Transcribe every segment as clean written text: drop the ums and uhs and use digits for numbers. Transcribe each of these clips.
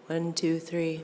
1, 2, 3.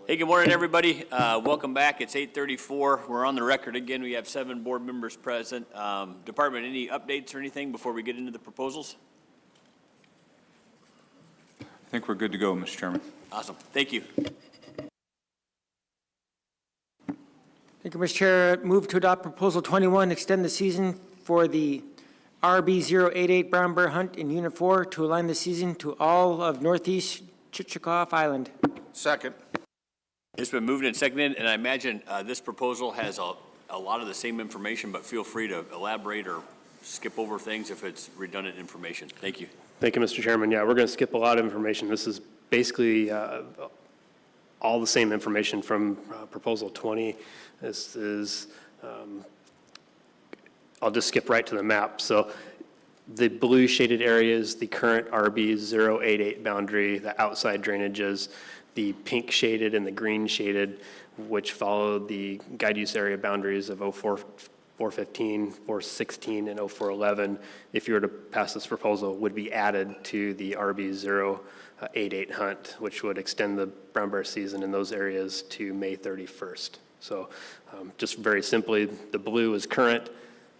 Hey, good morning, everybody. Welcome back. It's 8:34. We're on the record again. We have 7 board members present. Department, any updates or anything before we get into the proposals? I think we're good to go, Mr. Chairman. Awesome. Thank you. Thank you, Mr. Chair. Move to adopt Proposal 21, extend the season for the RB088 brown bear hunt in Unit 4 to align the season to all of Northeast Chichagof Island. Second. It's been moved and seconded, and I imagine this proposal has a lot of the same information, but feel free to elaborate or skip over things if it's redundant information. Thank you. Thank you, Mr. Chairman. Yeah, we're going to skip a lot of information. This is basically all the same information from Proposal 20. This is, I'll just skip right to the map. So the blue shaded areas, the current RB088 boundary, the outside drainages, the pink shaded and the green shaded, which follow the guide use area boundaries of 0415, 416, and 0411, if you were to pass this proposal, would be added to the RB088 hunt, which would extend the brown bear season in those areas to May 31st. So just very simply, the blue is current.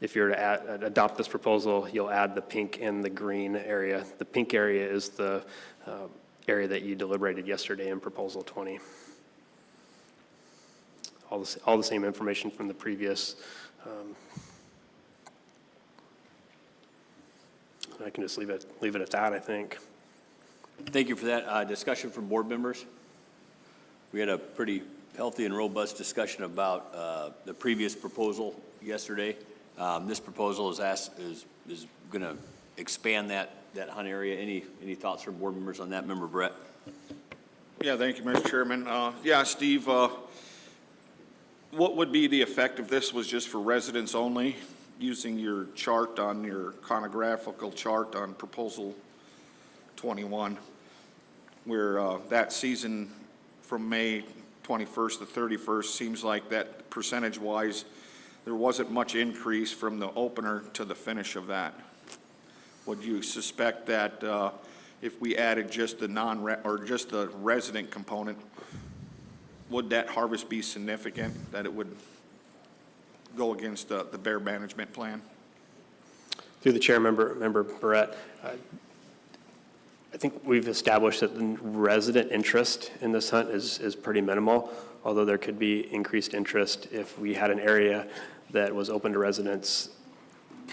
If you were to adopt this proposal, you'll add the pink and the green area. The pink area is the area that you deliberated yesterday in Proposal 20. All the same information from the previous. I can just leave it at that, I think. Thank you for that discussion from board members. We had a pretty healthy and robust discussion about the previous proposal yesterday. This proposal is going to expand that hunt area. Any thoughts from board members on that? Member Brett. Yeah, thank you, Mr. Chairman. Yeah, Steve, what would be the effect if this was just for residents only, using your chart on your chronographical chart on Proposal 21, where that season from May 21st to 31st seems like that percentage-wise there wasn't much increase from the opener to the finish of that. Would you suspect that if we added just the just the resident component, would that harvest be significant, that it would go against the bear management plan? Through the chair, Member Barrett, I think we've established that the resident interest in this hunt is pretty minimal, although there could be increased interest if we had an area that was open to residents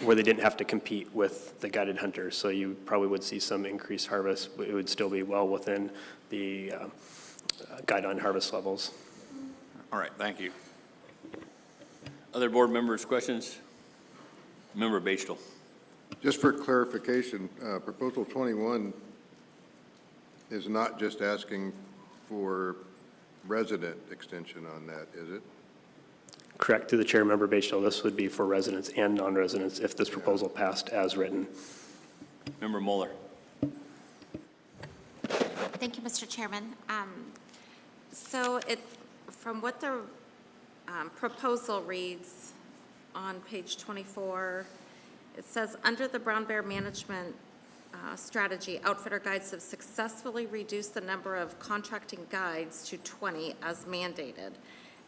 where they didn't have to compete with the guided hunters. So you probably would see some increased harvest, but it would still be well within the guideline harvest levels. All right, thank you. Other board members' questions? Member Bachtel. Just for clarification, Proposal 21 is not just asking for resident extension on that, is it? Correct. To the chair, Member Bachel, this would be for residents and non-residents if this proposal passed as written. Member Mueller. Thank you, Mr. Chairman. So from what the proposal reads on page 24, it says, under the brown bear management strategy, outfitter guides have successfully reduced the number of contracting guides to 20 as mandated.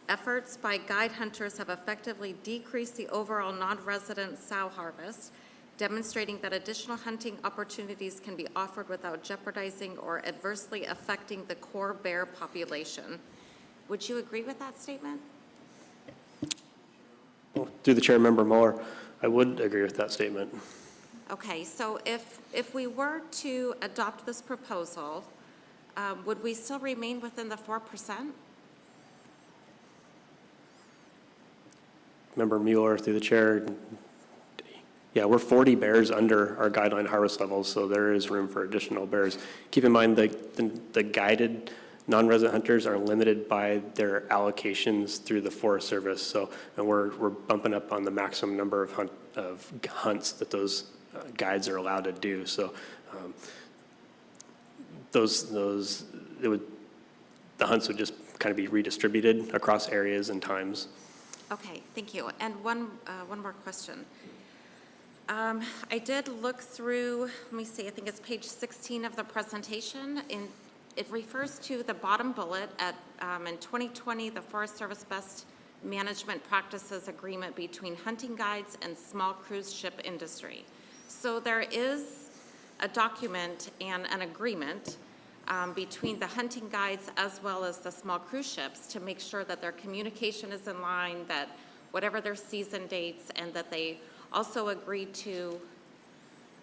Efforts by guide hunters have effectively decreased the overall non-resident sow harvest, demonstrating that additional hunting opportunities can be offered without jeopardizing or adversely affecting the core bear population. Would you agree with that statement? Well, through the chair, Member Mueller, I would agree with that statement. Okay, so if we were to adopt this proposal, would we still remain within the 4%? Member Mueller, through the chair, yeah, we're 40 bears under our guideline harvest levels, so there is room for additional bears. Keep in mind the guided non-resident hunters are limited by their allocations through the Forest Service, so and we're bumping up on the maximum number of hunts that those guides are allowed to do. So the hunts would just kind of be redistributed across areas and times. Okay, thank you. And one more question. I did look through, let me see, I think it's page 16 of the presentation. it refers to the bottom bullet at, in 2020, the Forest Service Best Management Practices Agreement between hunting guides and small cruise ship industry. So there is a document and an agreement between the hunting guides as well as the small cruise ships to make sure that their communication is in line, that whatever their season dates, and that they also agreed to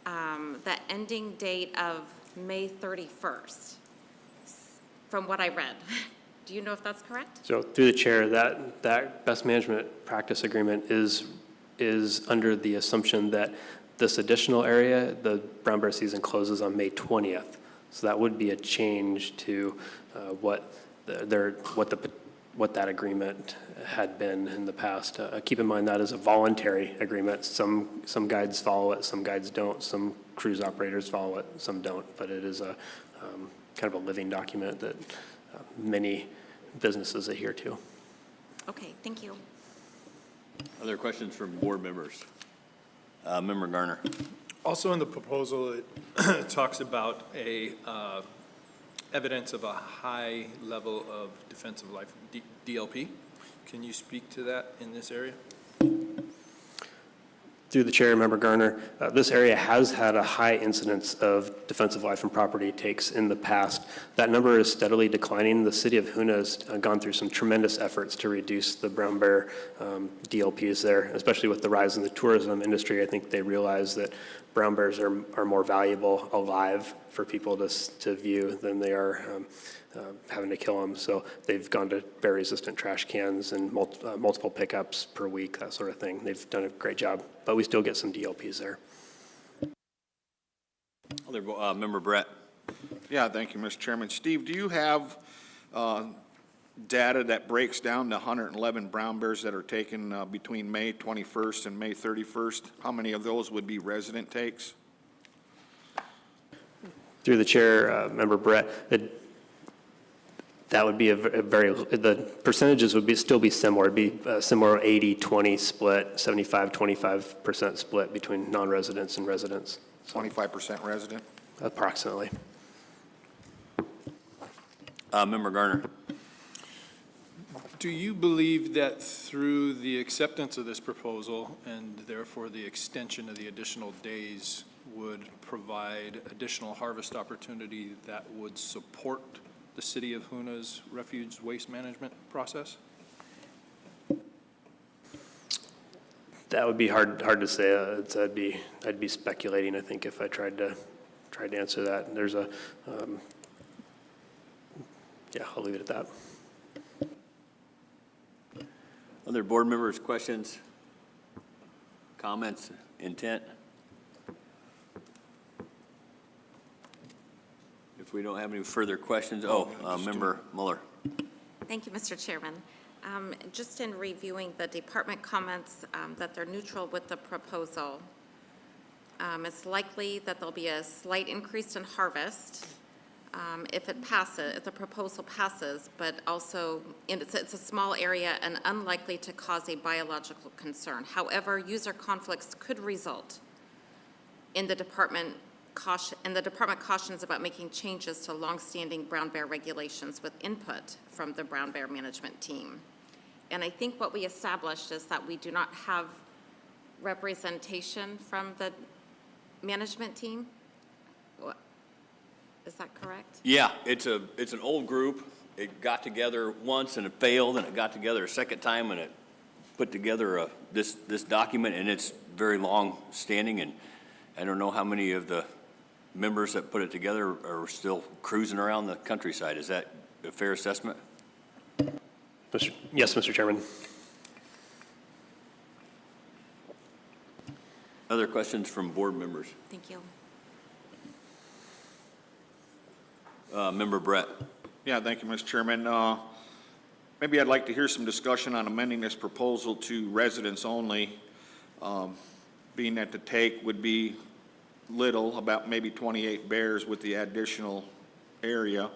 the ending date of May 31st, from what I read. Do you know if that's correct? So through the chair, that best management practice agreement is under the assumption that this additional area, the brown bear season closes on May 20th. So that would be a change to what that agreement had been in the past. Keep in mind that is a voluntary agreement. Some guides follow it, some guides don't. Some cruise operators follow it, some don't. But it is a kind of a living document that many businesses adhere to. Okay, thank you. Other questions from board members? Member Garner. Also in the proposal, it talks about evidence of a high level of defensive life, DLP. Can you speak to that in this area? Through the chair, Member Garner, this area has had a high incidence of defensive life and property takes in the past. That number is steadily declining. The city of Hoona has gone through some tremendous efforts to reduce the brown bear DLPs there, especially with the rise in the tourism industry. I think they realize that brown bears are more valuable alive for people to view than they are having to kill them. So they've gone to bear-resistant trash cans and multiple pickups per week, that sort of thing. They've done a great job, but we still get some DLPs there. Other, Member Brett. Yeah, thank you, Mr. Chairman. Steve, do you have data that breaks down the 111 brown bears that are taken between May 21st and May 31st? How many of those would be resident takes? Through the chair, Member Brett, that would be the percentages would still be similar. It'd be a similar 80-20 split, 75-25% split between non-residents and residents. 25% resident? Approximately. Member Garner. Do you believe that through the acceptance of this proposal and therefore the extension of the additional days would provide additional harvest opportunity that would support the city of Hoona's refuge waste management process? That would be hard to say. I'd be speculating, I think, if I tried to answer that. There's yeah, I'll leave it at that. Other board members, questions, comments, intent? If we don't have any further questions, Member Mueller. Thank you, Mr. Chairman. Just in reviewing the department comments, that they're neutral with the proposal. It's likely that there'll be a slight increase in harvest if it passes, if the proposal passes, but also it's a small area and unlikely to cause a biological concern. However, user conflicts could result in the department cautions about making changes to longstanding brown bear regulations with input from the brown bear management team. And I think what we established is that we do not have representation from the management team. Is that correct? Yeah, it's an old group. It got together once and it failed, and it got together a second time and it put together this document, and it's very long standing, and I don't know how many of the members that put it together are still cruising around the countryside. Is that a fair assessment? Yes, Mr. Chairman. Other questions from board members? Thank you. Member Brett. Yeah, thank you, Mr. Chairman. Maybe I'd like to hear some discussion on amending this proposal to residents only, being that the take would be little, about maybe 28 bears with the additional area,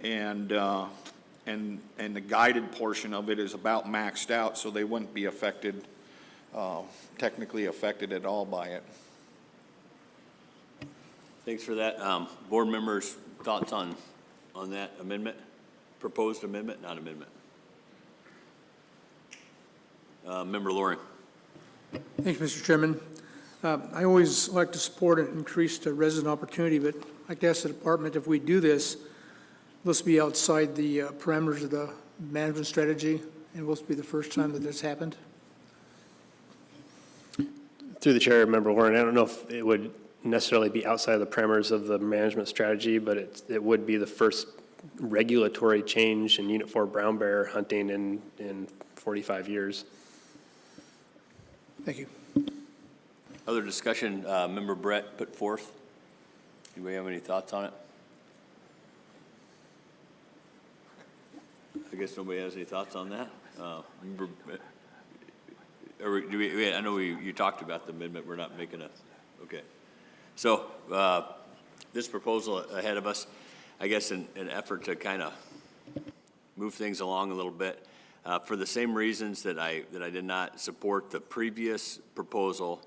and the guided portion of it is about maxed out, so they wouldn't be affected, technically affected at all by it. Thanks for that. Board members, thoughts on on that amendment? Proposed amendment, not amendment? Member Loring. Thank you, Mr. Chairman. I always like to support an increased resident opportunity, but I'd like to ask the department if we do this, will this be outside the parameters of the management strategy, and will this be the first time that this happened? Through the chair, Member Warren, I don't know if it would necessarily be outside of the parameters of the management strategy, but it would be the first regulatory change in Unit 4 brown bear hunting in 45 years. Thank you. Other discussion, Member Brett put forth. Do we have any thoughts on it? I guess nobody has any thoughts on that. Member, I know you talked about the amendment. We're not making a, okay. So this proposal ahead of us, I guess in an effort to kind of move things along a little bit, for the same reasons that I did not support the previous proposal,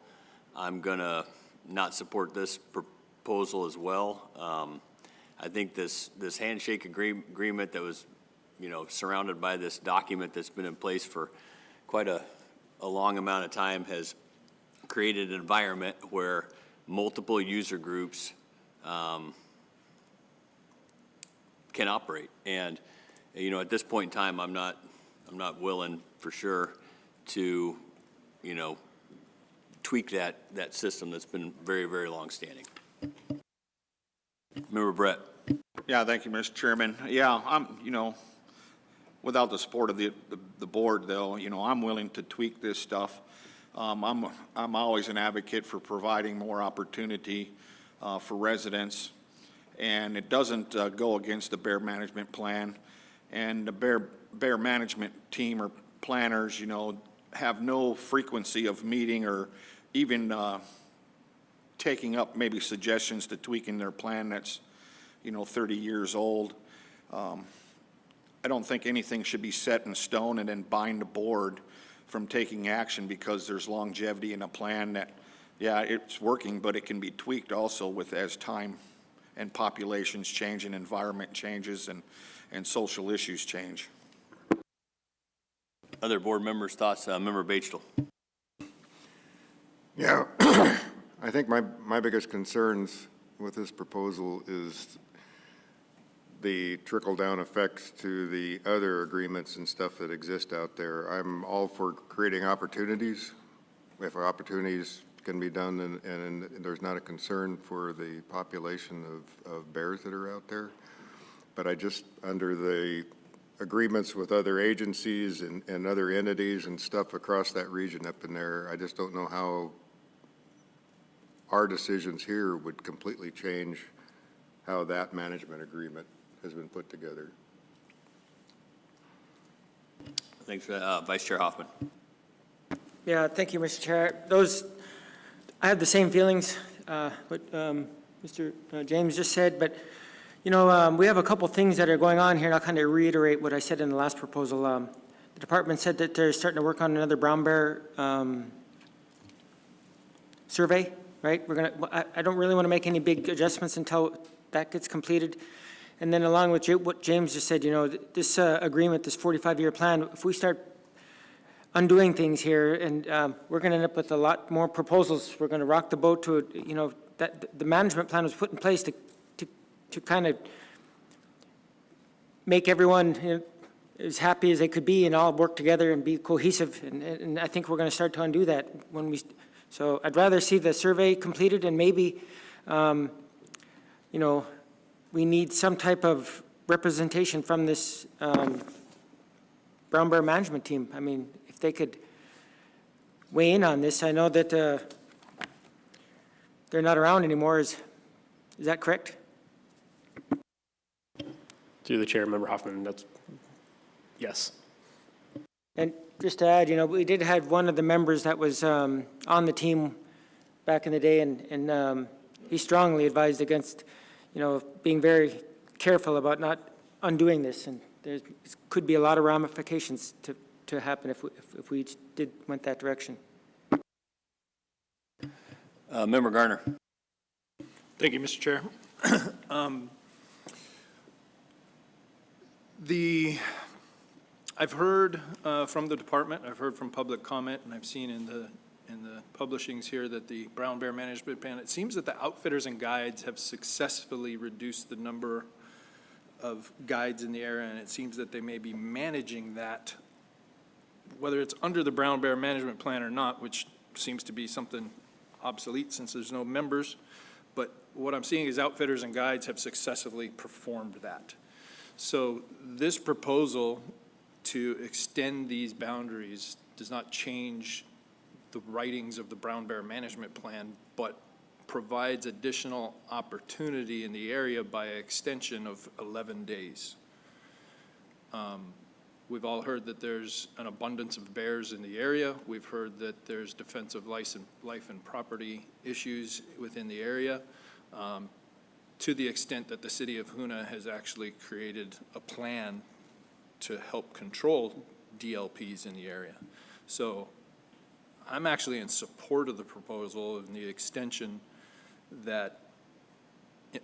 I'm gonna not support this proposal as well. I think this handshake agreement that was, surrounded by this document that's been in place for quite a long amount of time has created an environment where multiple user groups can operate. And, at this point in time, I'm not willing for sure to, tweak that system that's been very, very long-standing. Member Brett. Yeah, thank you, Mr. Chairman. Yeah, I'm, without the support of the board, though, I'm willing to tweak this stuff. I'm always an advocate for providing more opportunity for residents, and it doesn't go against the bear management plan. And the bear management team or planners, have no frequency of meeting or even taking up maybe suggestions to tweaking their plan that's, 30 years old. I don't think anything should be set in stone and then bind the board from taking action because there's longevity in a plan that, yeah, it's working, but it can be tweaked also with as time and populations change and environment changes and social issues change. Other board members' thoughts? Member Batesville. Yeah, I think my biggest concerns with this proposal is the trickle-down effects to the other agreements and stuff that exist out there. I'm all for creating opportunities. If opportunities can be done and there's not a concern for the population of bears that are out there. But I just, under the agreements with other agencies and other entities and stuff across that region up in there, I just don't know how our decisions here would completely change how that management agreement has been put together. Thanks for that. Vice Chair Hoffman. Yeah, thank you, Mr. Chair. I have the same feelings, what Mr. James just said, but, we have a couple things that are going on here, and I'll kind of reiterate what I said in the last proposal. The department said that they're starting to work on another brown bear survey, right? I don't really want to make any big adjustments until that gets completed. And then along with what James just said, this agreement, this 45-year plan, if we start undoing things here, and we're going to end up with a lot more proposals. We're going to rock the boat to, that the management plan was put in place to kind of make everyone as happy as they could be and all work together and be cohesive. And I think we're going to start to undo that so I'd rather see the survey completed and maybe, we need some type of representation from this brown bear management team. I mean, if they could weigh in on this. I know that they're not around anymore. Is that correct? Through the chair, Member Hoffman, yes. And just to add, we did have one of the members that was on the team back in the day, and he strongly advised against, being very careful about not undoing this. And there could be a lot of ramifications to happen if we went that direction. Member Garner. Thank you, Mr. Chair. I've heard from the department, I've heard from public comment, and I've seen in the publishings here that the brown bear management plan, it seems that the outfitters and guides have successfully reduced the number of guides in the area, and it seems that they may be managing that, whether it's under the brown bear management plan or not, which seems to be something obsolete since there's no members. But what I'm seeing is outfitters and guides have successfully performed that. So this proposal to extend these boundaries does not change the writings of the brown bear management plan, but provides additional opportunity in the area by extension of 11 days. We've all heard that there's an abundance of bears in the area. We've heard that there's defensive life and property issues within the area, to the extent that the city of Hoonah has actually created a plan to help control DLPs in the area. So I'm actually in support of the proposal and the extension, that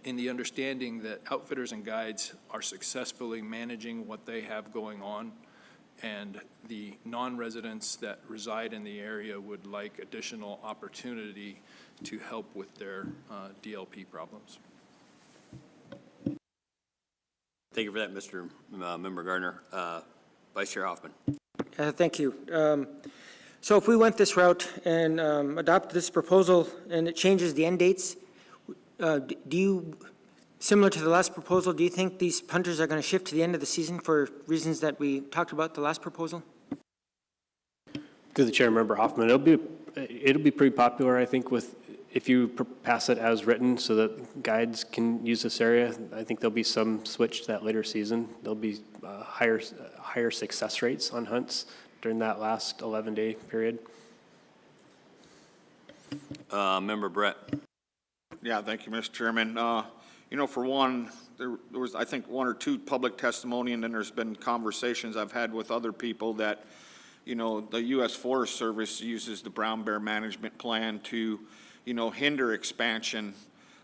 in the understanding that outfitters and guides are successfully managing what they have going on, and the non-residents that reside in the area would like additional opportunity to help with their DLP problems. Thank you for that, Mr. Member Gardner. Vice Chair Hoffman. Thank you. So if we went this route and adopted this proposal and it changes the end dates, do you, similar to the last proposal, do you think these hunters are going to shift to the end of the season for reasons that we talked about the last proposal? Through the chair, Member Hoffman, it'll be pretty popular, I think, if you pass it as written so that guides can use this area. I think there'll be some switch to that later season. There'll be higher success rates on hunts during that last 11-day period. Member Brett. Yeah, thank you, Mr. Chairman. You know, for one, there was, I think, one or two public testimony, and then there's been conversations I've had with other people that, you know, the U.S. Forest Service uses the brown bear management plan to, you know, hinder expansion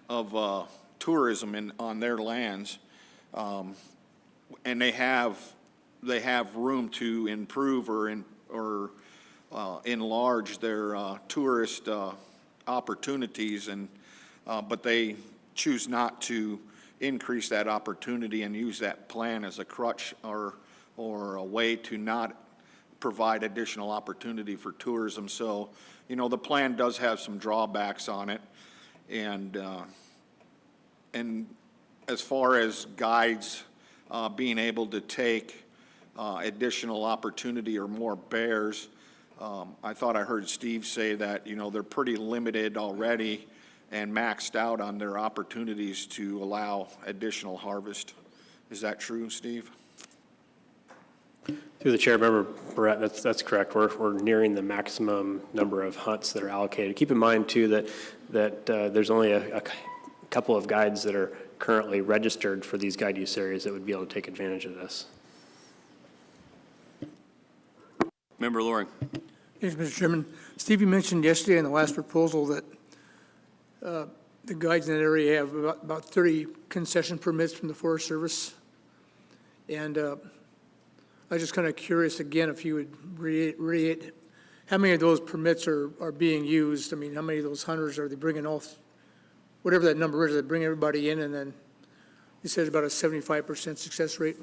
of tourism on their lands, and they have room to improve or enlarge their tourist opportunities, and but they choose not to increase that opportunity and use that plan as a crutch or a way to not provide additional opportunity for tourism. So, you know, the plan does have some drawbacks on it, and as far as guides being able to take additional opportunity or more bears, I thought I heard Steve say that, you know, they're pretty limited already and maxed out on their opportunities to allow additional harvest. Is that true, Steve? Through the chair, Member Barrett, that's correct. We're nearing the maximum number of hunts that are allocated. Keep in mind, too, that there's only a couple of guides that are currently registered for these guide use areas that would be able to take advantage of this. Member Loring. Thanks, Mr. Chairman. Steve, you mentioned yesterday in the last proposal that the guides in that area have about 30 concession permits from the Forest Service. And I was just kind of curious, again, if you would reiterate how many of those permits are being used. I mean, how many of those hunters are they bringing off, whatever that number is, they bring everybody in, and then you said about a 75% success rate.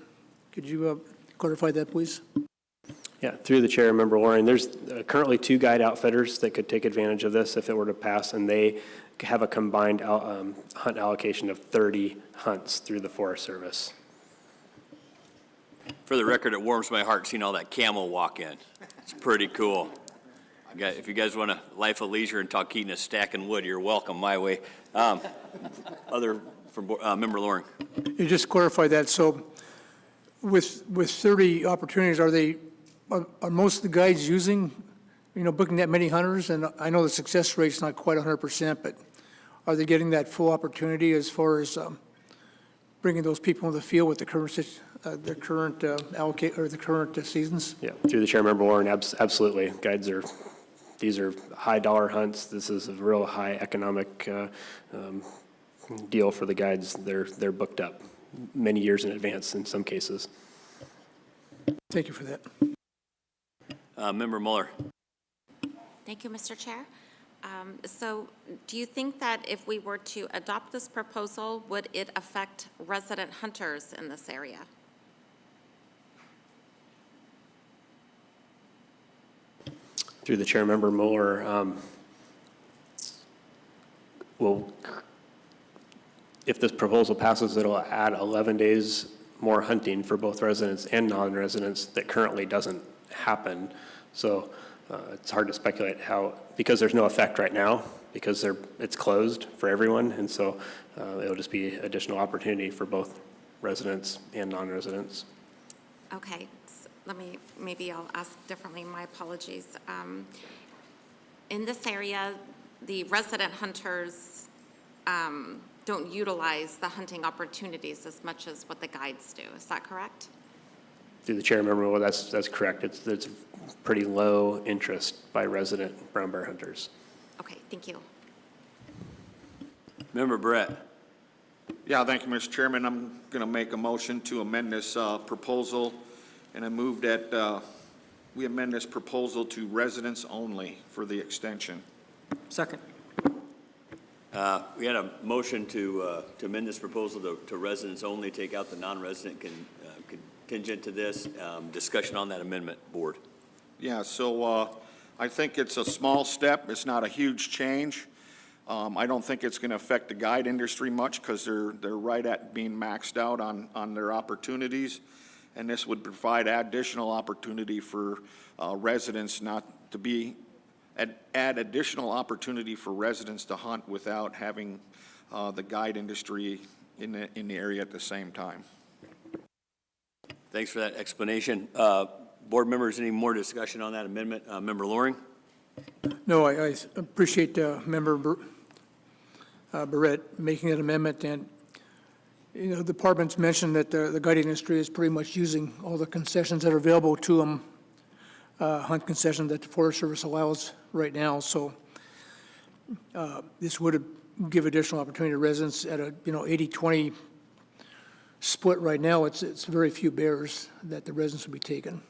Could you clarify that, please? Yeah, through the chair, Member Loring, there's currently 2 guide outfitters that could take advantage of this if it were to pass, and they have a combined hunt allocation of 30 hunts through the Forest Service. For the record, it warms my heart seeing all that camel walk in. It's pretty cool. If you guys want a life of leisure and Talkeetna stacking wood, you're welcome my way. Other from Member Loring. You just clarify that. So with 30 opportunities, are most of the guides using, you know, booking that many hunters? And I know the success rate's not quite 100%, but are they getting that full opportunity as far as bringing those people in the field with the current allocate or the current seasons? Yeah, through the chair, Member Warren, absolutely. Guides these are high dollar hunts. This is a real high economic deal for the guides. They're booked up many years in advance in some cases. Thank you for that. Member Mueller. Thank you, Mr. Chair. So do you think that if we were to adopt this proposal, would it affect resident hunters in this area? Through the chair, Member Mueller, well, if this proposal passes, it'll add 11 days more hunting for both residents and non-residents that currently doesn't happen. So it's hard to speculate how, because there's no effect right now, because it's closed for everyone, and so it'll just be additional opportunity for both residents and non-residents. Okay, maybe I'll ask differently, my apologies. In this area, the resident hunters don't utilize the hunting opportunities as much as what the guides do, is that correct? Through the chair, Member, well, that's correct. It's pretty low interest by resident brown bear hunters. Okay, thank you. Member Brett. Yeah, thank you, Mr. Chairman. I'm going to make a motion to amend this proposal, and I move that we amend this proposal to residents only for the extension. Second. We had a motion to amend this proposal to residents only, take out the non-resident contingent to this. Discussion on that amendment, board. Yeah, so I think it's a small step. It's not a huge change. I don't think it's going to affect the guide industry much because they're right at being maxed out on their opportunities. And this would provide additional opportunity for residents not to be, add additional opportunity for residents to hunt without having the guide industry in the area at the same time. Thanks for that explanation. Board members, any more discussion on that amendment? Member Loring? No, I appreciate Member Barrett making that amendment, and, you know, the department's mentioned that the guide industry is pretty much using all the concessions that are available to them, hunt concession that the Forest Service allows right now, so this would give additional opportunity to residents at a, 80-20 split right now. It's very few bears that the residents would be taking,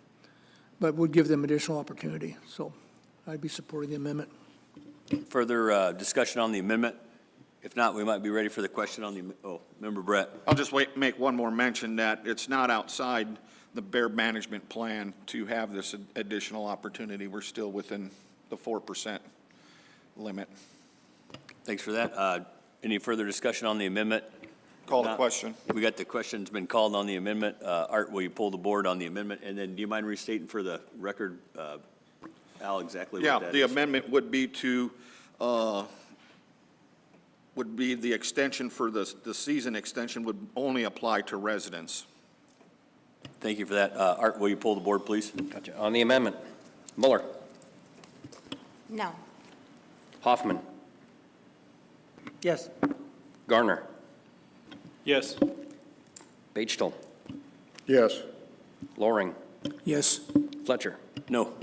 but would give them additional opportunity, so I'd be supporting the amendment. Further discussion on the amendment? If not, we might be ready for the question on the, Member Brett. I'll just make one more mention that it's not outside the bear management plan to have this additional opportunity. We're still within the 4% limit. Thanks for that. Any further discussion on the amendment? Call the question. We got the question's been called on the amendment. Art, will you pull the board on the amendment? And then do you mind restating for the record, Al, exactly what that is? Yeah, the amendment would be to, would be the extension for the season extension would only apply to residents. Thank you for that. Art, will you pull the board, please? Gotcha. On the amendment, Mueller, No. Hoffman, Yes. Garner, Yes. Bechtel, Yes. Loring, Yes. Fletcher, No.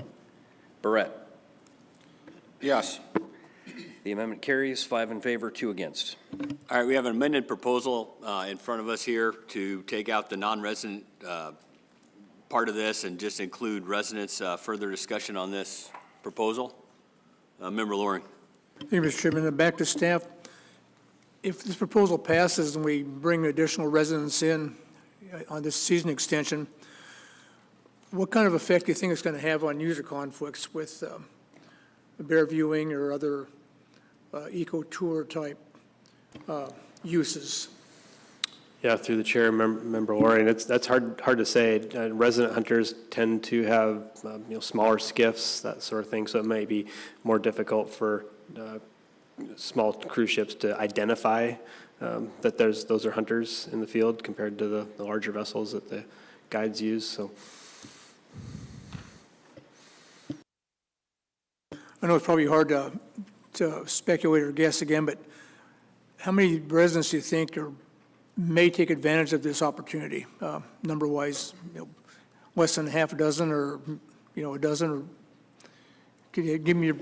Barrett. Yes. The amendment carries 5 in favor, 2 against. All right, we have an amended proposal in front of us here to take out the non-resident part of this and just include residents. Further discussion on this proposal? Member Loring. Thank you, Mr. Chairman. Back to staff. If this proposal passes and we bring additional residents in on this season extension, what kind of effect do you think it's going to have on user conflicts with bear viewing or other eco-tour type uses? Yeah, through the chair, Member Loring, that's hard to say. Resident hunters tend to have smaller skiffs, that sort of thing, so it may be more difficult for small cruise ships to identify that those are hunters in the field compared to the larger vessels that the guides use. So I know it's probably hard to speculate or guess again, but how many residents do you think may take advantage of this opportunity, number-wise, less than half a dozen or, a dozen? Or Could you give me you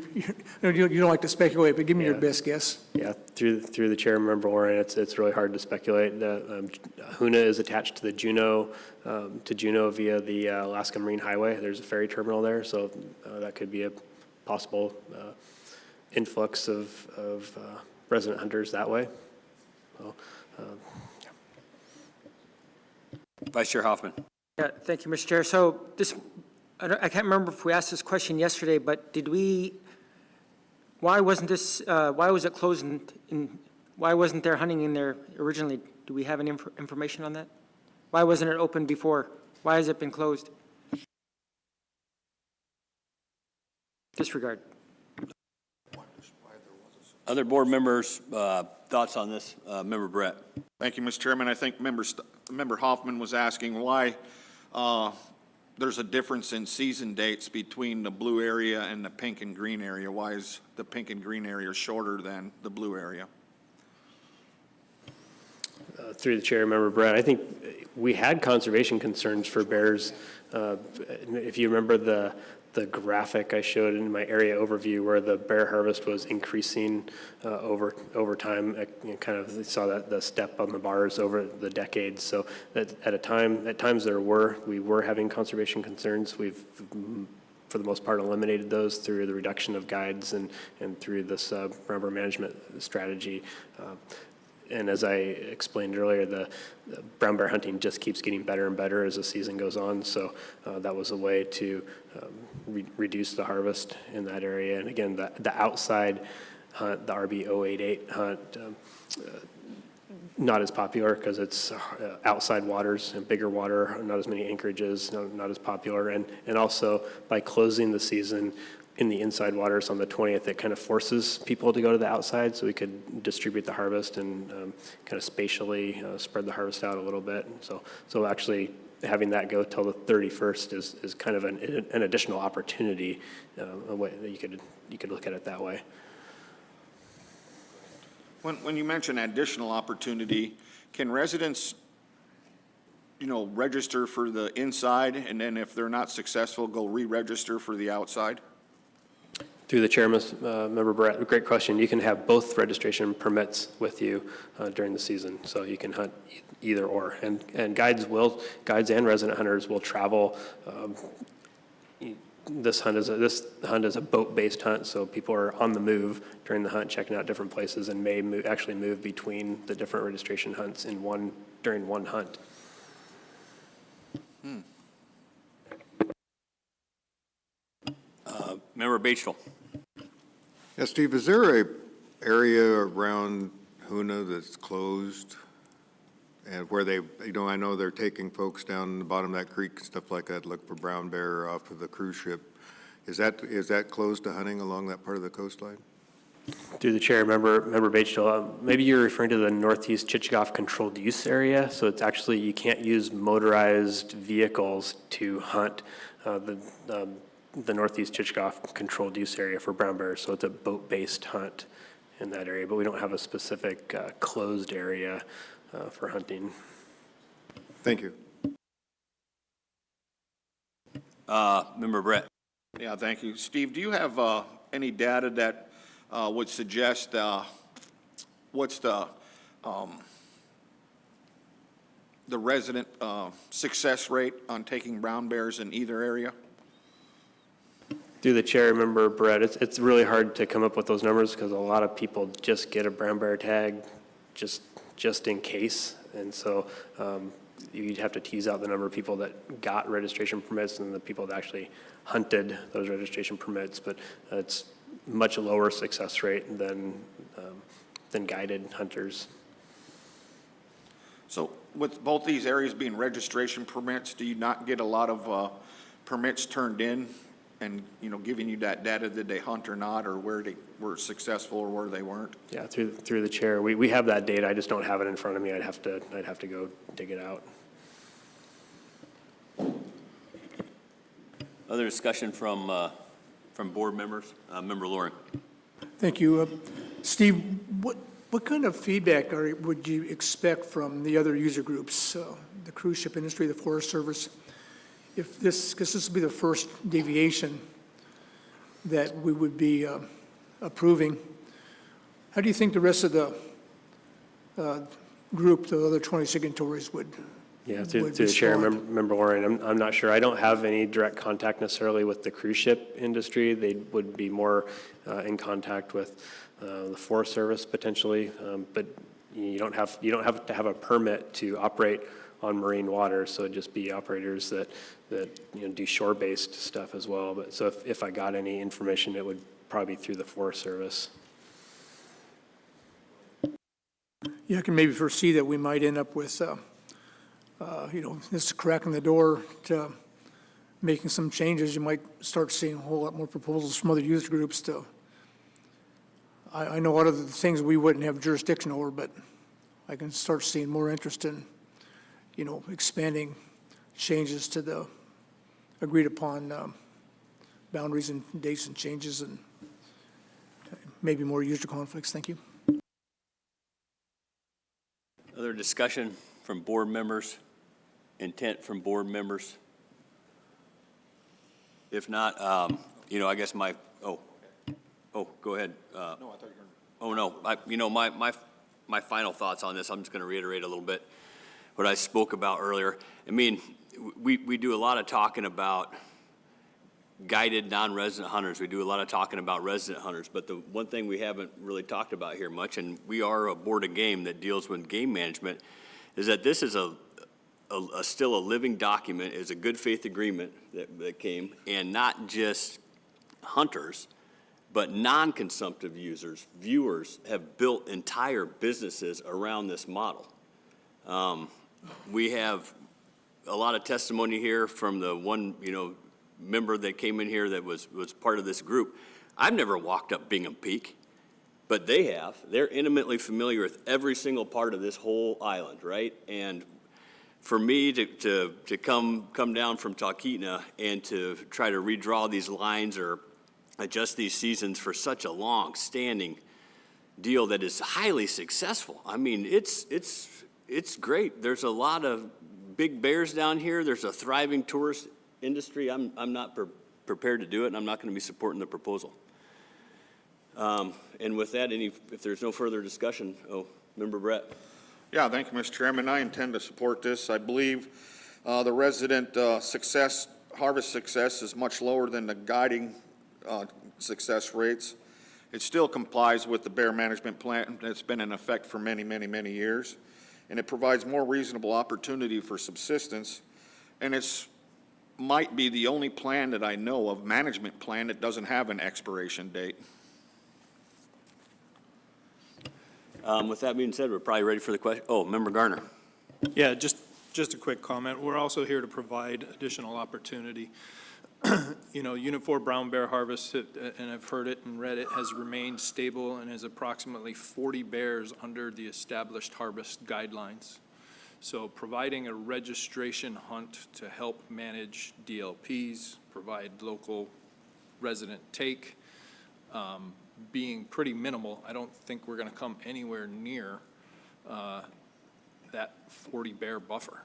don't like to speculate, but give me your Yeah. best guess. Yeah, through the chair, Member Warren, it's really hard to speculate. HUNA is attached to the Juneau, via the Alaska Marine Highway. There's a ferry terminal there, so that could be a possible influx of resident hunters that way. So, Vice Chair Hoffman. Yeah, thank you, Mr. Chair. So this, I can't remember if we asked this question yesterday, but why wasn't this, why was it closed why wasn't there hunting in there originally? Do we have any information on that? Why wasn't it open before? Why has it been closed? Disregard. Other board members, thoughts on this? Member Brett. Thank you, Mr. Chairman. I think Member Hoffman was asking why there's a difference in season dates between the blue area and the pink and green area. Why is the pink and green area shorter than the blue area? through the chair, Member Brett, I think we had conservation concerns for bears. If you remember the graphic I showed in my area overview where the bear harvest was increasing over time, kind of saw that the step on the bars over the decades. So at times we were having conservation concerns. We've for the most part eliminated those through the reduction of guides and through this brown bear management strategy. And as I explained earlier, the brown bear hunting just keeps getting better and better as the season goes on. So that was a way to reduce the harvest in that area. And again, the outside hunt, the RB 088 hunt, not as popular because it's outside waters and bigger water, not as many anchorages, not as popular. And also by closing the season in the inside waters on the 20th, it kind of forces people to go to the outside so we could distribute the harvest and kind of spatially spread the harvest out a little bit. So actually having that go till the 31st is kind of an additional opportunity, a way that you could look at it that way. When you mention additional opportunity, can residents, register for the inside, and then if they're not successful, go re-register for the outside? Through the chair, Member Brett, great question. You can have both registration permits with you during the season, so you can hunt either or. And guides and resident hunters will travel. This hunt is a boat-based hunt, so people are on the move during the hunt, checking out different places, and may actually move between the different registration hunts during one hunt. Member Batesville. Yeah, Steve, is there a area around Hoona that's closed? And where they, I know they're taking folks down the bottom of that creek and stuff like that, look for brown bear off of the cruise ship. Is that closed to hunting along that part of the coastline? Through the chair, Member Batesville, maybe you're referring to the Northeast Chichagof controlled use area. So it's actually, you can't use motorized vehicles to hunt the Northeast Chichagof controlled use area for brown bears. So it's a boat-based hunt in that area, but we don't have a specific closed area for hunting. Thank you. Member Brett. Yeah, thank you. Steve, do you have any data that would suggest what's the resident success rate on taking brown bears in either area? Through the chair, Member Brett, it's really hard to come up with those numbers because a lot of people just get a brown bear tag just in case. And so you'd have to tease out the number of people that got registration permits and the people that actually hunted those registration permits. But it's much lower success rate than guided hunters. So with both these areas being registration permits, do you not get a lot of permits turned in and, giving you that data, did they hunt or not, or where they were successful or where they weren't? Yeah, through the chair, we have that data. I just don't have it in front of me. I'd have to go dig it out. Other discussion from board members? Member Loring. Thank you. Steve, what kind of feedback would you expect from the other user groups, the cruise ship industry, the Forest Service, because this will be the first deviation that we would be approving. How do you think the rest of the group, the other 20 signatories would? Yeah, to would the chair, respond? Member Warren, I'm not sure. I don't have any direct contact necessarily with the cruise ship industry. They would be more in contact with the Forest Service potentially, but you don't have to have a permit to operate on marine waters, so it'd just be operators that do shore-based stuff as well. But so if I got any information, it would probably be through the Forest Service. Yeah, I can maybe foresee that we might end up with, just a crack in the door to making some changes. You might start seeing a whole lot more proposals from other youth groups to, I know a lot of the things we wouldn't have jurisdiction over, but I can start seeing more interest in, expanding changes to the agreed upon boundaries and dates and changes and maybe more user conflicts. Thank you. Other discussion from board members, intent from board members? If not, I guess go ahead. No, I thought you were. Oh, no, my final thoughts on this, I'm just going to reiterate a little bit what I spoke about earlier. I mean, we do a lot of talking about guided non-resident hunters. We do a lot of talking about resident hunters, but the one thing we haven't really talked about here much, and we are a board of game that deals with game management, is that this is still a living document, is a good faith agreement that came, and not just hunters, but non-consumptive users, viewers have built entire businesses around this model. We have a lot of testimony here from the one, member that came in here that was part of this group. I've never walked up Bingham Peak, but they have. They're intimately familiar with every single part of this whole island, right? And for me to come down from Talkeetna and to try to redraw these lines or adjust these seasons for such a long-standing deal that is highly successful. I mean, it's great. There's a lot of big bears down here. There's a thriving tourist industry. I'm not prepared to do it, and I'm not going to be supporting the proposal. And with that, if there's no further discussion, Member Brett. Yeah, thank you, Mr. Chairman. I intend to support this. I believe the resident harvest success is much lower than the guiding success rates. It still complies with the bear management plan that's been in effect for many, many, many years, and it provides more reasonable opportunity for subsistence, and it's might be the only plan that I know of, management plan, that doesn't have an expiration date. With that being said, we're probably ready for the question. Oh, Member Garner. Yeah, just a quick comment. We're also here to provide additional opportunity. Unit 4 brown bear harvest, and I've heard it and read it, has remained stable and is approximately 40 bears under the established harvest guidelines. So providing a registration hunt to help manage DLPs, provide local resident take, being pretty minimal, I don't think we're going to come anywhere near that 40 bear buffer.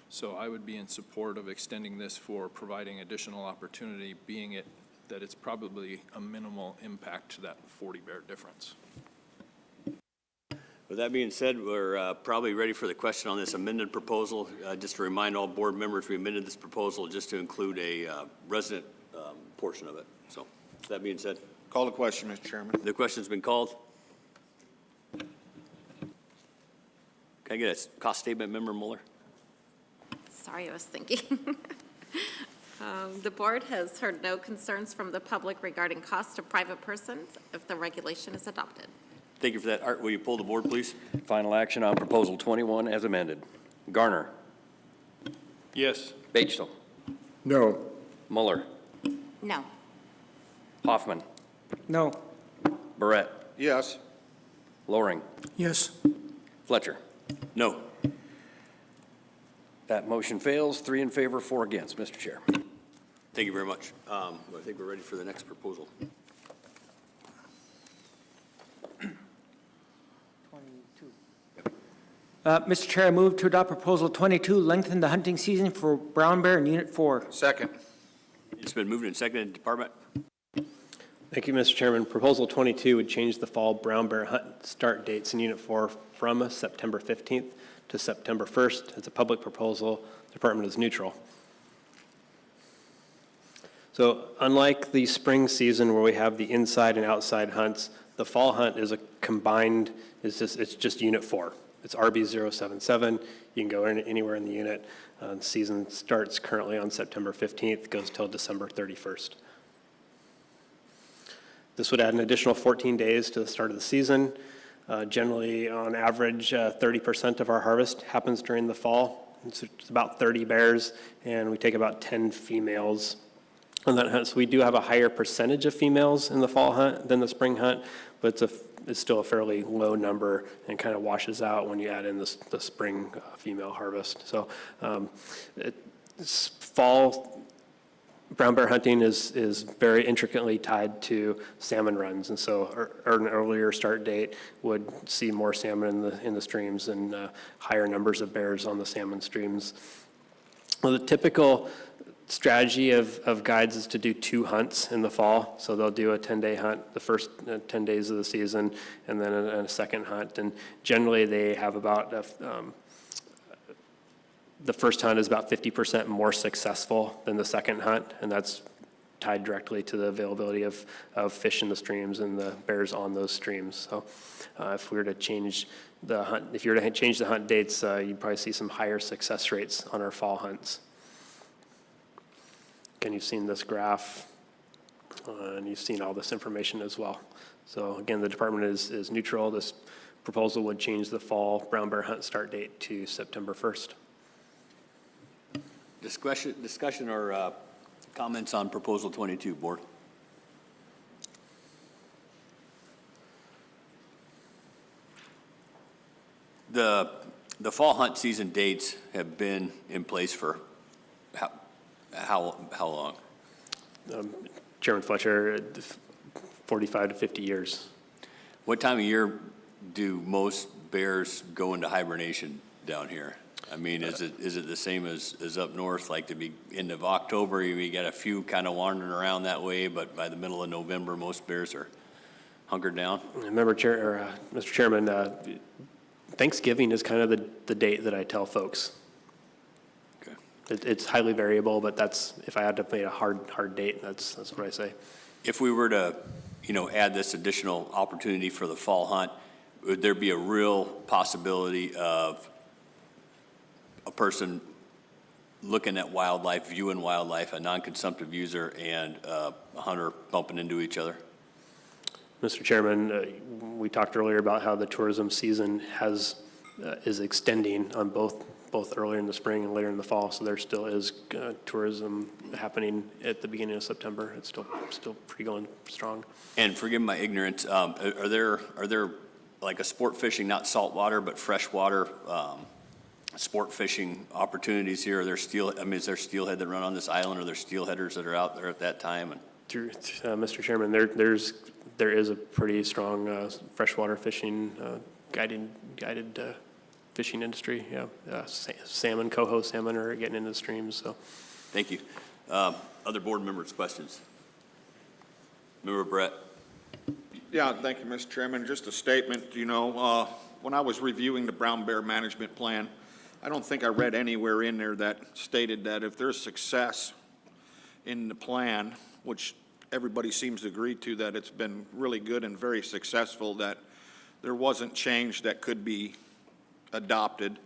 So I would be in support of extending this for providing additional opportunity, being it that it's probably a minimal impact to that 40 bear difference. With that being said, we're probably ready for the question on this amended proposal. Just to remind all board members, we amended this proposal just to include a resident portion of it. So, with that being said. Call the question, Mr. Chairman. The question's been called. Can I get a cost statement, Member Mueller? Sorry, I was thinking. The board has heard no concerns from the public regarding cost of private persons if the regulation is adopted. Thank you for that. Art, will you pull the board, please? Final action on Proposal 21 as amended. Garner. Yes. Batesville. No. Mueller. No. Hoffman. No. Barrett. Yes. Loring. Yes. Fletcher. No. That motion fails. 3 in favor, 4 against. Mr. Chair. Thank you very much. I think we're ready for the next proposal. Mr. Chair, I move to adopt Proposal 22, lengthen the hunting season for brown bear in Unit 4. Second. It's been moved and seconded. Department. Thank you, Mr. Chairman. Proposal 22 would change the fall brown bear hunt start dates in Unit 4 from September 15th to September 1st. It's a public proposal. The department is neutral. So unlike the spring season where we have the inside and outside hunts, the fall hunt is a combined, it's just Unit 4. It's RB 077. You can go anywhere in the unit. The season starts currently on September 15th, goes till December 31st. This would add an additional 14 days to the start of the season. Generally, on average, 30% of our harvest happens during the fall. It's about 30 bears, and we take about 10 females on that hunt. So we do have a higher percentage of females in the fall hunt than the spring hunt, but it's still a fairly low number and kind of washes out when you add in the spring female harvest. So fall brown bear hunting is very intricately tied to salmon runs, and so an earlier start date would see more salmon in the streams and higher numbers of bears on the salmon streams. Well, the typical strategy of guides is to do 2 hunts in the fall. So they'll do a 10-day hunt the first 10 days of the season, and then a second hunt. And generally they have about, the first hunt is about 50% more successful than the second hunt, and that's tied directly to the availability of fish in the streams and the bears on those streams. So if we were to change the hunt, if you were to change the hunt dates, you'd probably see some higher success rates on our fall hunts. Again, you've seen this graph, and you've seen all this information as well. So again, the department is neutral. This proposal would change the fall brown bear hunt start date to September 1st. Discussion or comments on Proposal 22, Board? The fall hunt season dates have been in place for how long? Chairman Fletcher, 45 to 50 years. What time of year do most bears go into hibernation down here? I mean, is it the same as up north, like the end of October? You get a few kind of wandering around that way, but by the middle of November, most bears are hunkered down? Mr. Chairman, Thanksgiving is kind of the date that I tell folks. It's highly variable, but that's, if I had to make a hard date, that's what I say. If we were to, add this additional opportunity for the fall hunt, would there be a real possibility of a person looking at wildlife, viewing wildlife, a non-consumptive user and a hunter bumping into each other? Mr. Chairman, we talked earlier about how the tourism season is extending on both earlier in the spring and later in the fall, so there still is tourism happening at the beginning of September. It's still pretty going strong. And forgive my ignorance, are there like a sport fishing, not saltwater, but freshwater sport fishing opportunities here? Are there is there steelhead that run on this island? Are there steelheaders that are out there at that time? And Mr. Chairman, there is a pretty strong freshwater fishing guided fishing industry. Yeah, salmon, coho salmon are getting into the streams. So, thank you. Other board members' questions? Member Brett. Yeah, thank you, Mr. Chairman. Just a statement. When I was reviewing the brown bear management plan, I don't think I read anywhere in there that stated that if there's success in the plan, which everybody seems to agree to, that it's been really good and very successful, that there wasn't change that could be adopted.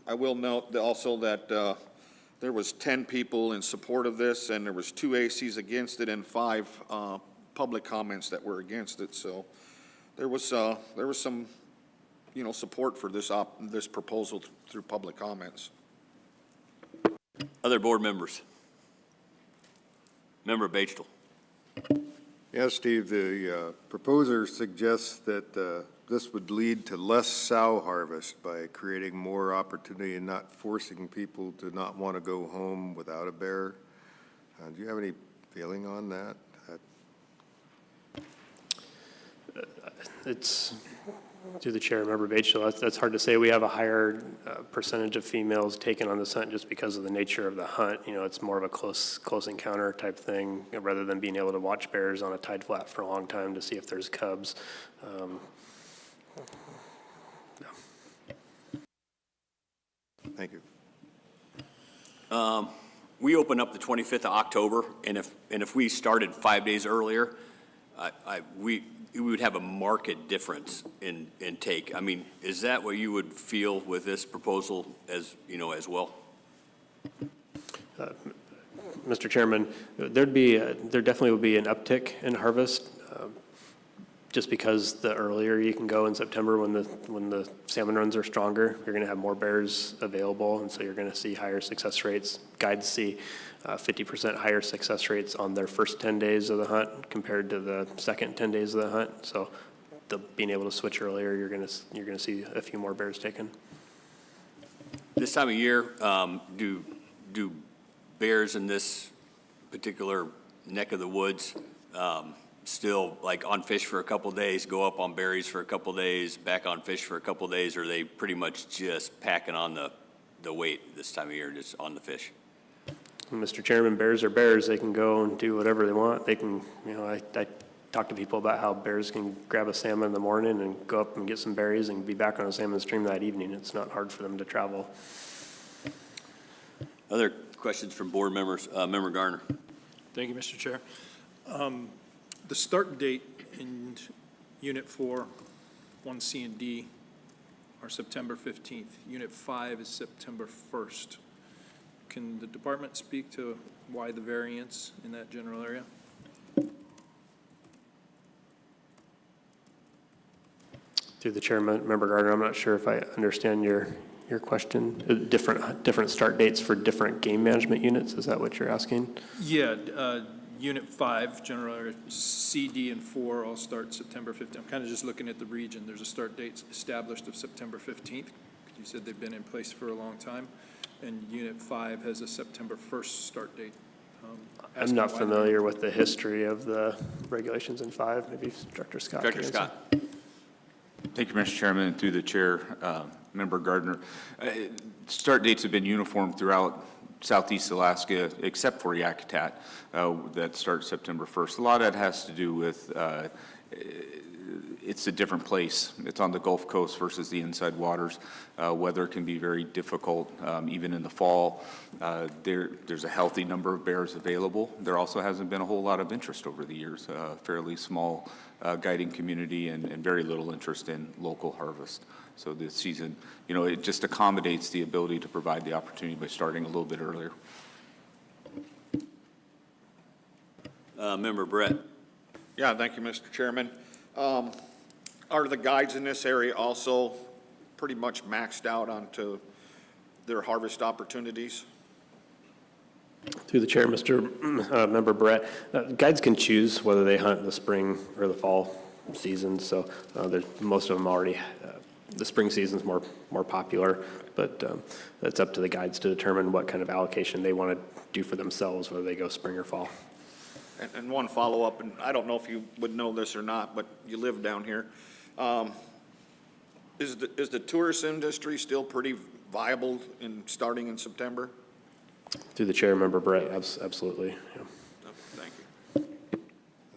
I will note also that there was 10 people in support of this, and there was 2 ACs against it and 5 public comments that were against it. So there was some, support for this proposal through public comments. Other board members? Member Bachtel. Yes, Steve, the proposer suggests that this would lead to less sow harvest by creating more opportunity and not forcing people to not want to go home without a bear. Do you have any feeling on that? Through the chair, Member Batchel, that's hard to say. We have a higher percentage of females taken on this hunt just because of the nature of the hunt. You know, it's more of a close encounter type thing, rather than being able to watch bears on a tide flat for a long time to see if there's cubs. Thank you. We open up the 25th of October, and if we started 5 days earlier, we would have a marked difference in take. I mean, is that what you would feel with this proposal as well? Mr. Chairman, there definitely would be an uptick in harvest, just because the earlier you can go in September when the salmon runs are stronger, you're going to have more bears available, and so you're going to see higher success rates. Guides see 50% higher success rates on their first 10 days of the hunt compared to the second 10 days of the hunt. So being able to switch earlier, you're going to see a few more bears taken. This time of year, do bears in this particular neck of the woods still like on fish for a couple days, go up on berries for a couple days, back on fish for a couple days, or are they pretty much just packing on the weight this time of year, just on the fish? Mr. Chairman, bears are bears. They can go and do whatever they want. They can, I talk to people about how bears can grab a salmon in the morning and go up and get some berries and be back on a salmon stream that evening. It's not hard for them to travel. Other questions from board members? Member Garner. Thank you, Mr. Chair. The start date in Unit 4, 1C and D are September 15th. Unit 5 is September 1st. Can the department speak to why the variance in that general area? Through the chair, Member Gardner, I'm not sure if I understand your question. Different start dates for different game management units, is that what you're asking? Yeah, Unit 5, general area, C, D, and 4 all start September 15th. I'm kind of just looking at the region. There's a start date established of September 15th. You said they've been in place for a long time. And Unit 5 has a September 1st start date. I'm not familiar with the history of the regulations in 5. Maybe Director Scott can Director answer. Scott. Thank you, Mr. Chairman, and through the chair, Member Gardner. Start dates have been uniform throughout Southeast Alaska, except for Yakutat, that starts September 1st. A lot of that has to do with it's a different place. It's on the Gulf Coast versus the inside waters. Weather can be very difficult, even in the fall. There's a healthy number of bears available. There also hasn't been a whole lot of interest over the years. Fairly small guiding community and very little interest in local harvest. So this season, it just accommodates the ability to provide the opportunity by starting a little bit earlier. Member Brett. Yeah, thank you, Mr. Chairman. Are the guides in this area also pretty much maxed out onto their harvest opportunities? Through the chair, Member Brett, guides can choose whether they hunt in the spring or the fall season. So most of them already, the spring season is more popular, but it's up to the guides to determine what kind of allocation they want to do for themselves, whether they go spring or fall. And one follow-up, and I don't know if you would know this or not, but you live down here. Is the tourist industry still pretty viable starting in September? Through the chair, Member Brett, absolutely. Yeah. No, thank you.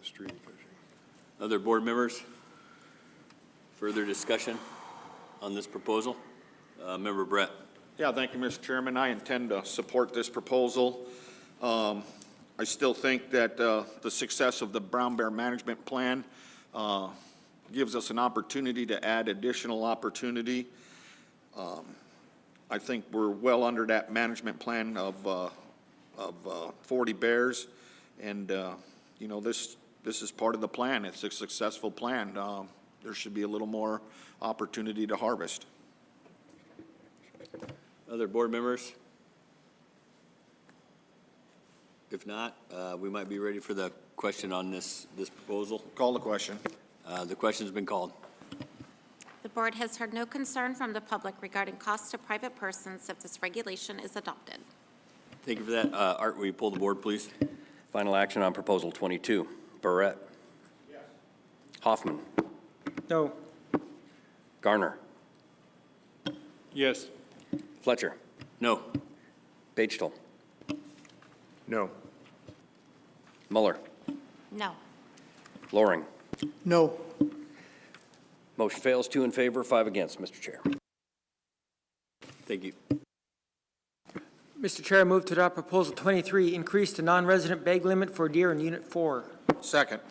Stream fishing. Other board members? Further discussion on this proposal? Member Brett. Yeah, thank you, Mr. Chairman. I intend to support this proposal. I still think that the success of the brown bear management plan gives us an opportunity to add additional opportunity. I think we're well under that management plan of 40 bears, and this is part of the plan. It's a successful plan. There should be a little more opportunity to harvest. Other board members? If not, we might be ready for the question on this proposal. Call the question. The question's been called. The board has heard no concern from the public regarding costs to private persons if this regulation is adopted. Thank you for that. Art, will you pull the board, please? Final action on Proposal 22. Barrett. Yes. Hoffman. No. Garner. Yes. Fletcher. No. Pagetool. No. Muller. No. Loring. No. Motion fails, 2 in favor, 5 against, Mr. Chair. Thank you. Mr. Chair, I move to adopt Proposal 23, increase the non-resident bag limit for deer in Unit 4. Second.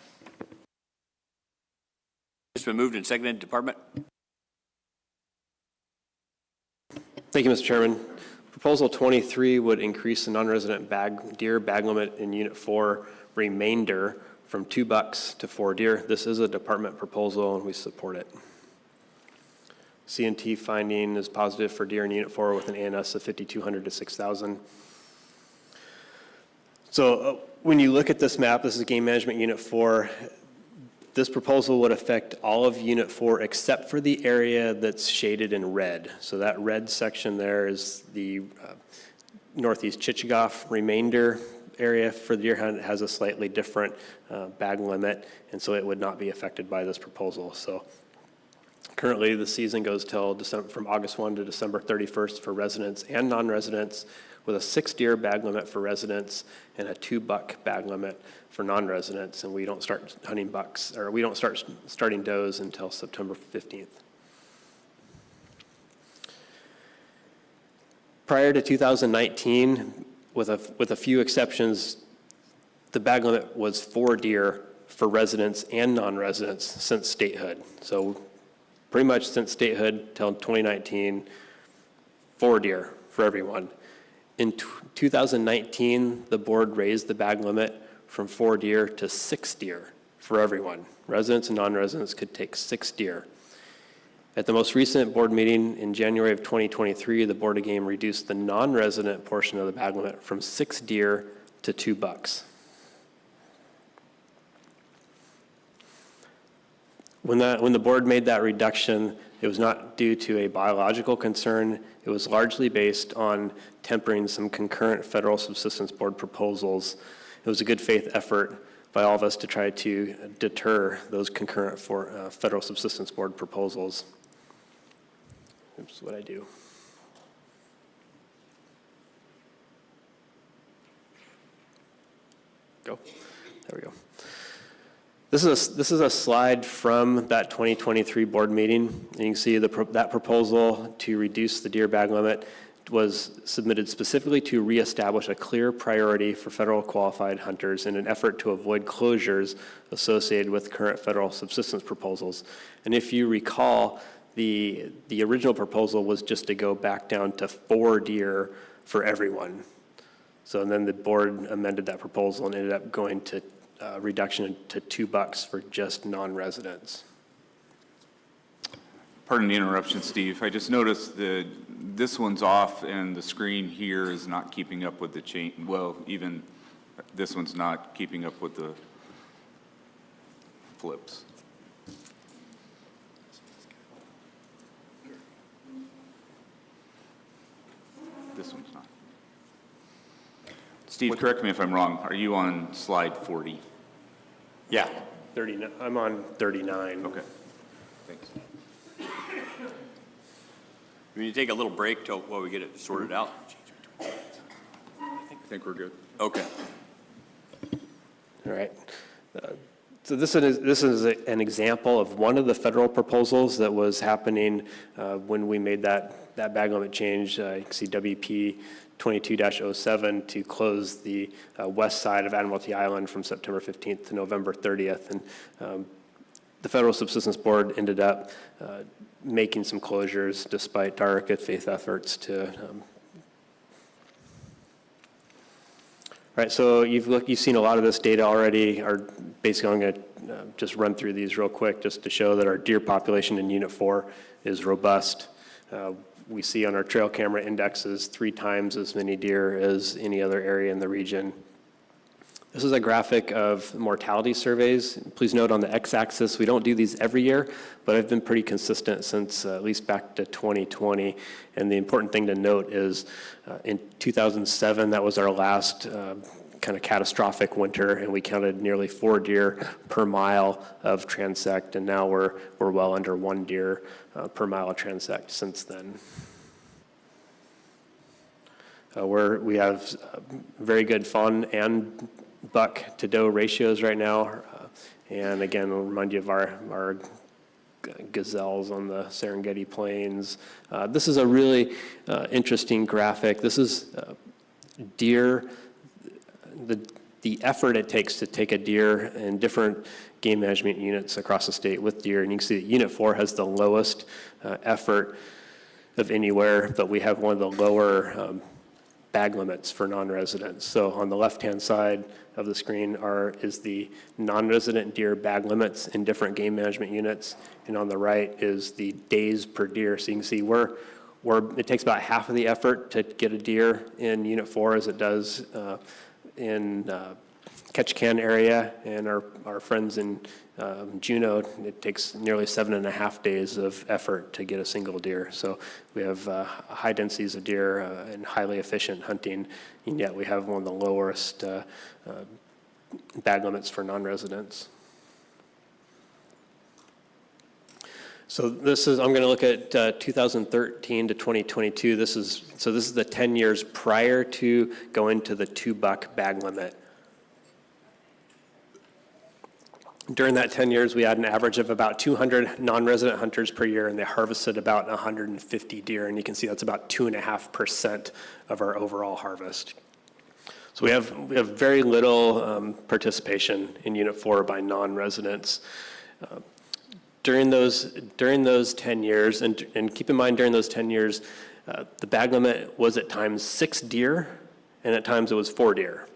It's been moved and seconded. Department? Thank you, Mr. Chairman. Proposal 23 would increase the non-resident deer bag limit in Unit 4 remainder from $2 to 4 deer. This is a department proposal, and we support it. C&T finding is positive for deer in Unit 4 with an ANS of 5,200 to 6,000. So when you look at this map, this is Game Management Unit 4. This proposal would affect all of Unit 4 except for the area that's shaded in red. So that red section there is the northeast Chichagoff remainder area for the deer hunt. It has a slightly different bag limit, and so it would not be affected by this proposal. So currently, the season goes till from August 1 to December 31st for residents and non-residents, with a 6 deer bag limit for residents and a 2 buck bag limit for non-residents, and we don't start hunting bucks, or we don't start starting does until September 15th. Prior to 2019, with a few exceptions, the bag limit was 4 deer for residents and non-residents since statehood. So pretty much since statehood till 2019, 4 deer for everyone. In 2019, the board raised the bag limit from 4 deer to 6 deer for everyone. Residents and non-residents could take 6 deer. At the most recent board meeting in January of 2023, the Board of Game reduced the non-resident portion of the bag limit from 6 deer to 2 bucks. When the board made that reduction, it was not due to a biological concern. It was largely based on tempering some concurrent federal subsistence board proposals. It was a good faith effort by all of us to try to deter those concurrent federal subsistence board proposals. Oops, what I do. Go. There we go. This is a slide from that 2023 board meeting. And you can see that proposal to reduce the deer bag limit was submitted specifically to reestablish a clear priority for federal qualified hunters in an effort to avoid closures associated with current federal subsistence proposals. And if you recall, the original proposal was just to go back down to 4 deer for everyone. So and then the board amended that proposal and ended up going to reduction to 2 bucks for just non-residents. Pardon the interruption, Steve. I just noticed that this one's off and the screen here is not keeping up with the change. Well, even this one's not keeping up with the flips. This one's not. Steve, correct me if I'm wrong. Are you on slide 40? Yeah, 39. I'm on 39. Okay, thanks. We need to take a little break while we get it sorted out. I think we're good. Okay. All right. So this is an example of one of the federal proposals that was happening when we made that bag limit change. You can see WP 22-07 to close the west side of Admiralty Island from September 15th to November 30th. And the Federal Subsistence Board ended up making some closures despite our good faith efforts to. Right, so you've seen a lot of this data already. Basically, I'm going to just run through these real quick just to show that our deer population in Unit 4 is robust. We see on our trail camera indexes 3 times as many deer as any other area in the region. This is a graphic of mortality surveys. Please note on the x-axis, we don't do these every year, but I've been pretty consistent since at least back to 2020. And the important thing to note is in 2007, that was our last kind of catastrophic winter, and we counted nearly 4 deer per mile of transect, and now we're well under 1 deer per mile of transect since then. We have very good fawn and buck to doe ratios right now. And again, I'll remind you of our gazelles on the Serengeti Plains. This is a really interesting graphic. This is deer, the effort it takes to take a deer in different game management units across the state with deer. And you can see that Unit 4 has the lowest effort of anywhere, but we have one of the lower bag limits for non-residents. So on the left-hand side of the screen is the non-resident deer bag limits in different game management units, and on the right is the days per deer. So you can see it takes about half of the effort to get a deer in Unit 4 as it does in Ketchikan area, and our friends in Juneau, it takes nearly 7.5 days of effort to get a single deer. So we have high densities of deer and highly efficient hunting, and yet we have one of the lowest bag limits for non-residents. So I'm going to look at 2013 to 2022. This is the 10 years prior to going to the 2-buck bag limit. During that 10 years, we had an average of about 200 non-resident hunters per year, and they harvested about 150 deer, and you can see that's about 2.5% of our overall harvest. So we have very little participation in Unit 4 by non-residents. During those 10 years, and keep in mind during those 10 years, the bag limit was at times 6 deer, and at times it was 4 deer.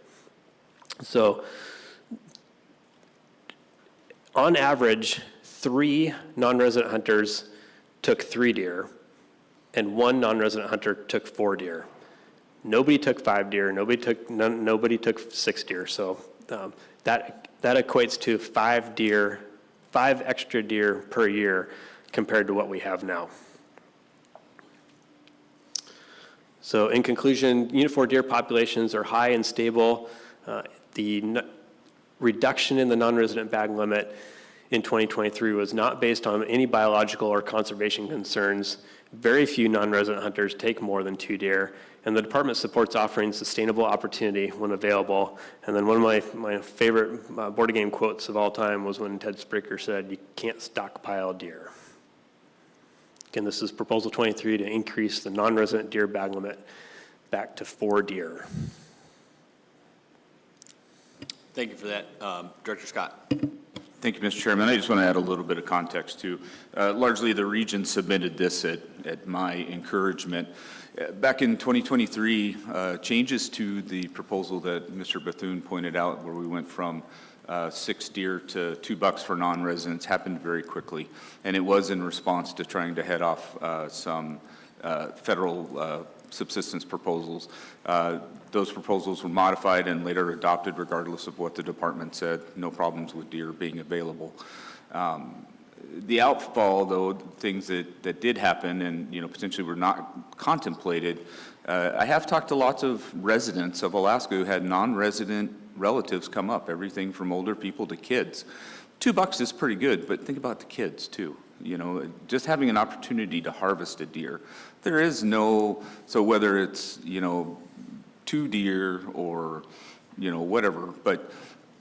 So on average, 3 non-resident hunters took 3 deer, and 1 non-resident hunter took 4 deer. Nobody took 5 deer. Nobody took 6 deer. So that equates to 5 extra deer per year compared to what we have now. So in conclusion, Unit 4 deer populations are high and stable. The reduction in the non-resident bag limit in 2023 was not based on any biological or conservation concerns. Very few non-resident hunters take more than 2 deer, and the department supports offering sustainable opportunity when available. And then one of my favorite board game quotes of all time was when Ted Spricker said, "You can't stockpile deer." Again, this is Proposal 23 to increase the non-resident deer bag limit back to 4 deer. Thank you for that. Director Scott. Thank you, Mr. Chairman. I just want to add a little bit of context too. Largely, the region submitted this at my encouragement. Back in 2023, changes to the proposal that Mr. Bethune pointed out, where we went from 6 deer to 2 bucks for non-residents, happened very quickly. And it was in response to trying to head off some federal subsistence proposals. Those proposals were modified and later adopted regardless of what the department said. No problems with deer being available. The outfall, though, things that did happen and potentially were not contemplated. I have talked to lots of residents of Alaska who had non-resident relatives come up, everything from older people to kids. 2 bucks is pretty good, but think about the kids too. Just having an opportunity to harvest a deer. There is no, so whether it's 2 deer or whatever, but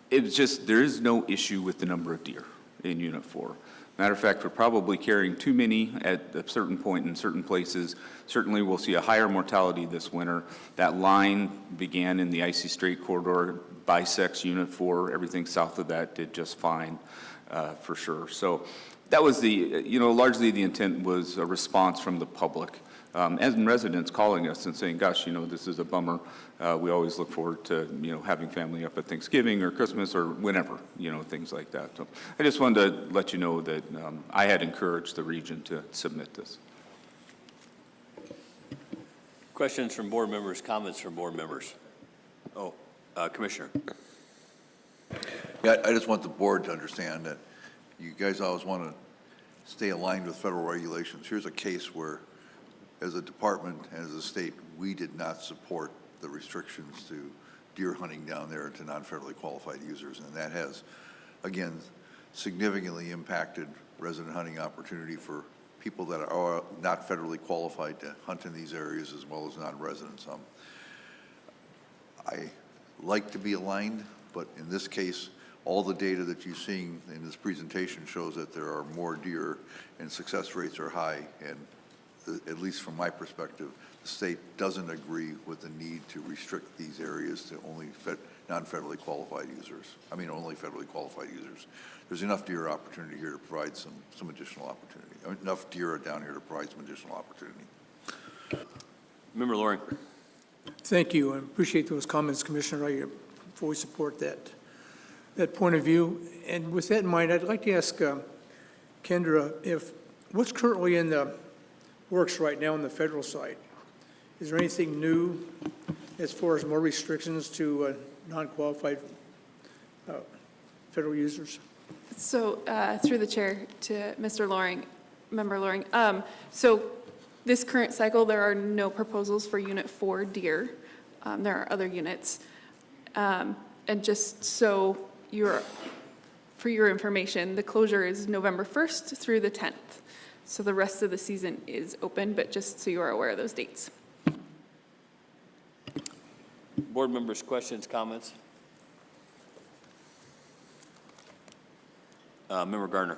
it's just there is no issue with the number of deer in Unit 4. Matter of fact, we're probably carrying too many at a certain point in certain places. Certainly we'll see a higher mortality this winter. That line began in the Icy Strait Corridor, bisects Unit 4. Everything south of that did just fine for sure. So that was largely the intent was a response from the public. As residents calling us and saying, gosh, this is a bummer. We always look forward to, having family up at Thanksgiving or Christmas or whenever, things like that. So I just wanted to let you know that I had encouraged the region to submit this. Questions from board members, comments from board members? Commissioner. Yeah, I just want the board to understand that you guys always want to stay aligned with federal regulations. Here's a case where, as a department and as a state, we did not support the restrictions to deer hunting down there to non-federally qualified users. And that has, again, significantly impacted resident hunting opportunity for people that are not federally qualified to hunt in these areas as well as non-residents. I like to be aligned, but in this case, all the data that you're seeing in this presentation shows that there are more deer and success rates are high. And at least from my perspective, the state doesn't agree with the need to restrict these areas to only non-federally qualified users. I mean, only federally qualified users. There's enough deer opportunity here to provide some additional opportunity. Enough deer down here to provide some additional opportunity. Member Loring. Thank you. I appreciate those comments, Commissioner. I fully support that point of view. And with that in mind, I'd like to ask Kendra, if what's currently in the works right now on the federal side, is there anything new as far as more restrictions to non-qualified federal users? So through the chair to Mr. Loring, Member Loring. So this current cycle, there are no proposals for Unit 4 deer. There are other units. And just so for your information, the closure is November 1st through the 10th. So the rest of the season is open, but just so you are aware of those dates. Board members, questions, comments? Member Garner.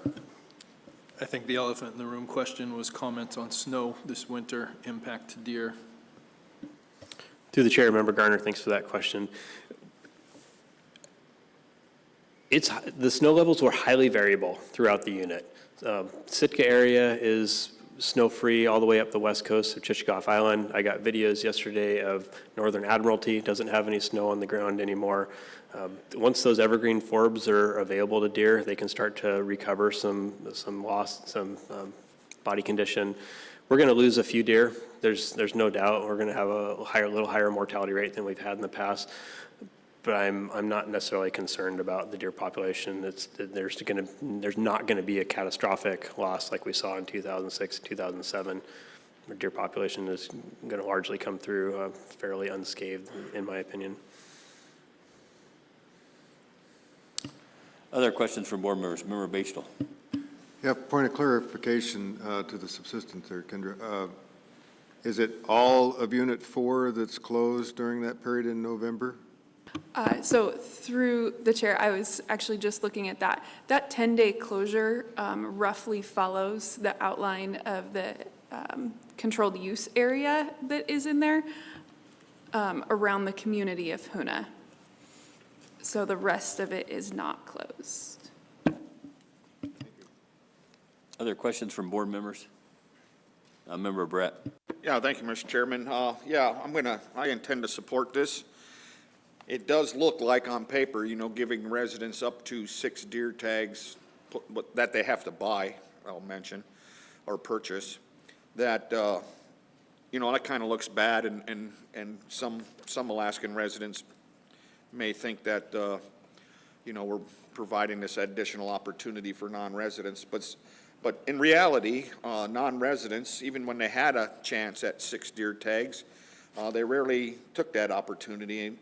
I think the elephant in the room question was comments on snow this winter impact to deer. Through the chair, Member Garner, thanks for that question. The snow levels were highly variable throughout the unit. Sitka area is snow-free all the way up the west coast of Chichagof Island. I got videos yesterday of Northern Admiralty, doesn't have any snow on the ground anymore. Once those evergreen forbs are available to deer, they can start to recover some loss, some body condition. We're going to lose a few deer. There's no doubt. We're going to have a little higher mortality rate than we've had in the past. But I'm not necessarily concerned about the deer population. There's not going to be a catastrophic loss like we saw in 2006, 2007. The deer population is going to largely come through fairly unscathed, in my opinion. Other questions from board members? Member Batesville. Yeah, point of clarification to the subsistence there, Kendra. Is it all of Unit 4 that's closed during that period in November? So through the chair, I was actually just looking at that. That 10-day closure roughly follows the outline of the controlled use area that is in there around the community of Hoonah. So the rest of it is not closed. Other questions from board members? Member Brett. Yeah, thank you, Mr. Chairman. I intend to support this. It does look like on paper, giving residents up to 6 deer tags that they have to buy, I'll mention, or purchase, that, that kind of looks bad, and some Alaskan residents may think that, we're providing this additional opportunity for non-residents, but in reality, non-residents, even when they had a chance at 6 deer tags, they rarely took that opportunity.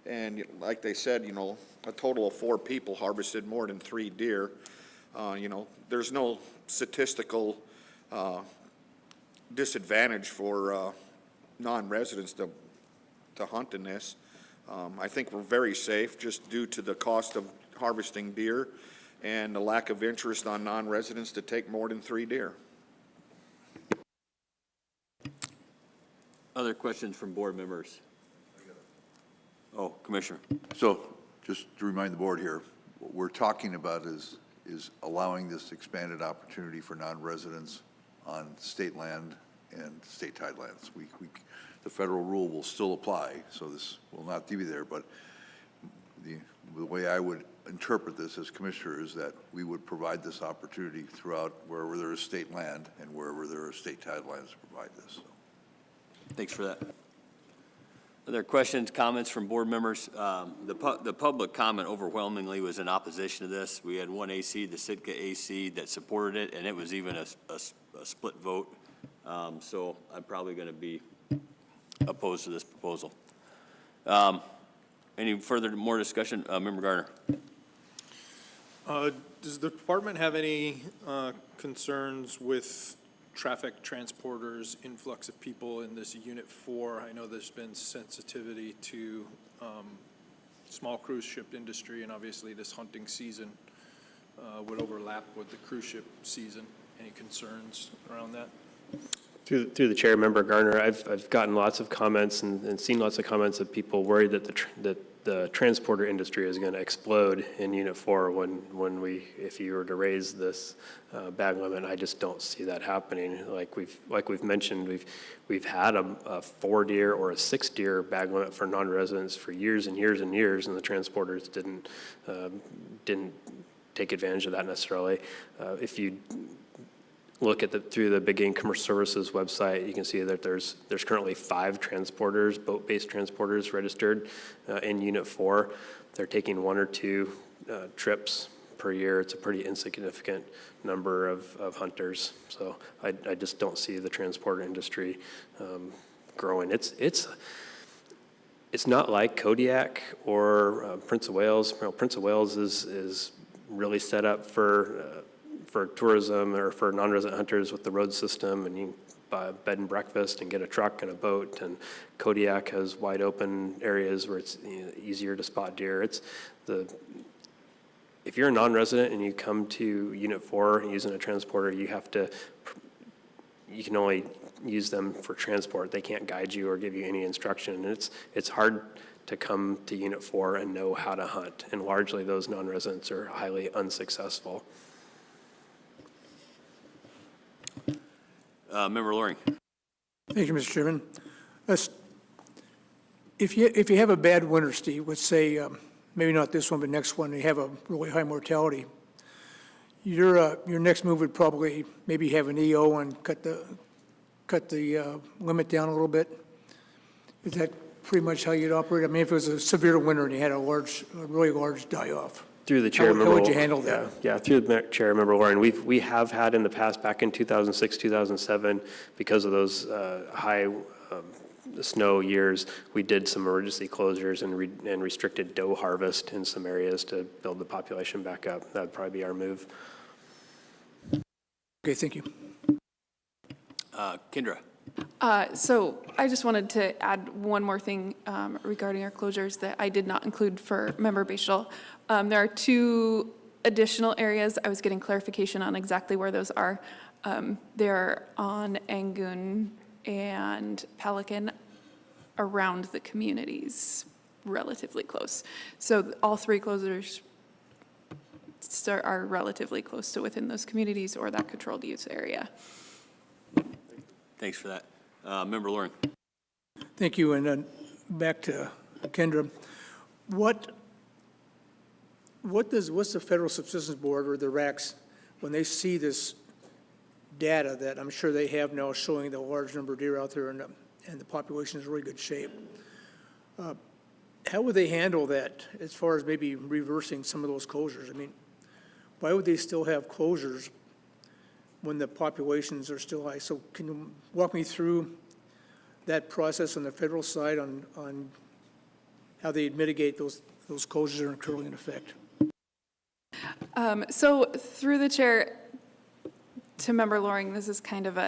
And like they said, a total of 4 people harvested more than 3 deer. There's no statistical disadvantage for non-residents to hunt in this. I think we're very safe just due to the cost of harvesting deer and the lack of interest on non-residents to take more than 3 deer. Other questions from board members? Oh, Commissioner. So just to remind the board here, what we're talking about is allowing this expanded opportunity for non-residents on state land and state-tied lands. The federal rule will still apply, so this will not be there, but the way I would interpret this as commissioner is that we would provide this opportunity throughout wherever there is state land and wherever there are state-tied lands to provide this. So. Thanks for that. Other questions, comments from board members? The public comment overwhelmingly was in opposition to this. We had one AC, the Sitka AC, that supported it, and it was even a split vote. So I'm probably going to be opposed to this proposal. Any further, more discussion? Member Garner? Does the department have any concerns with traffic transporters, influx of people in this Unit 4? I know there's been sensitivity to small cruise ship industry, and obviously this hunting season would overlap with the cruise ship season. Any concerns around that? Through the chair, Member Garner, I've gotten lots of comments and seen lots of comments of people worried that the transporter industry is going to explode in Unit 4 if you were to raise this bag limit. I just don't see that happening. Like we've mentioned, we've had a 4 deer or a 6 deer bag limit for non-residents for years and years and years, and the transporters didn't take advantage of that necessarily. If you look at through the Big Game Commercial Services website, you can see that there's currently 5 transporters, boat-based transporters registered in Unit 4. They're taking 1 or 2 trips per year. It's a pretty insignificant number of hunters. So I just don't see the transporter industry growing. It's not like Kodiak or Prince of Wales. Prince of Wales is really set up for tourism or for non-resident hunters with the road system, and you buy a bed and breakfast and get a truck and a boat. And Kodiak has wide open areas where it's easier to spot deer. If you're a non-resident and you come to Unit 4 using a transporter, you can only use them for transport. They can't guide you or give you any instruction. And it's hard to come to Unit 4 and know how to hunt. And largely those non-residents are highly unsuccessful. Member Loring? Thank you, Mr. Chairman. If you have a bad winter, Steve, let's say, maybe not this one, but next one, you have a really high mortality, your next move would probably maybe have an EO and cut the limit down a little bit. Is that pretty much how you'd operate? I mean, if it was a severe winter and you had a really large die-off. Through the chair, How would you handle that? Yeah, through the chair, Member Warren, we have had in the past, back in 2006, 2007, because of those high snow years, we did some emergency closures and restricted doe harvest in some areas to build the population back up. That'd probably be our move. Okay, thank you. Kendra? So I just wanted to add one more thing regarding our closures that I did not include for Member Bashal. There are 2 additional areas. I was getting clarification on exactly where those are. They're on Angoon and Pelican, around the communities, relatively close. So all 3 closures are relatively close to within those communities or that controlled use area. Thanks for that. Member Loring? Thank you, and then back to Kendra. What's the Federal Subsistence Board or the RACs, when they see this data that I'm sure they have now showing the large number of deer out there and the population is in really good shape, how would they handle that as far as maybe reversing some of those closures? I mean, why would they still have closures when the populations are still high? So can you walk me through that process on the federal side on how they mitigate those closures that are currently in effect? So through the chair to Member Loring, this is kind of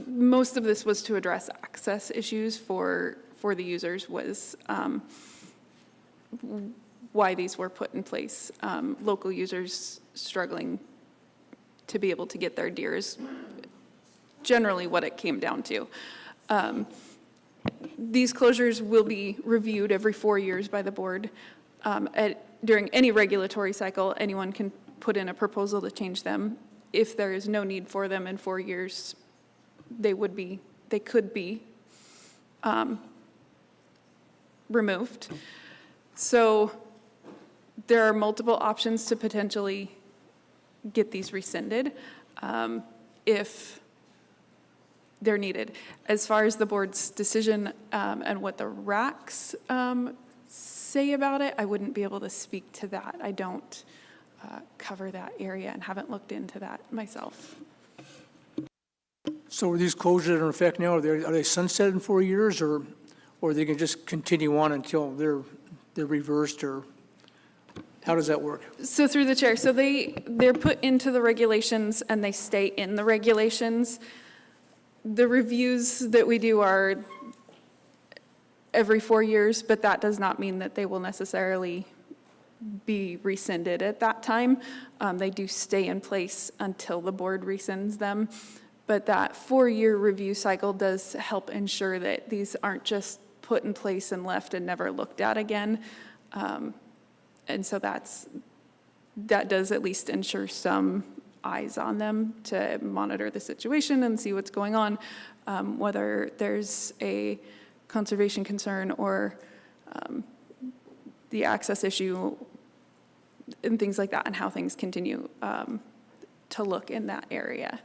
most of this was to address access issues for the users, was why these were put in place. Local users struggling to be able to get their deer is generally what it came down to. These closures will be reviewed every 4 years by the board. During any regulatory cycle, anyone can put in a proposal to change them. If there is no need for them in 4 years, they could be removed. So there are multiple options to potentially get these rescinded if they're needed. As far as the board's decision and what the RACs say about it, I wouldn't be able to speak to that. I don't cover that area and haven't looked into that myself. So are these closures that are in effect now, are they sunset in 4 years, or they can just continue on until they're they're reversed, or how does that work? So through the chair, so they're put into the regulations and they stay in the regulations. The reviews that we do are every 4 years, but that does not mean that they will necessarily be rescinded at that time. They do stay in place until the board rescinds them. But that 4-year review cycle does help ensure that these aren't just put in place and left and never looked at again. And so that does at least ensure some eyes on them to monitor the situation and see what's going on, whether there's a conservation concern or the access issue and things like that, and how things continue to look in that area.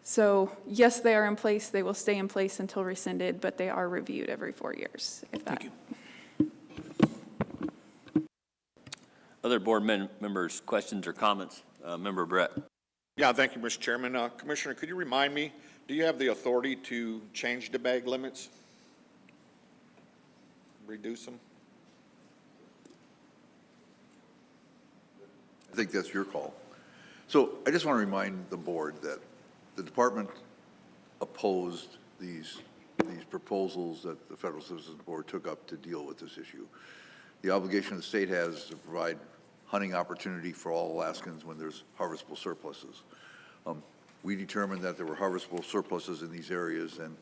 So yes, they are in place. They will stay in place until rescinded, but they are reviewed every 4 years. Thank you. Other board members, questions or comments? Member Brett. Yeah, thank you, Mr. Chairman. Commissioner, could you remind me, do you have the authority to change the bag limits? Reduce them? I think that's your call. So I just want to remind the board that the department opposed these proposals that the Federal Citizens Board took up to deal with this issue. The obligation the state has to provide hunting opportunity for all Alaskans when there's harvestable surpluses. We determined that there were harvestable surpluses in these areas, and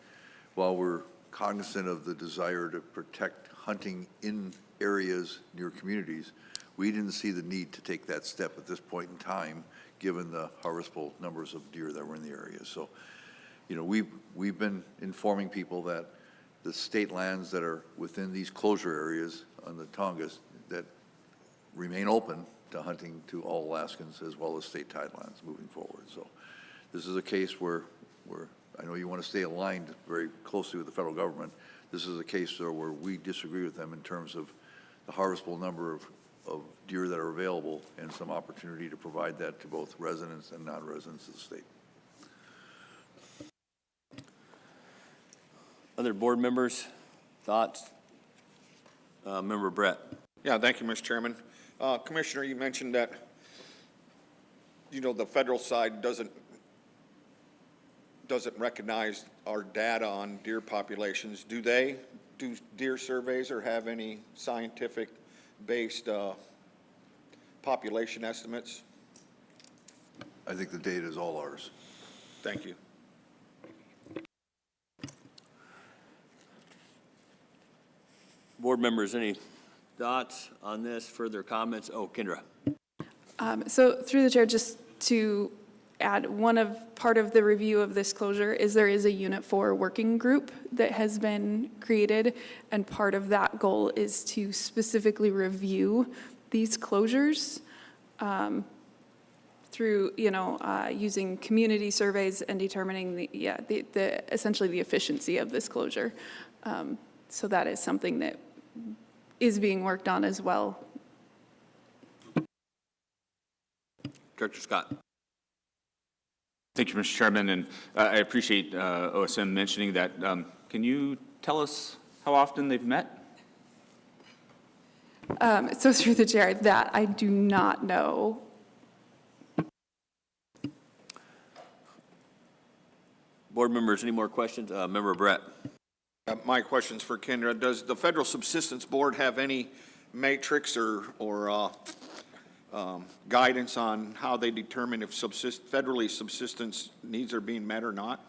while we're cognizant of the desire to protect hunting in areas near communities, we didn't see the need to take that step at this point in time, given the harvestable numbers of deer that were in the area. So, you know, we've been informing people that the state lands that are within these closure areas on the Tongass that remain open to hunting to all Alaskans, as well as state tidelands moving forward. So this is a case where I know you want to stay aligned very closely with the federal government. This is a case where we disagree with them in terms of the harvestable number of deer that are available and some opportunity to provide that to both residents and non-residents of the state. Other board members, thoughts? Member Brett. Yeah, thank you, Mr. Chairman. Commissioner, you mentioned that, you know, the federal side doesn't recognize our data on deer populations. Do they do deer surveys or have any scientific-based population estimates? I think the data is all ours. Thank you. Board members, any thoughts on this, further comments? Oh, Kendra. So through the chair, just to add, part of the review of this closure is there is a Unit 4 working group that has been created, and part of that goal is to specifically review these closures through, using community surveys and determining essentially the efficiency of this closure. So that is something that is being worked on as well. Director Scott. Thank you, Mr. Chairman, and I appreciate OSM mentioning that. Can you tell us how often they've met? So through the chair, that I do not know. Board members, any more questions? Member Brett. My question's for Kendra. Does the Federal Subsistence Board have any matrix or guidance on how they determine if federally subsistence needs are being met or not?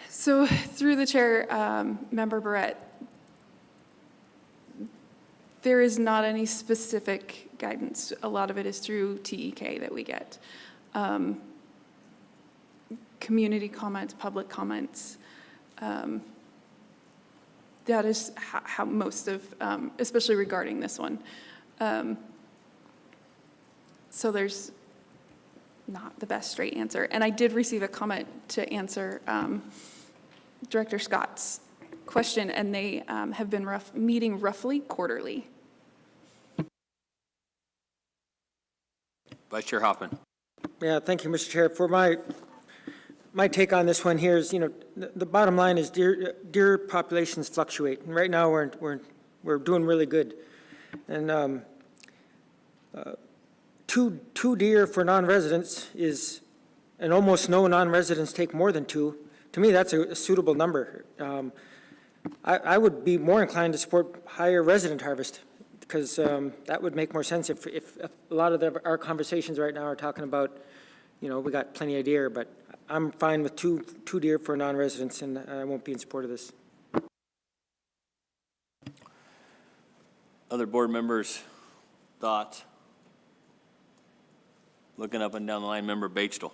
So through the chair, Member Barrett, there is not any specific guidance. A lot of it is through TEK that we get. Community comments, public comments. That is how most of, especially regarding this one. So there's not the best straight answer. And I did receive a comment to answer Director Scott's question, and they have been meeting roughly quarterly. Vice Chair Hoffman. Yeah, thank you, Mr. Chair. For my my take on this one here is, the bottom line is deer populations fluctuate. And right now, we're doing really good. And two deer for non-residents is, and almost no non-residents take more than two. To me, that's a suitable number. I would be more inclined to support higher resident harvest, because that would make more sense if a lot of our conversations right now are talking about, we got plenty of deer, but I'm fine with two deer for non-residents, and I won't be in support of this. Other board members, thoughts? Looking up and down the line, Member Batesville.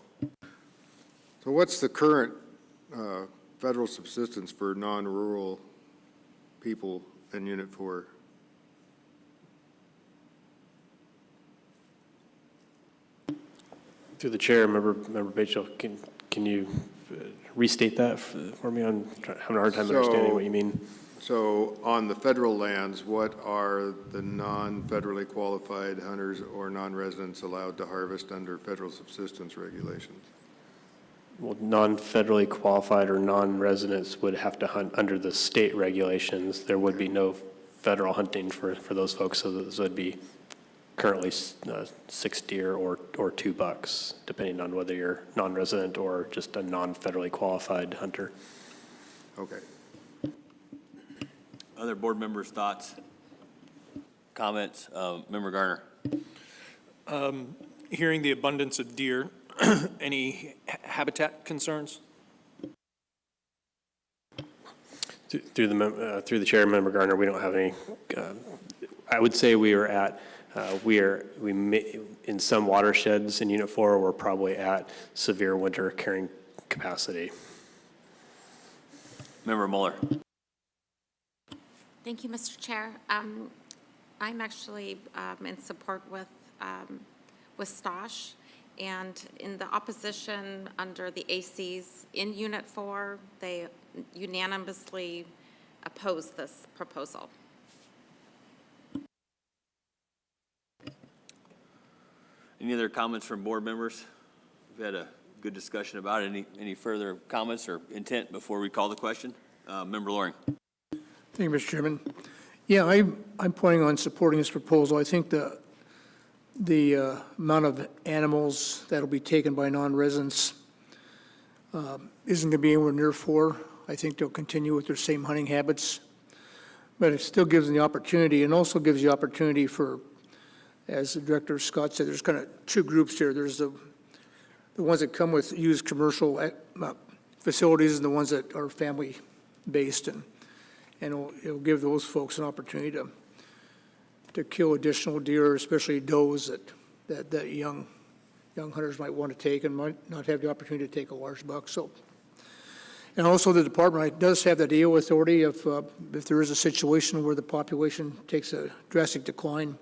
So what's the current federal subsistence for non-rural people in Unit 4? Through the chair, Member Batesville, can you restate that for me? I'm having a hard time understanding what you mean. So on the federal lands, what are the non-federally qualified hunters or non-residents allowed to harvest under federal subsistence regulations? Well, non-federally qualified or non-residents would have to hunt under the state regulations. There would be no federal hunting for those folks, so those would be currently 6 deer or 2 bucks, depending on whether you're non-resident or just a non-federally qualified hunter. Okay. Other board members' thoughts, comments? Member Garner. Hearing the abundance of deer, any habitat concerns? Through the chair, Member Garner, we don't have any. I would say we are at. In some watersheds in Unit 4, we're probably at severe winter carrying capacity. Member Mueller. Thank you, Mr. Chair. I'm actually in support with Stosh, and in the opposition under the ACs in Unit 4, they unanimously oppose this proposal. Any other comments from board members? We've had a good discussion about it. Any further comments or intent before we call the question? Member Loring. Thank you, Mr. Chairman. Yeah, I'm planning on supporting this proposal. I think the amount of animals that'll be taken by non-residents isn't going to be anywhere near 4. I think they'll continue with their same hunting habits, but it still gives them the opportunity, and also gives the opportunity for, as the Director Scott said, there's kind of 2 groups here. There's the ones that come with used commercial facilities and the ones that are family-based, and it'll give those folks an opportunity to kill additional deer, especially does that young hunters might want to take and might not have the opportunity to take a large buck. So, and also the department does have that EO authority if there is a situation where the population takes a drastic decline,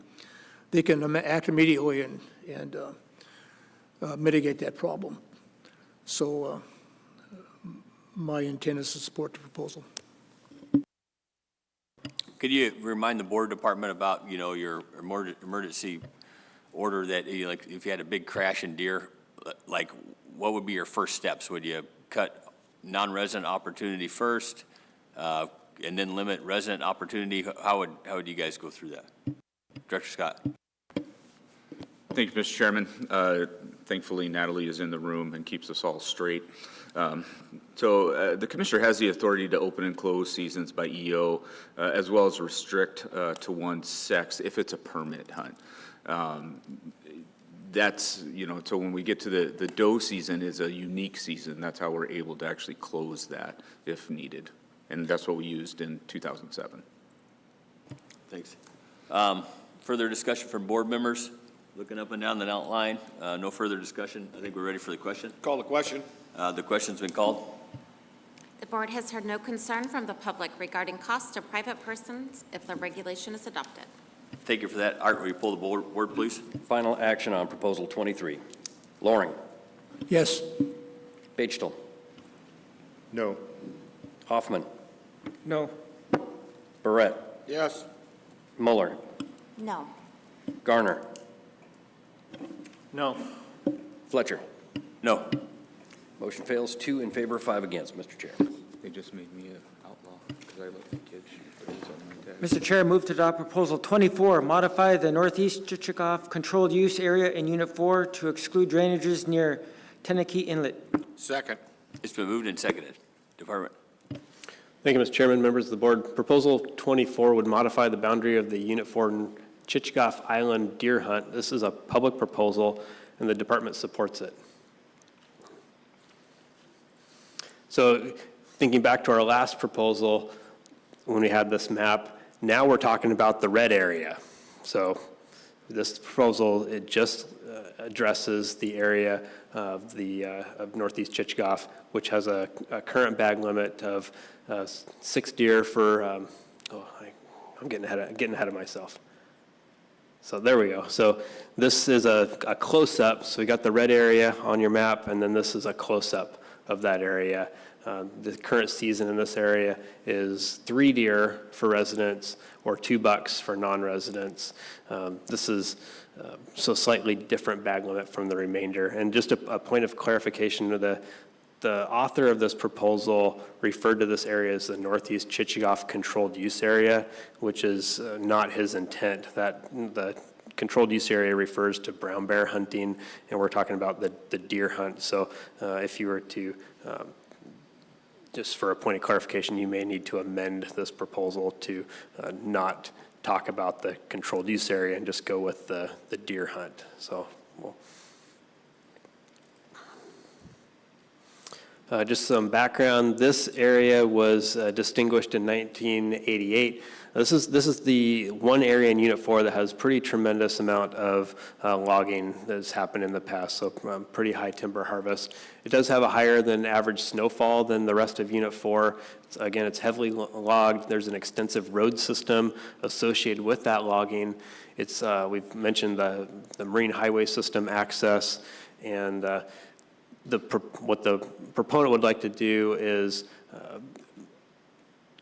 they can act immediately and mitigate that problem. So my intent is to support the proposal. Could you remind the board department about, your emergency order that, like, if you had a big crash in deer, like, what would be your first steps? Would you cut non-resident opportunity first, and then limit resident opportunity? How would you guys go through that? Director Scott. Thank you, Mr. Chairman. Thankfully, Natalie is in the room and keeps us all straight. So the commissioner has the authority to open and close seasons by EO, as well as restrict to one sex if it's a permit hunt. That's, so when we get to the doe season is a unique season. That's how we're able to actually close that if needed. And that's what we used in 2007. Thanks. Further discussion from board members? Looking up and down the outline. No further discussion. I think we're ready for the question. Call the question. The question's been called. The board has heard no concern from the public regarding costs to private persons if the regulation is adopted. Thank you for that. Art, will you pull the board, please? Final action on Proposal 23. Loring. Yes. Batesville. No. Hoffman. No. Barrett. Yes. Mueller. No. Garner. No. Fletcher. No. Motion fails, 2 in favor, 5 against, Mr. Chair. They just made me an outlaw because I let the kids shoot those on my tag. Mr. Chair, move to adopt Proposal 24, modify the Northeast Chichikov Controlled Use Area in Unit 4 to exclude drainages near Tenakee Inlet. Second. It's been moved and seconded. Department. Thank you, Mr. Chairman, members of the board. Proposal 24 would modify the boundary of the Unit 4 Chichikov Island deer hunt. This is a public proposal, and the department supports it. So thinking back to our last proposal, when we had this map, now we're talking about the red area. So this proposal, it just addresses the area of of Northeast Chichikov, which has a current bag limit of 6 deer for, I'm getting ahead of myself. So there we go. So this is a close-up. So we got the red area on your map, and then this is a close-up of that area. The current season in this area is 3 deer for residents or 2 bucks for non-residents. This is so slightly different bag limit from the remainder. And just a point of clarification, the author of this proposal referred to this area as the Northeast Chichikov Controlled Use Area, which is not his intent. That the controlled use area refers to brown bear hunting, and we're talking about the deer hunt. So if you were to, just for a point of clarification, you may need to amend this proposal to not talk about the controlled use area and just go with the deer hunt. So just some background. This area was distinguished in 1988. This is the one area in Unit 4 that has pretty tremendous amount of logging that has happened in the past, so pretty high timber harvest. It does have a higher than average snowfall than the rest of Unit 4. Again, it's heavily logged. There's an extensive road system associated with that logging. It's we've mentioned the marine highway system access, and what the proponent would like to do is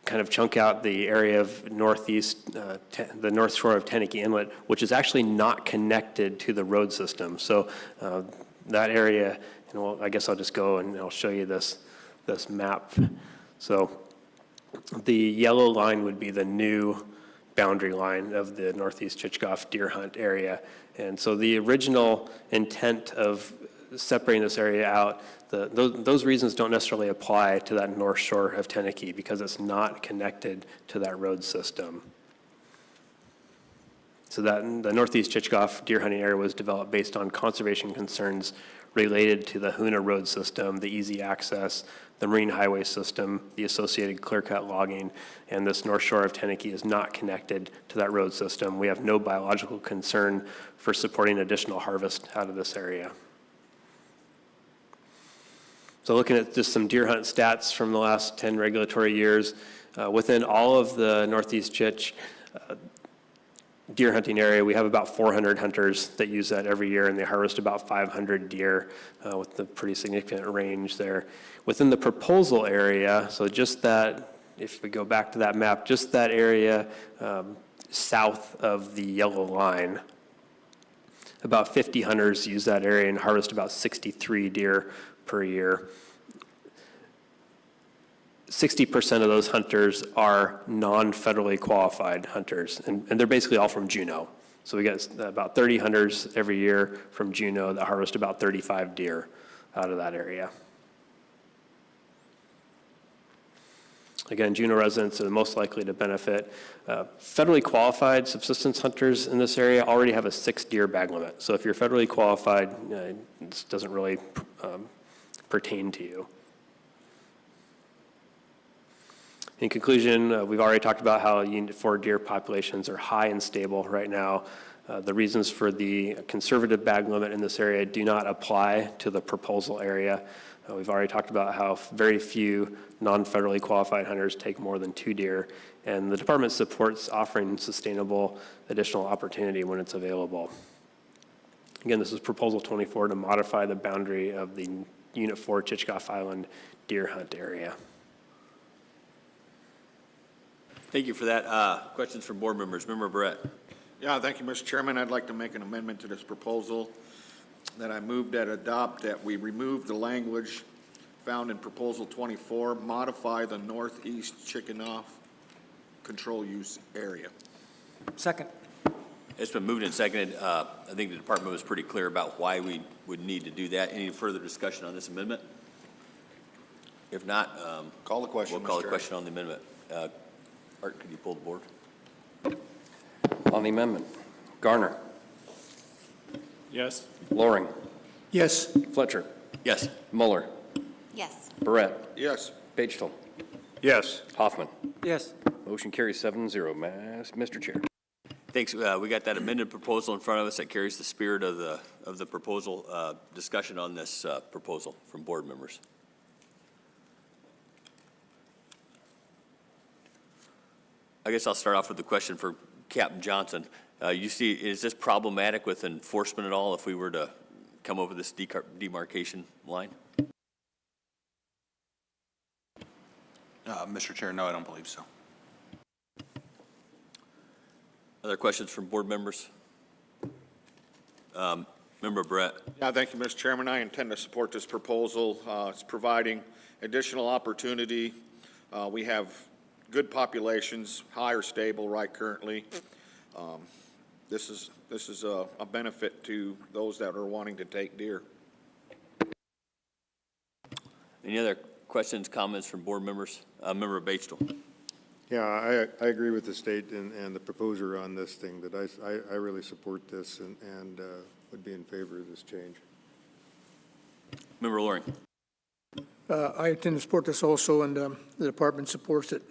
kind of chunk out the area of northeast, the north shore of Tenakee Inlet, which is actually not connected to the road system. So that area, I guess I'll just go and I'll show you this map. So the yellow line would be the new boundary line of the Northeast Chichikov deer hunt area. And so the original intent of separating this area out, those reasons don't necessarily apply to that north shore of Tenakee because it's not connected to that road system. So that the Northeast Chichikov deer hunting area was developed based on conservation concerns related to the Hoona road system, the easy access, the marine highway system, the associated clear-cut logging, and this north shore of Tenakee is not connected to that road system. We have no biological concern for supporting additional harvest out of this area. So looking at just some deer hunt stats from the last 10 regulatory years, within all of the Northeast Chich deer hunting area, we have about 400 hunters that use that every year, and they harvest about 500 deer with a pretty significant range there. Within the proposal area, so just that, if we go back to that map, just that area south of the yellow line, about 50 hunters use that area and harvest about 63 deer per year. 60% of those hunters are non-federally qualified hunters, and they're basically all from Juneau. So we got about 30 hunters every year from Juneau that harvest about 35 deer out of that area. Again, Juneau residents are the most likely to benefit. Federally qualified subsistence hunters in this area already have a 6 deer bag limit. So if you're federally qualified, this doesn't really pertain to you. In conclusion, we've already talked about how Unit 4 deer populations are high and stable right now. The reasons for the conservative bag limit in this area do not apply to the proposal area. We've already talked about how very few non-federally qualified hunters take more than 2 deer, and the department supports offering sustainable additional opportunity when it's available. Again, this is Proposal 24 to modify the boundary of the Unit 4 Chichikov Island deer hunt area. Thank you for that. Questions from board members. Member Brett. Yeah, thank you, Mr. Chairman. I'd like to make an amendment to this proposal that I move that we remove the language found in Proposal 24, modify the northeast Chickenough control use area. Second. It's been moved and seconded. I think the department was pretty clear about why we would need to do that. Any further discussion on this amendment? If not, Call the question, we'll call Mr. the Chair. question on the amendment. Art, could you pull the board? On the amendment, Garner, Yes. Loring, Yes. Fletcher, Yes. Mueller, Yes. Barrett, Yes. Pagetold, Yes. Hoffman. Yes. Motion carries 7-0. Mr. Chair. Thanks. We got that amended proposal in front of us that carries the spirit of the proposal. Discussion on this proposal from board members. I guess I'll start off with the question for Captain Johnson. You see, is this problematic with enforcement at all if we were to come up with this demarcation line? Mr. Chair, no, I don't believe so. Other questions from board members? Member Brett. Yeah, thank you, Mr. Chairman. I intend to support this proposal. It's providing additional opportunity. We have good populations, high or stable right currently. This is a benefit to those that are wanting to take deer. Any other questions, comments from board members? Member Batesville. Yeah, I agree with the state and the proposer on this thing, that I really support this and would be in favor of this change. Member Loring. I intend to support this also, and the department supports it.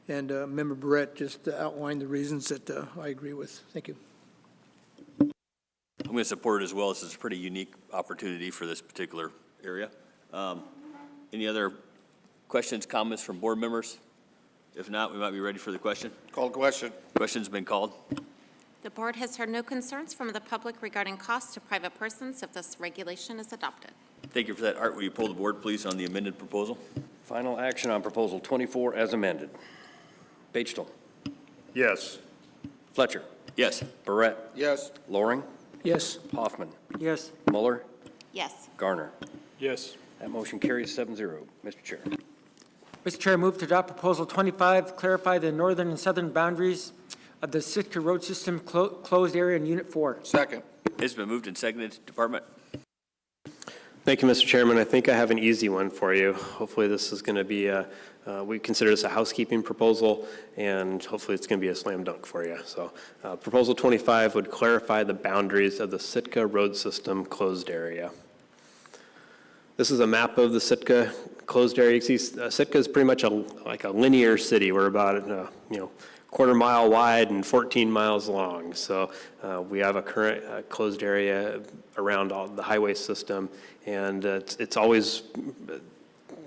And Member Barrett just outlined the reasons that I agree with. Thank you. I'm going to support it as well. This is a pretty unique opportunity for this particular area. Any other questions, comments from board members? If not, we might be ready for the question. Call the question. Question's been called. The board has heard no concerns from the public regarding costs to private persons if this regulation is adopted. Thank you for that. Art, will you pull the board, please, on the amended proposal? Final action on Proposal 24 as amended. Pagetold, Yes. Fletcher, Yes. Barrett, Yes. Loring, Yes. Hoffman, Yes. Mueller, Yes. Garner. Yes. That motion carries 7-0. Mr. Chair. Mr. Chair, move to adopt Proposal 25, clarify the northern and southern boundaries of the Sitka road system closed area in Unit 4. Second. It's been moved and seconded. Department. Thank you, Mr. Chairman. I think I have an easy one for you. Hopefully this is going to be we consider this a housekeeping proposal, and hopefully it's going to be a slam dunk for you. So Proposal 25 would clarify the boundaries of the Sitka road system closed area. This is a map of the Sitka closed area. You see, Sitka is pretty much like a linear city. We're about quarter mile wide and 14 miles long. So we have a current closed area around all the highway system, and it's always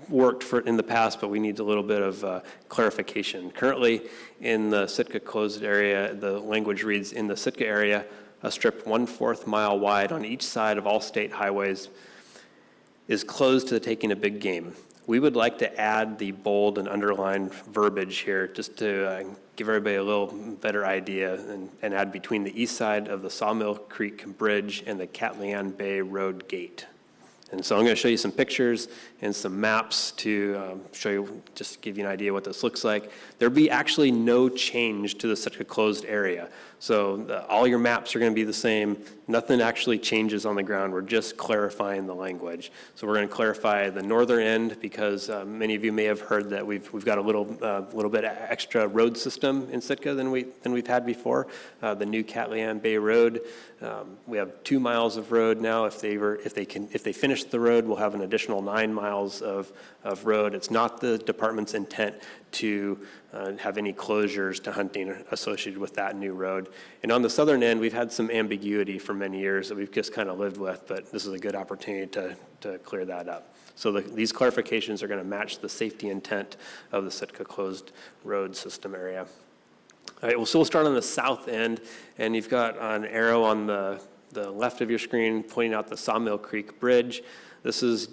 worked in the past, but we need a little bit of clarification. Currently, in the Sitka closed area, the language reads, in the Sitka area, a strip 1/4 mile wide on each side of all state highways is closed to the taking of big game. We would like to add the bold and underlined verbiage here just to give everybody a little better idea and add between the east side of the Sawmill Creek Bridge and the Catlean Bay Road Gate. And so I'm going to show you some pictures and some maps to show you, just give you an idea what this looks like. There'll be actually no change to the Sitka closed area. So all your maps are going to be the same. Nothing actually changes on the ground. We're just clarifying the language. So we're going to clarify the northern end because many of you may have heard that we've got a little bit extra road system in Sitka than we've had before. The new Catlean Bay Road. We have 2 miles of road now. If they finish the road, we'll have an additional 9 miles of road. It's not the department's intent to have any closures to hunting associated with that new road. And on the southern end, we've had some ambiguity for many years that we've just kind of lived with, but this is a good opportunity to clear that up. So these clarifications are going to match the safety intent of the Sitka closed road system area. All right, so we'll start on the south end, and you've got an arrow on the left of your screen pointing out the Sawmill Creek Bridge. This is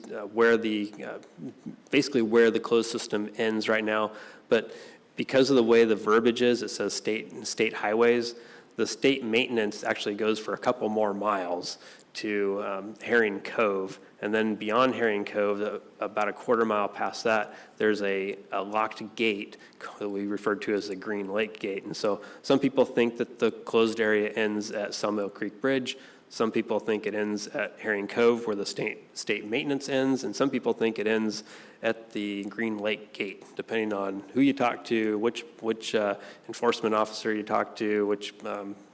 basically where the closed system ends right now, but because of the way the verbiage is, it says state highways, the state maintenance actually goes for a couple more miles to Herring Cove. And then beyond Herring Cove, about a quarter mile past that, there's a locked gate that we refer to as the Green Lake Gate. And so some people think that the closed area ends at Sawmill Creek Bridge. Some people think it ends at Herring Cove where the state maintenance ends. And some people think it ends at the Green Lake Gate, depending on who you talk to, which enforcement officer you talk to, which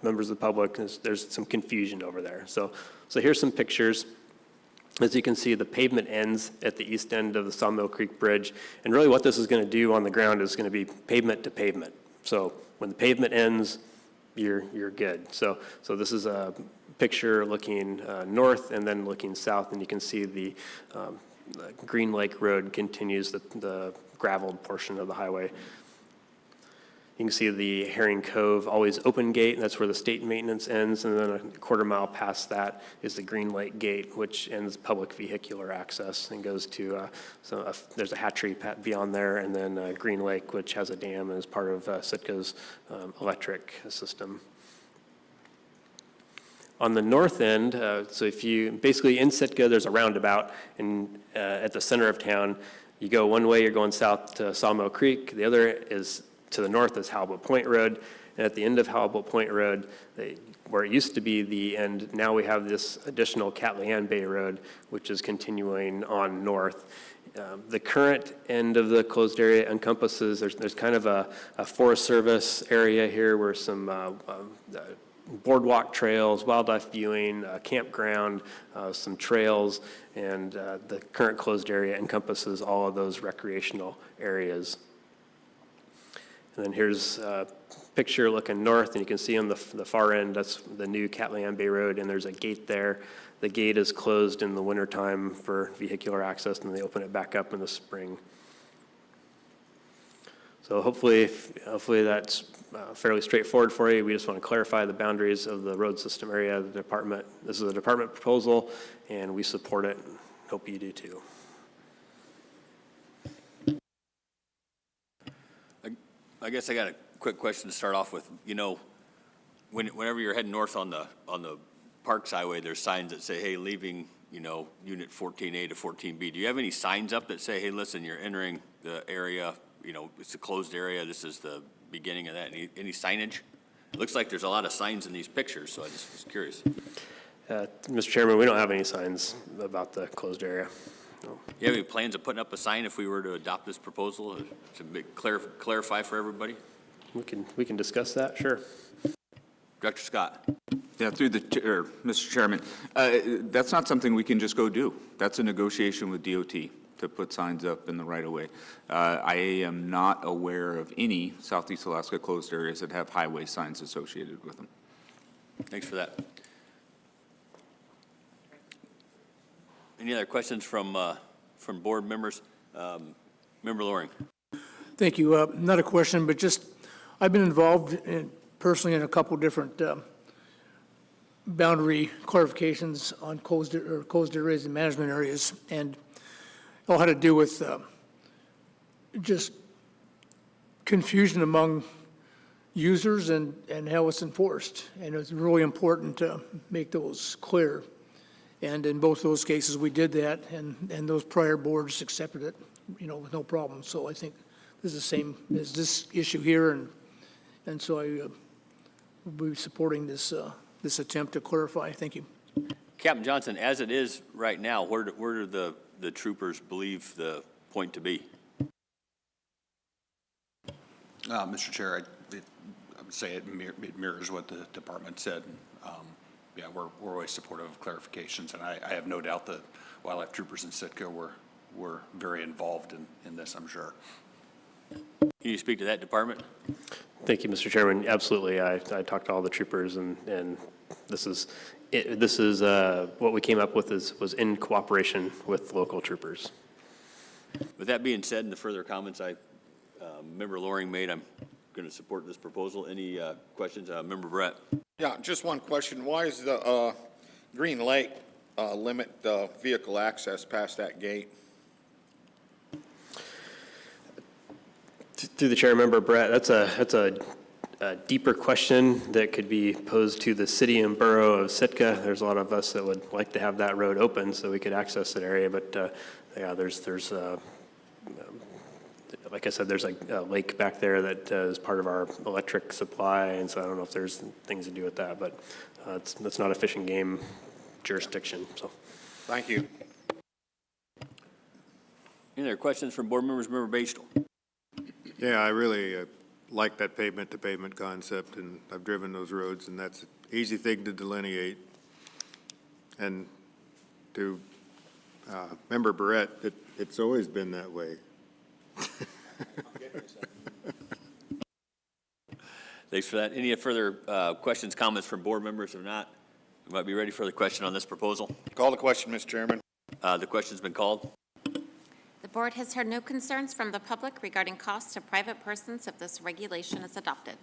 members of the public. There's some confusion over there. So here's some pictures. As you can see, the pavement ends at the east end of the Sawmill Creek Bridge. And really what this is going to do on the ground is going to be pavement to pavement. So when the pavement ends, you're good. So this is a picture looking north and then looking south, and you can see the Green Lake Road continues the graveled portion of the highway. You can see the Herring Cove always open gate, and that's where the state maintenance ends, and then a quarter mile past that is the Green Lake Gate, which ends public vehicular access and goes to, there's a hatchery beyond there, and then Green Lake, which has a dam and is part of Sitka's electric system. On the north end, so if you, basically in Sitka, there's a roundabout, and at the center of town, you go one way, you're going south to Sawmill Creek, the other is to the north is Halibut Point Road, and at the end of Halibut Point Road, where it used to be the end, now we have this additional Catleyan Bay Road, which is continuing on north. The current end of the closed area encompasses, there's kind of a Forest Service area here where some boardwalk trails, wildlife viewing, campground, some trails, and the current closed area encompasses all of those recreational areas. And then here's a picture looking north, and you can see on the far end, that's the new Catleyan Bay Road, and there's a gate there. The gate is closed in the wintertime for vehicular access, and they open it back up in the spring. So hopefully that's fairly straightforward for you. We just want to clarify the boundaries of the road system area of the department. This is a department proposal, and we support it. Hope you do too. I guess I got a quick question to start off with. You know, whenever you're heading north on the Parks Highway, there's signs that say, hey, leaving, you know, unit 14A to 14B. Do you have any signs up that say, hey, listen, you're entering the area, you know, it's a closed area, this is the beginning of that? Any signage? It looks like there's a lot of signs in these pictures, so I just was curious. Mr. Chairman, we don't have any signs about the closed area. No. You have any plans of putting up a sign if we were to adopt this proposal to clarify for everybody? We can discuss that, sure. Director Scott. Yeah, through the chair, Mr. Chairman, that's not something we can just go do. That's a negotiation with DOT to put signs up in the right of way. I am not aware of any Southeast Alaska closed areas that have highway signs associated with them. Thanks for that. Any other questions from board members? Member Loring. Thank you. Not a question, but just, I've been involved personally in a couple different boundary clarifications on closed areas and management areas, and it all had to do with just confusion among users and how it's enforced. And it's really important to make those clear. And in both those cases, we did that, and those prior boards accepted it, you know, with no problem. So I think this is the same as this issue here, and so I will be supporting this this attempt to clarify. Thank you. Captain Johnson, as it is right now, where do the troopers believe the point to be? Mr. Chair, I would say it mirrors what the department said. Yeah, we're always supportive of clarifications, and I have no doubt that wildlife troopers in Sitka were very involved in this, I'm sure. Can you speak to that department? Thank you, Mr. Chairman. Absolutely. I talked to all the troopers, and this is what we came up with was in cooperation with local troopers. With that being said, and the further comments Member Loring made, I'm going to support this proposal. Any questions? Member Brett. Yeah, just one question. Why is the Green Lake limit vehicle access past that gate? Through the chair, Member Brett, that's a a deeper question that could be posed to the city and borough of Sitka. There's a lot of us that would like to have that road open so we could access that area, but yeah, there's like I said, there's a lake back there that is part of our electric supply, and so I don't know if there's things to do with that, but that's not a fish and game jurisdiction, so. Thank you. Any other questions from board members? Member Batesville? Yeah, I really like that pavement-to-pavement concept, and I've driven those roads, and that's an easy thing to delineate. And to Member Barrett, it's always been that way. Thanks for that. Any further questions, comments from board members? If not, we might be ready for the question on this proposal. Call the question, Mr. Chairman. The question's been called. The board has heard no concerns from the public regarding costs to private persons if this regulation is adopted.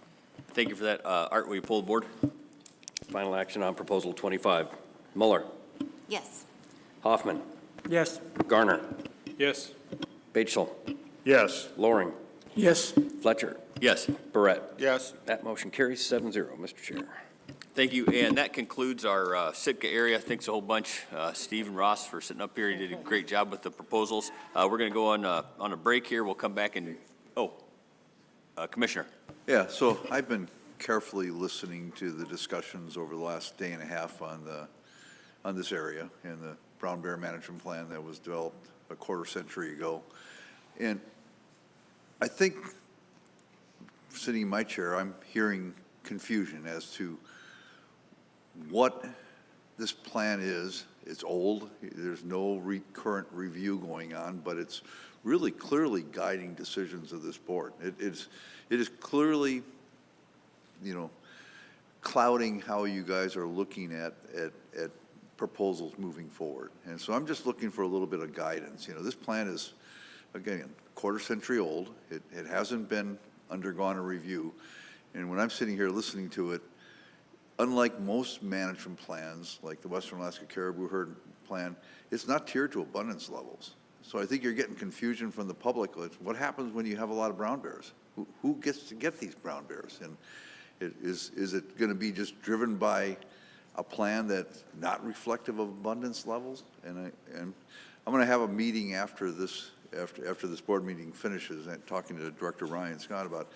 Thank you for that. Art, will you pull the board? Final action on Proposal 25. Mueller. Yes. Hoffman. Yes. Garner. Yes. Batesville. Yes. Loring. Yes. Fletcher. Yes. Barrett. Yes. That motion carries 7-0, Mr. Chair. Thank you, and that concludes our Sitka area. Thanks a whole bunch, Steve and Ross, for sitting up here. You did a great job with the proposals. We're going to go on a break here. We'll come back and, Commissioner. Yeah, so I've been carefully listening to the discussions over the last day and a half on this area and the brown bear management plan that was developed a quarter century ago. And I think, sitting in my chair, I'm hearing confusion as to what this plan is. It's old. There's no current review going on, but it's really clearly guiding decisions of this board. It is clearly, clouding how you guys are looking at proposals moving forward. And so I'm just looking for a little bit of guidance. This plan is, again, quarter century old. It hasn't been undergone a review. And when I'm sitting here listening to it, unlike most management plans, like the Western Alaska Caribou Herd Plan, it's not tiered to abundance levels. So I think you're getting confusion from the public. What happens when you have a lot of brown bears? Who gets to get these brown bears? And is it going to be just driven by a plan that's not reflective of abundance levels? And I'm going to have a meeting after this board meeting finishes, and talking to Director Ryan Scott about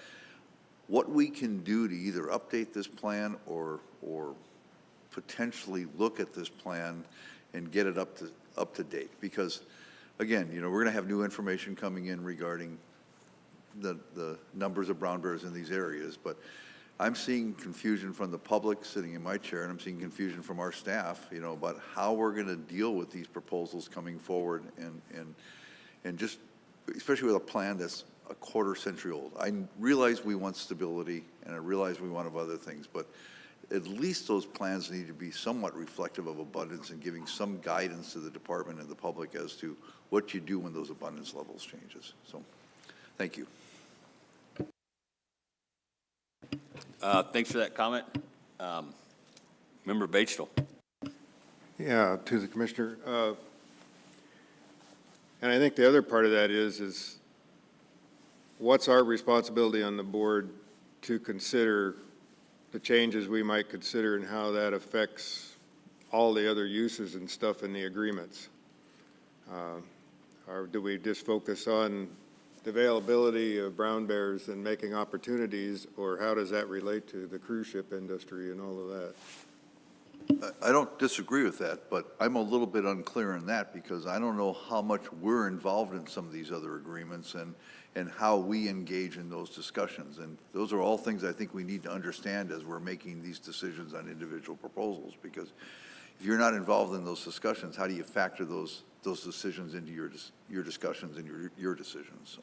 what we can do to either update this plan or potentially look at this plan and get it up to date. Because, again, we're going to have new information coming in regarding the numbers of brown bears in these areas. But I'm seeing confusion from the public sitting in my chair, and I'm seeing confusion from our staff, about how we're going to deal with these proposals coming forward, and just especially with a plan that's a quarter century old. I realize we want stability, and I realize we want other things, but at least those plans need to be somewhat reflective of abundance and giving some guidance to the department and the public as to what you do when those abundance levels changes. So, thank you. Thanks for that comment. Member Batesville. Yeah, to the Commissioner. And I think the other part of that is what's our responsibility on the board to consider the changes we might consider and how that affects all the other uses and stuff in the agreements? Or do we just focus on the availability of brown bears and making opportunities, or how does that relate to the cruise ship industry and all of that? I don't disagree with that, but I'm a little bit unclear in that because I don't know how much we're involved in some of these other agreements and how we engage in those discussions. And those are all things I think we need to understand as we're making these decisions on individual proposals, because if you're not involved in those discussions, how do you factor those decisions into your discussions and your decisions? So,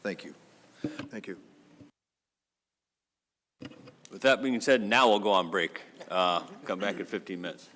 thank you. Thank you. With that being said, now we'll go on break. Come back in 15 minutes.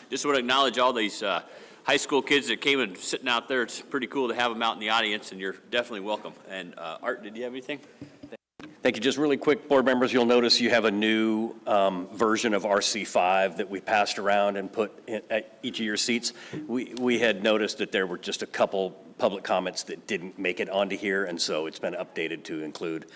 just want to acknowledge all these high school kids that came and sitting out there. It's pretty cool to have them out in the audience, and you're definitely welcome. And Art, did you have anything? Thank you. Just really quick, board members, you'll notice you have a new version of RC5 that we passed around and put at each of your seats. We had noticed that there were just a couple public comments that didn't make it onto here, and so it's been updated to include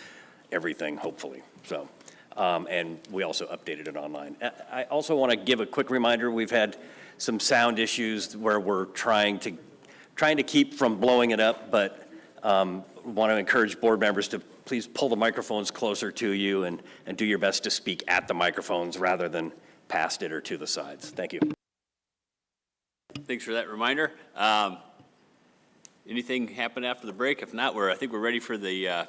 everything, hopefully. So, and we also updated it online. I also want to give a quick reminder. We've had some sound issues where we're trying to keep from blowing it up, but want to encourage board members to please pull the microphones closer to you and do your best to speak at the microphones rather than past it or to the sides. Thank you. Thanks for that reminder. Anything happen after the break? If not, I think we're ready for the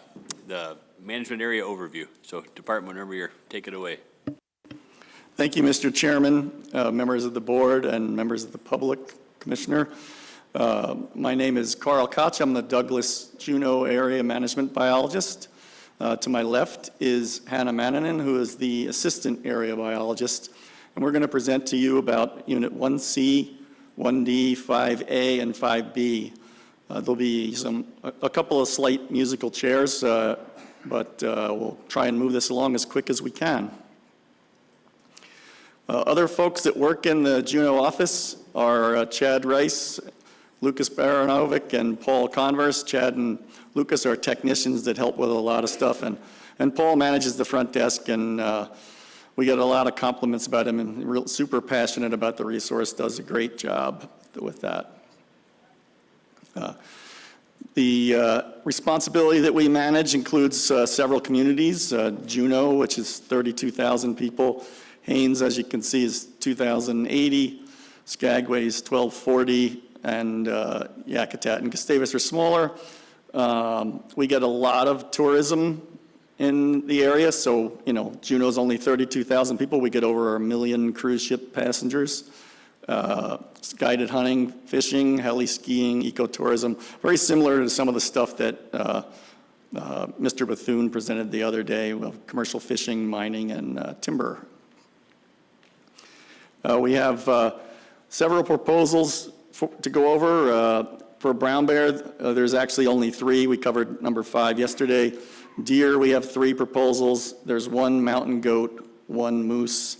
management area overview. So Department, whenever you're, take it away. Thank you, Mr. Chairman, members of the board, and members of the public, Commissioner. My name is Carl Koch. I'm the Douglas Juneau Area Management Biologist. To my left is Hannah Mananen, who is the Assistant Area Biologist. And we're going to present to you about Unit 1C, 1D, 5A, and 5B. There'll be a couple of slight musical chairs, but we'll try and move this along as quick as we can. Other folks that work in the Juneau office are Chad Rice, Lucas Baranovic, and Paul Converse. Chad and Lucas are technicians that help with a lot of stuff, and Paul manages the front desk, and we get a lot of compliments about him, and super passionate about the resource, does a great job with that. The responsibility that we manage includes several communities. Juneau, which is 32,000 people. Haines, as you can see, is 2,080. Skagway is 1,240. And Yakutat and Gustavus are smaller. We get a lot of tourism in the area. So, Juneau's only 32,000 people. We get over 1 million cruise ship passengers. Guided hunting, fishing, heli skiing, ecotourism, very similar to some of the stuff that Mr. Bethune presented the other day of commercial fishing, mining, and timber. We have several proposals to go over. For brown bear, there's actually only 3. We covered number 5 yesterday. Deer, we have 3 proposals. There's 1 mountain goat, 1 moose,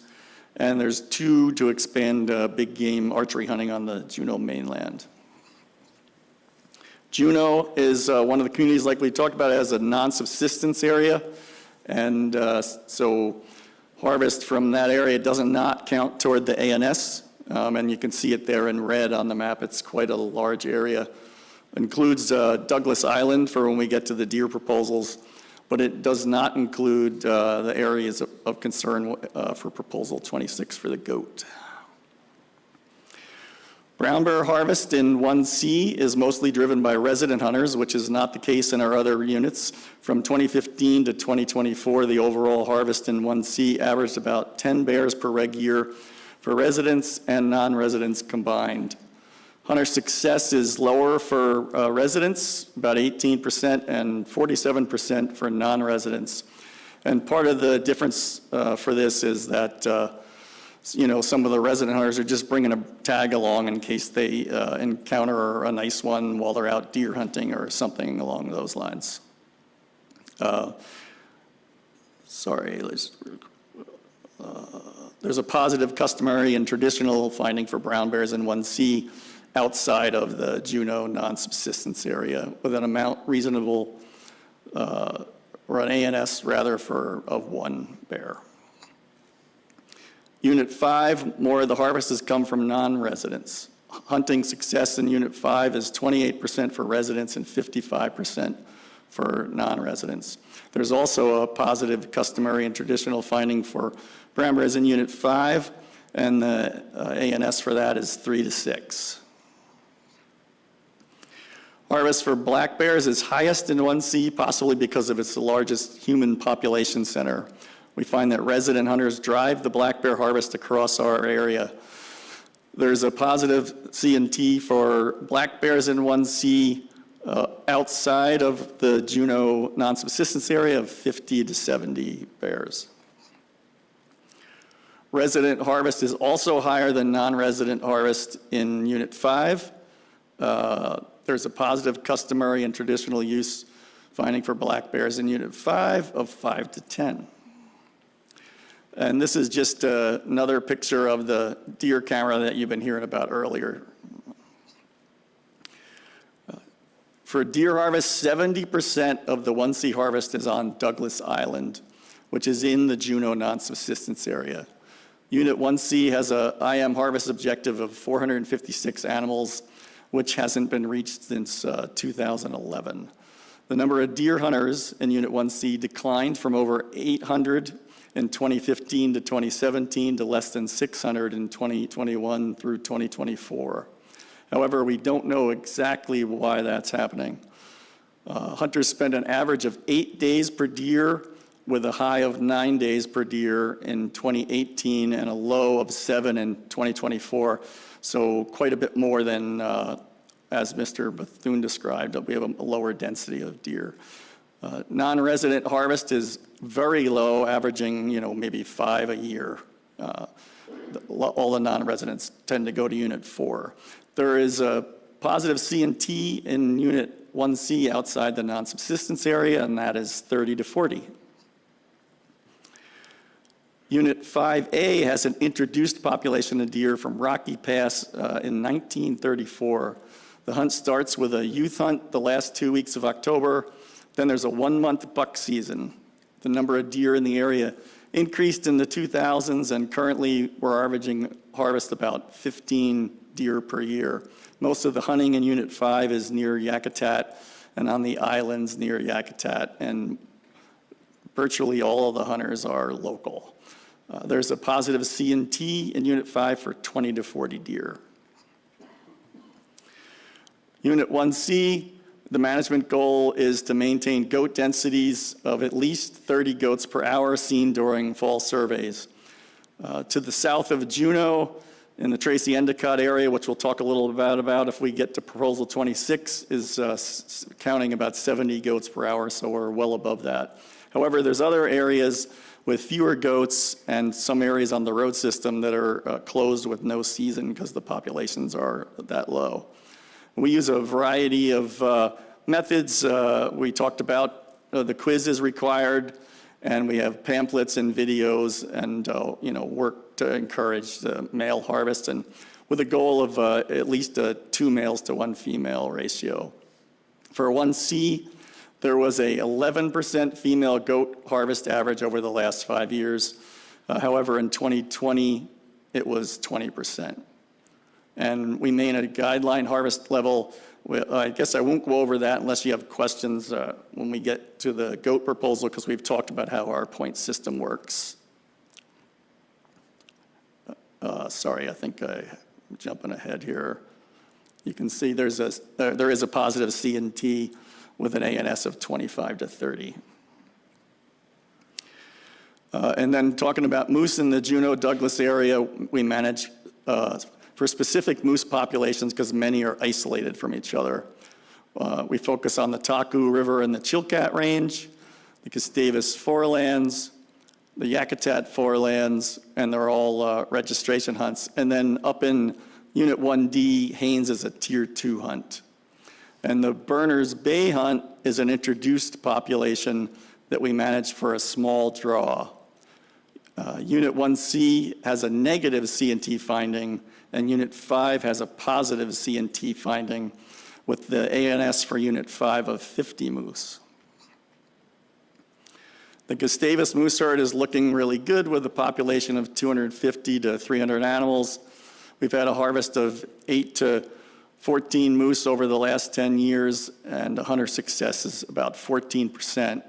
and there's 2 to expand big game archery hunting on the Juneau mainland. Juneau is one of the communities, like we talked about, as a non-subsistence area, and so harvest from that area does not count toward the ANS, and you can see it there in red on the map. It's quite a large area. Includes Douglas Island for when we get to the deer proposals, but it does not include the areas of concern for proposal 26 for the goat. Brown bear harvest in 1C is mostly driven by resident hunters, which is not the case in our other units. From 2015 to 2024, the overall harvest in 1C averaged about 10 bears per reg year for residents and non-residents combined. Hunter success is lower for residents, about 18%, and 47% for non-residents. And part of the difference for this is that some of the resident hunters are just bringing a tag along in case they encounter a nice one while they're out deer hunting or something along those lines. There's a positive, customary, and traditional finding for brown bears in 1C outside of the Juneau non-subsistence area with an amount reasonable, or an ANS rather, of 1 bear. Unit 5, more of the harvest has come from non-residents. Hunting success in Unit 5 is 28% for residents and 55% for non-residents. There's also a positive, customary, and traditional finding for brown bears in Unit 5, and the ANS for that is 3 to 6. Harvest for black bears is highest in 1C, possibly because of its largest human population center. We find that resident hunters drive the black bear harvest across our area. There's a positive C&T for black bears in 1C outside of the Juneau non-subsistence area of 50 to 70 bears. Resident harvest is also higher than non-resident harvest in Unit 5. There's a positive customary and traditional use finding for black bears in Unit 5 of 5 to 10. And this is just another picture of the deer camera that you've been hearing about earlier. For deer harvest, 70% of the 1C harvest is on Douglas Island, which is in the Juneau non-subsistence area. Unit 1C has a IM harvest objective of 456 animals, which hasn't been reached since 2011. The number of deer hunters in Unit 1C declined from over 800 in 2015 to 2017 to less than 600 in 2021 through 2024. However, we don't know exactly why that's happening. Hunters spend an average of 8 days per deer, with a high of 9 days per deer in 2018 and a low of 7 in 2024. So quite a bit more than, as Mr. Bethune described, we have a lower density of deer. Non-resident harvest is very low, averaging, maybe 5 a year. All the non-residents tend to go to Unit 4. There is a positive C&T in Unit 1C outside the non-subsistence area, and that is 30 to 40. Unit 5A has an introduced population of deer from Rocky Pass in 1934. The hunt starts with a youth hunt the last 2 weeks of October. Then there's a 1-month buck season. The number of deer in the area increased in the 2000s, and currently we're averaging harvest about 15 deer per year. Most of the hunting in Unit 5 is near Yakutat and on the islands near Yakutat, and virtually all of the hunters are local. There's a positive C&T in Unit 5 for 20 to 40 deer. Unit 1C, the management goal is to maintain goat densities of at least 30 goats per hour seen during fall surveys. To the south of Juneau, in the Tracy Endicott area, which we'll talk a little about if we get to Proposal 26, is counting about 70 goats per hour, so we're well above that. However, there's other areas with fewer goats and some areas on the road system that are closed with no season because the populations are that low. We use a variety of methods. We talked about the quiz is required, and we have pamphlets and videos and work to encourage the male harvest, and with a goal of at least a 2 males to 1 female ratio. For 1C, there was a 11% female goat harvest average over the last 5 years. However, in 2020, it was 20%. And we maintain a guideline harvest level. I guess I won't go over that unless you have questions when we get to the goat proposal, because we've talked about how our point system works. Sorry, I think I'm jumping ahead here. You can see there is a positive C&T with an ANS of 25 to 30. And then talking about moose in the Juneau-Douglas area, we manage for specific moose populations because many are isolated from each other. We focus on the Taku River and the Chilkat Range, the Gustavus Forelands, the Yakutat Forelands, and they're all registration hunts. And then up in Unit 1D, Haines is a Tier 2 hunt. And the Berners Bay hunt is an introduced population that we manage for a small draw. Unit 1C has a negative C&T finding, and Unit 5 has a positive C&T finding with the ANS for Unit 5 of 50 moose. The Gustavus moose herd is looking really good with a population of 250 to 300 animals. We've had a harvest of 8 to 14 moose over the last 10 years, and the hunter success is about 14%.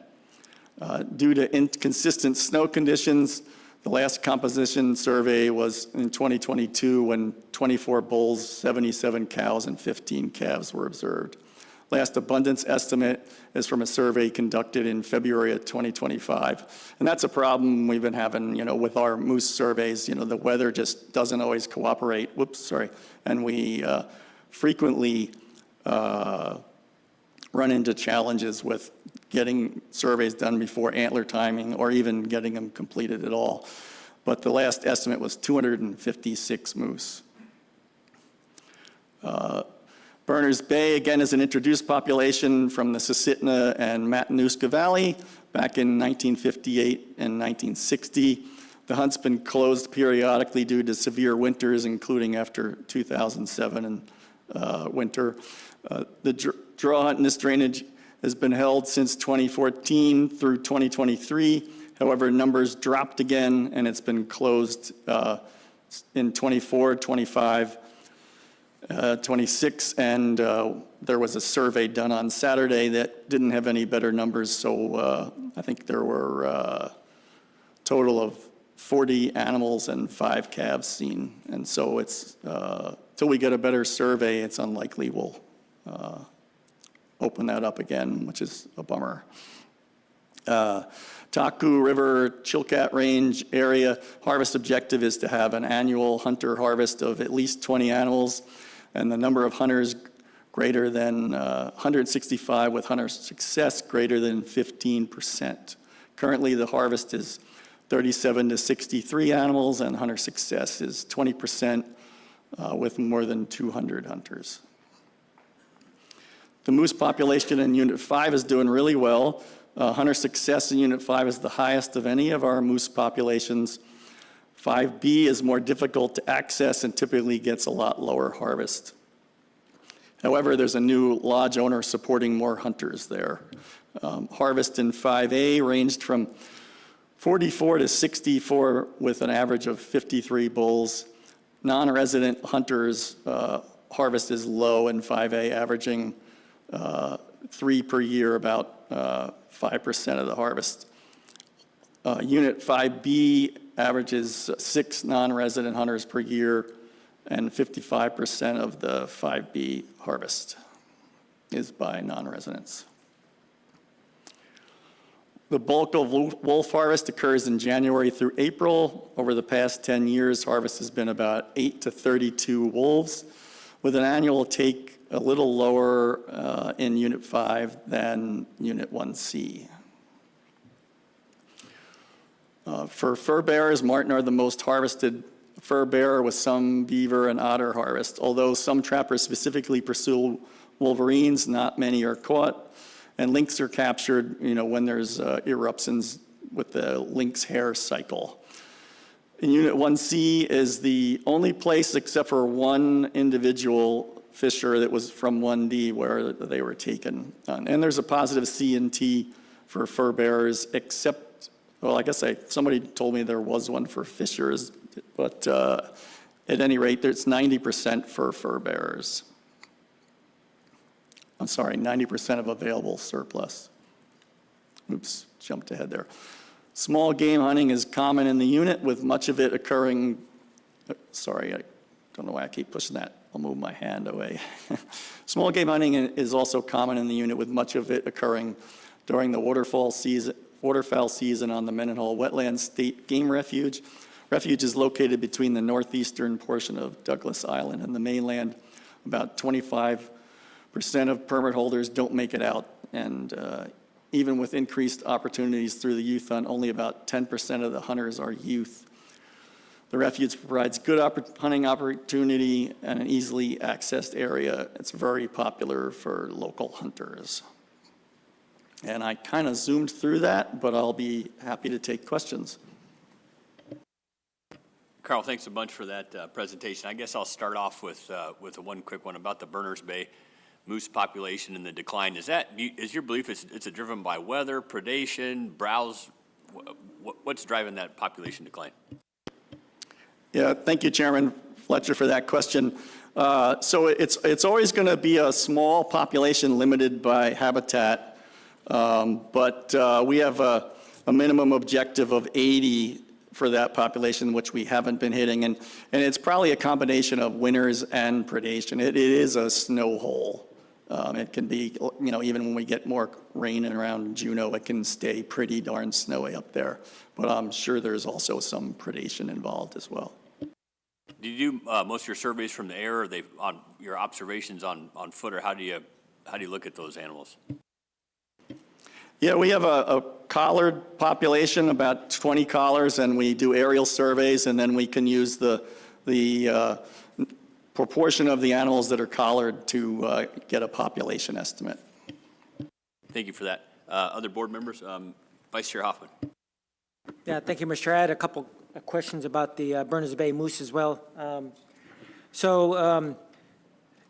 Due to inconsistent snow conditions, the last composition survey was in 2022 when 24 bulls, 77 cows, and 15 calves were observed. Last abundance estimate is from a survey conducted in February of 2025. And that's a problem we've been having, with our moose surveys. The weather just doesn't always cooperate. And we frequently run into challenges with getting surveys done before antler timing or even getting them completed at all. but the last estimate was 256 moose. Berners Bay, again, is an introduced population from the Susitna and Matanuska Valley back in 1958 and 1960. The hunt's been closed periodically due to severe winters, including after 2007 and winter. The draw hunt in this drainage has been held since 2014 through 2023. However, numbers dropped again, and it's been closed in 24, 25, 26, and there was a survey done on Saturday that didn't have any better numbers, so I think there were a total of 40 animals and 5 calves seen. And so it's, till we get a better survey, it's unlikely we'll open that up again, which is a bummer. Taku River Chilkat Range area, harvest objective is to have an annual hunter harvest of at least 20 animals, and the number of hunters greater than 165 with hunter success greater than 15%. Currently, the harvest is 37 to 63 animals, and hunter success is 20% with more than 200 hunters. The moose population in Unit 5 is doing really well. Hunter success in Unit 5 is the highest of any of our moose populations. 5B is more difficult to access and typically gets a lot lower harvest. However, there's a new lodge owner supporting more hunters there. Harvest in 5A ranged from 44 to 64 with an average of 53 bulls. Non-resident hunters harvest is low in 5A, averaging 3 per year, about 5% of the harvest. Unit 5B averages 6 non-resident hunters per year, and 55% of the 5B harvest is by non-residents. The bulk of wolf harvest occurs in January through April. Over the past 10 years, harvest has been about 8 to 32 wolves, with an annual take a little lower in Unit 5 than Unit 1C. For fur bearers, marten are the most harvested fur bearer, with some beaver and otter harvest. Although some trappers specifically pursue wolverines, not many are caught. And lynx are captured, when there's eruptions with the lynx hair cycle. In Unit 1C is the only place except for one individual fisher that was from 1D where they were taken. And there's a positive C&T for fur bearers, except, well, I guess somebody told me there was one for fishers, but at any rate, there's 90% for fur bearers. I'm sorry, 90% of available surplus. Oops, jumped ahead there. Small game hunting is common in the unit, with much of it occurring, sorry, I don't know why I keep pushing that. I'll move my hand away. Small game hunting is also common in the unit, with much of it occurring during the waterfowl season on the Mendenhall Wetlands State Game Refuge. Refuge is located between the northeastern portion of Douglas Island and the mainland. About 25% of permit holders don't make it out, and even with increased opportunities through the youth hunt, only about 10% of the hunters are youth. The refuge provides good hunting opportunity and an easily accessed area. It's very popular for local hunters. And I kind of zoomed through that, but I'll be happy to take questions. Carl, thanks a bunch for that presentation. I guess I'll start off with one quick one about the Berners Bay moose population and the decline. Is your belief it's driven by weather, predation, browse? What's driving that population decline? Yeah, thank you, Chairman Fletcher, for that question. So it's always going to be a small population limited by habitat, but we have a minimum objective of 80 for that population, which we haven't been hitting, and it's probably a combination of winters and predation. It is a snow hole. It can be, even when we get more rain around Juneau, it can stay pretty darn snowy up there. But I'm sure there's also some predation involved as well. Do you do most of your surveys from the air, or on your observations on foot, or how do you look at those animals? Yeah, we have a collared population, about 20 collars, and we do aerial surveys, and then we can use the proportion of the animals that are collared to get a population estimate. Thank you for that. Other board members? Vice Chair Hoffman. Yeah, thank you, Mr. Chair. I had a couple of questions about the Berners Bay moose as well.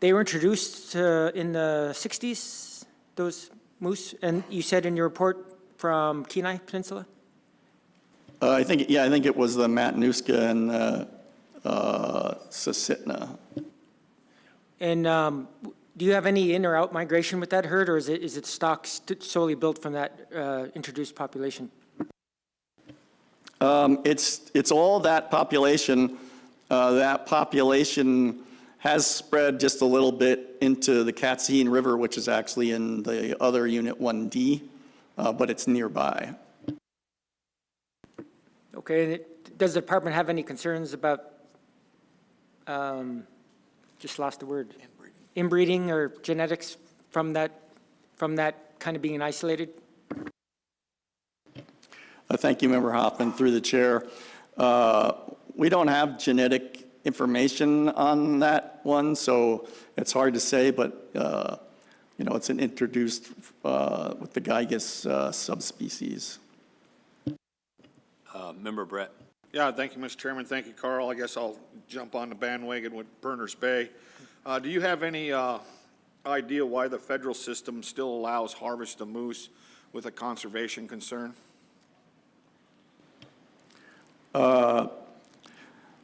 They were introduced in the 60s, those moose, and you said in your report from Kenai Peninsula? I think it was the Matanuska and Susitna. And do you have any in or out migration with that herd, or is it stock solely built from that introduced population? It's all that population. That population has spread just a little bit into the Katsihin River, which is actually in the other Unit 1D, but it's nearby. Okay, and does the department have any concerns about, just lost the word? Inbreeding or genetics from that kind of being isolated? Thank you, Member Hoffman, through the chair. We don't have genetic information on that one, so it's hard to say, but it's an introduced with the Gygus subspecies. Member Brett. Yeah, thank you, Mr. Chairman. Thank you, Carl. I guess I'll jump on the bandwagon with Berners Bay. Do you have any idea why the federal system still allows harvest of moose with a conservation concern?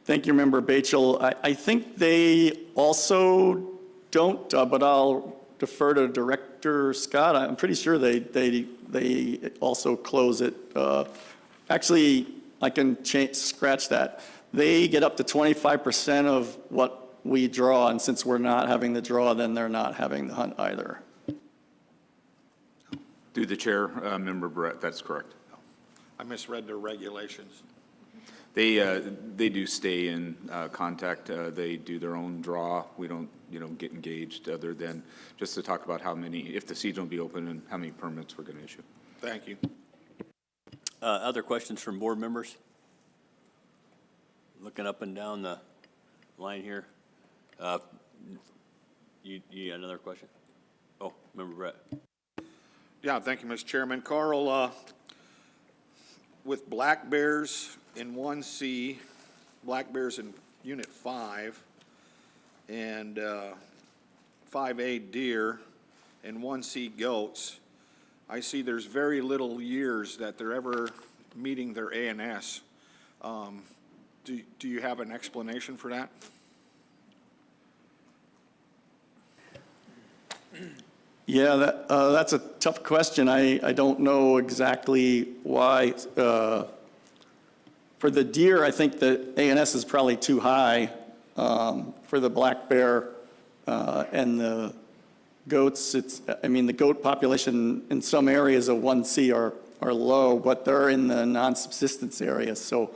Thank you, Member Bachel. I think they also don't, but I'll defer to Director Scott. I'm pretty sure they also close it. Actually, I can scratch that. They get up to 25% of what we draw, and since we're not having the draw, then they're not having the hunt either. Through the chair, Member Brett, that's correct. I misread their regulations. They do stay in contact. They do their own draw. We don't, get engaged other than just to talk about how many, if the season will be open and how many permits we're going to issue. Thank you. Other questions from board members? Looking up and down the line here. You got another question? Oh, Member Brett. Yeah, thank you, Mr. Chairman. Carl, with black bears in 1C, black bears in Unit 5, and 5A deer, and 1C goats, I see there's very little years that they're ever meeting their ANS. Do you have an explanation for that? Yeah, that's a tough question. I don't know exactly why. For the deer, I think the ANS is probably too high. For the black bear and the goats, the goat population in some areas of 1C are low, but they're in the non-subsistence area, so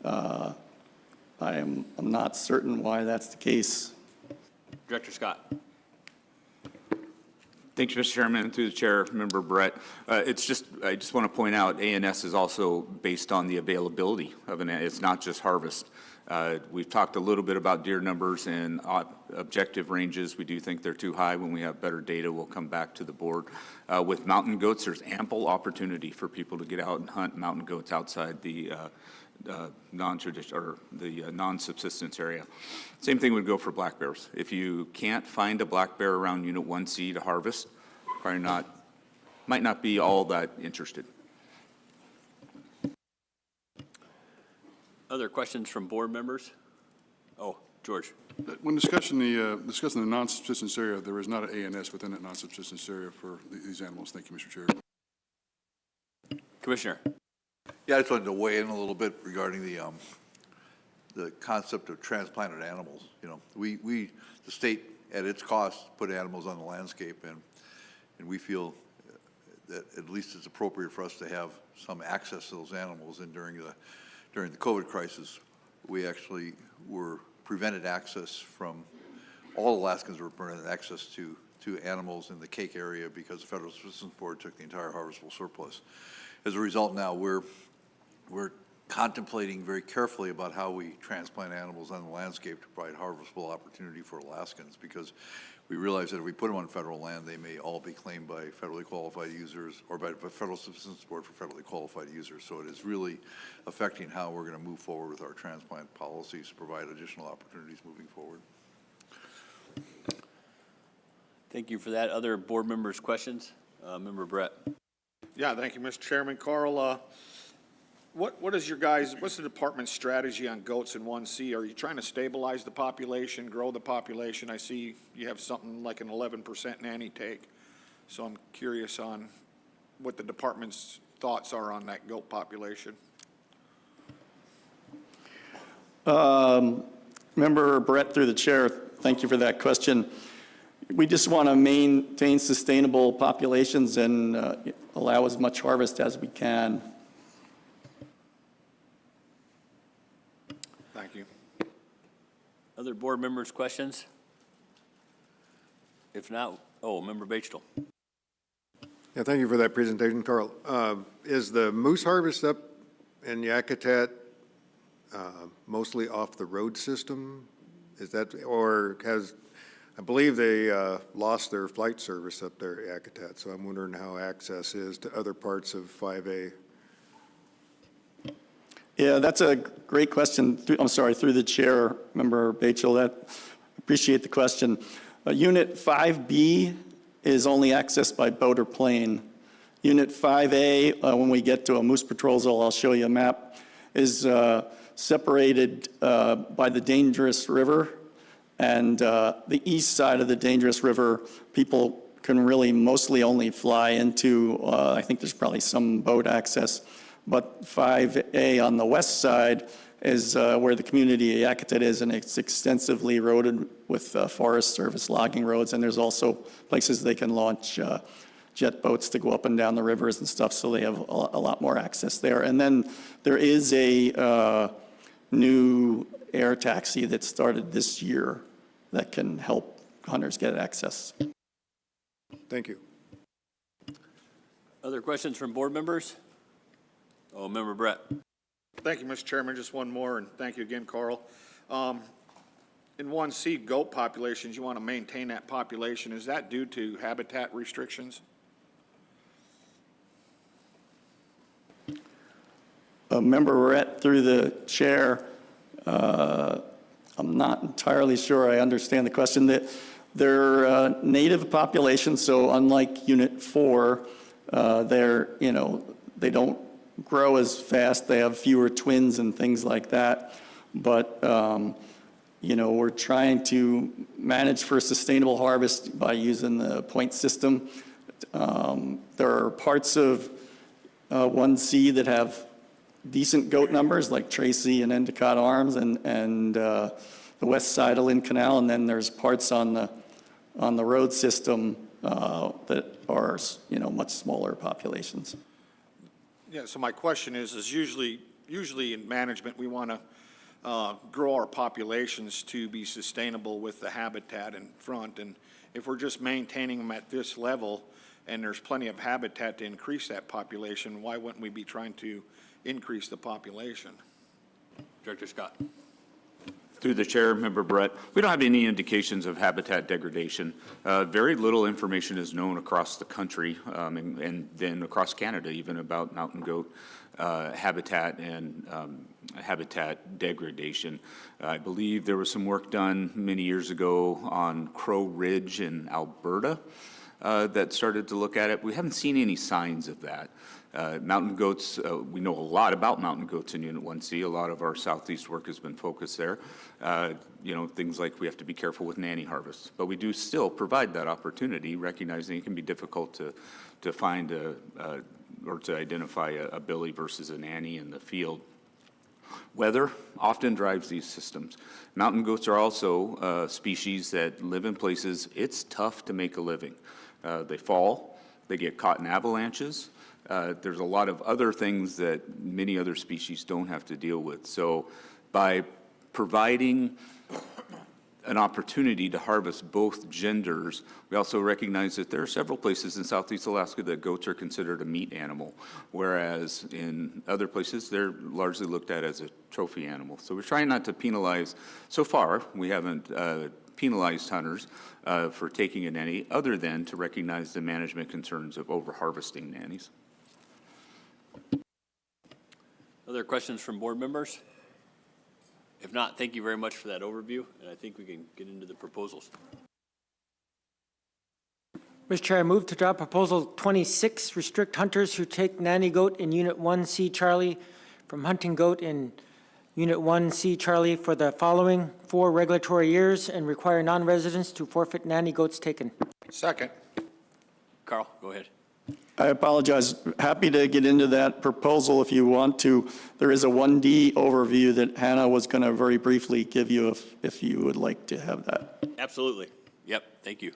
I'm not certain why that's the case. Director Scott. Thank you, Mr. Chairman, and through the chair, Member Brett. I just want to point out, ANS is also based on the availability of an, it's not just harvest. We've talked a little bit about deer numbers and objective ranges. We do think they're too high. When we have better data, we'll come back to the board. With mountain goats, there's ample opportunity for people to get out and hunt mountain goats outside the non-traditional or the non-subsistence area. Same thing would go for black bears. If you can't find a black bear around Unit 1C to harvest, might not be all that interested. Other questions from board members? Oh, George. When discussing the non-subsistence area, there is not an ANS within that non-subsistence area for these animals. Thank you, Mr. Chair. Commissioner. Yeah, I just wanted to weigh in a little bit regarding the concept of transplanted animals. The state, at its cost, put animals on the landscape, and we feel that at least it's appropriate for us to have some access to those animals. And during the COVID crisis, we actually were prevented access from, all Alaskans were prevented access to to animals in the Cake area because the Federal Subsistence Board took the entire harvestable surplus. As a result, now we're contemplating very carefully about how we transplant animals on the landscape to provide harvestable opportunity for Alaskans, because we realize that if we put them on federal land, they may all be claimed by federally qualified users or by the Federal Subsistence Board for federally qualified users. So it is really affecting how we're going to move forward with our transplant policies to provide additional opportunities moving forward. Thank you for that. Other board members' questions? Member Brett. Yeah, thank you, Mr. Chairman. Carl, what's the department's strategy on goats in 1C? Are you trying to stabilize the population, grow the population? I see you have something like an 11% nanny take. So I'm curious on what the department's thoughts are on that goat population. Member Brett, through the chair, thank you for that question. We just want to maintain sustainable populations and allow as much harvest as we can. Thank you. Other board members' questions? If not, Member Bachtel. Yeah, thank you for that presentation, Carl. Is the moose harvest up in Yakutat mostly off the road system? Is that, or I believe they lost their flight service up there at Yakutat, so I'm wondering how access is to other parts of 5A. Yeah, that's a great question. I'm sorry, through the chair, Member Bachel. Appreciate the question. Unit 5B is only accessed by boat or plane. Unit 5A, when we get to a moose patrol zone, I'll show you a map, is separated by the Dangerous River. And the east side of the Dangerous River, people can really mostly only fly into, I think there's probably some boat access. But 5A on the west side is where the community of Yakutat is, and it's extensively roaded with Forest Service logging roads, and there's also places they can launch jet boats to go up and down the rivers and stuff, so they have a lot more access there. And then there is a new air taxi that started this year that can help hunters get access. Thank you. Other questions from board members? Member Brett. Thank you, Mr. Chairman. Just one more, and thank you again, Carl. In 1C, goat populations, you want to maintain that population. Is that due to habitat restrictions? Member Brett, through the chair, I'm not entirely sure I understand the question. They're native populations, so unlike Unit 4, they don't grow as fast. They have fewer twins and things like that. But, we're trying to manage for sustainable harvest by using the point system. There are parts of 1C that have decent goat numbers, like Tracy and Endicott Arms and the west side of Lynn Canal, and then there's parts on the road system that are, much smaller populations. Yeah, so my question is usually in management, we want to grow our populations to be sustainable with the habitat in front. And if we're just maintaining them at this level and there's plenty of habitat to increase that population, why wouldn't we be trying to increase the population? Director Scott. Through the chair, Member Brett, we don't have any indications of habitat degradation. Very little information is known across the country and then across Canada even about mountain goat habitat and habitat degradation. I believe there was some work done many years ago on Crow Ridge in Alberta that started to look at it. We haven't seen any signs of that. Mountain goats, we know a lot about mountain goats in Unit 1C. A lot of our southeast work has been focused there. Things like we have to be careful with nanny harvests. But we do still provide that opportunity, recognizing it can be difficult to find or to identify a billy versus a nanny in the field. Weather often drives these systems. Mountain goats are also species that live in places it's tough to make a living. They fall, they get caught in avalanches. There's a lot of other things that many other species don't have to deal with. So by providing an opportunity to harvest both genders. We also recognize that there are several places in Southeast Alaska that goats are considered a meat animal, whereas in other places, they're largely looked at as a trophy animal. So we're trying not to penalize, so far, we haven't penalized hunters for taking a nanny, other than to recognize the management concerns of over-harvesting nannies. Other questions from board members? If not, thank you very much for that overview, and I think we can get into the proposals. Mr. Chair, I move to adopt Proposal 26, restrict hunters who take nanny goat in Unit 1C Charlie from hunting goat in Unit 1C Charlie for the following 4 regulatory years and require non-residents to forfeit nanny goats taken. Second. Carl, go ahead. I apologize. Happy to get into that proposal if you want to. There is a 1D overview that Hannah was going to very briefly give you if you would like to have that. Absolutely. Yep, thank you.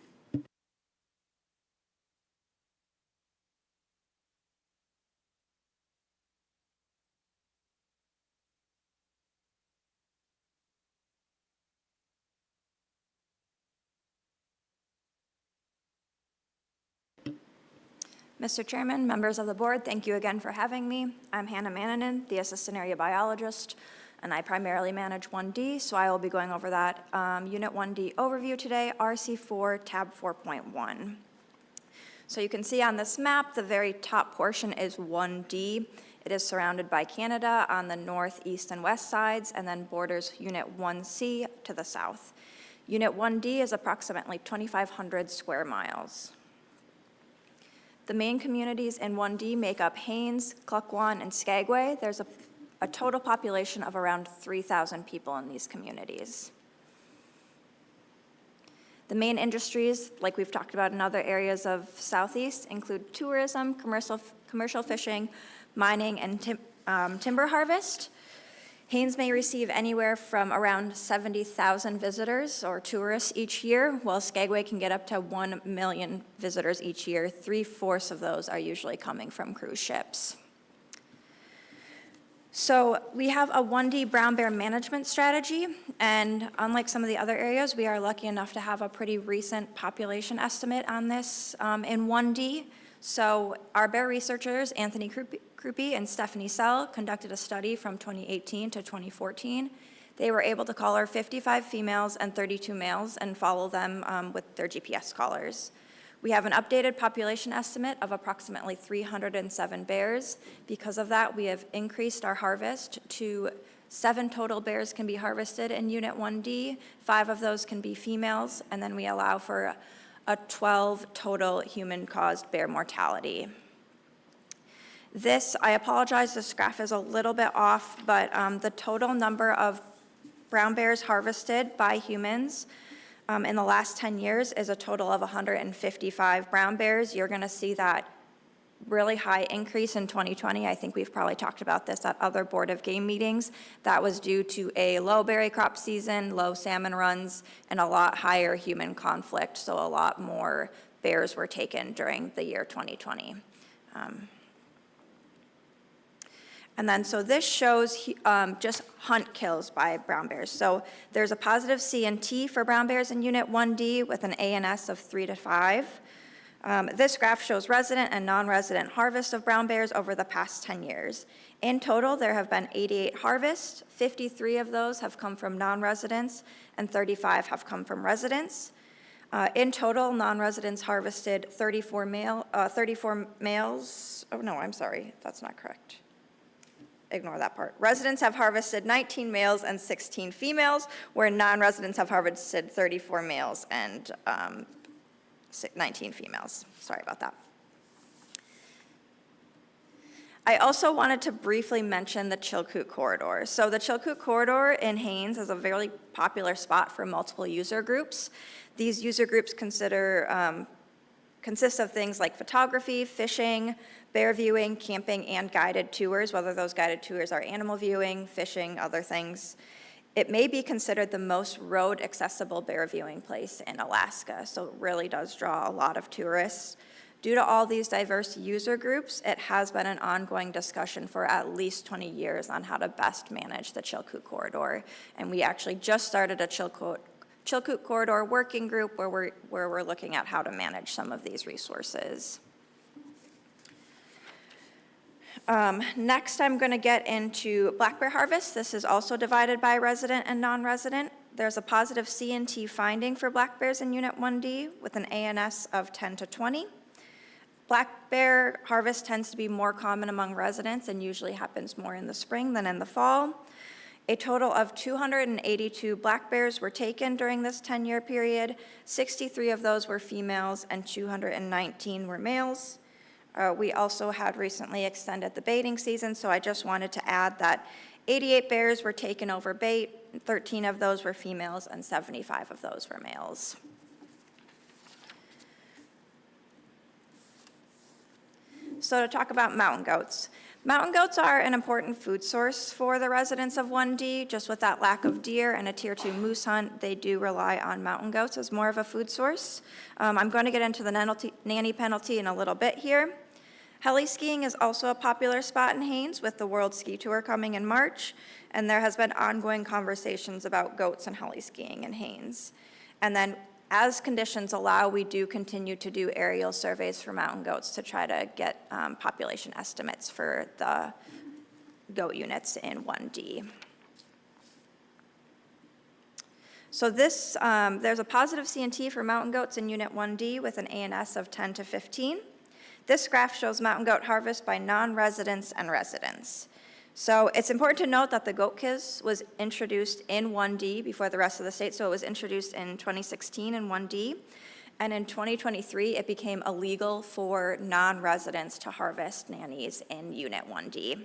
Mr. Chairman, members of the board, thank you again for having me. I'm Hannah Mannanen, the assistant area biologist, and I primarily manage 1D, so I will be going over that Unit 1D overview today, RC4, tab 4.1. So you can see on this map, the very top portion is 1D. It is surrounded by Canada on the north, east, and west sides, and then borders Unit 1C to the south. Unit 1D is approximately 2,500 square miles. The main communities in 1D make up Haines, Klukwan, and Skagway. There's a total population of around 3,000 people in these communities. The main industries, like we've talked about in other areas of Southeast, include tourism, commercial fishing, mining, and timber harvest. Haines may receive anywhere from around 70,000 visitors or tourists each year, while Skagway can get up to 1 million visitors each year. 3/4 of those are usually coming from cruise ships. So we have a 1D brown bear management strategy, and unlike some of the other areas, we are lucky enough to have a pretty recent population estimate on this in 1D. So our bear researchers, Anthony Krupe and Stephanie Sell, conducted a study from 2018 to 2014. They were able to collar 55 females and 32 males and follow them with their GPS collars. We have an updated population estimate of approximately 307 bears. Because of that, we have increased our harvest to 7 total bears can be harvested in Unit 1D. 5 of those can be females, and then we allow for a 12 total human-caused bear mortality. This, I apologize, this graph is a little bit off, but the total number of brown bears harvested by humans in the last 10 years is a total of 155 brown bears. You're gonna see that really high increase in 2020. I think we've probably talked about this at other Board of Game meetings. That was due to a low berry crop season, low salmon runs, and a lot higher human conflict, so a lot more bears were taken during the year 2020. And then, so this shows just hunt kills by brown bears. So there's a positive C&T for brown bears in Unit 1D with an ANS of 3 to 5. This graph shows resident and non-resident harvest of brown bears over the past 10 years. In total, there have been 88 harvests. 53 of those have come from non-residents, and 35 have come from residents. In total, non-residents harvested 34 males. Oh, no, I'm sorry, that's not correct. Ignore that part. Residents have harvested 19 males and 16 females, where non-residents have harvested 34 males and 19 females. Sorry about that. I also wanted to briefly mention the Chilkoot Corridor. So the Chilkoot Corridor in Haines is a very popular spot for multiple user groups. These user groups consist of things like photography, fishing, bear viewing, camping, and guided tours, whether those guided tours are animal viewing, fishing, other things. It may be considered the most road-accessible bear viewing place in Alaska, so it really does draw a lot of tourists. Due to all these diverse user groups, it has been an ongoing discussion for at least 20 years on how to best manage the Chilkoot Corridor. And we actually just started a Chilkoot Chilkoot Corridor Working Group, where we're looking at how to manage some of these resources. Next, I'm going to get into black bear harvest. This is also divided by resident and non-resident. There's a positive C&T finding for black bears in Unit 1D with an ANS of 10 to 20. Black bear harvest tends to be more common among residents and usually happens more in the spring than in the fall. A total of 282 black bears were taken during this 10-year period. 63 of those were females and 219 were males. We also had recently extended the baiting season, so I just wanted to add that 88 bears were taken over bait, 13 of those were females, and 75 of those were males. So to talk about mountain goats. Mountain goats are an important food source for the residents of 1D. Just with that lack of deer and a Tier 2 moose hunt, they do rely on mountain goats as more of a food source. I'm going to get into the nanny penalty in a little bit here. Heli skiing is also a popular spot in Haines with the World Ski Tour coming in March, and there has been ongoing conversations about goats and heli skiing in Haines. And then as conditions allow, we do continue to do aerial surveys for mountain goats to try to get population estimates for the goat units in 1D. So this, there's a positive C&T for mountain goats in Unit 1D with an ANS of 10 to 15. This graph shows mountain goat harvest by non-residents and residents. So it's important to note that the goat kiss was introduced in 1D before the rest of the state. So it was introduced in 2016 in 1D. And in 2023, it became illegal for non-residents to harvest nannies in Unit 1D.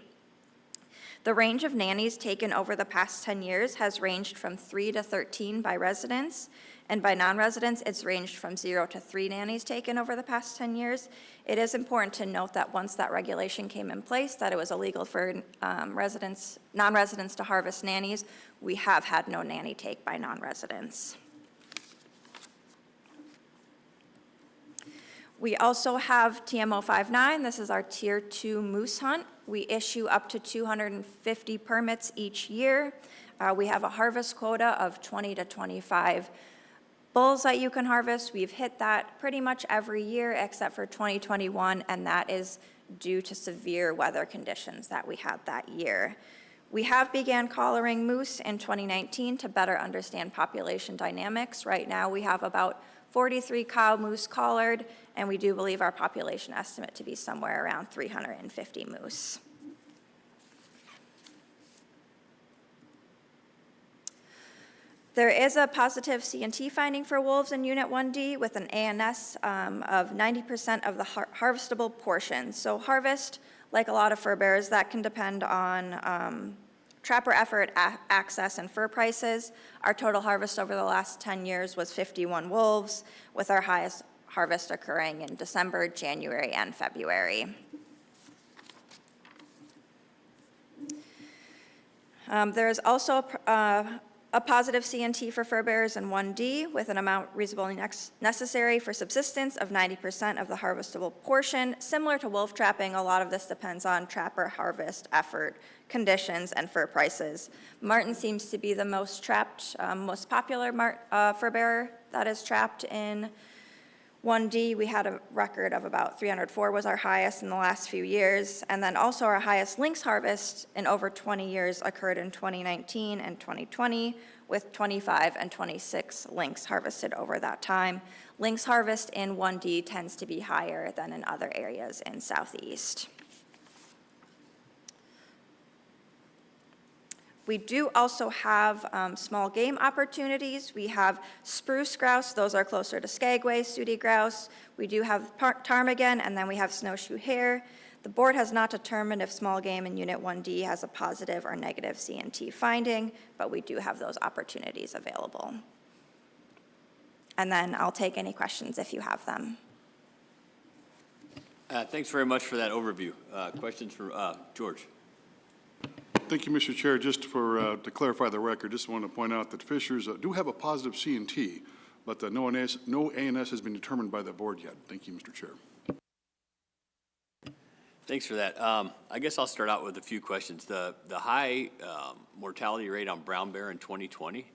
The range of nannies taken over the past 10 years has ranged from 3 to 13 by residents, and by non-residents, it's ranged from 0 to 3 nannies taken over the past 10 years. It is important to note that once that regulation came in place, that it was illegal for non-residents to harvest nannies. We have had no nanny take by non-residents. We also have TMO 59. This is our Tier 2 moose hunt. We issue up to 250 permits each year. We have a harvest quota of 20 to 25 bulls that you can harvest. We've hit that pretty much every year except for 2021, and that is due to severe weather conditions that we had that year. We have began collaring moose in 2019 to better understand population dynamics. Right now we have about 43 cow moose collared, and we do believe our population estimate to be somewhere around 350 moose. There is a positive C&T finding for wolves in Unit 1D with an ANS of 90% of the harvestable portion. So harvest, like a lot of fur bears, that can depend on trapper effort, access, and fur prices. Our total harvest over the last 10 years was 51 wolves, with our highest harvest occurring in December, January, and February. There is also a positive C&T for fur bearers in 1D with an amount reasonably necessary for subsistence of 90% of the harvestable portion. Similar to wolf trapping, a lot of this depends on trapper harvest effort, conditions, and fur prices. Marten seems to be the most trapped, most popular fur bearer that is trapped in 1D. We had a record of about 304 was our highest in the last few years. And then also our highest lynx harvest in over 20 years occurred in 2019 and 2020 with 25 and 26 lynx harvested over that time. Lynx harvest in 1D tends to be higher than in other areas in Southeast. We do also have small game opportunities. We have spruce grouse, those are closer to Skagway, sooty grouse. We do have ptarmigan, and then we have snowshoe hare. The board has not determined if small game in Unit 1D has a positive or negative C&T finding, but we do have those opportunities available. And then I'll take any questions if you have them. Thanks very much for that overview. Questions for George? Thank you, Mr. Chair. Just to clarify the record, just want to point out that fishers do have a positive C&T, but no ANS has been determined by the board yet. Thank you, Mr. Chair. Thanks for that. I guess I'll start out with a few questions. The high mortality rate on brown bear in 2020,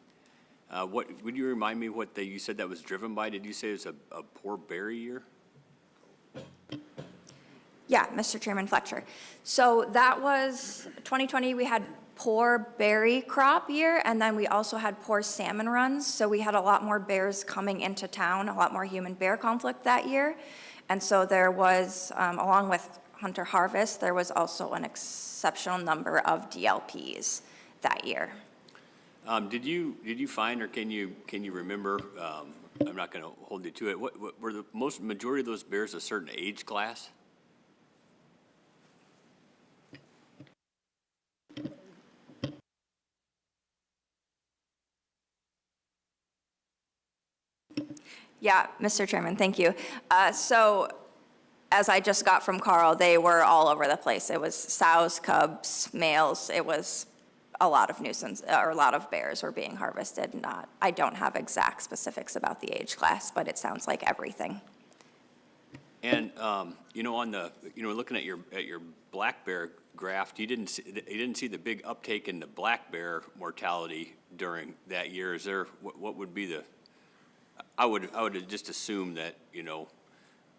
Would you remind me what you said that was driven by? Did you say it was a poor berry year? Yeah, Mr. Chairman Fletcher. So that was 2020, we had poor berry crop year, and then we also had poor salmon runs. So we had a lot more bears coming into town, a lot more human-bear conflict that year. And so there was, along with hunter harvest, there was also an exceptional number of DLPs that year. Did you find, or can you remember, I'm not going to hold you to it, what were the majority of those bears a certain age class? Yeah, Mr. Chairman, thank you. So as I just got from Carl, they were all over the place. It was sows, cubs, males. It was a lot of nuisance, or a lot of bears were being harvested. I don't have exact specifics about the age class, but it sounds like everything. And looking at your black bear graph, you didn't see the big uptake in the black bear mortality during that year. Is there what would be the? I would just assume that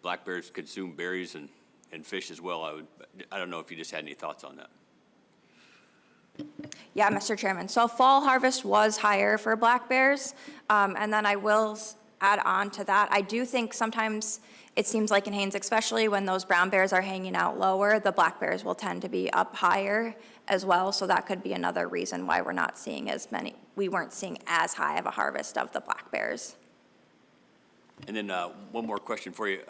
black bears consume berries and fish as well. I don't know if you just had any thoughts on that. Yeah, Mr. Chairman. So fall harvest was higher for black bears. And then I will add on to that. I do think sometimes it seems like in Haines, especially when those brown bears are hanging out lower, the black bears will tend to be up higher as well. So that could be another reason why we're not seeing we weren't seeing as high of a harvest of the black bears. And then one more question for you.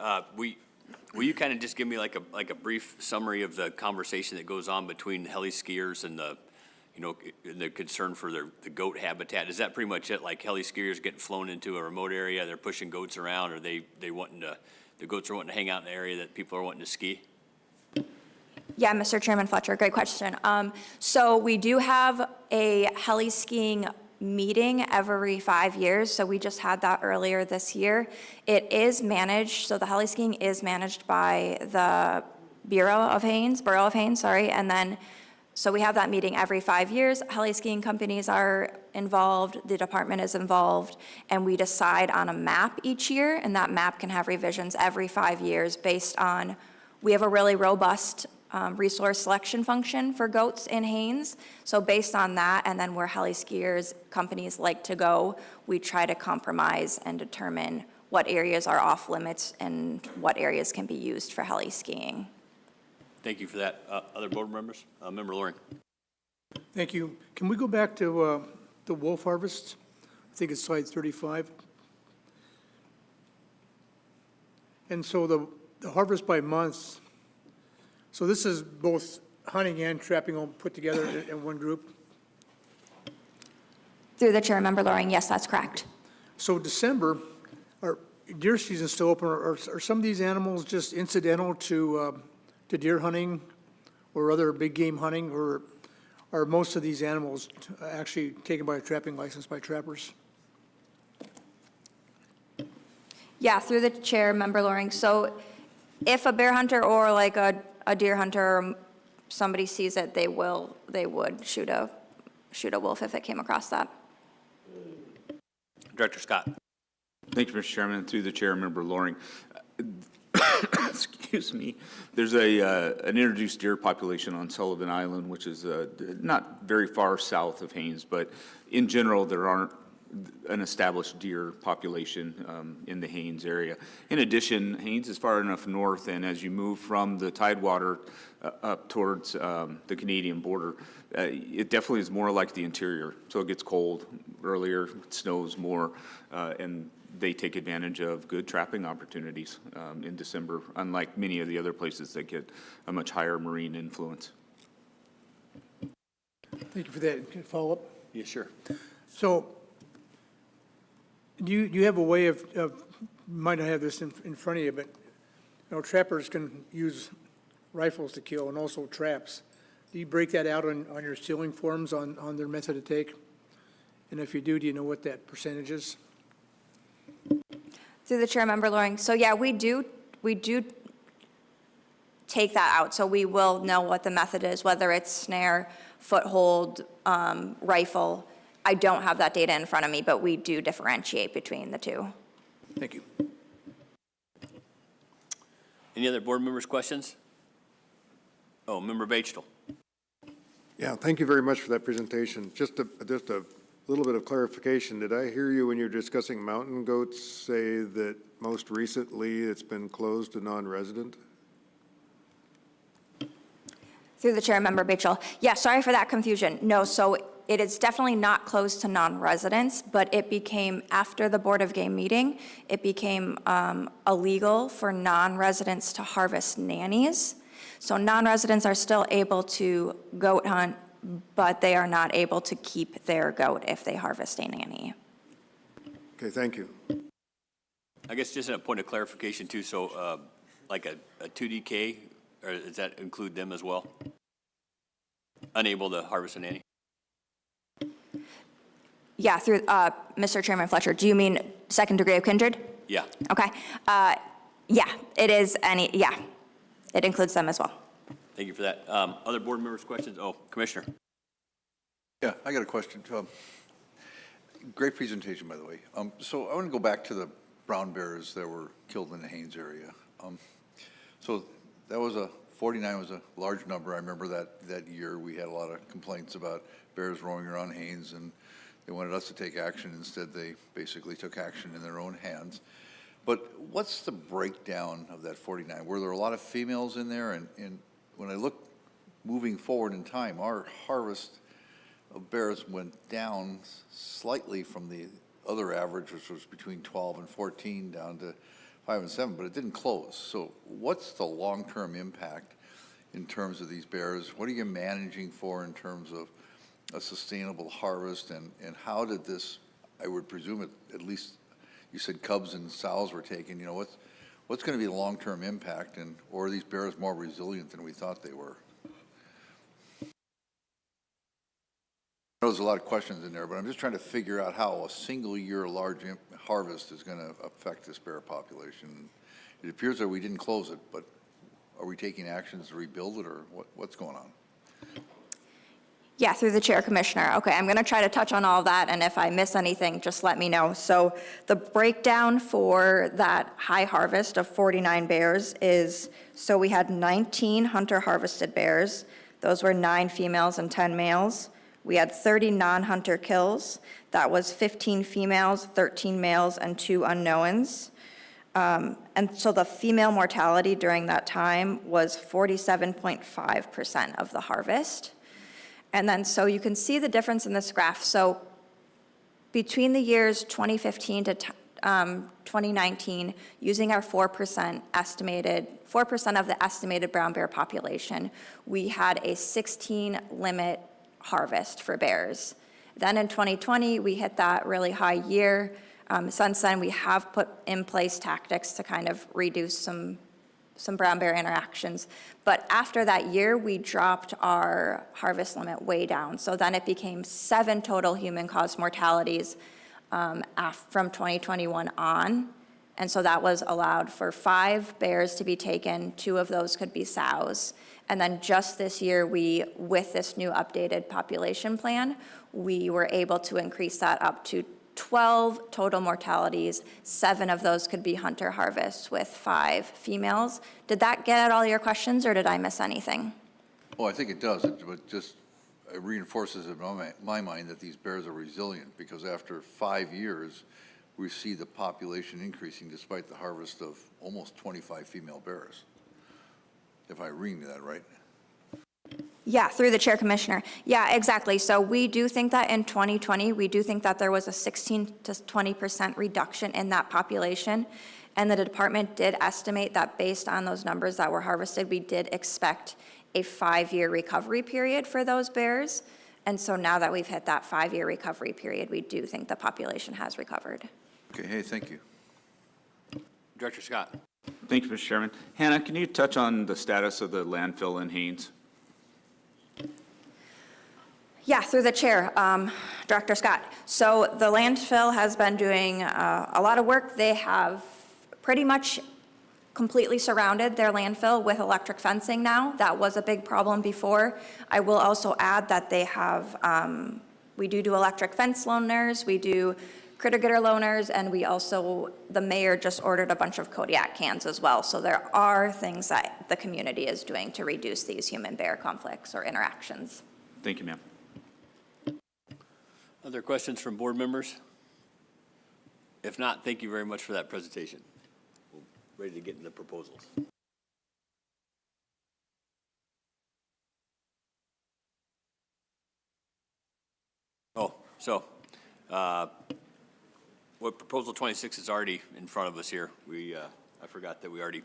Will you kind of just give me like a brief summary of the conversation that goes on between heli skiers and the concern for the goat habitat? Is that pretty much it? Like heli skiers getting flown into a remote area, they're pushing goats around, or the goats are wanting to hang out in the area that people are wanting to ski? Yeah, Mr. Chairman Fletcher, great question. So we do have a heli skiing meeting every 5 years. So we just had that earlier this year. It is managed, so the heli skiing is managed by the Borough of Haines, and then, so we have that meeting every 5 years. Heli skiing companies are involved, the department is involved, and we decide on a map each year, and that map can have revisions every 5 years based on, we have a really robust resource selection function for goats in Haines. So based on that, and then where heli skiers companies like to go, we try to compromise and determine what areas are off limits and what areas can be used for heli skiing. Thank you for that. Other board members? Member Loring. Thank you. Can we go back to the wolf harvest? I think it's slide 35. And so the harvest by months, so this is both hunting and trapping all put together in one group? Through the chair, Member Loring, yes, that's correct. So December, our deer season's still open. Are some of these animals just incidental to deer hunting or other big game hunting, or are most of these animals actually taken by a trapping license by trappers? Yeah, through the chair, Member Loring. So if a bear hunter or like a deer hunter or somebody sees it, they would shoot a wolf if it came across that. Director Scott. Thank you, Mr. Chairman. Through the chair, Member Loring. Excuse me. There's an introduced deer population on Sullivan Island, which is not very far south of Haines, but in general, there aren't an established deer population in the Haines area. In addition, Haines is far enough north, and as you move from the Tidewater up towards the Canadian border, it definitely is more like the interior. So it gets cold earlier, it snows more, and they take advantage of good trapping opportunities in December, unlike many of the other places that get a much higher marine influence. Thank you for that. Can I follow up? Yeah, sure. So do you have a way of, you might not have this in front of you, but trappers can use rifles to kill and also traps. Do you break that out on your ceiling forms on their method of take? And if you do you know what that percentage is? Through the chair, Member Loring. So yeah, we do take that out. So we will know what the method is, whether it's snare, foothold, rifle, I don't have that data in front of me, but we do differentiate between the two. Thank you. Any other board members' questions? Oh, Member Batchel. Yeah, thank you very much for that presentation. Just a little bit of clarification. Did I hear you when you're discussing mountain goats say that most recently it's been closed to non-resident? Through the chair, Member Batchel. Yeah, sorry for that confusion. No, so it is definitely not closed to non-residents, but it became, after the Board of Game meeting, it became illegal for non-residents to harvest nannies. So non-residents are still able to goat hunt, but they are not able to keep their goat if they harvest a nanny. Okay, thank you. I guess just a point of clarification too, so like a 2DK, or does that include them as well? Unable to harvest a nanny? Yeah, through, Mr. Chairman Fletcher, do you mean second degree of kindred? Yeah. Okay. Yeah, it is it includes them as well. Thank you for that. Other board members' questions? Oh, Commissioner. Yeah, I got a question. Great presentation, by the way. So I want to go back to the brown bears that were killed in the Haines area. So that was 49 was a large number. I remember that year we had a lot of complaints about bears roaming around Haines, and they wanted us to take action. Instead, they basically took action in their own hands. But what's the breakdown of that 49? Were there a lot of females in there? And when I look moving forward in time, our harvest of bears went down slightly from the other average, which was between 12 and 14, down to 5 and 7, but it didn't close. So what's the long-term impact in terms of these bears? What are you managing for in terms of a sustainable harvest, and how did this, I would presume at least you said cubs and sows were taken, you know, what's going to be the long-term impact, and or are these bears more resilient than we thought they were? There's a lot of questions in there, but I'm just trying to figure out how a single year large harvest is going to affect this bear population. It appears that we didn't close it, but are we taking actions to rebuild it, or what's going on? Yeah, through the chair, Commissioner. Okay, I'm going to try to touch on all of that, and if I miss anything, just let me know. So the breakdown for that high harvest of 49 bears is, so we had 19 hunter harvested bears. Those were 9 females and 10 males. We had 30 non-hunter kills. That was 15 females, 13 males, and 2 unknowns. And so the female mortality during that time was 47.5% of the harvest. And then, so you can see the difference in this graph. So between the years 2015 to 2019, using our 4% of the estimated brown bear population, we had a 16 limit harvest for bears. Then in 2020, we hit that really high year. Since then, we have put in place tactics to kind of reduce some brown bear interactions. But after that year, we dropped our harvest limit way down. So then it became 7 total human-caused mortalities from 2021 on. And so that was allowed for 5 bears to be taken. 2 of those could be sows. And then just this year, with this new updated population plan, we were able to increase that up to 12 total mortalities. 7 of those could be hunter harvests with 5 females. Did that get at all your questions, or did I miss anything? Oh, I think it does, but just it reinforces in my mind that these bears are resilient, because after 5 years, we see the population increasing despite the harvest of almost 25 female bears, if I read that right. Yeah, through the chair, Commissioner. Yeah, exactly. So we do think that in 2020, we do think that there was a 16 to 20% reduction in that population. And the department did estimate that based on those numbers that were harvested, we did expect a 5-year recovery period for those bears. And so now that we've hit that 5-year recovery period, we do think the population has recovered. Okay, hey, thank you. Director Scott. Thank you, Mr. Chairman. Hannah, can you touch on the status of the landfill in Haines? Yeah, through the chair, Director Scott. So the landfill has been doing a lot of work. They have pretty much completely surrounded their landfill with electric fencing now. That was a big problem before. I will also add that they have We do electric fence loaners, we do critter getter loaners, and we also, the mayor just ordered a bunch of Kodiak cans as well. So there are things that the community is doing to reduce these human-bear conflicts or interactions. Thank you, ma'am. Other questions from board members? If not, thank you very much for that presentation. We're ready to get into the proposals. What proposal 26 is already in front of us here. I forgot that we already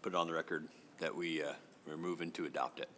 put it on the record that we're moving to adopt it.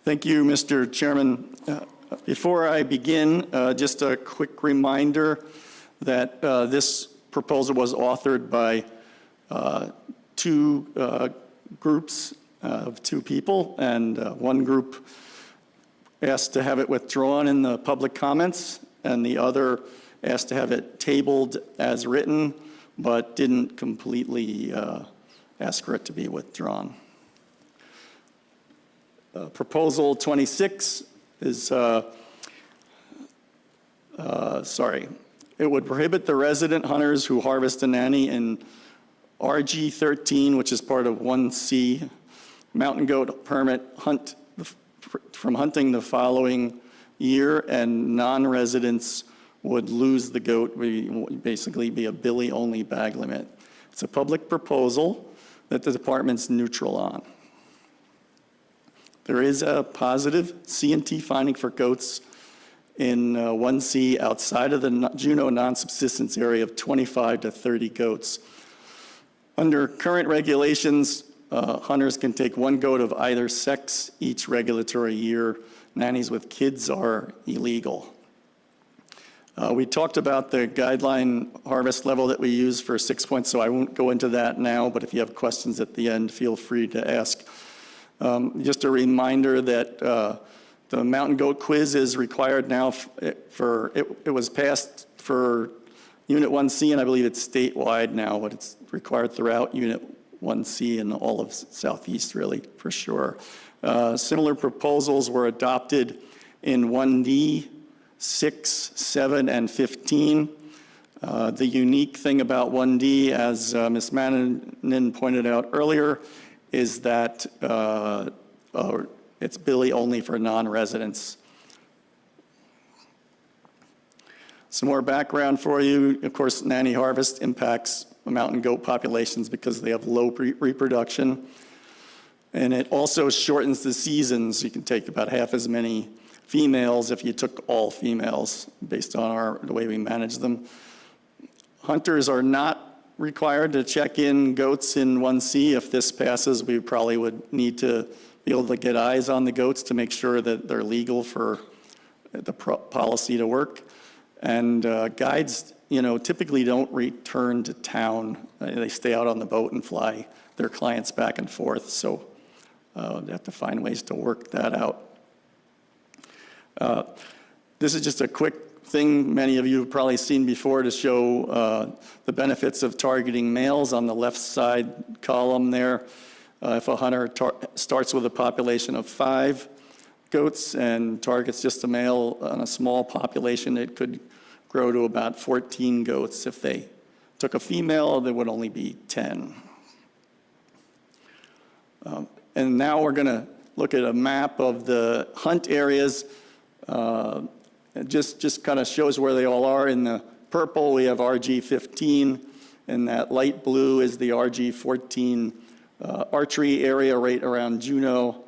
Thank you, Mr. Chairman. Before I begin, just a quick reminder that this proposal was authored by two groups of two people, and one group asked to have it withdrawn in the public comments, and the other asked to have it tabled as written, but didn't completely ask for it to be withdrawn. Proposal 26 is, it would prohibit the resident hunters who harvest a nanny in RG 13, which is part of 1C, mountain goat permit hunt from hunting the following year, and non-residents would lose the goat, basically be a billy-only bag limit. It's a public proposal that the department's neutral on. There is a positive C&T finding for goats in 1C outside of the Juneau non-subsistence area of 25 to 30 goats. Under current regulations, hunters can take one goat of either sex each regulatory year. Nannies with kids are illegal. We talked about the guideline harvest level that we use for 6 points, so I won't go into that now, but if you have questions at the end, feel free to ask. Just a reminder that the mountain goat quiz is required now it was passed for Unit 1C, and I believe it's statewide now, but it's required throughout Unit 1C and all of Southeast, really, for sure. Similar proposals were adopted in 1D, 6, 7, and 15. The unique thing about 1D, as Ms. Mannanen pointed out earlier, is that it's billy only for non-residents. Some more background for you. Of course, nanny harvest impacts mountain goat populations because they have low reproduction. And it also shortens the seasons. You can take about half as many females if you took all females based on the way we manage them. Hunters are not required to check in goats in 1C. If this passes, we probably would need to be able to get eyes on the goats to make sure that they're legal for the policy to work. And guides, typically don't return to town. They stay out on the boat and fly their clients back and forth. So they have to find ways to work that out. This is just a quick thing many of you have probably seen before to show the benefits of targeting males on the left side column there. If a hunter starts with a population of 5 goats and targets just a male on a small population, it could grow to about 14 goats. If they took a female, there would only be 10. And now we're going to look at a map of the hunt areas. It just kind of shows where they all are. In the purple, we have RG15, and that light blue is the RG14 archery area right around Juneau.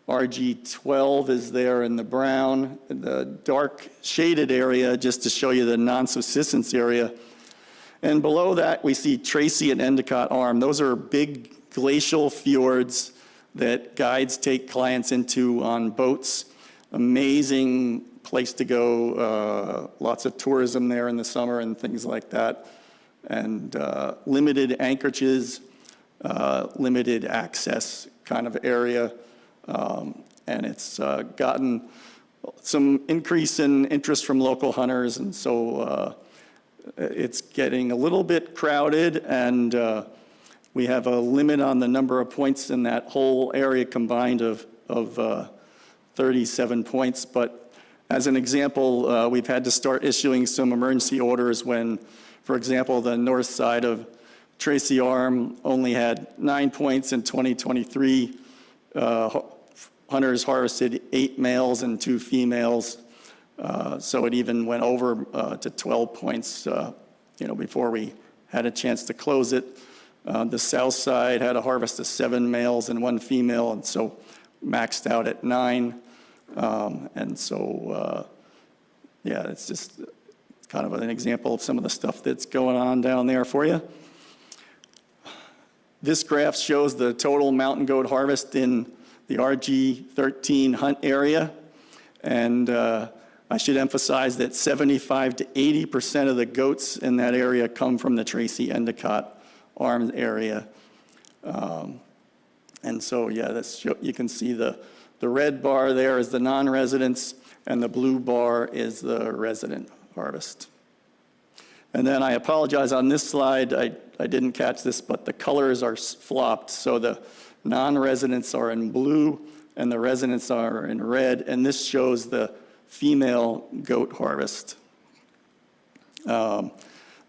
RG12 is there in the brown. The dark shaded area, just to show you the non-subsistence area. And below that, we see Tracy and Endicott Arm. Those are big glacial fjords that guides take clients into on boats. Amazing place to go, lots of tourism there in the summer and things like that. And limited anchorages, limited access kind of area. And it's gotten some increase in interest from local hunters, and so it's getting a little bit crowded, and we have a limit on the number of points in that whole area combined of 37 points. But as an example, we've had to start issuing some emergency orders when, for example, the north side of Tracy Arm only had 9 points in 2023. Hunters harvested 8 males and 2 females. So it even went over to 12 points, before we had a chance to close it. The south side had a harvest of 7 males and 1 female, and so maxed out at 9. And so, it's just kind of an example of some of the stuff that's going on down there for you. This graph shows the total mountain goat harvest in the RG13 hunt area. And I should emphasize that 75 to 80% of the goats in that area come from the Tracy Endicott Arm area. And so, you can see the red bar there is the non-residents, and the blue bar is the resident harvest. And then I apologize, on this slide, I didn't catch this, but the colors are flopped. So the non-residents are in blue, and the residents are in red, and this shows the female goat harvest. The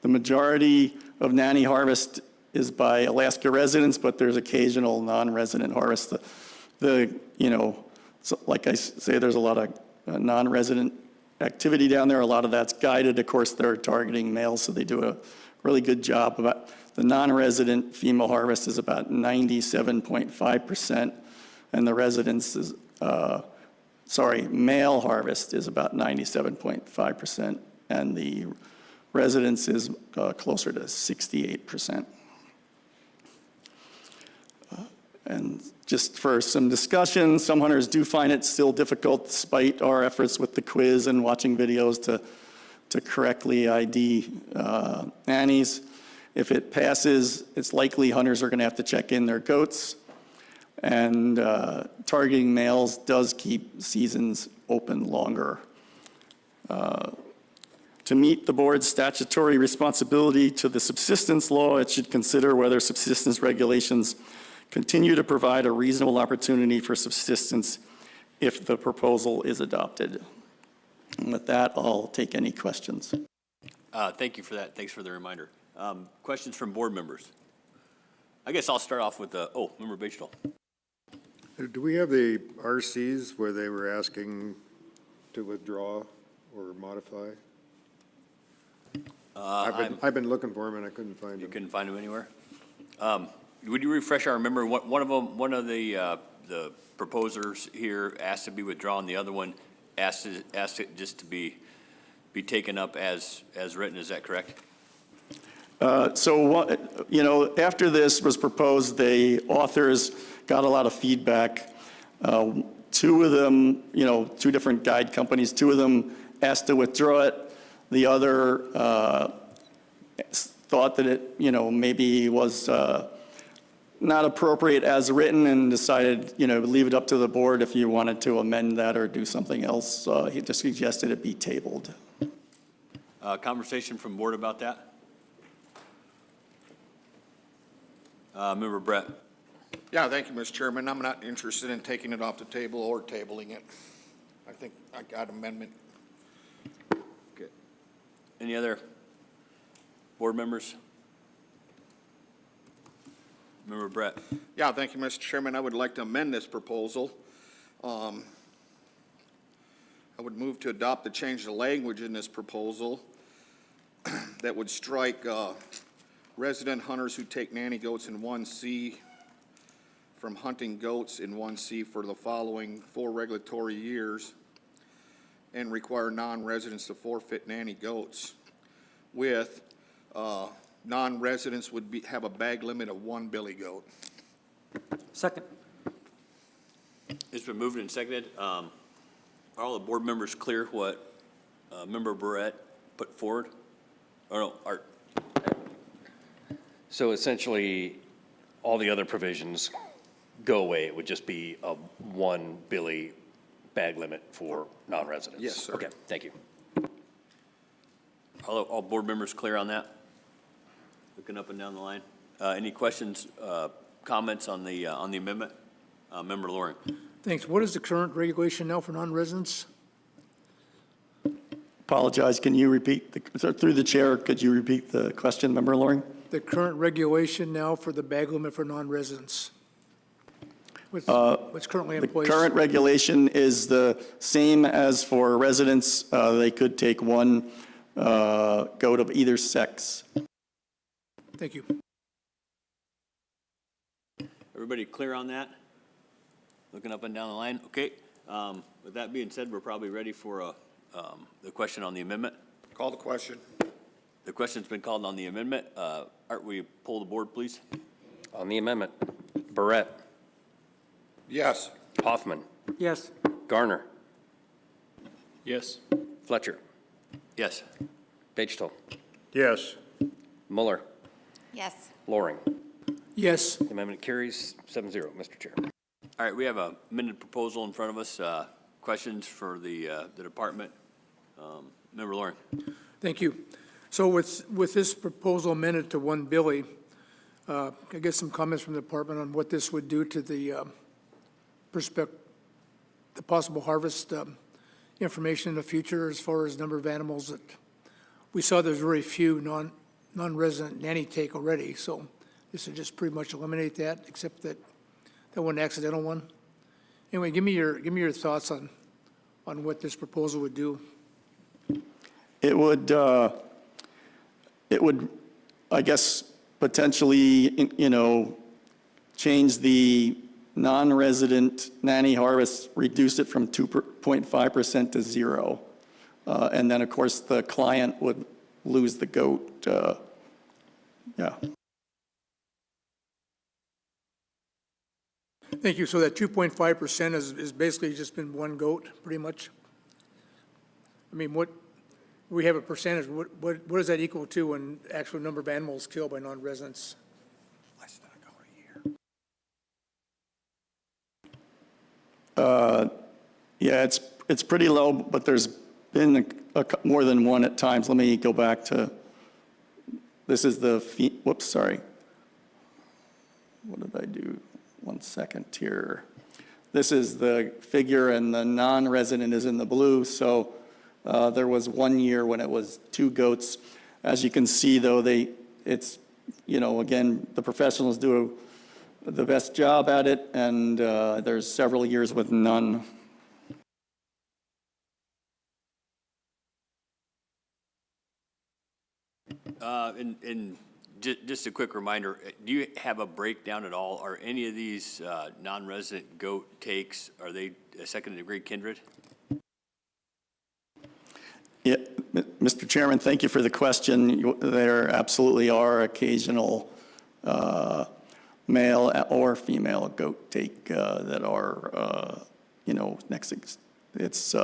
majority of nanny harvest is by Alaska residents, but there's occasional non-resident harvest. Like I say, there's a lot of non-resident activity down there. A lot of that's guided. Of course, they're targeting males, so they do a really good job. About the non-resident female harvest is about 97.5%, and the residents is, male harvest is about 97.5%, and the residents is closer to 68%. And just for some discussion, some hunters do find it still difficult, despite our efforts with the quiz and watching videos, to correctly ID nannies. If it passes, it's likely hunters are going to have to check in their goats. And targeting males does keep seasons open longer. To meet the board's statutory responsibility to the subsistence law, it should consider whether subsistence regulations continue to provide a reasonable opportunity for subsistence if the proposal is adopted. And with that, I'll take any questions. Thank you for that. Thanks for the reminder. Questions from board members? I guess I'll start off with Member Batesville. Do we have the RCs where they were asking to withdraw or modify? I've been looking for them and I couldn't find them. You couldn't find them anywhere? Would you refresh our memory? One of the proposers here asked to be withdrawn. The other one asked it just to be taken up as written. Is that correct? After this was proposed, the authors got a lot of feedback. Two of them, two different guide companies, two of them asked to withdraw it. The other thought that it, maybe was not appropriate as written and decided, leave it up to the board if you wanted to amend that or do something else. He just suggested it be tabled. Conversation from board about that? Member Brett. Yeah, thank you, Mr. Chairman. I'm not interested in taking it off the table or tabling it. I think I got amendment. Good. Any other board members? Member Brett. Yeah, thank you, Mr. Chairman. I would like to amend this proposal. I would move to adopt the change the language in this proposal that would strike resident hunters who take nanny goats in 1C from hunting goats in 1C for the following 4 regulatory years and require non-residents to forfeit nanny goats with non-residents would have a bag limit of 1 billy goat. Second. It's been moved and seconded. Are all the board members clear what Member Barrett put forward? Or no, Art? So essentially, all the other provisions go away. It would just be a 1 billy bag limit for non-residents? Yes, sir. Okay, thank you. All board members clear on that? Looking up and down the line. Any questions, comments on the amendment? Member Loring. Thanks. What is the current regulation now for non-residents? Apologize, can you repeat, through the chair, could you repeat the question, Member Loring? The current regulation now for the bag limit for non-residents? What's currently in The place? current regulation is the same as for residents. They could take 1 goat of either sex. Thank you. Everybody clear on that? Looking up and down the line? Okay. With that being said, we're probably ready for the question on the amendment. Call the question. The question's been called on the amendment. Art, will you pull the board, please? On the amendment, Barrett, Yes. Hoffman, Yes. Garner, Yes. Fletcher, Yes. Batesville, Yes. Mueller, Yes. Loring. Yes. The amendment carries 7-0, Mr. Chair. All right, we have a amended proposal in front of us. Questions for the department? Member Loring. Thank you. So with this proposal amended to 1 billy, I get some comments from the department on what this would do to the possible harvest information in the future as far as number of animals that we saw there's very few non-resident nanny take already. So this would just pretty much eliminate that, except that one accidental one. Anyway, give me your thoughts on what this proposal would do. It would, I guess, potentially, change the non-resident nanny harvest, reduce it from 2.5% to 0. And then, of course, the client would lose the goat. Yeah. Thank you. So that 2.5% is basically just been 1 goat, pretty much? I mean, we have a percentage, what does that equal to when actual number of animals killed by non-residents? Less than a goat a year. Yeah, it's pretty low, but there's been more than one at times. Let me go back to, this is the, whoops, sorry. What did I do? 1 second here. This is the figure, and the non-resident is in the blue, so there was 1 year when it was 2 goats. As you can see, though, it's, again, the professionals do the best job at it, and there's several years with none. And just a quick reminder, do you have a breakdown at all? Are any of these non-resident goat takes, are they a second-degree kindred? Yeah, Mr. Chairman, thank you for the question. There absolutely are occasional male or female goat take that are, next. It's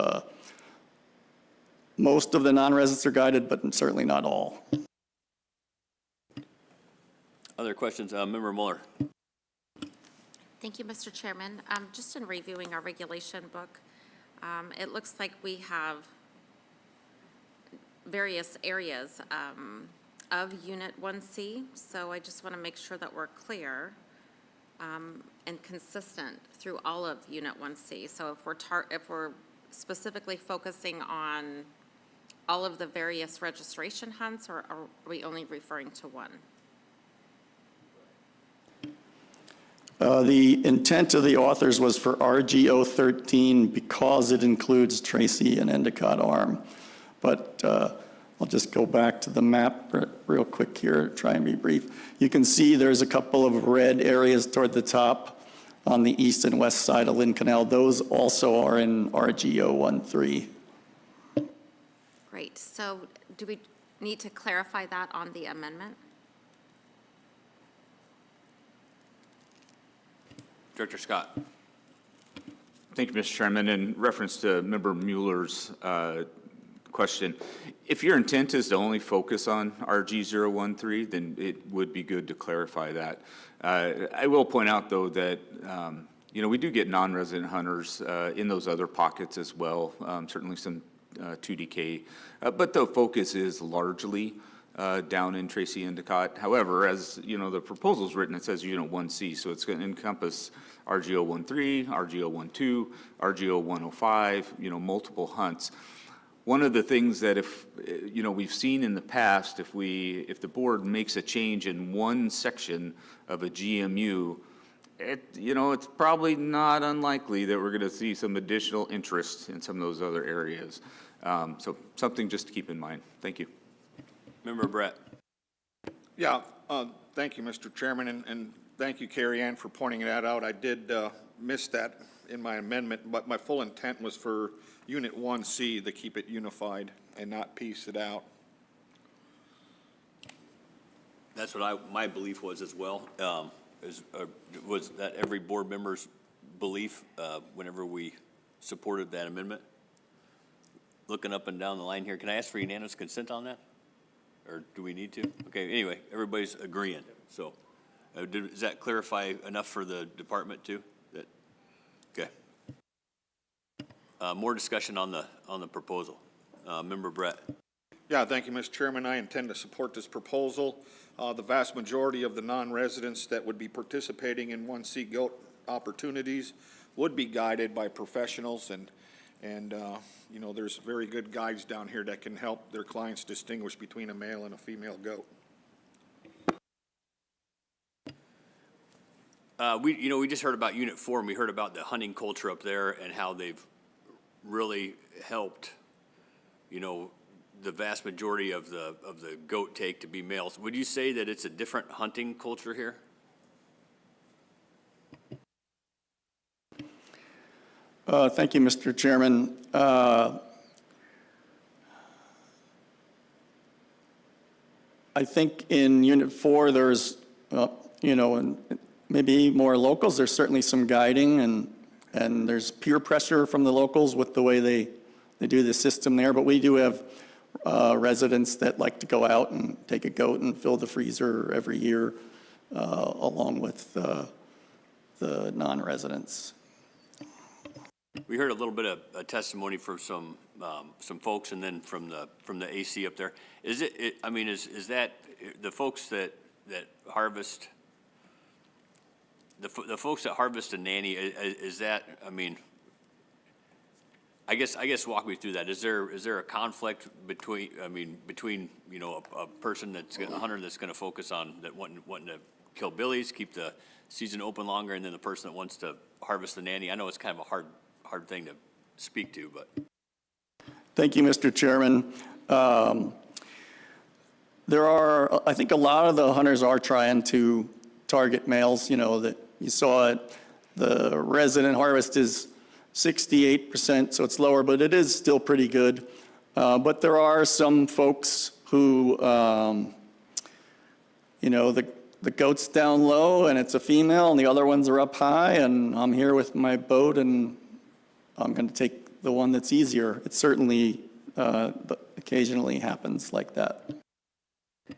most of the non-residents are guided, but certainly not all. Other questions? Member Mueller. Thank you, Mr. Chairman. Just in reviewing our regulation book, it looks like we have various areas of Unit 1C, so I just want to make sure that we're clear and consistent through all of Unit 1C. So if we're specifically focusing on all of the various registration hunts, or are we only referring to one? The intent of the authors was for RGO 13 because it includes Tracy and Endicott Arm. But I'll just go back to the map real quick here, try and be brief. You can see there's a couple of red areas toward the top on the east and west side of Lynn Canal. Those also are in RGO 13. Great. So do we need to clarify that on the amendment? Director Scott. Thank you, Mr. Chairman. In reference to Member Mueller's question, if your intent is to only focus on RG 013, then it would be good to clarify that. I will point out, though, that we do get non-resident hunters in those other pockets as well, certainly some 2DK, but the focus is largely down in Tracy Endicott. However, as the proposal's written, it says Unit 1C, so it's going to encompass RGO 13, RGO 12, RGO 105, multiple hunts. One of the things that we've seen in the past, if the board makes a change in one section of a GMU, it's probably not unlikely that we're going to see some additional interest in some of those other areas. So something just to keep in mind. Thank you. Member Brett. Yeah, thank you, Mr. Chairman, and thank you, Carrie Ann, for pointing that out. I did miss that in my amendment, but my full intent was for Unit 1C to keep it unified and not piece it out. That's what my belief was as well. Was that every board member's belief whenever we supported that amendment? Looking up and down the line here, can I ask for unanimous consent on that? Or do we need to? Okay, anyway, everybody's agreeing. So does that clarify enough for the department too? Okay. More discussion on the proposal. Member Brett. Yeah, thank you, Mr. Chairman. I intend to support this proposal. The vast majority of the non-residents that would be participating in 1C goat opportunities would be guided by professionals, and there's very good guides down here that can help their clients distinguish between a male and a female goat. We just heard about Unit 4, and we heard about the hunting culture up there and how they've really helped, the vast majority of the goat take to be males. Would you say that it's a different hunting culture here? Thank you, Mr. Chairman. I think in Unit 4, there's, maybe more locals. There's certainly some guiding, and there's peer pressure from the locals with the way they do the system there. But we do have residents that like to go out and take a goat and fill the freezer every year, along with the non-residents. We heard a little bit of a testimony from some folks, and then from the AC up there. Is that the folks that harvest? The folks that harvest a nanny, is that? I guess walk me through that. Is there a conflict between a person a hunter that's going to focus on that wanting to kill billies, keep the season open longer, and then the person that wants to harvest the nanny? I know it's kind of a hard thing to speak to, but. Thank you, Mr. Chairman. There are, I think a lot of the hunters are trying to target males, that you saw it. The resident harvest is 68%, so it's lower, but it is still pretty good. But there are some folks who, the goat's down low and it's a female and the other ones are up high, and I'm here with my boat and I'm going to take the one that's easier. It certainly occasionally happens like that.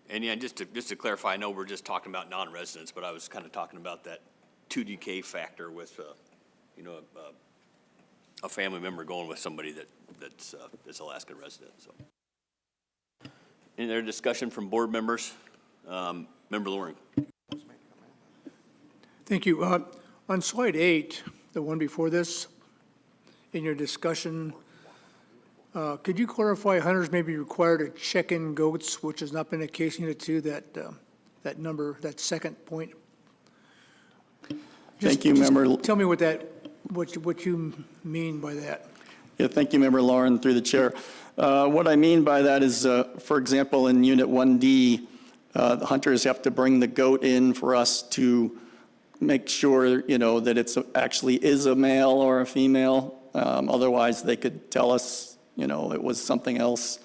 And yeah, just to clarify, I know we're just talking about non-residents, but I was kind of talking about that 2DK factor with, a family member going with somebody that's Alaska resident. So, any other discussion from board members? Member Loring. Thank you. On slide 8, the one before this, in your discussion, could you clarify hunters may be required to check in goats, which has not been the case in Unit 2, that number, that second point? Thank you, Member. Tell me what you mean by that. Yeah, thank you, Member Lauren, through the chair. What I mean by that is, for example, in Unit 1D, the hunters have to bring the goat in for us to make sure, that it's actually is a male or a female. Otherwise, they could tell us, it was something else.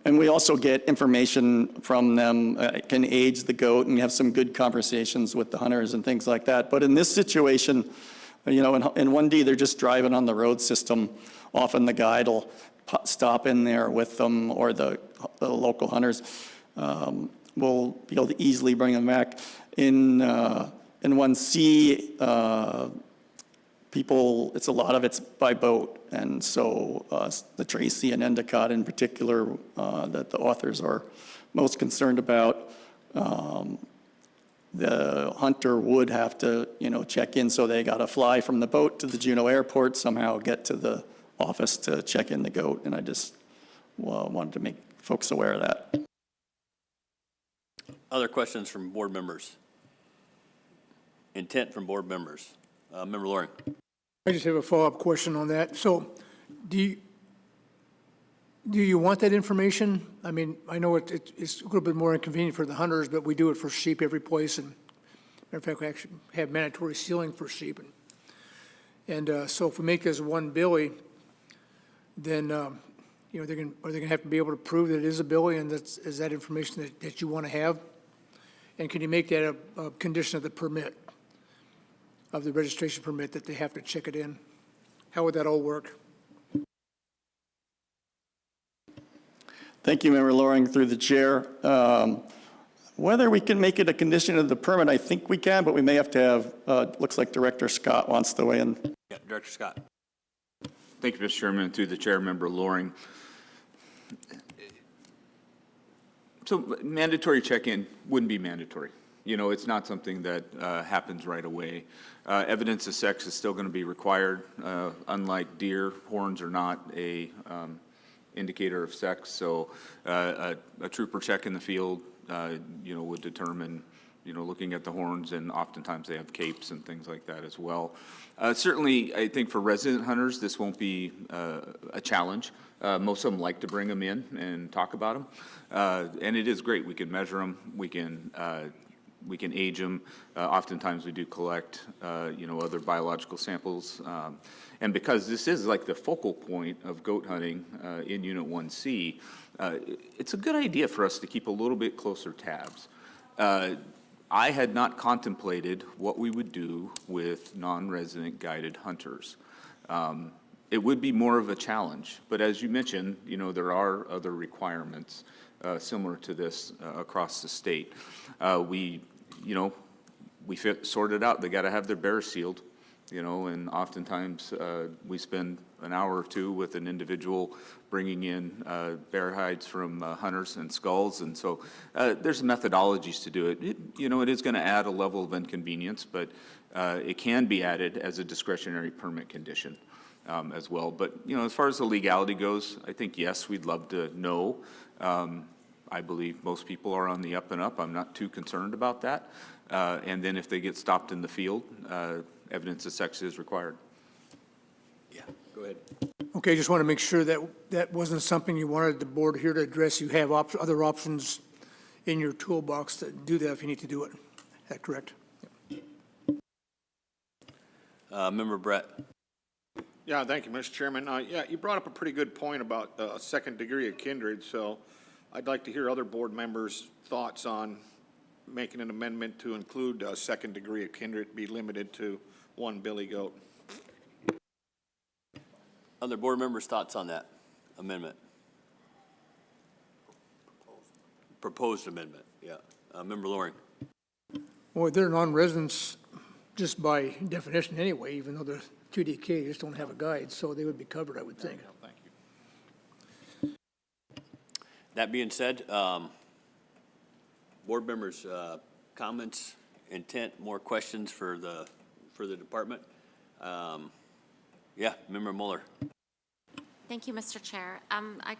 And we also get information from them, can age the goat and have some good conversations with the hunters and things like that. But in this situation, in 1D, they're just driving on the road system. Often the guide will stop in there with them, or the local hunters will be able to easily bring them back. In 1C, people, a lot of it's by boat. And so the Tracy and Endicott in particular that the authors are most concerned about, the hunter would have to, check in. So they got to fly from the boat to the Juneau airport, somehow get to the office to check in the goat. And I just wanted to make folks aware of that. Other questions from board members? Intent from board members? Member Loring. I just have a follow-up question on that. So do you want that information? I mean, I know it's a little bit more inconvenient for the hunters, but we do it for sheep every place. And matter of fact, we actually have mandatory sealing for sheep. And so if we make this one billy, then, are they going to have to be able to prove that it is a billy, and is that information that you want to have? And can you make that a condition of the permit, of the registration permit, that they have to check it in? How would that all work? Thank you, Member Loring, through the chair. Whether we can make it a condition of the permit, I think we can, but we may have to have, looks like Director Scott wants to weigh in. Yeah, Director Scott. Thank you, Mr. Chairman, through the chair, Member Loring. So mandatory check-in wouldn't be mandatory. It's not something that happens right away. Evidence of sex is still going to be required. Unlike deer, horns are not a indicator of sex. So a trooper check in the field, would determine, looking at the horns, and oftentimes they have capes and things like that as well. Certainly, I think for resident hunters, this won't be a challenge. Most of them like to bring them in and talk about them. And it is great. We can measure them. We can age them. Oftentimes we do collect, other biological samples. And because this is like the focal point of goat hunting in Unit 1C, it's a good idea for us to keep a little bit closer tabs. I had not contemplated what we would do with non-resident guided hunters. It would be more of a challenge, but as you mentioned, there are other requirements similar to this across the state. We sorted out, they got to have their bears sealed, and oftentimes we spend an hour or two with an individual bringing in bear hides from hunters and skulls, and so there's methodologies to do it. It is going to add a level of inconvenience, but it can be added as a discretionary permit condition as well. But, as far as the legality goes, I think, yes, we'd love to know. I believe most people are on the up and up. I'm not too concerned about that. And then if they get stopped in the field, evidence of sex is required. Yeah, go ahead. Okay, just want to make sure that that wasn't something you wanted the board here to address. You have other options in your toolbox to do that if you need to do it. Is that correct? Member Brett. Yeah, thank you, Mr. Chairman. Yeah, you brought up a pretty good point about a second degree of kindred, so I'd like to hear other board members' thoughts on making an amendment to include a second degree of kindred be limited to one billy goat. Other board members' thoughts on that amendment? Proposed amendment, yeah. Member Loring. Well, they're non-residents just by definition anyway, even though they're QDK, they just don't have a guide, so they would be covered, I would think. Thank you. That being said, board members' comments, intent, more questions for the department? Yeah, Member Mueller. Thank you, Mr. Chair.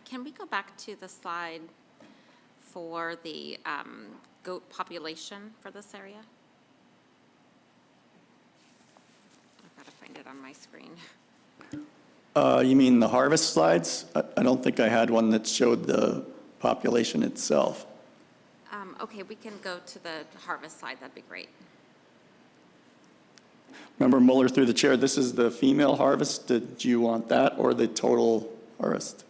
Can we go back to the slide for the goat population for this area? on my screen. You mean the harvest slides? I don't think I had one that showed the population itself. Okay, we can go to the harvest side, that'd be great. Member Mueller through the chair, this is the female harvest. Did you want that or the total harvest?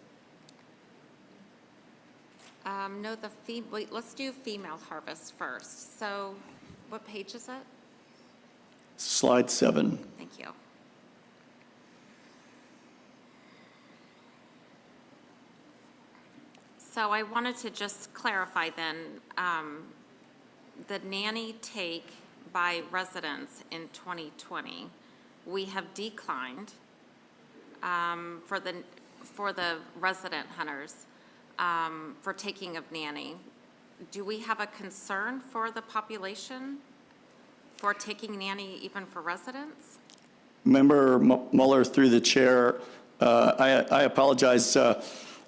No, wait, let's do female harvest first. So what page is it? Slide 7. Thank you. So I wanted to just clarify then, the nanny take by residents in 2020, we have declined for the resident hunters for taking of nanny. Do we have a concern for the population for taking nanny even for residents? Member Mueller through the chair, I apologize.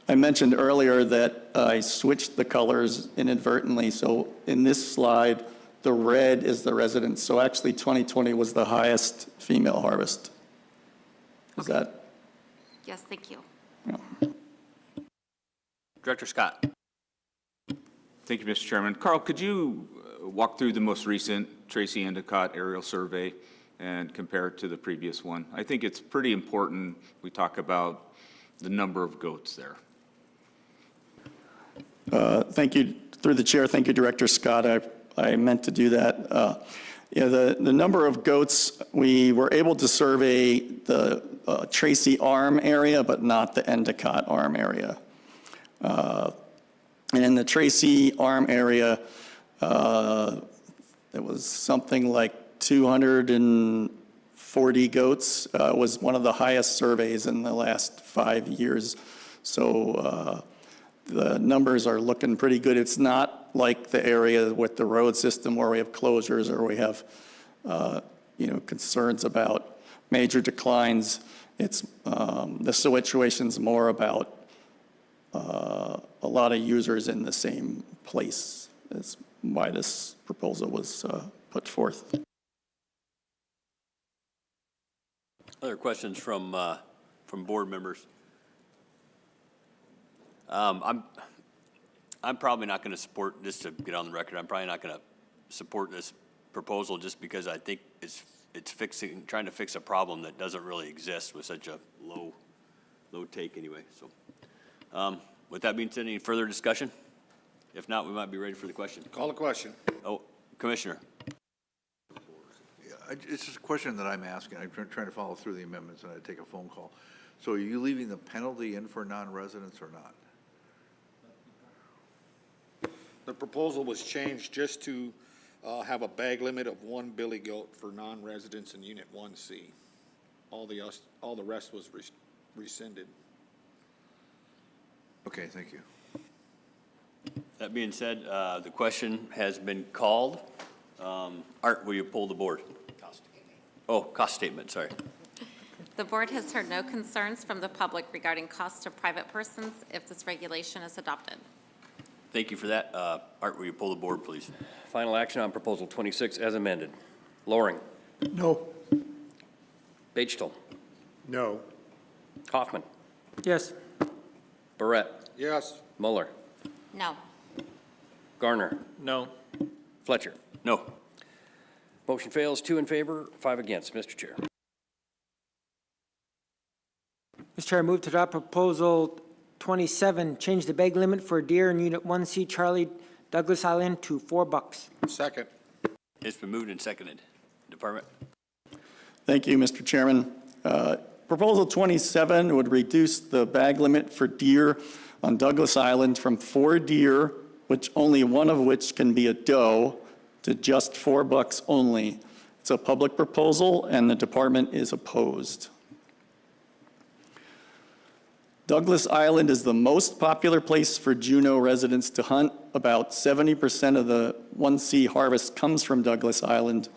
I mentioned earlier that I switched the colors inadvertently. So in this slide, the red is the residents. So actually 2020 was the highest female harvest. Is that? Yes, thank you. Yeah. Director Scott. Thank you, Mr. Chairman. Carl, could you walk through the most recent Tracy Endicott aerial survey and compare it to the previous one? I think it's pretty important we talk about the number of goats there. Thank you, through the chair. Thank you, Director Scott. I meant to do that. Yeah, the number of goats, we were able to survey the Tracy Arm area, but not the Endicott Arm area. And in the Tracy Arm area, there was something like 240 goats. Was one of the highest surveys in the last 5 years. So the numbers are looking pretty good. It's not like the area with the road system where we have closures or we have, concerns about major declines. It's the situation's more about a lot of users in the same place. Is why this proposal was put forth. Other questions from board members? I'm probably not going to support, just to get on the record, I'm probably not going to support this proposal just because I think it's trying to fix a problem that doesn't really exist with such a low take anyway. So with that being said, any further discussion? If not, we might be ready for the question. Call the question. Oh, Commissioner. Yeah, it's just a question that I'm asking. I'm trying to follow through the amendments and I take a phone call. So are you leaving the penalty in for non-residents or not? The proposal was changed just to have a bag limit of 1 billy goat for non-residents in Unit 1C. All the rest was rescinded. Okay, thank you. That being said, the question has been called. Art, will you pull the board? Cost statement, sorry. The board has heard no concerns from the public regarding cost to private persons if this regulation is adopted. Thank you for that. Art, will you pull the board, please? Final action on Proposal 26 as amended. Loring. No. Bechtel. No. Kaufman. Yes. Barrett. Yes. Mueller. No. Garner. No. Fletcher. No. Motion fails, 2 in favor, 5 against. Mr. Chair. Mr. Chair, I move to adopt Proposal 27, change the bag limit for deer in Unit 1C Charlie Douglas Island to $4. Second. It's been moved and seconded. Department? Thank you, Mr. Chairman. Proposal 27 would reduce the bag limit for deer on Douglas Island from 4 deer, which only one of which can be a doe, to just $4 only. It's a public proposal and the department is opposed. Douglas Island is the most popular place for Juneau residents to hunt. About 70% of the 1C harvest comes from Douglas Island.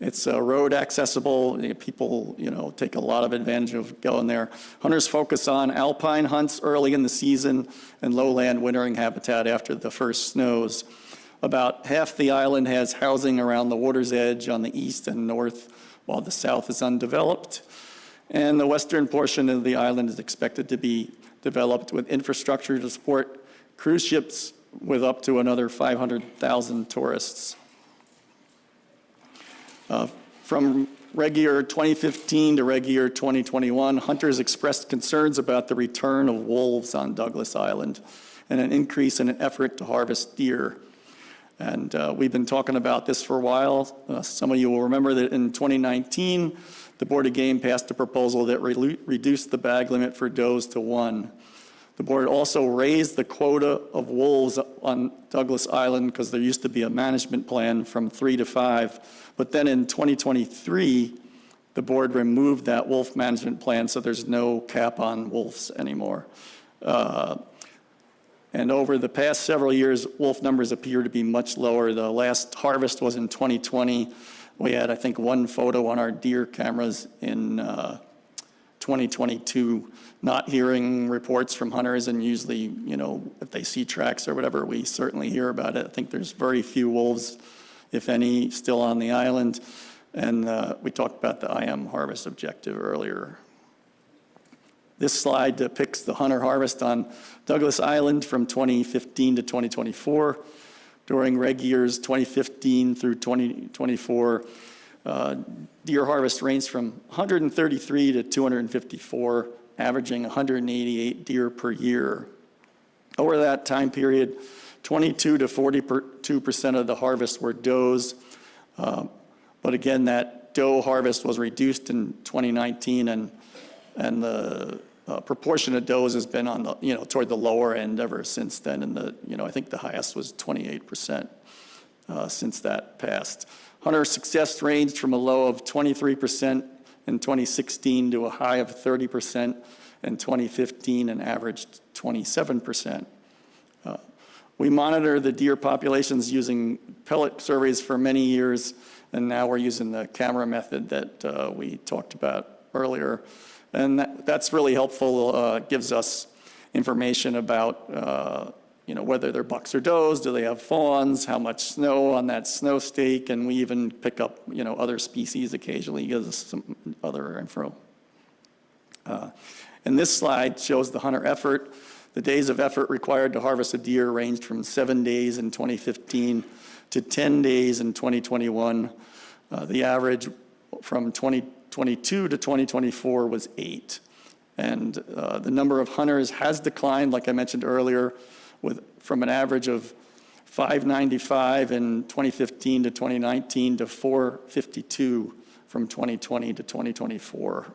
It's road accessible. People, take a lot of advantage of going there. Hunters focus on alpine hunts early in the season and lowland wintering habitat after the first snows. About half the island has housing around the water's edge on the east and north while the south is undeveloped. And the western portion of the island is expected to be developed with infrastructure to support cruise ships with up to another 500,000 tourists. From reg year 2015 to reg year 2021, hunters expressed concerns about the return of wolves on Douglas Island and an increase in an effort to harvest deer. And we've been talking about this for a while. Some of you will remember that in 2019, the Board of Game passed a proposal that reduced the bag limit for does to 1. The board also raised the quota of wolves on Douglas Island because there used to be a management plan from 3 to 5. But then in 2023, the board removed that wolf management plan, so there's no cap on wolves anymore. And over the past several years, wolf numbers appear to be much lower. The last harvest was in 2020. We had, I think, 1 photo on our deer cameras in 2022, not hearing reports from hunters, and usually, you know, if they see tracks or whatever, we certainly hear about it. I think there's very few wolves, if any, still on the island. And we talked about the IM harvest objective earlier. This slide depicts the hunter harvest on Douglas Island from 2015 to 2024. During reg years 2015 through 2024, deer harvest ranged from 133 to 254, averaging 188 deer per year. Over that time period, 22 to 42% of the harvest were does. But again, that doe harvest was reduced in 2019, and the proportion of does has been on the, you know, toward the lower end ever since then. And the, you know, I think the highest was 28% since that passed. Hunter success ranged from a low of 23% in 2016 to a high of 30% in 2015 and averaged 27%. We monitor the deer populations using pellet surveys for many years, and now we're using the camera method that we talked about earlier. And that's really helpful, gives us information about you know, whether they're bucks or does, do they have fawns, how much snow on that snow stake, and we even pick up, you know, other species occasionally, gives us some other info. And this slide shows the hunter effort. The days of effort required to harvest a deer ranged from 7 days in 2015 to 10 days in 2021. The average from 2022 to 2024 was 8. And the number of hunters has declined, like I mentioned earlier, from an average of 595 in 2015 to 2019 to 452 from 2020 to 2024.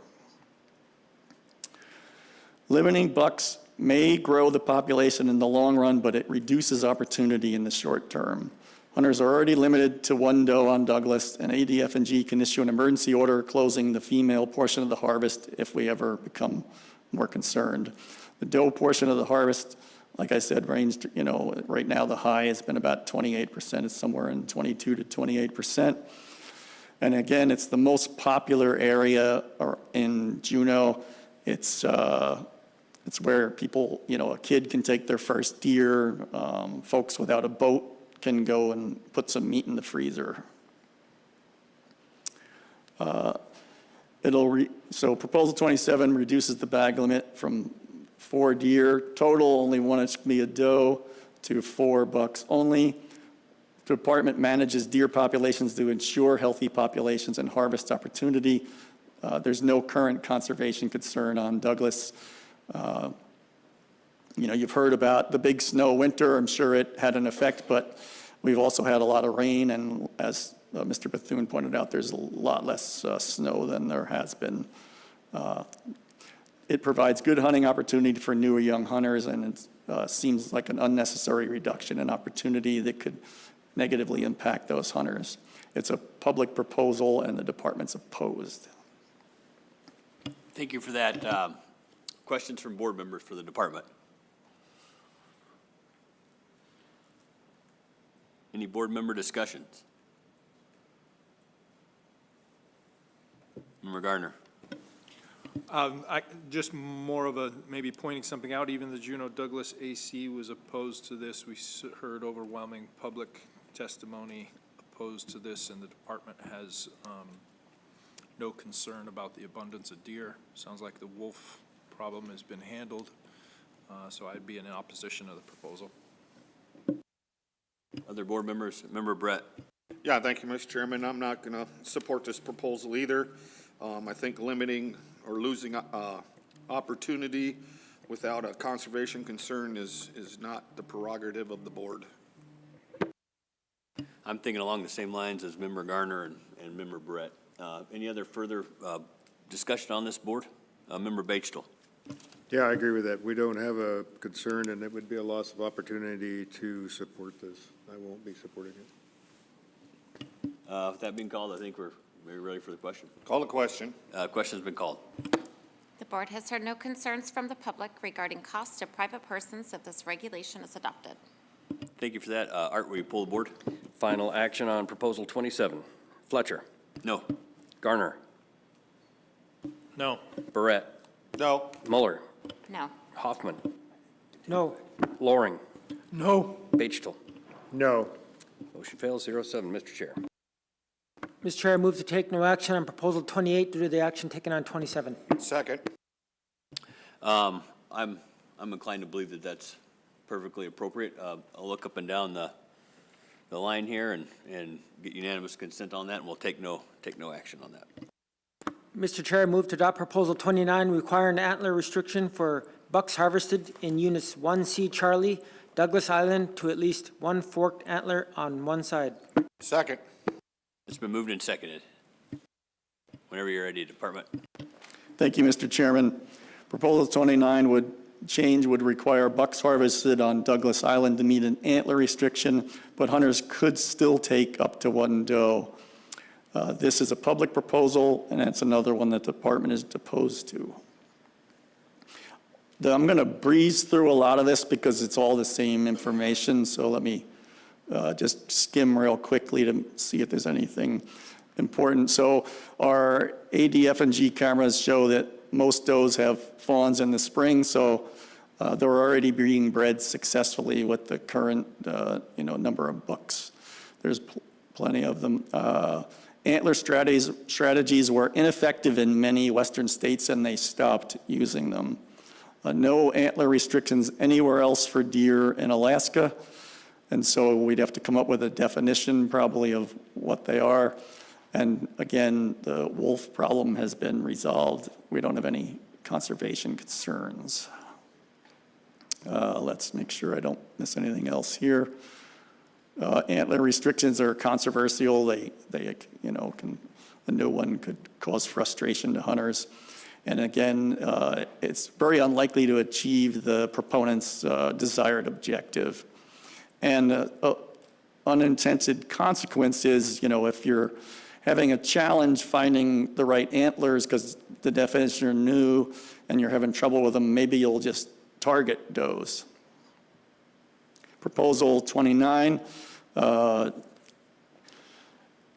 Limiting bucks may grow the population in the long run, but it reduces opportunity in the short term. Hunters are already limited to 1 doe on Douglas, and ADF&G can issue an emergency order closing the female portion of the harvest if we ever become more concerned. The doe portion of the harvest, like I said, ranged, you know, right now the high has been about 28%. It's somewhere in 22 to 28%. And again, it's the most popular area in Juneau. It's where people, you know, a kid can take their first deer. Folks without a boat can go and put some meat in the freezer. So Proposal 27 reduces the bag limit from 4 deer total, only 1 is going to be a doe, to 4 bucks only. The department manages deer populations to ensure healthy populations and harvest opportunity. There's no current conservation concern on Douglas. You know, you've heard about the big snow winter. I'm sure it had an effect, but we've also had a lot of rain, and as Mr. Bethune pointed out, there's a lot less snow than there has been. It provides good hunting opportunity for newer young hunters, and it seems like an unnecessary reduction in opportunity that could negatively impact those hunters. It's a public proposal, and the department's opposed. Thank you for that. Questions from board members for the department? Any board member discussions? Member Gardner. Just more of a, maybe pointing something out, even the Juneau Douglas AC was opposed to this. We heard overwhelming public testimony opposed to this, and the department has no concern about the abundance of deer. Sounds like the wolf problem has been handled, so I'd be in opposition of the proposal. Other board members? Member Brett? Yeah, thank you, Mr. Chairman. I'm not going to support this proposal either. I think limiting or losing opportunity without a conservation concern is not the prerogative of the board. I'm thinking along the same lines as Member Garner and Member Brett. Any other further discussion on this board? Member Bechtel? Yeah, I agree with that. We don't have a concern, and it would be a loss of opportunity to support this. I won't be supporting it. With that being called, I think we're maybe ready for the question. Call the question. Question's been called. The board has heard no concerns from the public regarding costs to private persons if this regulation is adopted. Thank you for that. Art, will you pull the board? Final action on Proposal 27. Fletcher. No. Garner. No. Barrett. No. Mueller. No. Hoffman. No. Loring. No. Bechtel. No. Motion fails 0-7, Mr. Chair. Mr. Chair, I move to take no action on Proposal 28 due to the action taken on 27. Second. I'm inclined to believe that that's perfectly appropriate. I'll look up and down the line here and get unanimous consent on that, and we'll take no action on that. Mr. Chair, I move to adopt Proposal 29, require an antler restriction for bucks harvested in Units 1C Charlie, Douglas Island, to at least one forked antler on one side. Second. It's been moved and seconded. Whenever you're ready, Department. Thank you, Mr. Chairman. Proposal 29 would require bucks harvested on Douglas Island to meet an antler restriction, but hunters could still take up to one doe. This is a public proposal, and it's another one that the department is opposed to. I'm going to breeze through a lot of this because it's all the same information, so let me just skim real quickly to see if there's anything important. So our ADF&G cameras show that most does have fawns in the spring, so they're already being bred successfully with the current number of bucks. There's plenty of them. Antler strategies were ineffective in many western states, and they stopped using them. No antler restrictions anywhere else for deer in Alaska, and so we'd have to come up with a definition probably of what they are. And again, the wolf problem has been resolved. We don't have any conservation concerns. Let's make sure I don't miss anything else here. Antler restrictions are controversial. They a new one could cause frustration to hunters. And again, it's very unlikely to achieve the proponent's desired objective. And unintended consequences, if you're having a challenge finding the right antlers because the definition are new and you're having trouble with them, maybe you'll just target does. Proposal 29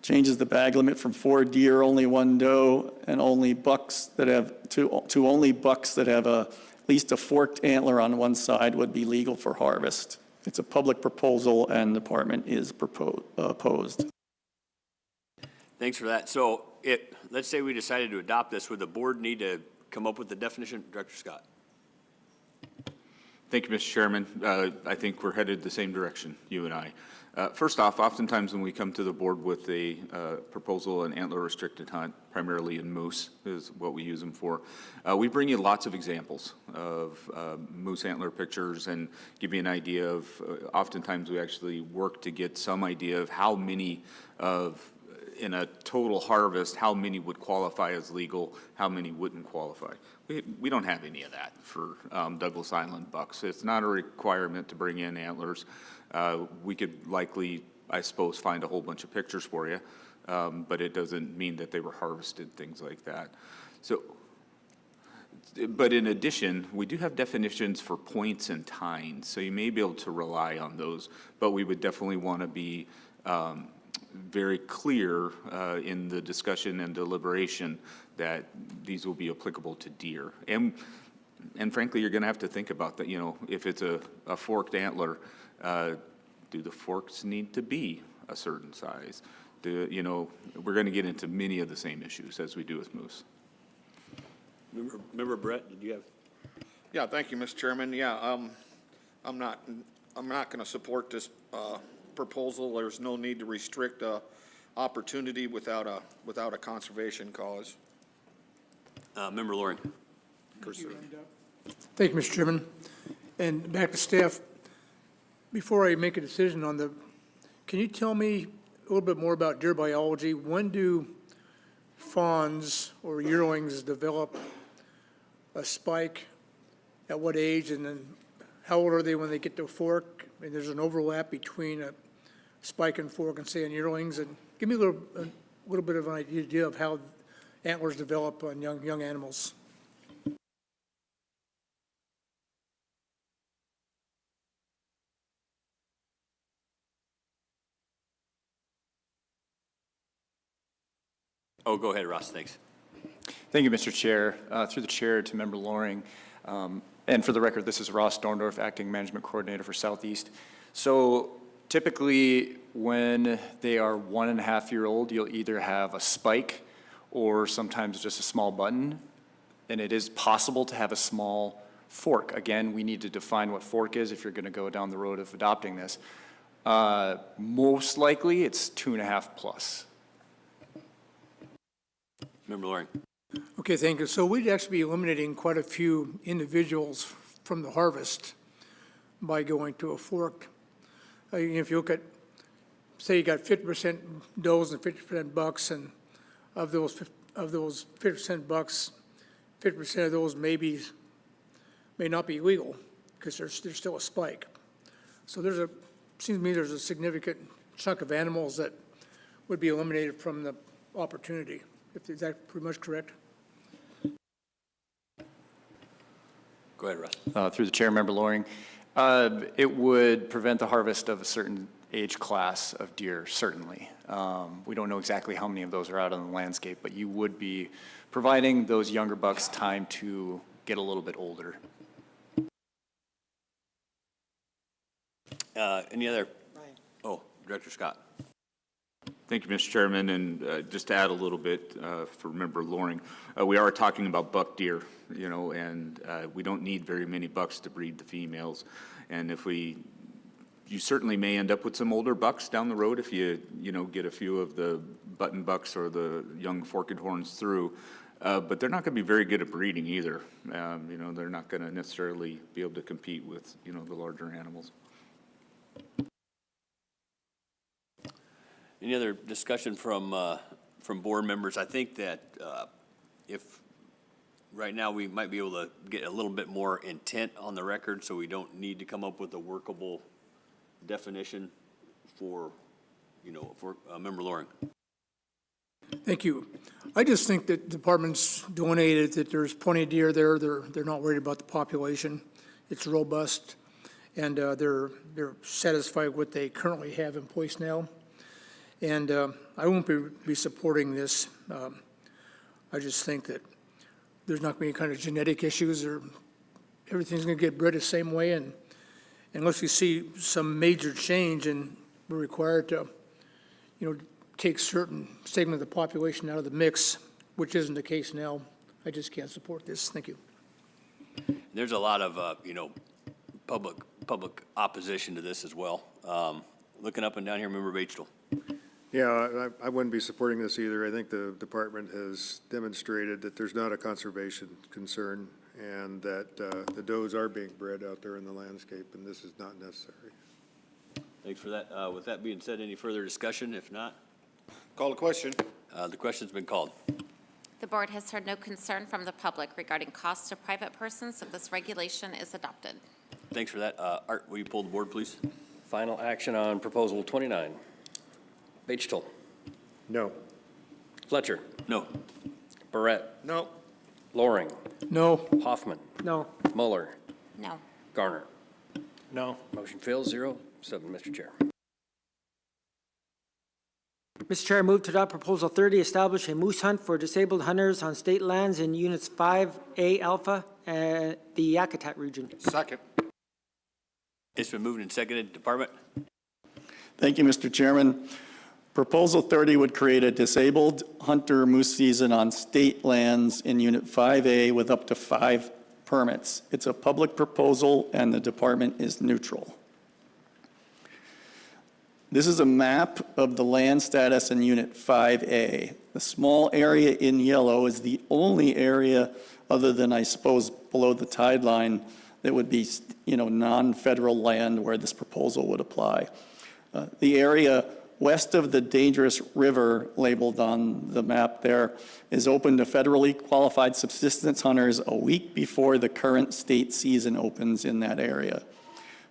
changes the bag limit from 4 deer, only 1 doe, and only bucks that have to only bucks that have at least a forked antler on one side would be legal for harvest. It's a public proposal, and the department is opposed. Thanks for that. So let's say we decided to adopt this, would the board need to come up with the definition? Director Scott. Thank you, Mr. Chairman. I think we're headed the same direction, you and I. First off, oftentimes when we come to the board with a proposal, an antler restricted hunt, primarily in moose is what we use them for, we bring you lots of examples of moose antler pictures and give you an idea of, oftentimes we actually work to get some idea of how many in a total harvest, how many would qualify as legal, how many wouldn't qualify. We don't have any of that for Douglas Island bucks. It's not a requirement to bring in antlers. We could likely, I suppose, find a whole bunch of pictures for you, but it doesn't mean that they were harvested, things like that. So, but in addition, we do have definitions for points and tines, so you may be able to rely on those, but we would definitely want to be very clear in the discussion and deliberation that these will be applicable to deer. And frankly, you're going to have to think about that. If it's a forked antler, do the forks need to be a certain size? You know, we're going to get into many of the same issues as we do with moose. Member Brett, did you have? Yeah, thank you, Mr. Chairman. Yeah, I'm not going to support this proposal. There's no need to restrict opportunity without a conservation cause. Member Loring. Thank you, Mr. Chairman. And back to staff, before I make a decision on can you tell me a little bit more about deer biology? When do fawns or yearlings develop a spike? At what age? And then how old are they when they get to a fork? And there's an overlap between a spike and fork and say on yearlings. And give me a little bit of an idea of how antlers develop on young animals. Oh, go ahead, Ross, thanks. Thank you, Mr. Chair. Through the chair to Member Loring. And for the record, this is Ross Dorndorf, Acting Management Coordinator for Southeast. So typically, when they are 1.5-year-old, you'll either have a spike or sometimes just a small button. And it is possible to have a small fork. Again, we need to define what fork is if you're going to go down the road of adopting this. Most likely, it's 2.5 plus. Member Loring. Okay, thank you. So we'd actually be eliminating quite a few individuals from the harvest by going to a fork. If you look at, say you got 50% does and 50% bucks, and of those 50% bucks, 50% of those may not be legal because there's still a spike. So seems to me there's a significant chunk of animals that would be eliminated from the opportunity. Is that pretty much correct? Go ahead, Russ. Through the chair, Member Loring. It would prevent the harvest of a certain age class of deer, certainly. We don't know exactly how many of those are out on the landscape, but you would be providing those younger bucks time to get a little bit older. Any other? Oh, Director Scott. Thank you, Mr. Chairman, and just to add a little bit for Member Loring, we are talking about buck deer, you know, and we don't need very many bucks to breed the females. And if you certainly may end up with some older bucks down the road if you get a few of the button bucks or the young forked horns through, but they're not going to be very good at breeding either. You know, they're not going to necessarily be able to compete with, you know, the larger animals. Any other discussion from board members? I think that if right now we might be able to get a little bit more intent on the record, so we don't need to come up with a workable definition for Member Loring. Thank you. I just think that departments donated that there's plenty of deer there. They're not worried about the population. It's robust, and they're satisfied with what they currently have in place now. And I won't be supporting this. I just think that there's not going to be any kind of genetic issues, or everything's going to get bred the same way. And unless we see some major change and we're required to, take certain segment of the population out of the mix, which isn't the case now, I just can't support this. Thank you. There's a lot of, public opposition to this as well. Looking up and down here, Member Wrangell. Yeah, I wouldn't be supporting this either. I think the department has demonstrated that there's not a conservation concern and that the does are being bred out there in the landscape, and this is not necessary. Thanks for that. With that being said, any further discussion? If not, Call the question. The question's been called. The board has heard no concern from the public regarding costs to private persons if this regulation is adopted. Thanks for that. Art, will you pull the board, please? Final action on Proposal 29. Wrangell. No. Fletcher. No. Barrett. No. Loring. No. Hoffman. No. Muller. No. Garner. No. Motion fails 0-7, Mr. Chair. Mr. Chair, I move to adopt Proposal 30, establish a moose hunt for disabled hunters on state lands in Units 5A Alpha, the Yakutat region. Second. It's been moved and seconded. Department? Thank you, Mr. Chairman. Proposal 30 would create a disabled hunter moose season on state lands in Unit 5A with up to 5 permits. It's a public proposal and the department is neutral. This is a map of the land status in Unit 5A. The small area in yellow is the only area other than, I suppose, below the tide line that would be, non-federal land where this proposal would apply. The area west of the dangerous river labeled on the map there is open to federally qualified subsistence hunters a week before the current state season opens in that area.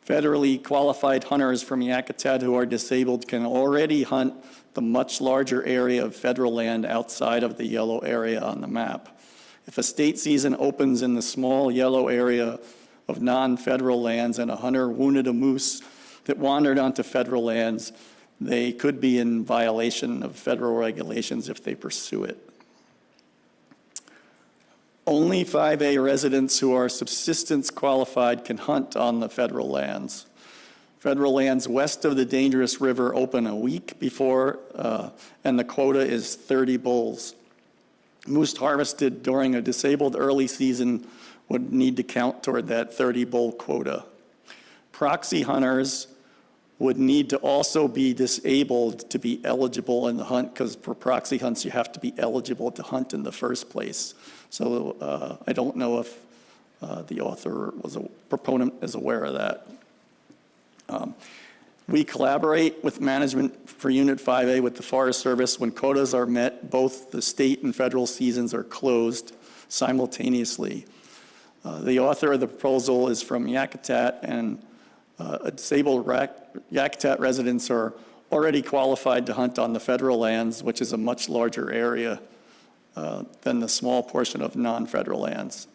Federally qualified hunters from Yakutat who are disabled can already hunt the much larger area of federal land outside of the yellow area on the map. If a state season opens in the small yellow area of non-federal lands and a hunter wounded a moose that wandered onto federal lands, they could be in violation of federal regulations if they pursue it. Only 5A residents who are subsistence qualified can hunt on the federal lands. Federal lands west of the dangerous river open a week before, and the quota is 30 bulls. Moose harvested during a disabled early season would need to count toward that 30 bull quota. Proxy hunters would need to also be disabled to be eligible in the hunt, because for proxy hunts, you have to be eligible to hunt in the first place. So I don't know if the author was a proponent is aware of that. We collaborate with management for Unit 5A with the Forest Service. When quotas are met, both the state and federal seasons are closed simultaneously. The author of the proposal is from Yakutat, and disabled Yakutat residents are already qualified to hunt on the federal lands, which is a much larger area than the small portion of non-federal lands.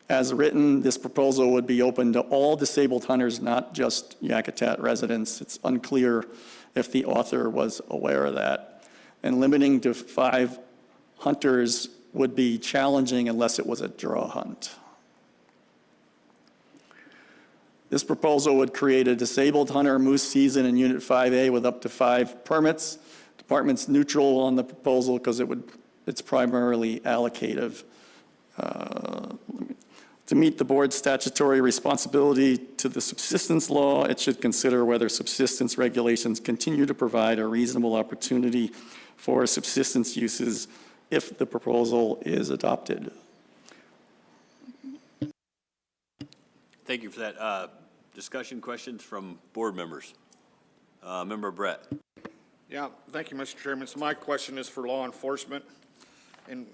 As written, this proposal would be open to all disabled hunters, not just Yakutat residents. It's unclear if the author was aware of that. And limiting to 5 hunters would be challenging unless it was a draw hunt. This proposal would create a disabled hunter moose season in Unit 5A with up to 5 permits. Department's neutral on the proposal because it's primarily allocative. To meet the board's statutory responsibility to the subsistence law, it should consider whether subsistence regulations continue to provide a reasonable opportunity for subsistence uses if the proposal is adopted. Thank you for that. Discussion, questions from board members. Member Brett. Yeah, thank you, Mr. Chairman. So my question is for law enforcement. And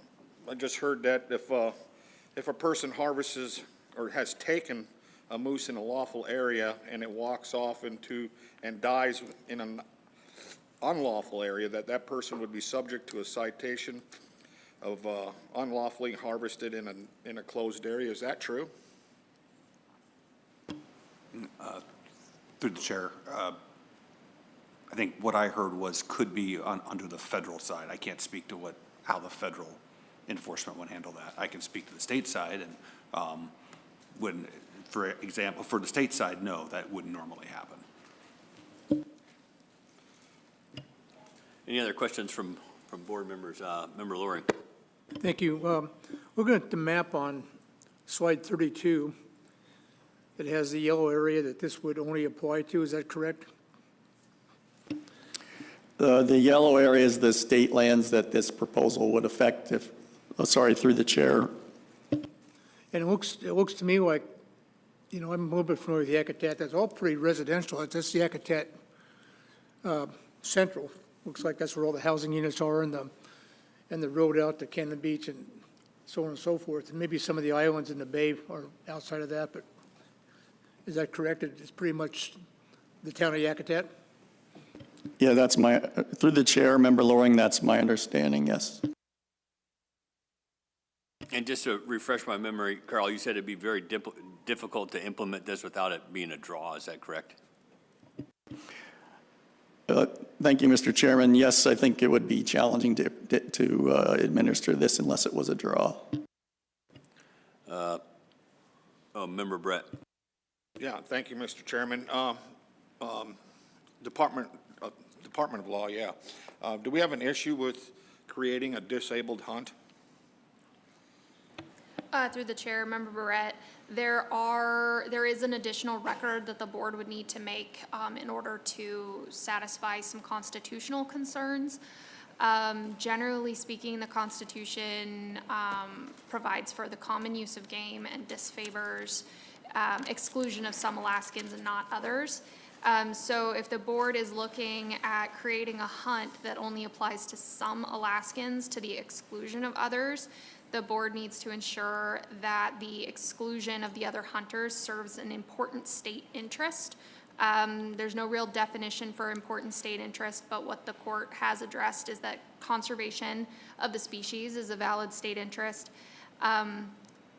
I just heard that if a person harvests or has taken a moose in a lawful area and it walks off into and dies in an unlawful area, that person would be subject to a citation of unlawfully harvested in a closed area. Is that true? Through the chair, I think what I heard was could be under the federal side. I can't speak to how the federal enforcement would handle that. I can speak to the state side, and for example, for the state side, no, that wouldn't normally happen. Any other questions from board members? Member Loring. Thank you. Looking at the map on slide 32, it has the yellow area that this would only apply to. Is that correct? The yellow area is the state lands that this proposal would affect if, through the chair. And it looks to me like, I'm a little bit familiar with Yakutat. That's all pretty residential. It's just Yakutat Central. Looks like that's where all the housing units are, and the road out to Cannon Beach and so on and so forth. And maybe some of the islands in the bay are outside of that, but is that correct? It's pretty much the town of Yakutat? Yeah, that's through the chair, Member Loring, that's my understanding, yes. And just to refresh my memory, Carl, you said it'd be very difficult to implement this without it being a draw. Is that correct? Thank you, Mr. Chairman. Yes, I think it would be challenging to administer this unless it was a draw. Member Brett. Yeah, thank you, Mr. Chairman. Department Department of Law, yeah. Do we have an issue with creating a disabled hunt? Through the chair, Member Barrett, there is an additional record that the board would need to make in order to satisfy some constitutional concerns. Generally speaking, the Constitution provides for the common use of game and disfavors exclusion of some Alaskans and not others. So if the board is looking at creating a hunt that only applies to some Alaskans to the exclusion of others, the board needs to ensure that the exclusion of the other hunters serves an important state interest. There's no real definition for important state interest, but what the court has addressed is that conservation of the species is a valid state interest.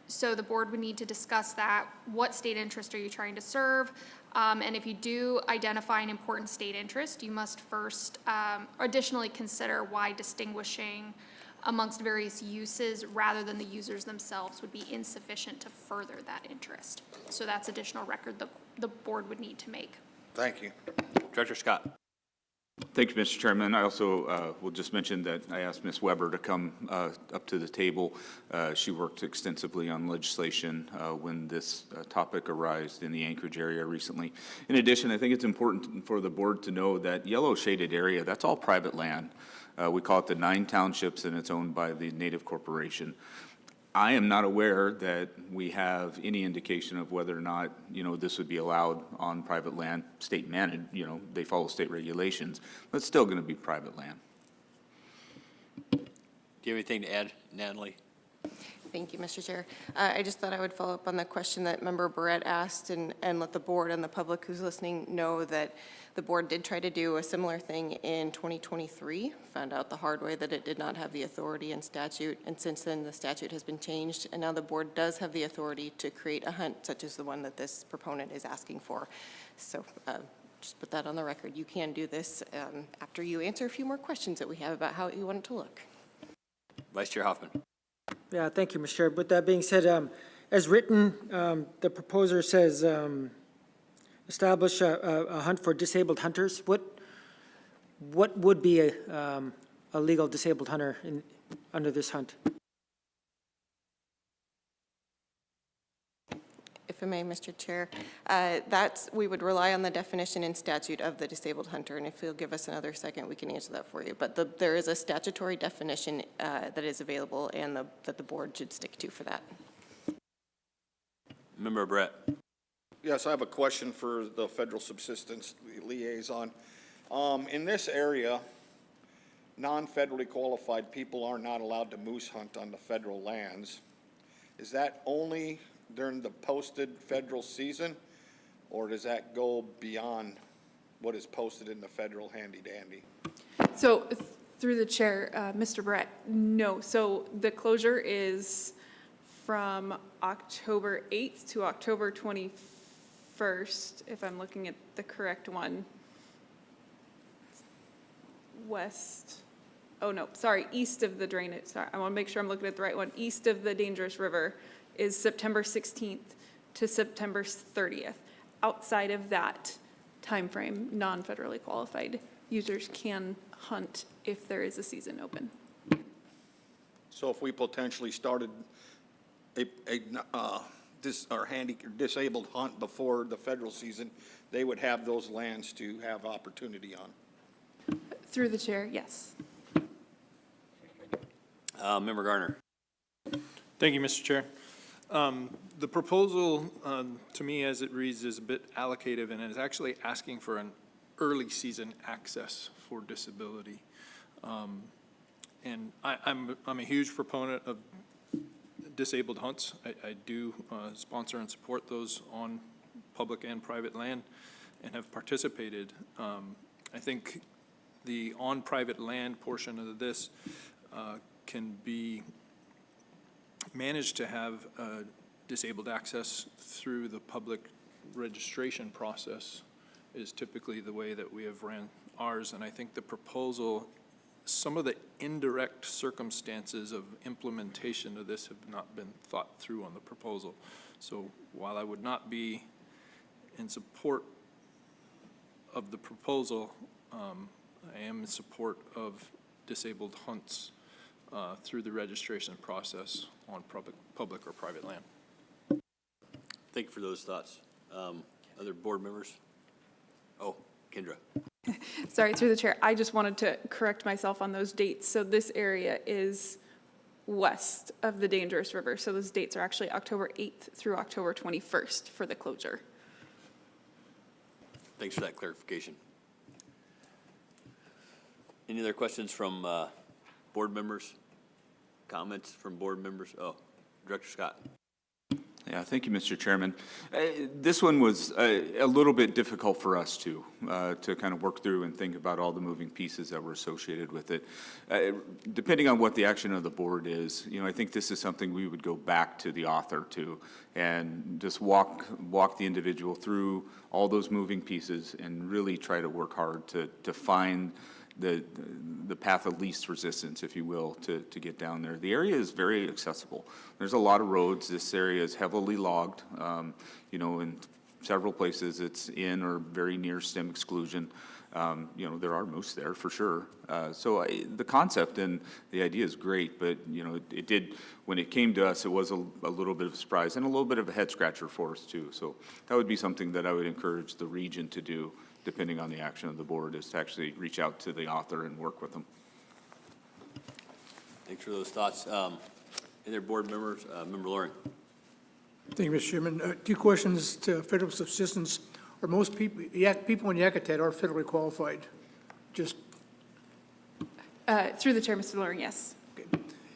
So the board would need to discuss that. What state interest are you trying to serve? And if you do identify an important state interest, you must first additionally consider why distinguishing amongst various uses rather than the users themselves would be insufficient to further that interest. So that's additional record the board would need to make. Thank you. Director Scott. Thank you, Mr. Chairman. I also will just mention that I asked Ms. Weber to come up to the table. She worked extensively on legislation when this topic arose in the Anchorage area recently. In addition, I think it's important for the board to know that yellow shaded area, that's all private land. We call it the 9 townships, and it's owned by the Native Corporation. I am not aware that we have any indication of whether or not, this would be allowed on private land, state managed, they follow state regulations, but it's still going to be private land. Do you have anything to add, Natalie? Thank you, Mr. Chair. I just thought I would follow up on the question that Member Barrett asked and let the board and the public who's listening know that the board did try to do a similar thing in 2023, found out the hard way that it did not have the authority in statute, and since then the statute has been changed, and now the board does have the authority to create a hunt such as the one that this proponent is asking for. So just put that on the record. You can do this after you answer a few more questions that we have about how you want it to look. Vice Chair Hoffman. Yeah, thank you, Mr. Chair. With that being said, as written, the proposer says establish a hunt for disabled hunters. What would be a legal disabled hunter under this hunt? If I may, Mr. Chair, we would rely on the definition in statute of the disabled hunter, and if you'll give us another second, we can answer that for you. But there is a statutory definition that is available and that the board should stick to for that. Member Brett. Yes, I have a question for the federal subsistence liaison. In this area, non-federally qualified people are not allowed to moose hunt on the federal lands. Is that only during the posted federal season, or does that go beyond what is posted in the federal handy-dandy? So through the chair, Mr. Brett, no. So the closure is from October 8th to October 21st, if I'm looking at the correct one. East of the drainage. Sorry, I want to make sure I'm looking at the right one. East of the dangerous river is September 16th to September 30th. Outside of that timeframe, non-federally qualified users can hunt if there is a season open. So if we potentially started a disabled hunt before the federal season, they would have those lands to have opportunity on? Through the chair, yes. Member Garner. Thank you, Mr. Chair. The proposal, to me, as it reads, is a bit allocative, and is actually asking for an early season access for disability. And I'm a huge proponent of disabled hunts. I do sponsor and support those on public and private land, and have participated. I think the on private land portion of this can be managed to have disabled access through the public registration process is typically the way that we have ran ours. And I think the proposal, some of the indirect circumstances of implementation of this have not been thought through on the proposal. So while I would not be in support of the proposal, I am in support of disabled hunts through the registration process on public or private land. Thank you for those thoughts. Other board members? Oh, Kendra. Sorry, through the chair, I just wanted to correct myself on those dates. So this area is west of the dangerous river. So those dates are actually October 8th through October 21st for the closure. Thanks for that clarification. Any other questions from board members? Comments from board members? Oh, Director Scott. Yeah, thank you, Mr. Chairman. This one was a little bit difficult for us to kind of work through and think about all the moving pieces that were associated with it. Depending on what the action of the board is, I think this is something we would go back to the author to and just walk the individual through all those moving pieces and really try to work hard to find the path of least resistance, if you will, to get down there. The area is very accessible. There's a lot of roads. This area is heavily logged. In several places it's in or very near stem exclusion. There are moose there for sure. The concept and the idea is great, but it did, when it came to us, it was a little bit of a surprise and a little bit of a head scratcher for us too. So that would be something that I would encourage the region to do, depending on the action of the board, is to actually reach out to the author and work with them. Thanks for those thoughts. Any other board members? Member Loring. Thank you, Mr. Chairman. Two questions to federal subsistence. Are most people in Yakutat are federally qualified? Just, Through the chair, Mr. Loring, yes.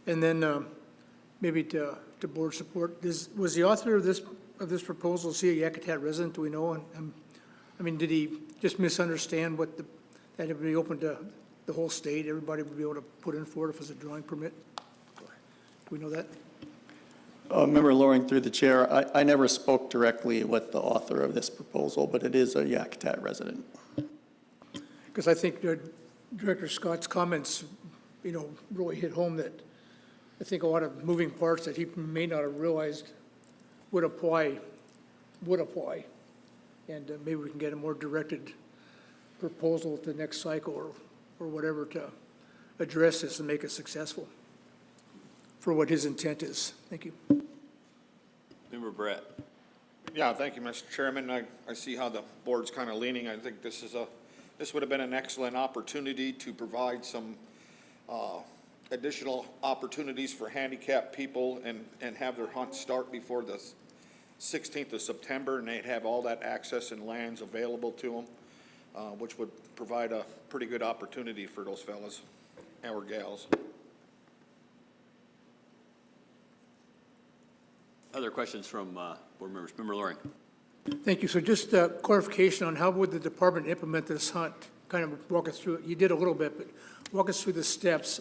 and then maybe to board support. Was the author of this proposal see a Yakutat resident? Do we know? Did he just misunderstand that it would be open to the whole state? Everybody would be able to put in for it if it was a drawing permit? Do we know that? Member Loring, through the chair, I never spoke directly with the author of this proposal, but it is a Yakutat resident. Because I think Director Scott's comments, really hit home that I think a lot of moving parts that he may not have realized would apply. And maybe we can get a more directed proposal at the next cycle or whatever to address this and make it successful for what his intent is. Thank you. Member Brett. Yeah, thank you, Mr. Chairman. I see how the board's kind of leaning. I think this would have been an excellent opportunity to provide some additional opportunities for handicapped people and have their hunt start before the 16th of September, and they'd have all that access and lands available to them, which would provide a pretty good opportunity for those fellas or gals. Other questions from board members? Member Loring. Thank you. So just clarification on how would the department implement this hunt? Kind of walk us through it. You did a little bit, but walk us through the steps.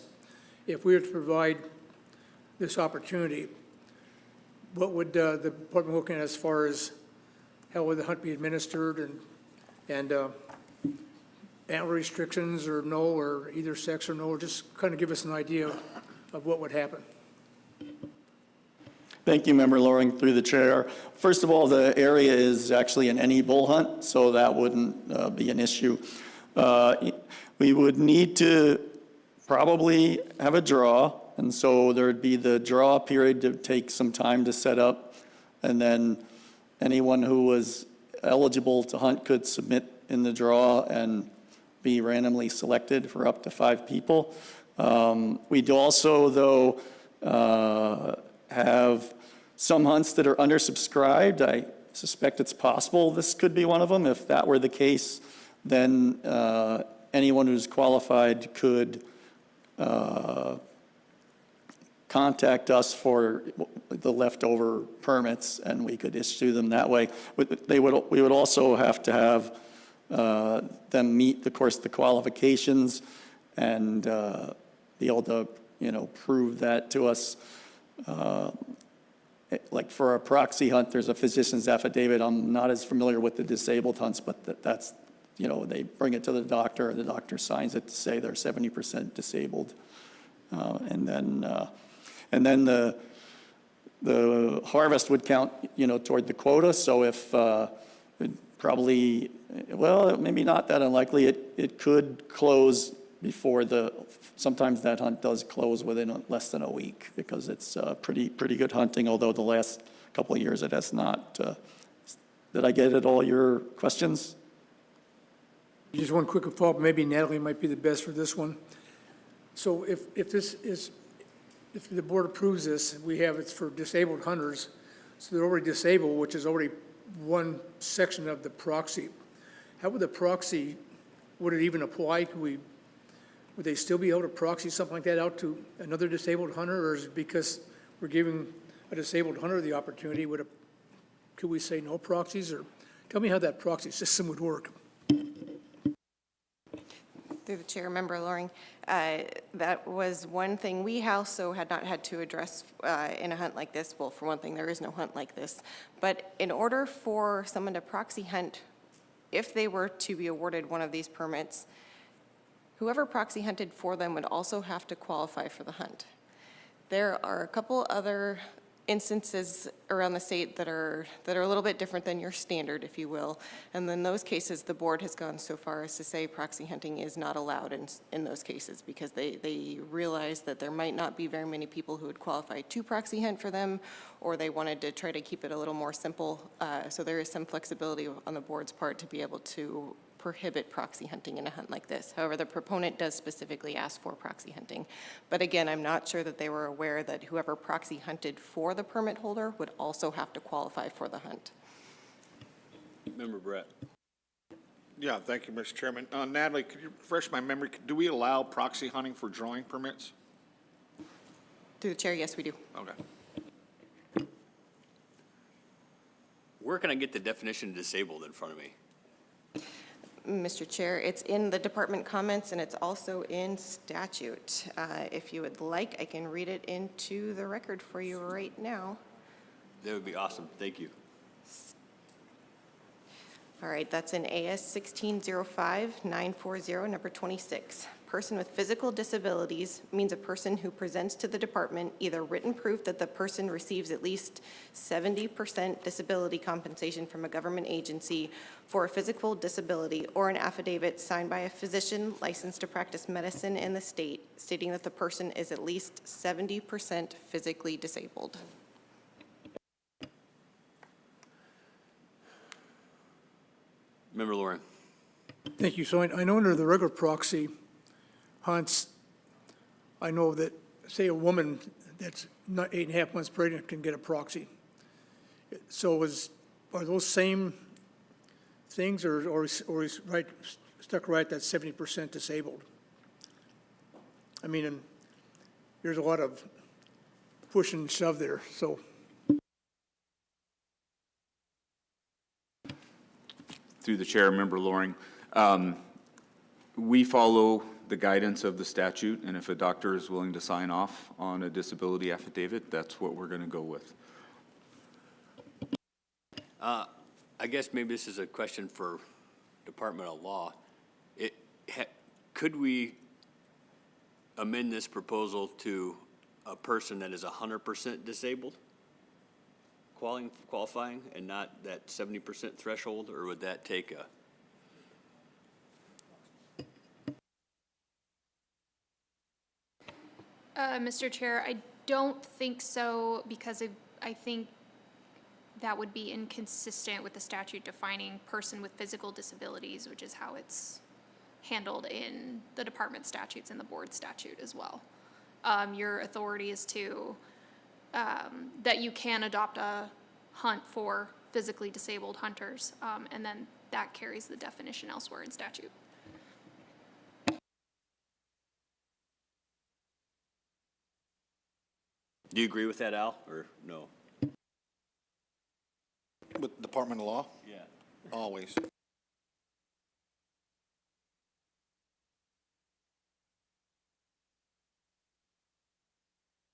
If we were to provide this opportunity, what would the department look at as far as how would the hunt be administered and antler restrictions or no, or either sex or no, or just kind of give us an idea of what would happen? Thank you, Member Loring, through the chair. First of all, the area is actually an any bull hunt, so that wouldn't be an issue. We would need to probably have a draw, and so there would be the draw period to take some time to set up, and then anyone who was eligible to hunt could submit in the draw and be randomly selected for up to 5 people. We'd also, though, have some hunts that are undersubscribed. I suspect it's possible this could be one of them. If that were the case, then anyone who's qualified could contact us for the leftover permits, and we could issue them that way. We would also have to have them meet, of course, the qualifications and be able to, prove that to us. Like for a proxy hunt, there's a physician's affidavit. I'm not as familiar with the disabled hunts, but that's, they bring it to the doctor, and the doctor signs it to say they're 70% disabled. And then the harvest would count, toward the quota. So if probably, well, maybe not that unlikely. It could close before sometimes that hunt does close within less than a week because it's pretty good hunting, although the last couple of years it has not. Did I get at all your questions? Just one quick follow-up, maybe Natalie might be the best for this one. So if the board approves this, we have it's for disabled hunters, so they're already disabled, which is already one section of the proxy. How would the proxy, would it even apply? Would they still be able to proxy something like that out to another disabled hunter, or is it because we're giving a disabled hunter the opportunity, could we say no proxies, or tell me how that proxy system would work? Through the chair, Member Loring, that was one thing we also had not had to address in a hunt like this. Well, for one thing, there is no hunt like this. But in order for someone to proxy hunt, if they were to be awarded one of these permits, whoever proxy hunted for them would also have to qualify for the hunt. There are a couple other instances around the state that are a little bit different than your standard, if you will. And in those cases, the board has gone so far as to say proxy hunting is not allowed in those cases because they realize that there might not be very many people who would qualify to proxy hunt for them, or they wanted to try to keep it a little more simple. So there is some flexibility on the board's part to be able to prohibit proxy hunting in a hunt like this. However, the proponent does specifically ask for proxy hunting. But again, I'm not sure that they were aware that whoever proxy hunted for the permit holder would also have to qualify for the hunt. Member Brett. Yeah, thank you, Mr. Chairman. Natalie, could you refresh my memory? Do we allow proxy hunting for drawing permits? Through the chair, yes, we do. Okay. Where can I get the definition of disabled in front of me? Mr. Chair, it's in the department comments and it's also in statute. If you would like, I can read it into the record for you right now. That would be awesome. Thank you. All right, that's in AS 1605-940, number 26. Person with physical disabilities means a person who presents to the department either written proof that the person receives at least 70% disability compensation from a government agency for a physical disability, or an affidavit signed by a physician licensed to practice medicine in the state stating that the person is at least 70% physically disabled. Member Loring. Thank you. So I know under the regular proxy hunts, I know that, say, a woman that's not 8.5 months pregnant can get a proxy. So are those same things, or is right stuck right that 70% disabled? I mean, and there's a lot of push and shove there, so. Through the chair, Member Loring, we follow the guidance of the statute, and if a doctor is willing to sign off on a disability affidavit, that's what we're going to go with. I guess maybe this is a question for Department of Law. Could we amend this proposal to a person that is 100% disabled qualifying and not that 70% threshold, or would that take a? Mr. Chair, I don't think so, because I think that would be inconsistent with the statute defining person with physical disabilities, which is how it's handled in the department statutes and the board statute as well. Your authority is to, that you can adopt a hunt for physically disabled hunters, and then that carries the definition elsewhere in statute. Do you agree with that, Al, or no? With Department of Law? Yeah. Always.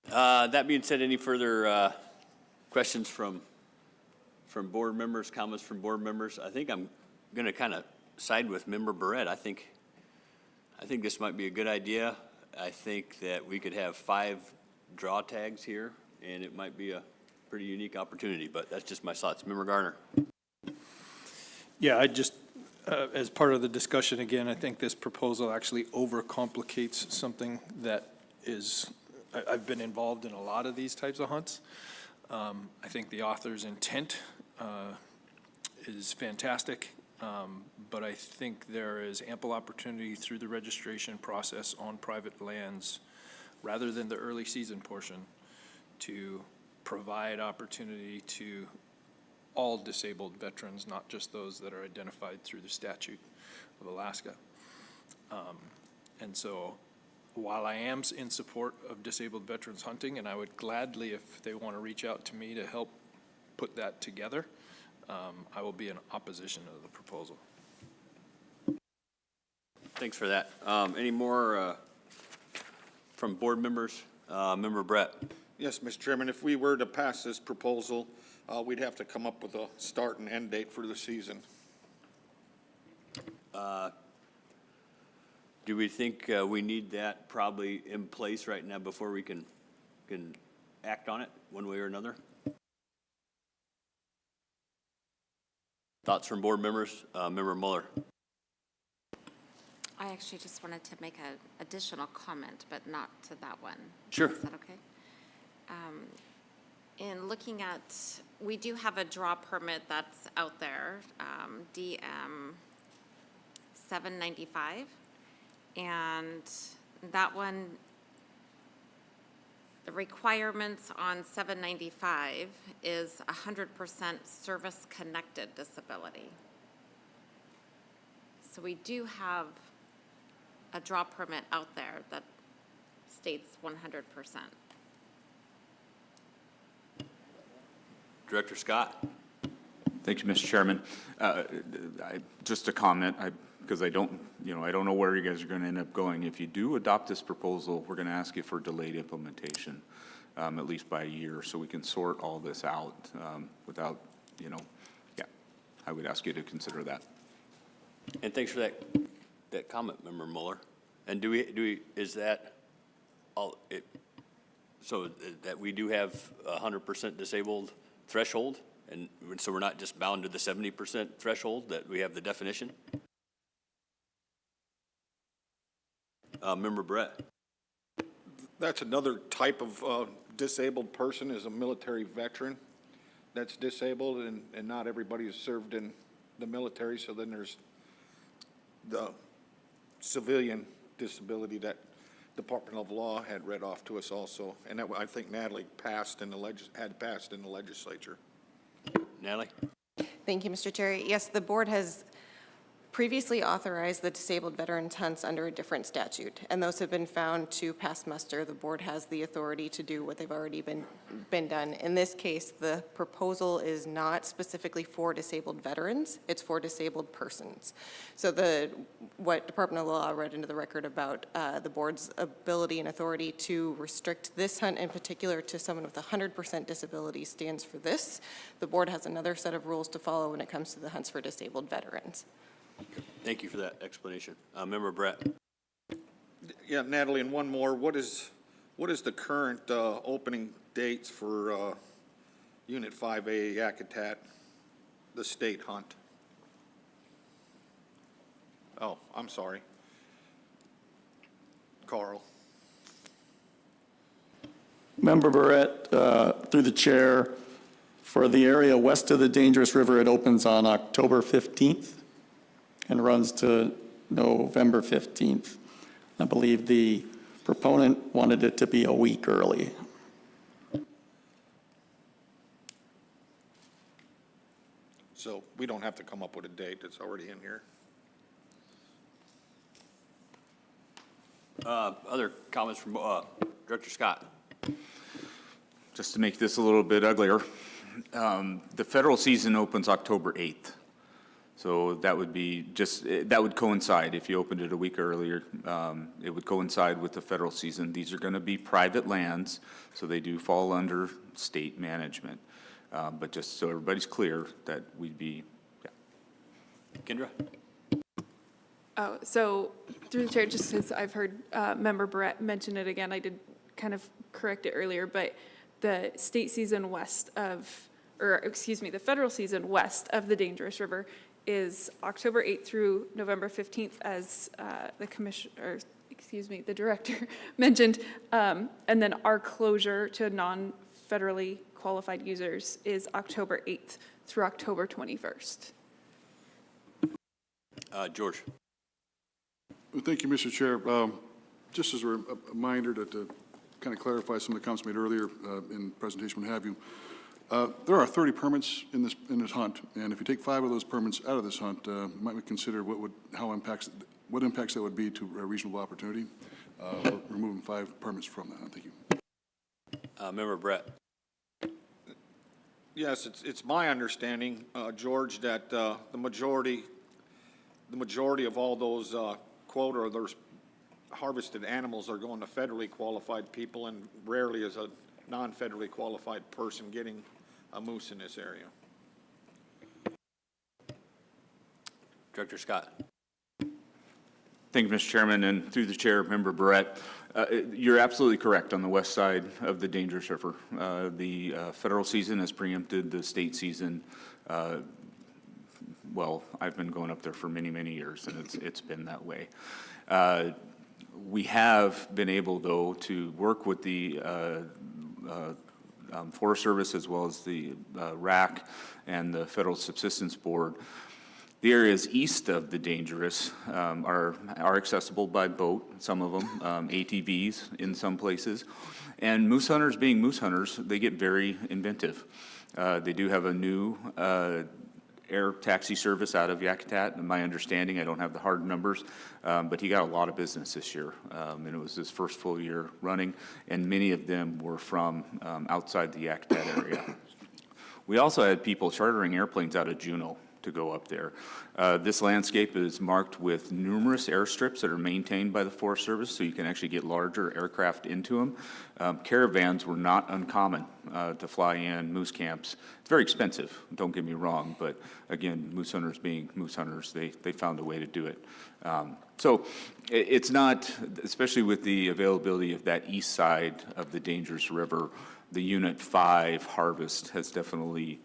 That being said, any further questions from board members, comments from board members? I think I'm going to kind of side with Member Barrett. I think this might be a good idea. I think that we could have 5 draw tags here, and it might be a pretty unique opportunity, but that's just my thoughts. Member Garner. Yeah, I just, as part of the discussion, again, I think this proposal actually overcomplicates something that is, I've been involved in a lot of these types of hunts. I think the author's intent is fantastic, but I think there is ample opportunity through the registration process on private lands, rather than the early season portion, to provide opportunity to all disabled veterans, not just those that are identified through the statute of Alaska. And so while I am in support of disabled veterans hunting, and I would gladly, if they want to reach out to me to help put that together, I will be in opposition to the proposal. Thanks for that. Any more from board members? Member Brett? Yes, Mr. Chairman, if we were to pass this proposal, we'd have to come up with a start and end date for the season. Do we think we need that probably in place right now before we can act on it one way or another? Thoughts from board members? Member Mueller? I actually just wanted to make an additional comment, but not to that one. Sure. Is that okay? In looking at, we do have a draw permit that's out there, DM 795. And that one, the requirements on 795 is 100% service-connected disability. So we do have a draw permit out there that states 100%. Director Scott? Thank you, Mr. Chairman. Just a comment, because I don't know where you guys are going to end up going. If you do adopt this proposal, we're going to ask you for delayed implementation, at least by a year, so we can sort all this out without, I would ask you to consider that. And thanks for that comment, Member Mueller. And is that all, so that we do have 100% disabled threshold? And so we're not just bound to the 70% threshold, that we have the definition? Member Brett? That's another type of disabled person, is a military veteran that's disabled, and not everybody is served in the military, so then there's the civilian disability that Department of Law had read off to us also, and that I think Natalie had passed in the legislature. Natalie? Thank you, Mr. Chair. Yes, the board has previously authorized the disabled veterans hunts under a different statute, and those have been found to pass muster. The board has the authority to do what they've already been done. In this case, the proposal is not specifically for disabled veterans, it's for disabled persons. So what Department of Law read into the record about the board's ability and authority to restrict this hunt in particular to someone with 100% disability stands for this. The board has another set of rules to follow when it comes to the hunts for disabled veterans. Thank you for that explanation. Member Brett? Yeah, Natalie, and one more. What is the current opening dates for Unit 5A Yakutat, the state hunt? Oh, I'm sorry. Carl. Member Barrett, through the chair, for the area west of the Dangerous River, it opens on October 15th and runs to November 15th. I believe the proponent wanted it to be a week early. So we don't have to come up with a date, it's already in here. Other comments from Director Scott? Just to make this a little bit uglier, the federal season opens October 8th. So that would be that would coincide if you opened it a week earlier. It would coincide with the federal season. These are going to be private lands, so they do fall under state management. But just so everybody's clear that we'd be, Kendra? Oh, so through the chair, just since I've heard Member Barrett mention it again, I did kind of correct it earlier, but the state season west of, or excuse me, the federal season west of the Dangerous River is October 8th through November 15th, as the commission, or excuse me, the director mentioned. And then our closure to non-federally qualified users is October 8th through October 21st. George. Thank you, Mr. Chair. Just as a reminder to kind of clarify some of the comments made earlier in presentation, what have you. There are 30 permits in this hunt, and if you take 5 of those permits out of this hunt, might we consider what impacts that would be to a reasonable opportunity? Removing 5 permits from that. Thank you. Member Brett. Yes, it's my understanding, George, that the majority of all those quota or those harvested animals are going to federally qualified people, and rarely is a non-federally qualified person getting a moose in this area. Director Scott. Thank you, Mr. Chairman, and through the chair, Member Barrett. You're absolutely correct on the west side of the dangerous river. The federal season has preempted the state season. Well, I've been going up there for many, many years, and it's been that way. We have been able, though, to work with the Forest Service as well as the RAC and the Federal Subsistence Board. The areas east of the dangerous are accessible by boat, some of them, ATVs in some places. And moose hunters being moose hunters, they get very inventive. They do have a new air taxi service out of Yakutat, and my understanding, I don't have the hard numbers, but he got a lot of business this year, and it was his first full year running, and many of them were from outside the Yakutat area. We also had people chartering airplanes out of Juneau to go up there. This landscape is marked with numerous airstrips that are maintained by the Forest Service, so you can actually get larger aircraft into them. Caravans were not uncommon to fly in moose camps. It's very expensive, don't get me wrong, but again, moose hunters being moose hunters, they found a way to do it. So it's not, especially with the availability of that east side of the dangerous river, the Unit 5 harvest has definitely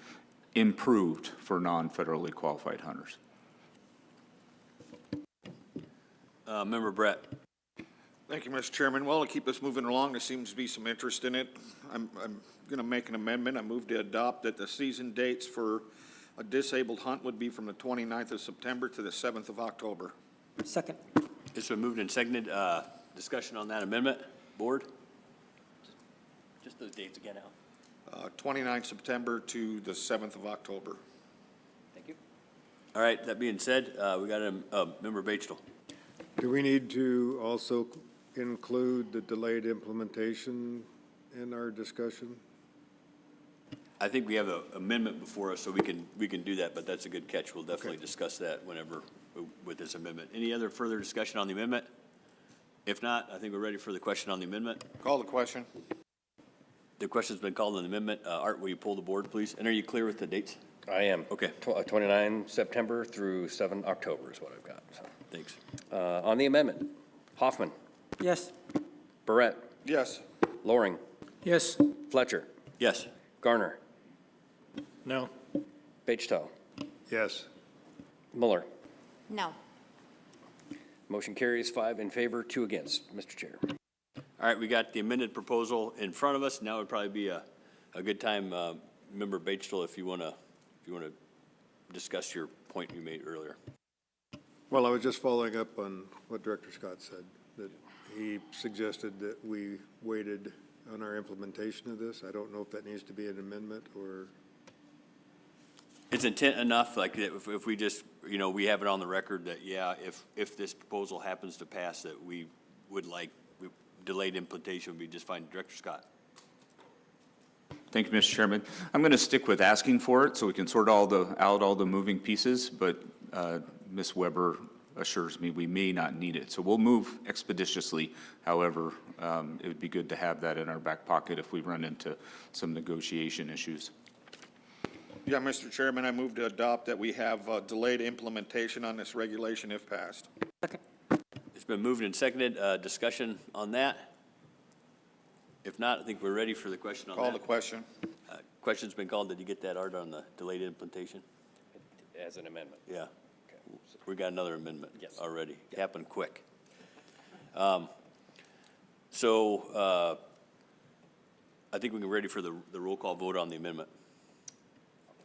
improved for non-federally qualified hunters. Member Brett. Thank you, Mr. Chairman. Well, to keep this moving along, there seems to be some interest in it. I'm going to make an amendment. I move to adopt that the season dates for a disabled hunt would be from the 29th of September to the 7th of October. Second. It's been moved and seconded. Discussion on that amendment. Board? Just those dates again, Al. 29th September to the 7th of October. Thank you. All right, that being said, we got Member Batesville. Do we need to also include the delayed implementation in our discussion? I think we have an amendment before us, so we can do that, but that's a good catch. We'll definitely discuss that whenever with this amendment. Any other further discussion on the amendment? If not, I think we're ready for the question on the amendment. Call the question. The question's been called on the amendment. Art, will you pull the board, please? And are you clear with the dates? I am. Okay. 29 September through 7 October is what I've got. So. Thanks. On the amendment, Hoffman, Yes. Barrett, Yes. Loring, Yes. Fletcher, Yes. Garner, No. Batesville, Yes. Mueller. No. Motion carries 5 in favor, 2 against, Mr. Chair. All right, we got the amended proposal in front of us. Now would probably be a good time, Member Batesville, if you want to discuss your point you made earlier. Well, I was just following up on what Director Scott said, that he suggested that we waited on our implementation of this. I don't know if that needs to be an amendment or. It's intent enough, like if we just, we have it on the record that, yeah, if this proposal happens to pass, that we would like delayed implementation would be just fine. Director Scott. Thank you, Mr. Chairman. I'm going to stick with asking for it so we can sort out all the moving pieces, but Ms. Weber assures me we may not need it. So we'll move expeditiously. However, it would be good to have that in our back pocket if we run into some negotiation issues. Yeah, Mr. Chairman, I move to adopt that we have delayed implementation on this regulation if passed. It's been moved and seconded. Discussion on that? If not, I think we're ready for the question on that. Call the question. Question's been called. Did you get that, Art, on the delayed implementation? as an amendment. Yeah. We got another amendment Yes. already. Happened quick. So I think we're ready for the roll call vote on the amendment.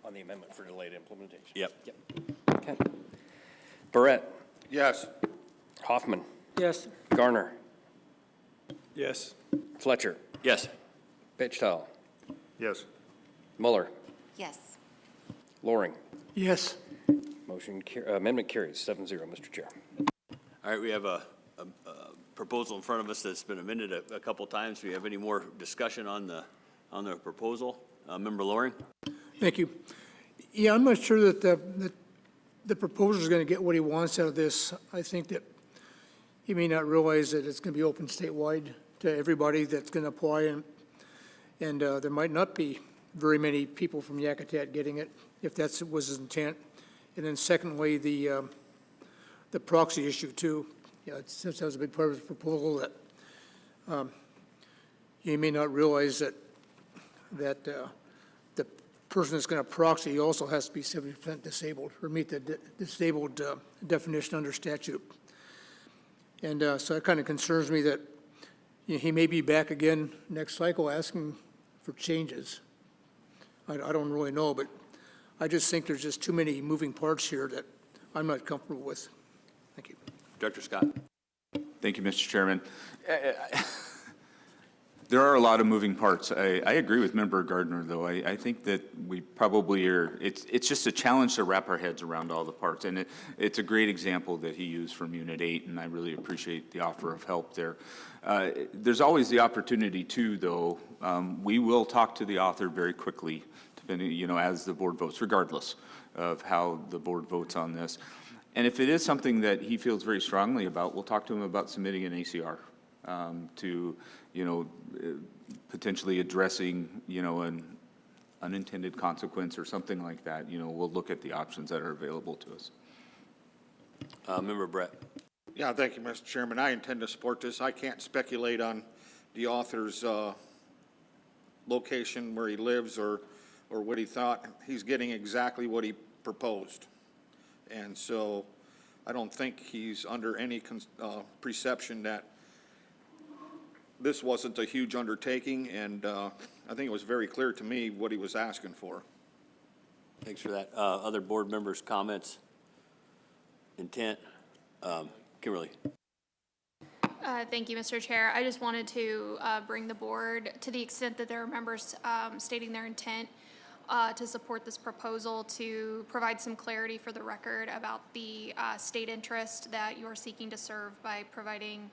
On the amendment for delayed implementation. Yep. Okay. Barrett, Yes. Hoffman, Yes. Garner, Yes. Fletcher, Yes. Bitchtal, Yes. Mueller, Yes. Loring. Yes. Amendment carries 7-0, Mr. Chair. All right, we have a proposal in front of us that's been amended a couple times. Do you have any more discussion on the proposal? Member Loring? Thank you. Yeah, I'm not sure that the proposer's going to get what he wants out of this. I think that he may not realize that it's going to be open statewide to everybody that's going to apply, and there might not be very many people from Yakutat getting it, if that was his intent. And then secondly, the proxy issue too. Yeah, since that was a big part of his proposal, that you may not realize that the person that's going to proxy also has to be 70% disabled or meet the disabled definition under statute. And so it kind of concerns me that he may be back again next cycle asking for changes. I don't really know, but I just think there's just too many moving parts here that I'm not comfortable with. Thank you. Director Scott? Thank you, Mr. Chairman. There are a lot of moving parts. I agree with Member Gardner, though. I think that we probably are, it's just a challenge to wrap our heads around all the parts. And it's a great example that he used from Unit 8, and I really appreciate the offer of help there. There's always the opportunity, too, though. We will talk to the author very quickly, depending, as the board votes, regardless of how the board votes on this. And if it is something that he feels very strongly about, we'll talk to him about submitting an ACR to, potentially addressing, an unintended consequence or something like that. We'll look at the options that are available to us. Member Brett? Yeah, thank you, Mr. Chairman. I intend to support this. I can't speculate on the author's location where he lives or what he thought. He's getting exactly what he proposed. And so I don't think he's under any perception that this wasn't a huge undertaking, and I think it was very clear to me what he was asking for. Thanks for that. Other board members' comments? Intent? Kimberly? Thank you, Mr. Chair. I just wanted to bring the board, to the extent that there are members stating their intent to support this proposal, to provide some clarity for the record about the state interest that you are seeking to serve by providing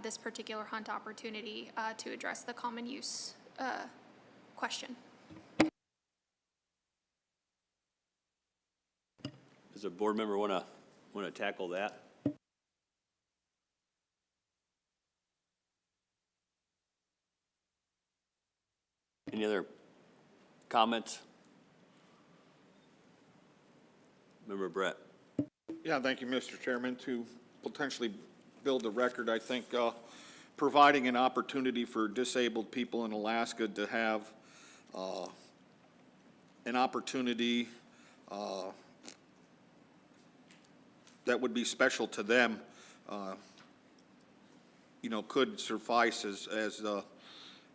this particular hunt opportunity to address the common use question. Does a board member want to tackle that? Any other comments? Member Brett? Yeah, thank you, Mr. Chairman. To potentially build the record, I think providing an opportunity for disabled people in Alaska to have an opportunity that would be special to them, could suffice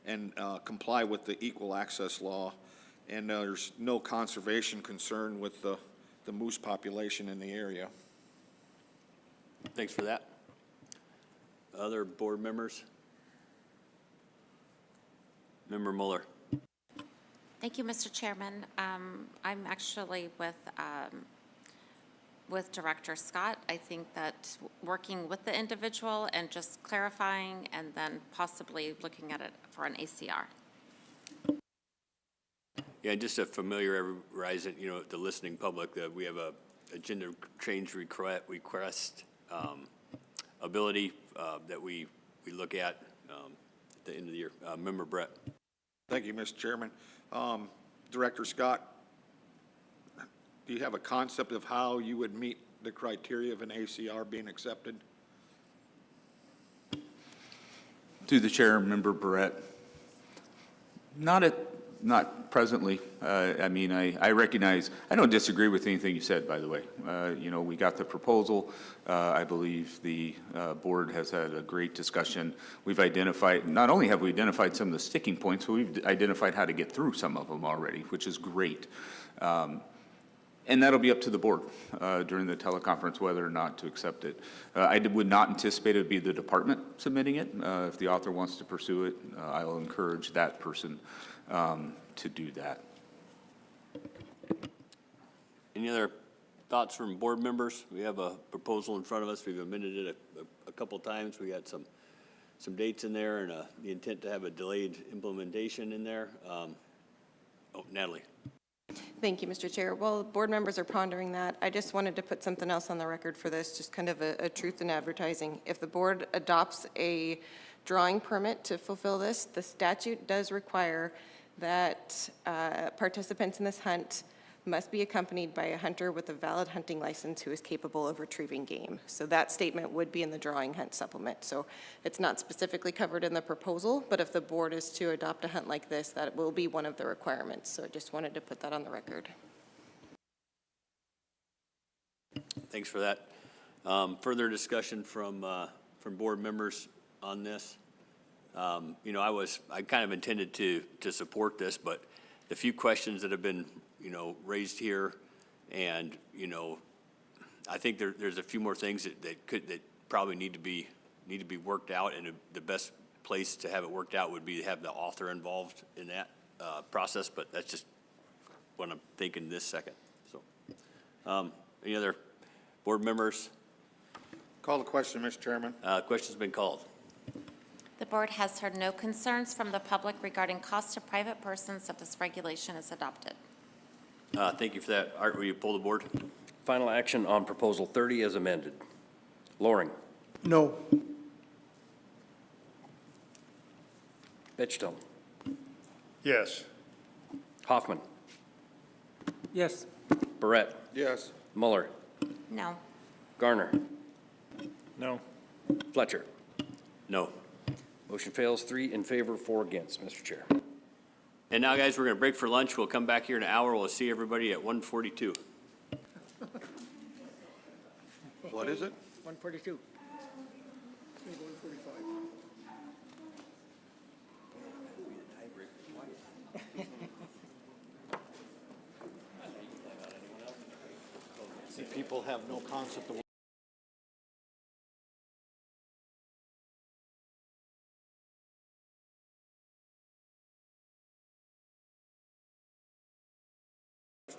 and comply with the equal access law. And there's no conservation concern with the moose population in the area. Thanks for that. Other board members? Member Mueller? Thank you, Mr. Chairman. I'm actually with Director Scott. I think that working with the individual and just clarifying and then possibly looking at it for an ACR. Yeah, just to familiarize it, the listening public, that we have a agenda change request ability that we look at the end of the year. Member Brett? Thank you, Mr. Chairman. Director Scott, do you have a concept of how you would meet the criteria of an ACR being accepted? To the chair, Member Barrett, not at Not presently. I mean, I recognize, I don't disagree with anything you said, by the way. You know, we got the proposal. I believe the board has had a great discussion. We've identified, not only have we identified some of the sticking points, but we've identified how to get through some of them already, which is great. And that'll be up to the board during the teleconference whether or not to accept it. I would not anticipate it would be the department submitting it. If the author wants to pursue it, I will encourage that person to do that. Any other thoughts from board members? We have a proposal in front of us. We've amended it a couple times. We got some dates in there and the intent to have a delayed implementation in there. Natalie. Thank you, Mr. Chair. While board members are pondering that, I just wanted to put something else on the record for this, just kind of a truth in advertising. If the board adopts a drawing permit to fulfill this, the statute does require that participants in this hunt must be accompanied by a hunter with a valid hunting license who is capable of retrieving game. So that statement would be in the drawing hunt supplement. So it's not specifically covered in the proposal, but if the board is to adopt a hunt like this, that will be one of the requirements. So I just wanted to put that on the record. Thanks for that. Further discussion from board members on this. You know, I kind of intended to support this, but the few questions that have been, you know, raised here, and, you know, I think there's a few more things that probably need to be worked out, and the best place to have it worked out would be to have the author involved in that process, but that's just what I'm thinking this second. So, any other board members? Call the question, Mr. Chairman. Question's been called. The board has heard no concerns from the public regarding costs to private persons if this regulation is adopted. Thank you for that. Art, will you pull the board? Final action on Proposal 30 as amended. Loring. No. Bedstone. Yes. Hoffman. Yes. Barrett. Yes. Muller. No. Garner. No. Fletcher. No. Motion fails, 3 in favor, 4 against, Mr. Chair. And now, guys, we're going to break for lunch. We'll come back here in an hour. We'll see everybody at 1:42. What is it? 142. People have no concept of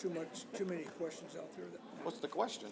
Too many questions out there. what's the question?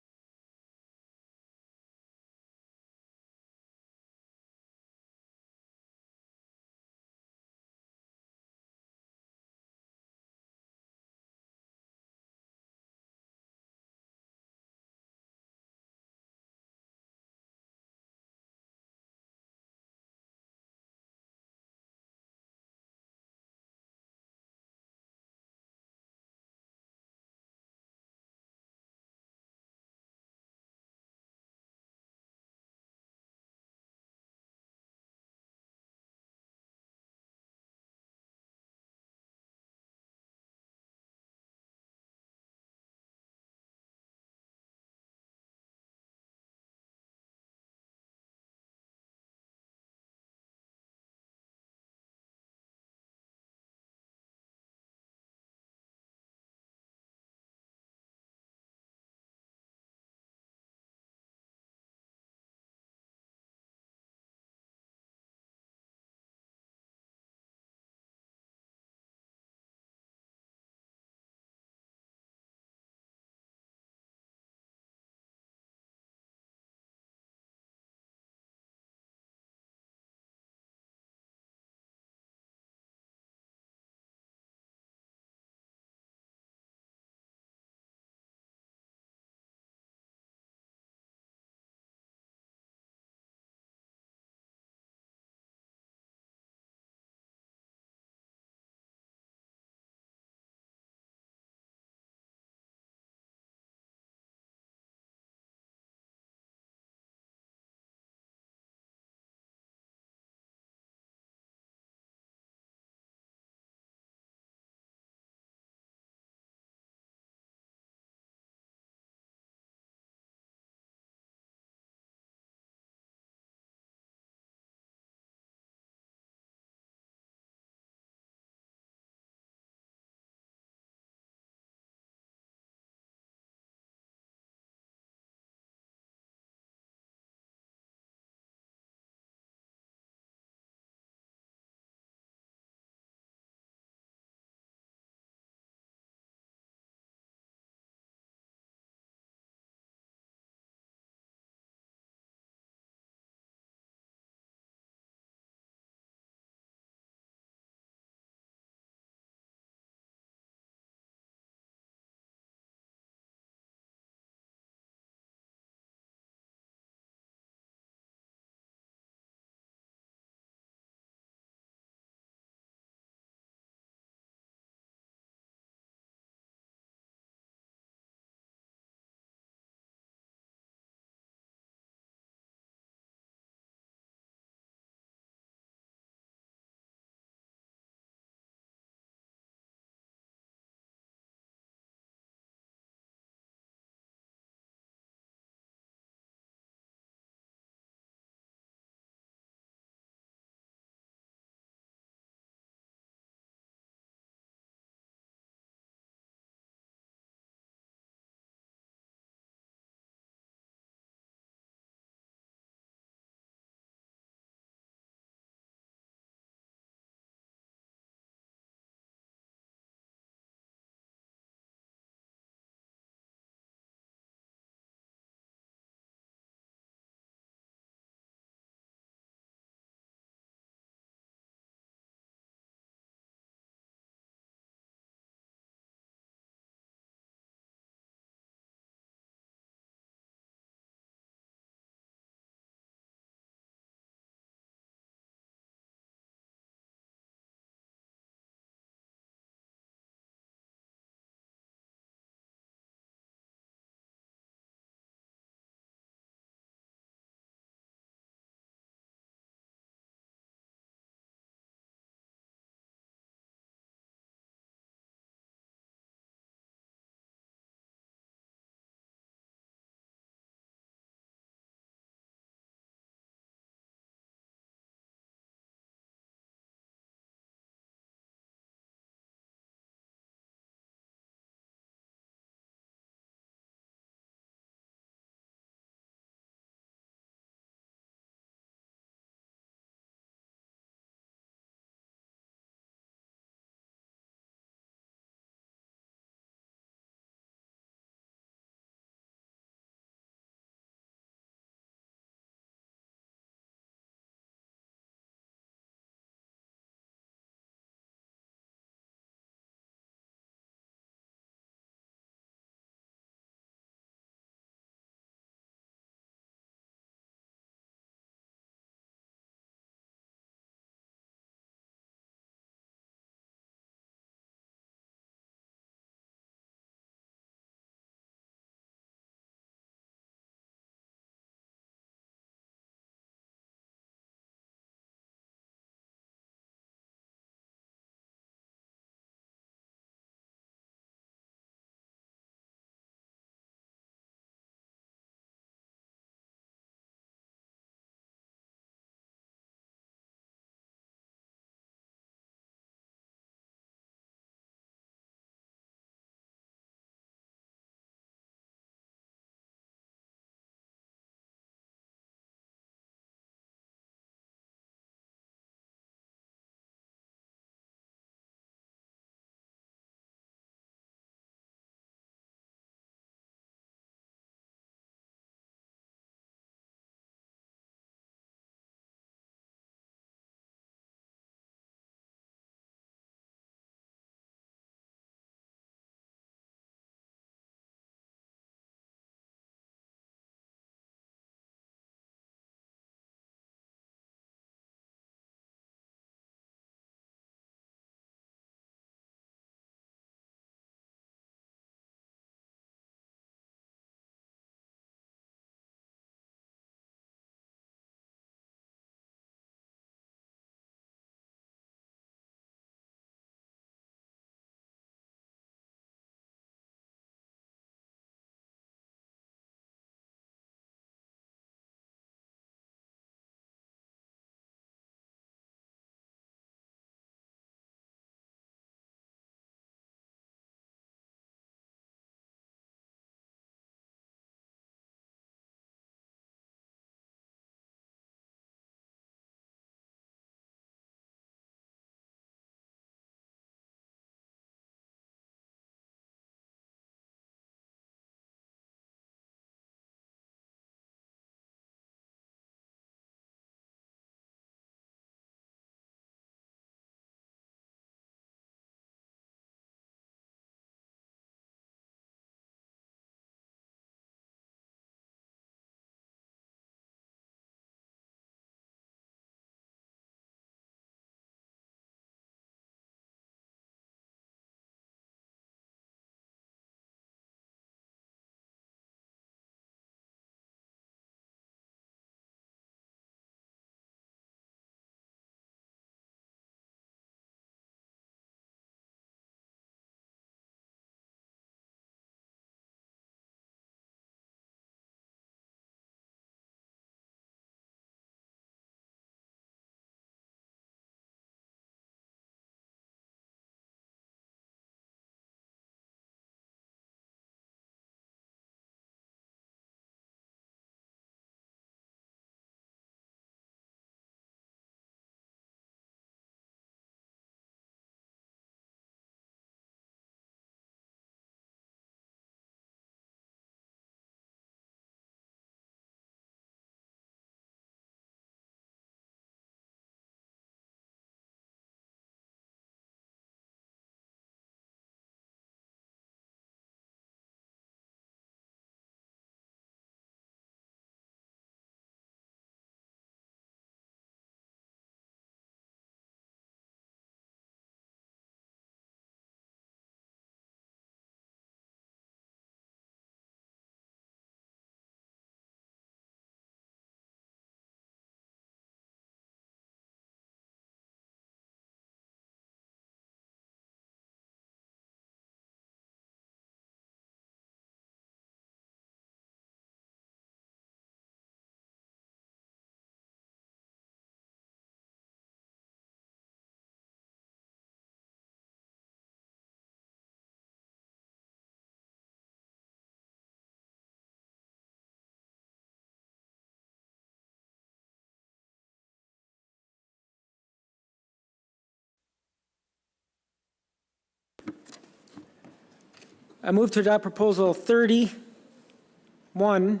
I move to adopt Proposal 31,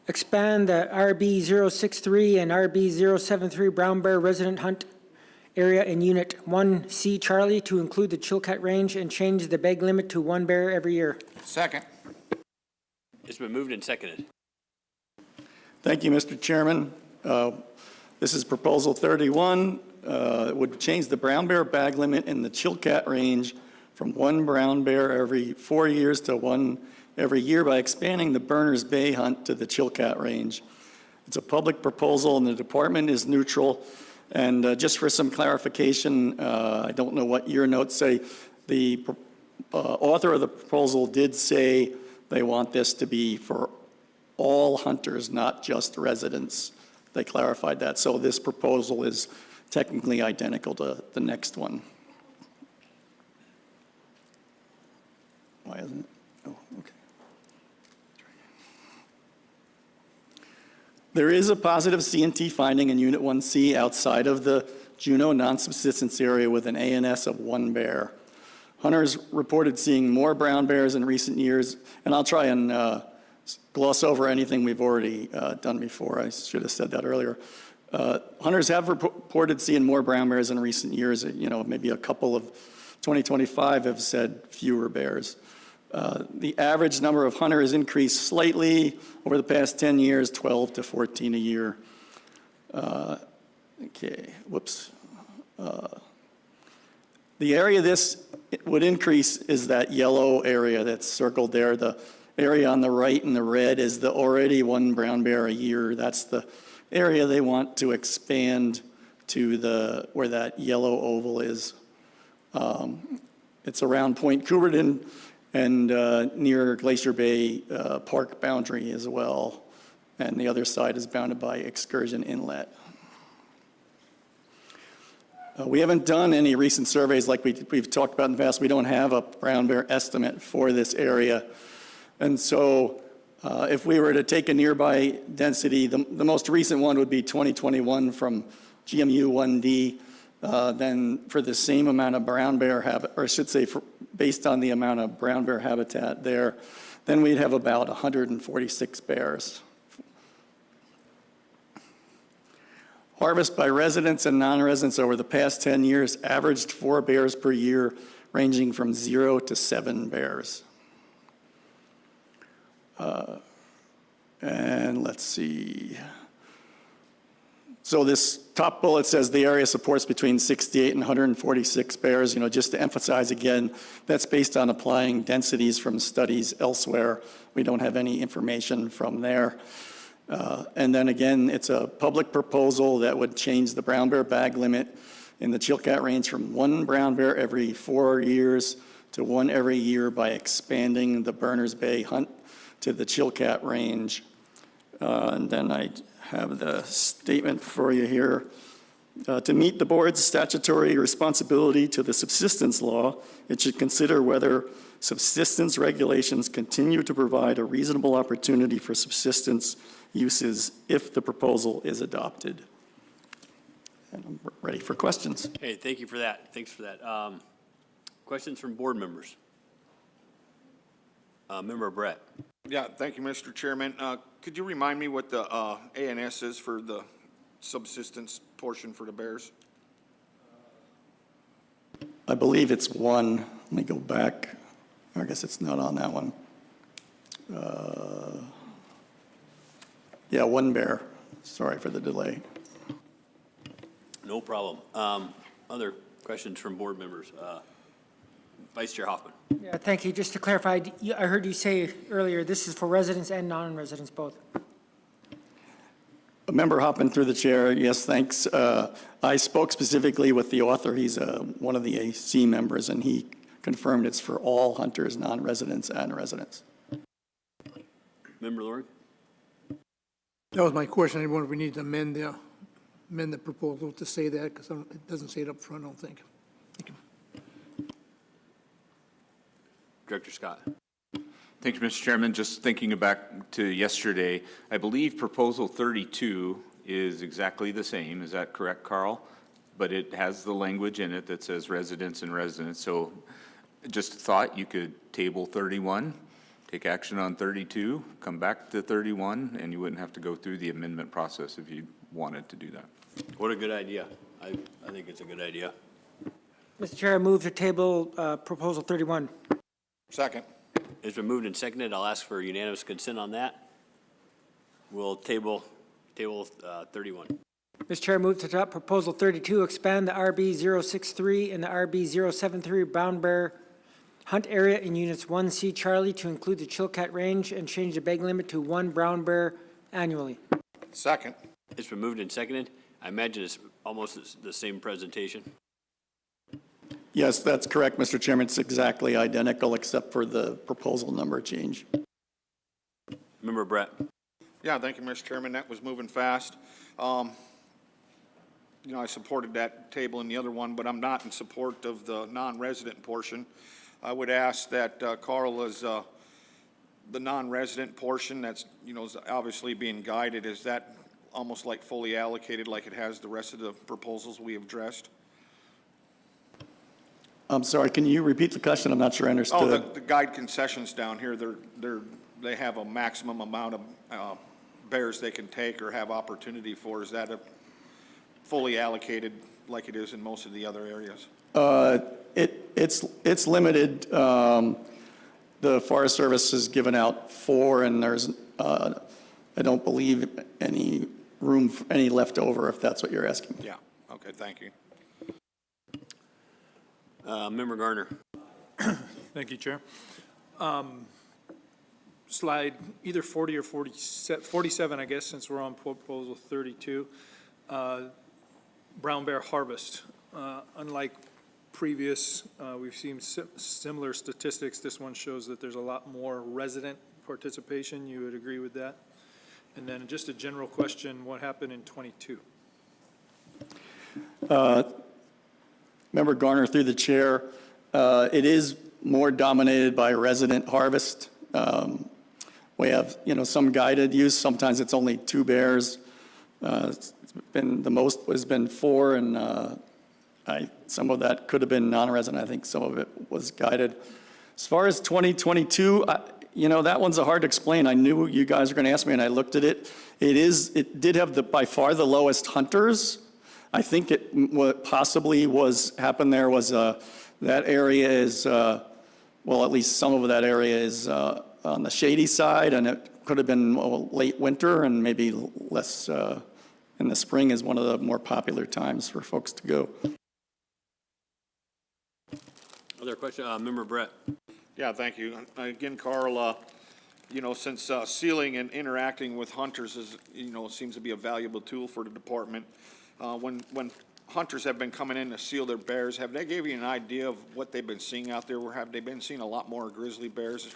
expand the RB 063 and RB 073 brown bear resident hunt area in Unit 1C Charlie to include the Chilkat Range and change the bag limit to 1 bear every year. Second. It's been moved and seconded. Thank you, Mr. Chairman. This is Proposal 31. It would change the brown bear bag limit in the Chilkat Range from 1 brown bear every 4 years to 1 every year by expanding the Berners Bay hunt to the Chilkat Range. It's a public proposal and the department is neutral. And just for some clarification, I don't know what your notes say, the author of the proposal did say they want this to be for all hunters, not just residents. They clarified that. So this proposal is technically identical to the next one. Why isn't it? Oh, okay. There is a positive CNT finding in Unit 1C outside of the Juneau non-subsistence area with an ANS of 1 bear. Hunters reported seeing more brown bears in recent years, and I'll try and gloss over anything we've already done before. I should have said that earlier. Hunters have reported seeing more brown bears in recent years. You know, maybe a couple of 2025 have said fewer bears. The average number of hunters increased slightly over the past 10 years, 12 to 14 a year. Okay, whoops. The area this would increase is that yellow area that's circled there. The area on the right in the red is the already 1 brown bear a year. That's the area they want to expand to where that yellow oval is. It's around Point Coubertin and near Glacier Bay Park boundary as well. And the other side is bounded by Excursion Inlet. We haven't done any recent surveys like we've talked about in the past. We don't have a brown bear estimate for this area. And so if we were to take a nearby density, the most recent one would be 2021 from GMU 1D. Then for the same amount of brown bear habitat, or I should say based on the amount of brown bear habitat there, then we'd have about 146 bears. Harvest by residents and non-residents over the past 10 years averaged 4 bears per year, ranging from 0 to 7 bears. And let's see. So this top bullet says the area supports between 68 and 146 bears. You know, just to emphasize again, that's based on applying densities from studies elsewhere. We don't have any information from there. And then again, it's a public proposal that would change the brown bear bag limit in the Chilkat Range from 1 brown bear every 4 years to 1 every year by expanding the Berners Bay hunt to the Chilkat Range. And then I have the statement for you here. To meet the board's statutory responsibility to the subsistence law, it should consider whether subsistence regulations continue to provide a reasonable opportunity for subsistence uses if the proposal is adopted. And I'm ready for questions. Hey, thank you for that. Thanks for that. Questions from board members? Member Brett. Yeah, thank you, Mr. Chairman. Could you remind me what the ANS is for the subsistence portion for the bears? I believe it's 1. Let me go back. I guess it's not on that one. Yeah, 1 bear. Sorry for the delay. No problem. Other questions from board members? Vice Chair Hoffman. Yeah, thank you. Just to clarify, I heard you say earlier, this is for residents and non-residents both. Member Hoppin through the chair, yes, thanks. I spoke specifically with the author. He's one of the AC members, and he confirmed it's for all hunters, non-residents, and residents. Member Loring? That was my question. I wonder if we need to amend the proposal to say that, because it doesn't say it up front, I don't think. Thank you. Director Scott. Thank you, Mr. Chairman. Just thinking back to yesterday, I believe Proposal 32 is exactly the same. Is that correct, Carl? But it has the language in it that says residents and residents. So Just a thought, you could table 31, take action on 32, come back to 31, and you wouldn't have to go through the amendment process if you wanted to do that. What a good idea. I think it's a good idea. Mr. Chair, I move to table Proposal 31. Second. It's been moved and seconded. I'll ask for unanimous consent on that. We'll table 31. Mr. Chair, I move to adopt Proposal 32, expand the RB 063 and the RB 073 brown bear hunt area in Units 1C Charlie to include the Chilkat Range and change the bag limit to 1 brown bear annually. Second. It's been moved and seconded. I imagine it's almost the same presentation. Yes, that's correct, Mr. Chairman. It's exactly identical except for the proposal number change. Member Brett. Yeah, thank you, Mr. Chairman. That was moving fast. You know, I supported that table in the other one, but I'm not in support of the non-resident portion. I would ask that Carl, is the non-resident portion that's, you know, is obviously being guided, is that almost like fully allocated like it has the rest of the proposals we have addressed? I'm sorry, can you repeat the question? I'm not sure I understood. Oh, the guide concessions down here, they have a maximum amount of bears they can take or have opportunity for. Is that a fully allocated like it is in most of the other areas? It's limited. The Forest Service has given out 4, and there's, I don't believe any room, for any left over, if that's what you're asking. Yeah, okay, thank you. Member Garner. Thank you, Chair. Slide either 40 or 47, I guess, since we're on Proposal 32. Brown bear harvest. Unlike previous, we've seen similar statistics. This one shows that there's a lot more resident participation. You would agree with that? And then just a general question, what happened in 22? Member Garner, through the chair, it is more dominated by resident harvest. We have, you know, some guided use. Sometimes it's only 2 bears. It's been, the most has been 4, and some of that could have been non-resident. I think some of it was guided. As far as 2022, you know, that one's hard to explain. I knew you guys were going to ask me, and I looked at it. It did have by far the lowest hunters. I think what possibly happened there was that area is, well, at least some of that area is on the shady side, and it could have been late winter and maybe less in the spring is one of the more popular times for folks to go. Other question, Member Brett. Yeah, thank you. Again, Carl, you know, since sealing and interacting with hunters is, you know, seems to be a valuable tool for the department. When hunters have been coming in to seal their bears, have they gave you an idea of what they've been seeing out there? Or have they been seeing a lot more grizzly bears?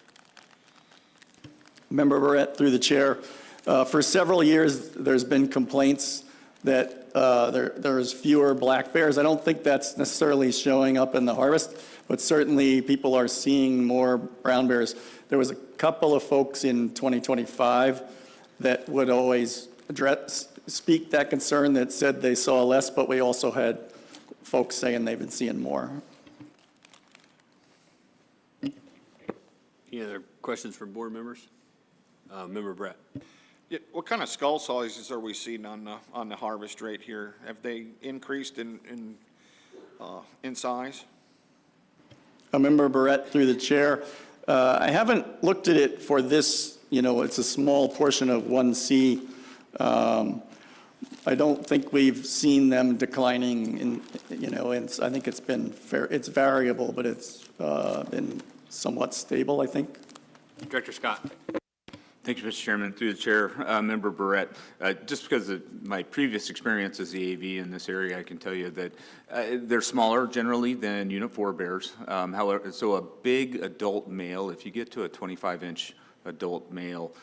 Member Barrett, through the chair, for several years, there's been complaints that there's fewer black bears. I don't think that's necessarily showing up in the harvest, but certainly people are seeing more brown bears. There was a couple of folks in 2025 that would always speak that concern, that said they saw less, but we also had folks saying they've been seeing more. Any other questions from board members? Member Brett. Yeah, what kind of skull sizes are we seeing on the harvest rate here? Have they increased in size? Member Barrett, through the chair, I haven't looked at it for this, you know, it's a small portion of 1C. I don't think we've seen them declining in, you know, I think it's been fair, it's variable, but it's been somewhat stable, I think. Director Scott. Thank you, Mr. Chairman. Through the chair, Member Barrett, just because of my previous experience as the AV in this area, I can tell you that they're smaller generally than Unit 4 bears. However, so a big adult male, if you get to a 25-inch adult male,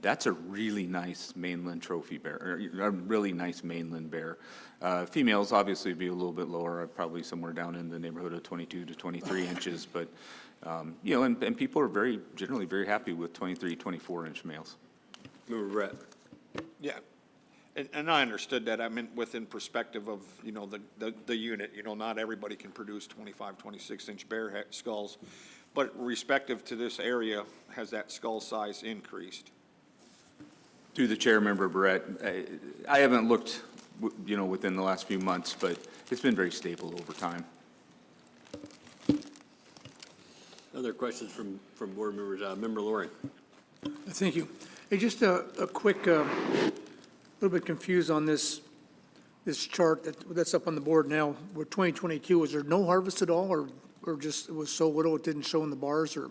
that's a really nice mainland trophy bear, or a really nice mainland bear. Females obviously be a little bit lower, probably somewhere down in the neighborhood of 22 to 23 inches, but you know, and people are generally very happy with 23, 24-inch males. Member Brett. Yeah. And I understood that. I meant within perspective of, you know, the unit. You know, not everybody can produce 25, 26-inch bear skulls. But respective to this area, has that skull size increased? Through the chair, Member Barrett, I haven't looked, you know, within the last few months, but it's been very stable over time. Other questions from board members? Member Loring. Thank you. Hey, just a quick, a little bit confused on this chart that's up on the board now. With 2022, was there no harvest at all, or just it was so little it didn't show in the bars, or?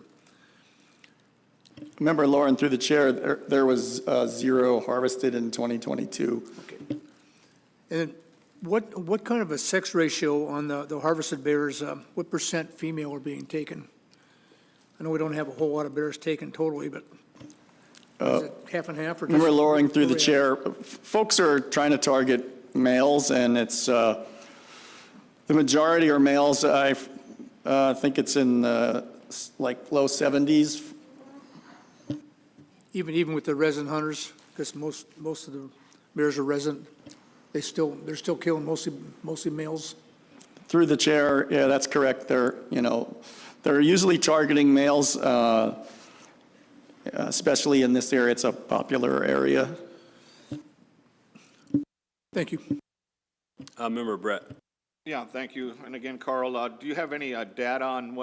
Member Lauren, through the chair, there was zero harvested in 2022. Okay. And then what kind of a sex ratio on the harvested bears, what % female are being taken? I know we don't have a whole lot of bears taken totally, but is it half and half? Or Member just Loring, through the chair, folks are trying to target males, and it's, the majority are males. I think it's in like low 70s. Even with the resident hunters, because most of the bears are resident, they're still killing mostly males. Through the chair, yeah, that's correct. They're usually targeting males, especially in this area. It's a popular area. Thank you. Member Brett. Yeah, thank you. And again, Carl, do you have any data on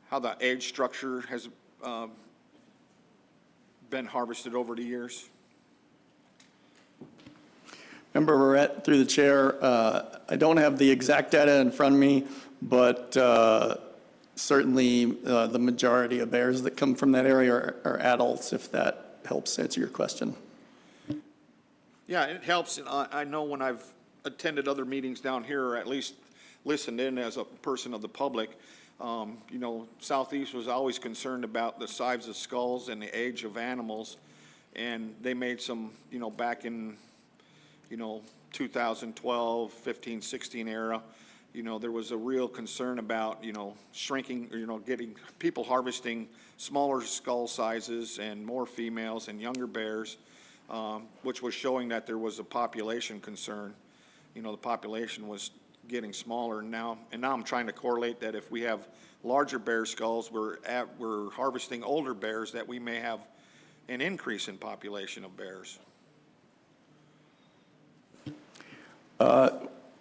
how the age structure has been harvested over the years? Member Barrett, through the chair, I don't have the exact data in front of me, but certainly the majority of bears that come from that area are adults, if that helps answer your question. Yeah, it helps. I know when I've attended other meetings down here, or at least listened in as a person of the public, you know, Southeast was always concerned about the size of skulls and the age of animals. And they made some, you know, back in, you know, 2012, 15, 16 era, you know, there was a real concern about, you know, shrinking, you know, getting people harvesting smaller skull sizes and more females and younger bears, which was showing that there was a population concern. You know, the population was getting smaller now, and now I'm trying to correlate that if we have larger bear skulls, we're harvesting older bears, that we may have an increase in population of bears.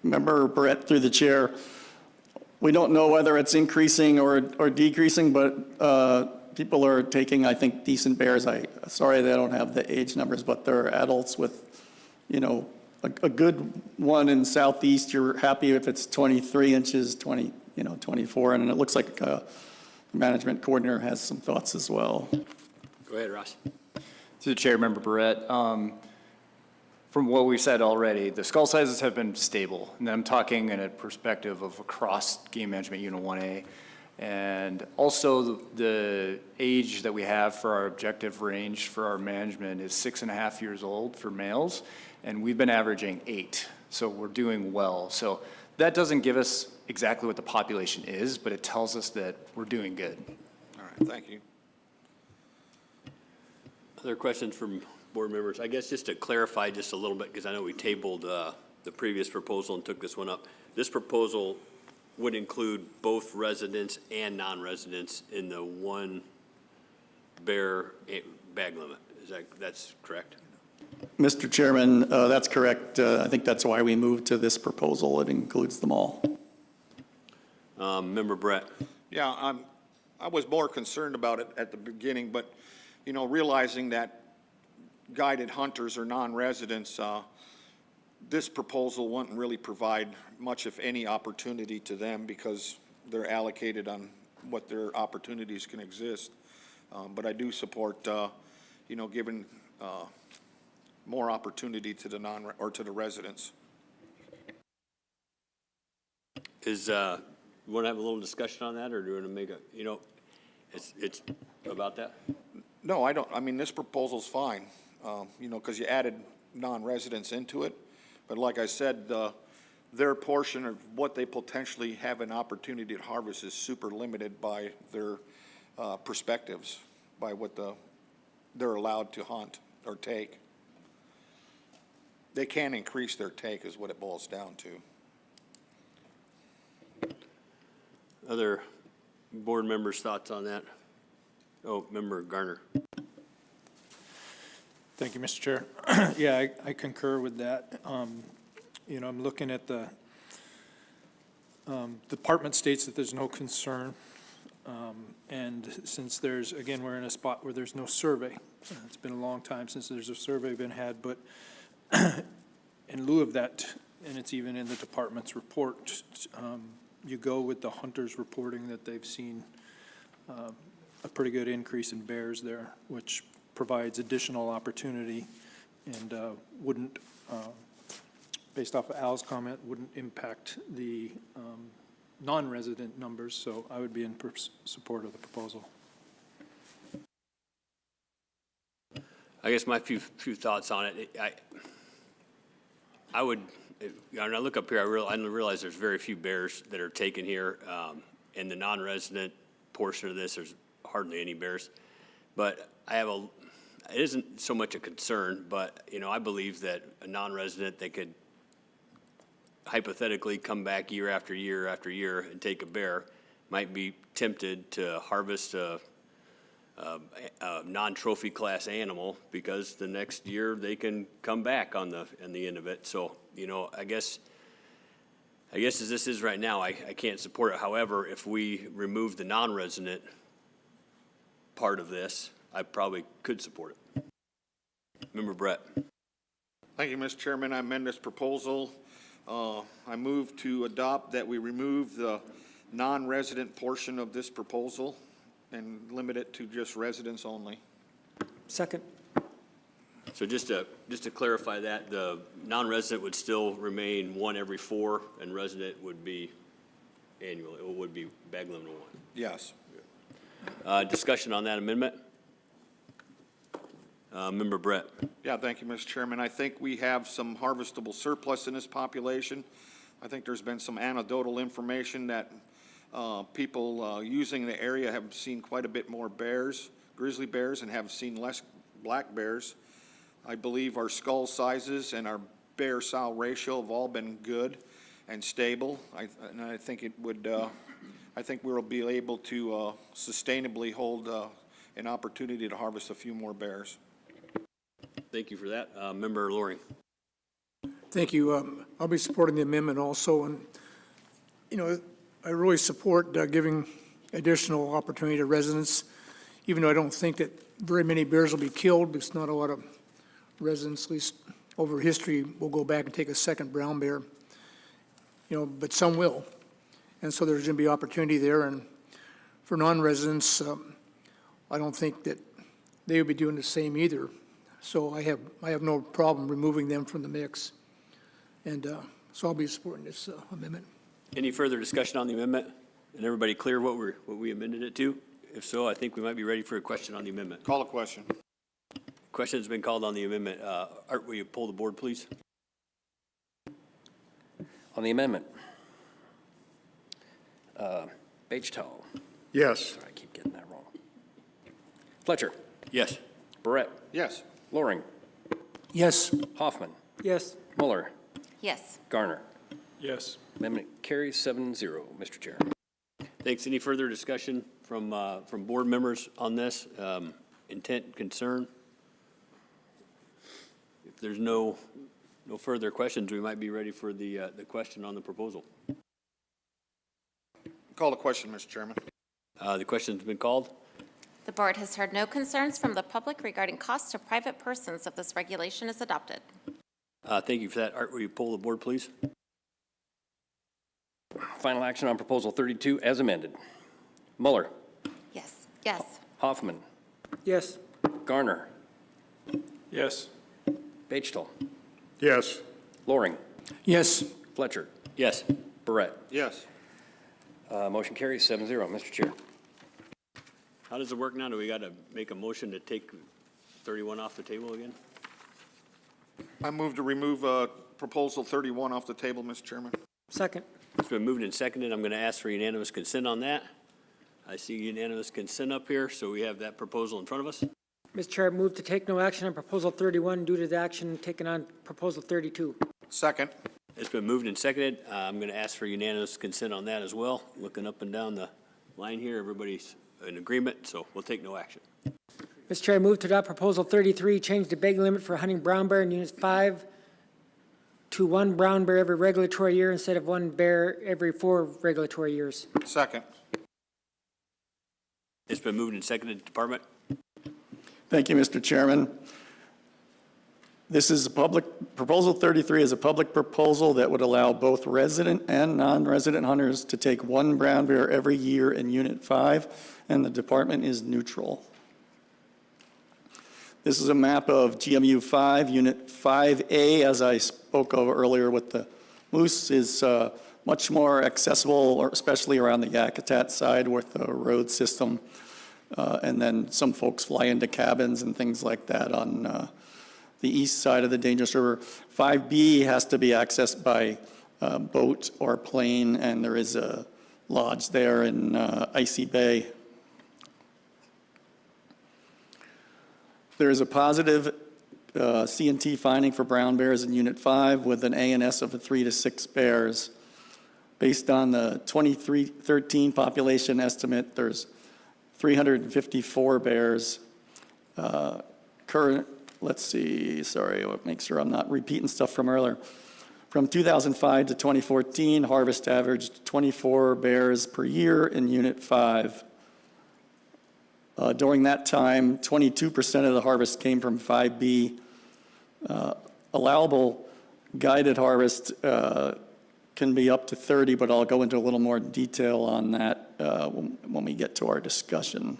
Member Barrett, through the chair, we don't know whether it's increasing or decreasing, but people are taking, I think, decent bears. Sorry they don't have the age numbers, but they're adults with, you know, a good one in Southeast. You're happy if it's 23 inches, 24, and it looks like the management coordinator has some thoughts as well. Go ahead, Ross. To the chair, Member Barrett, from what we've said already, the skull sizes have been stable, and I'm talking in a perspective of across Game Management Unit 1A. And also the age that we have for our objective range for our management is 6.5 years old for males, and we've been averaging 8, so we're doing well. So that doesn't give us exactly what the population is, but it tells us that we're doing good. All right, thank you. Other questions from board members? I guess just to clarify just a little bit, because I know we tabled the previous proposal and took this one up. This proposal would include both residents and non-residents in the one bear bag limit. That's correct? Mr. Chairman, that's correct. I think that's why we moved to this proposal. It includes them all. Member Brett. Yeah, I was more concerned about it at the beginning, but, you know, realizing that guided hunters are non-residents, this proposal wouldn't really provide much, if any, opportunity to them because they're allocated on what their opportunities can exist. But I do support, you know, giving more opportunity to the to the residents. You want to have a little discussion on that, or do you want to make a, you know, it's about that? No, I don't. I mean, this proposal's fine, you know, because you added non-residents into it. But like I said, their portion of what they potentially have an opportunity to harvest is super limited by their perspectives, by what they're allowed to hunt or take. They can increase their take is what it boils down to. Other board members' thoughts on that? Oh, Member Garner. Thank you, Mr. Chair. Yeah, I concur with that. You know, I'm looking at the department states that there's no concern. And since there's, again, we're in a spot where there's no survey. It's been a long time since there's a survey been had, but in lieu of that, and it's even in the department's report, you go with the hunters reporting that they've seen a pretty good increase in bears there, which provides additional opportunity and wouldn't, based off of Al's comment, wouldn't impact the non-resident numbers, so I would be in support of the proposal. I guess my few thoughts on it. I would, when I look up here, I realize there's very few bears that are taken here. In the non-resident portion of this, there's hardly any bears. But it isn't so much a concern, but, you know, I believe that a non-resident, they could hypothetically come back year after year after year and take a bear, might be tempted to harvest a non-trophy class animal because the next year they can come back on the end of it. So, you know, I guess as this is right now, I can't support it. However, if we remove the non-resident part of this, I probably could support it. Member Brett. Thank you, Mr. Chairman. I amend this proposal. I move to adopt that we remove the non-resident portion of this proposal and limit it to just residents only. Second. So just to clarify that, the non-resident would still remain 1 every 4, and resident would be annually, it would be bag limit of 1. Yes. Discussion on that amendment? Member Brett. Yeah, thank you, Mr. Chairman. I think we have some harvestable surplus in this population. I think there's been some anecdotal information that people using the area have seen quite a bit more bears, grizzly bears, and have seen less black bears. I believe our skull sizes and our bear-sow ratio have all been good and stable. And I think it would, I think we'll be able to sustainably hold an opportunity to harvest a few more bears. Thank you for that. Member Loring. Thank you. I'll be supporting the amendment also, and, you know, I really support giving additional opportunity to residents, even though I don't think that very many bears will be killed. There's not a lot of residents, at least over history, will go back and take a second brown bear, you know, but some will. And so there's going to be opportunity there, and for non-residents, I don't think that they would be doing the same either. So I have no problem removing them from the mix. And so I'll be supporting this amendment. Any further discussion on the amendment? And everybody clear what we amended it to? If so, I think we might be ready for a question on the amendment. Call a question. Question has been called on the amendment. Art, will you pull the board, please? On the amendment. Bagetow. Yes. Sorry, I keep getting that wrong. Fletcher. Yes. Barrett. Yes. Loring. Yes. Hoffman. Yes. Mueller. Yes. Garner. Yes. Amendment carries 7-0, Mr. Chair. Thanks. Any further discussion from board members on this? Intent, concern? If there's no further questions, we might be ready for the question on the proposal. Call the question, Mr. Chairman. The question's been called. The board has heard no concerns from the public regarding costs to private persons if this regulation is adopted. Thank you for that. Art, will you pull the board, please? Final action on Proposal 32 as amended. Mueller. Yes. Yes. Hoffman. Yes. Garner. Yes. Bagetow. Yes. Loring. Yes. Fletcher. Yes. Barrett. Yes. Motion carries 7-0, Mr. Chair. How does it work now? Do we got to make a motion to take 31 off the table again? I move to remove Proposal 31 off the table, Mr. Chairman. Second. It's been moved and seconded. I'm going to ask for unanimous consent on that. I see unanimous consent up here, so we have that proposal in front of us. Mr. Chair, I move to take no action on Proposal 31 due to the action taken on Proposal 32. Second. It's been moved and seconded. I'm going to ask for unanimous consent on that as well. Looking up and down the line here, everybody's in agreement, so we'll take no action. Mr. Chair, I move to adopt Proposal 33, change the bag limit for hunting brown bear in Unit 5 to 1 brown bear every regulatory year instead of 1 bear every 4 regulatory years. Second. It's been moved and seconded. Department? Thank you, Mr. Chairman. This is a Proposal 33 is a public proposal that would allow both resident and non-resident hunters to take 1 brown bear every year in Unit 5, and the department is neutral. This is a map of GMU 5, Unit 5A, as I spoke of earlier with the moose, is much more accessible, especially around the Yakutat side with the road system. And then some folks fly into cabins and things like that on the east side of the dangerous river. 5B has to be accessed by boat or plane, and there is a lodge there in Icy Bay. There is a positive C&T finding for brown bears in Unit 5 with an A&S of 3 to 6 bears. Based on the 2013 population estimate, there's 354 bears. Let's see, sorry, I'll make sure I'm not repeating stuff from earlier. From 2005 to 2014, harvest averaged 24 bears per year in Unit 5. During that time, 22% of the harvest came from 5B. Allowable guided harvest can be up to 30, but I'll go into a little more detail on that when we get to our discussion.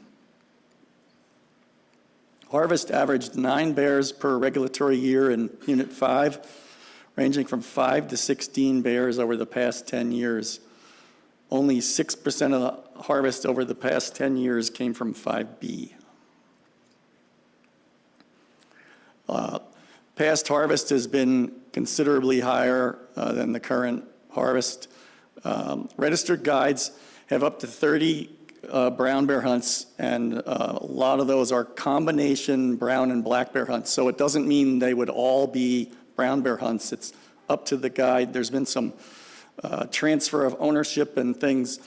Harvest averaged 9 bears per regulatory year in Unit 5, ranging from 5 to 16 bears over the past 10 years. Only 6% of the harvest over the past 10 years came from 5B. Past harvest has been considerably higher than the current harvest. Registered guides have up to 30 brown bear hunts, and a lot of those are combination brown and black bear hunts. So it doesn't mean they would all be brown bear hunts. It's up to the guide. There's been some transfer of ownership and things,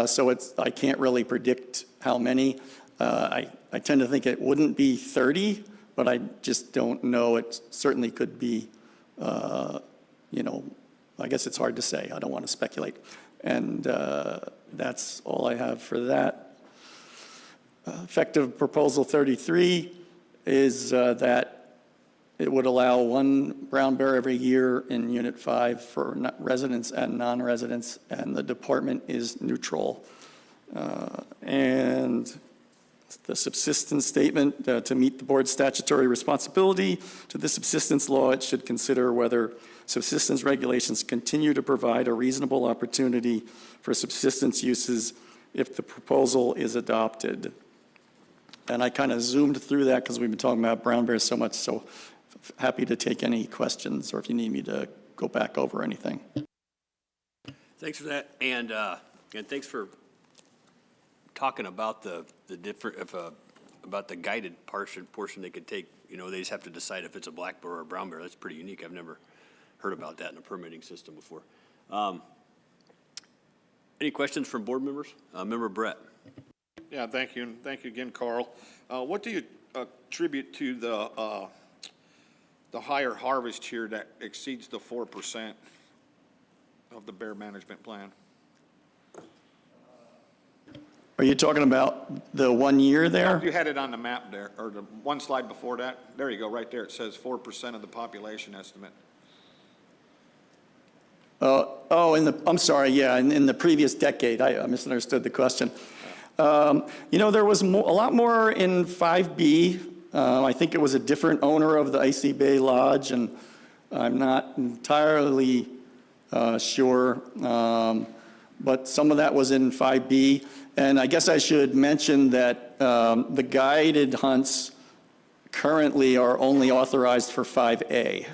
so I can't really predict how many. I tend to think it wouldn't be 30, but I just don't know. It certainly could be, I guess it's hard to say. I don't want to speculate. And that's all I have for that. Effective Proposal 33 is that it would allow 1 brown bear every year in Unit 5 for residents and non-residents, and the department is neutral. And the subsistence statement, to meet the board's statutory responsibility to the subsistence law, it should consider whether subsistence regulations continue to provide a reasonable opportunity for subsistence uses if the proposal is adopted. And I kind of zoomed through that because we've been talking about brown bears so much, so happy to take any questions or if you need me to go back over anything. Thanks for that, and thanks for talking about the different, about the guided portion they could take. They just have to decide if it's a black bear or a brown bear. That's pretty unique. I've never heard about that in a permitting system before. Any questions from board members? Member Brett. Yeah, thank you, and thank you again, Carl. What do you attribute to the higher harvest here that exceeds the 4% of the bear management plan? Are you talking about the 1 year there? You had it on the map there, or the one slide before that. There you go, right there. It says 4% of the population estimate. I'm sorry, yeah, in the previous decade. I misunderstood the question. There was a lot more in 5B. I think it was a different owner of the Icy Bay Lodge, and I'm not entirely sure, but some of that was in 5B. And I guess I should mention that the guided hunts currently are only authorized for 5A.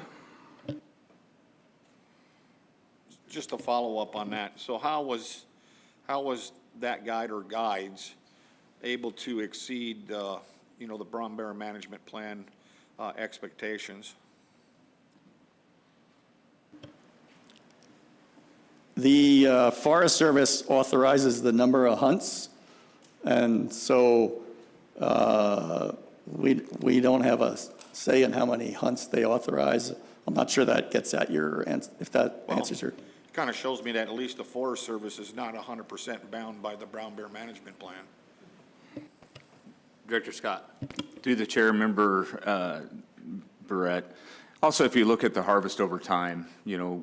Just to follow up on that, so how was that guide or guides able to exceed, you know, the brown bear management plan expectations. The Forest Service authorizes the number of hunts, and so we don't have a say in how many hunts they authorize. I'm not sure that gets at your, if that answers your. Kind of shows me that at least the Forest Service is not 100% bound by the brown bear management plan. Director Scott. Through the chair, Member Barrett. Also, if you look at the harvest over time, you know,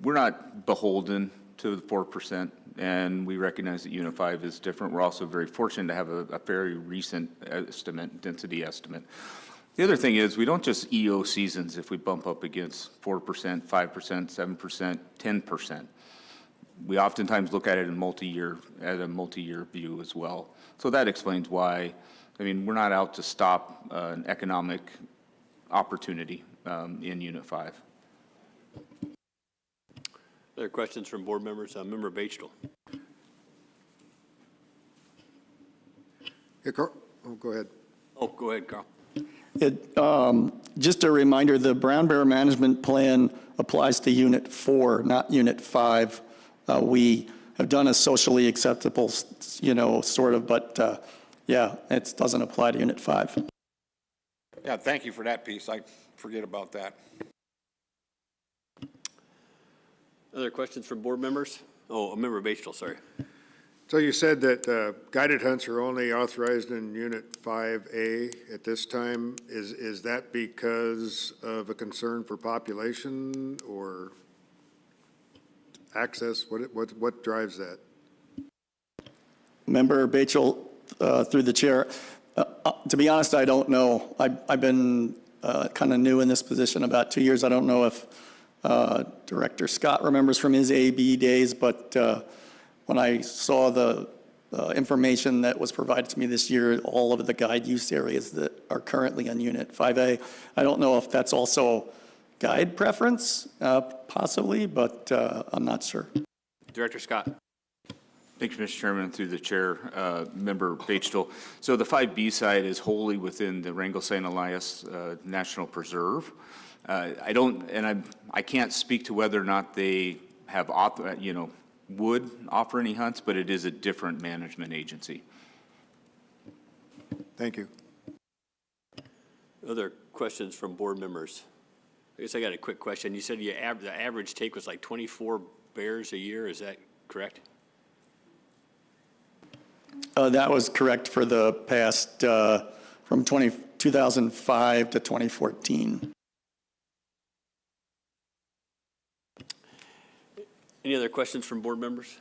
we're not beholden to the 4%, and we recognize that Unit 5 is different. We're also very fortunate to have a very recent estimate, density estimate. The other thing is we don't just EO seasons if we bump up against 4%, 5%, 7%, 10%. We oftentimes look at it in a multi-year view as well. So that explains why, I mean, we're not out to stop an economic opportunity in Unit 5. Other questions from board members? Member Batchel. Yeah, Carl, oh, go ahead. Oh, go ahead, Carl. Just a reminder, the brown bear management plan applies to Unit 4, not Unit 5. We have done a socially acceptable, you know, sort of, but yeah, it doesn't apply to Unit 5. Yeah, thank you for that piece. I forget about that. Other questions from board members? Oh, Member Batchel, sorry. So you said that guided hunts are only authorized in Unit 5A at this time. Is that because of a concern for population or access? What drives that? Member Batchel, through the chair, to be honest, I don't know. I've been kind of new in this position about 2 years. I don't know if Director Scott remembers from his AB days, but when I saw the information that was provided to me this year, all of the guide use areas that are currently in Unit 5A, I don't know if that's also guide preference, possibly, but I'm not sure. Director Scott. Thank you, Mr. Chairman, through the chair, Member Batchel. So the 5B site is wholly within the Wrangell St. Elias National Preserve. I can't speak to whether or not they have, would offer any hunts, but it is a different management agency. Thank you. Other questions from board members? I guess I got a quick question. You said the average take was like 24 bears a year. Is that correct? That was correct for the past, from 2005 to 2014. Any other questions from board members?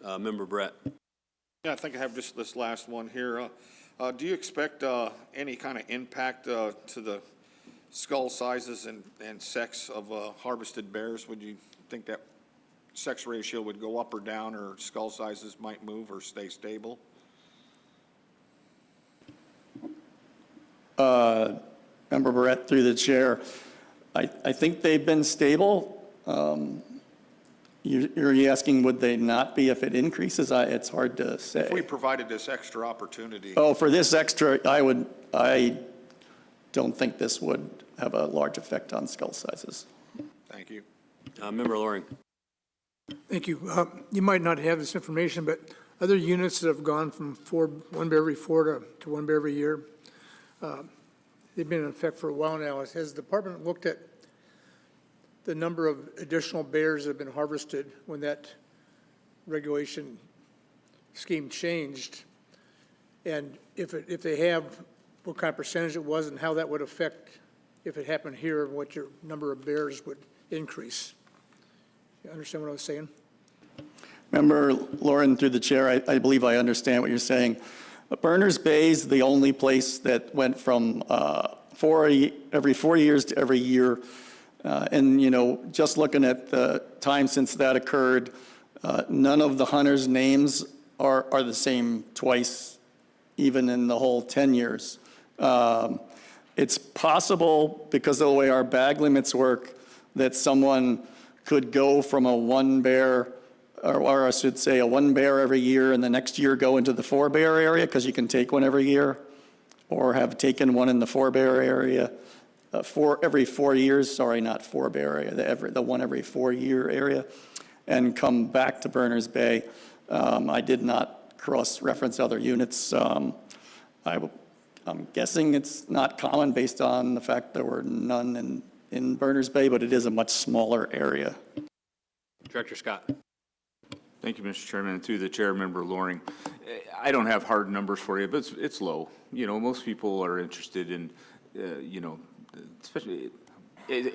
Member Brett. Yeah, I think I have just this last one here. Do you expect any kind of impact to the skull sizes and sex of harvested bears? Would you think that sex ratio would go up or down, or skull sizes might move or stay stable? Member Barrett, through the chair, I think they've been stable. You're asking would they not be if it increases? It's hard to say. If we provided this extra opportunity. Oh, for this extra, I don't think this would have a large effect on skull sizes. Thank you. Member Loring. Thank you. You might not have this information, but other units that have gone from one bear every 4 to one bear every year, they've been in effect for a while now. Has the department looked at the number of additional bears that have been harvested when that regulation scheme changed? And if they have, what kind of percentage it was and how that would affect, if it happened here, what your number of bears would increase? You understand what I was saying? Member Lauren, through the chair, I believe I understand what you're saying. Berners Bay is the only place that went from every 4 years to every year. And, you know, just looking at the time since that occurred, none of the hunters' names are the same twice, even in the whole 10 years. It's possible, because of the way our bag limits work, that someone could go from a one bear, or I should say a one bear every year, and the next year go into the 4 bear area, because you can take one every year. or have taken one in the four-bear area every 4 years, sorry, not four-bear area, the one every 4-year area, and come back to Berners Bay. I did not cross-reference other units. I'm guessing it's not common based on the fact there were none in Berners Bay, but it is a much smaller area. Director Scott. Thank you, Mr. Chairman, and through the chair, Member Loring. I don't have hard numbers for you, but it's low. You know, most people are interested in, you know, especially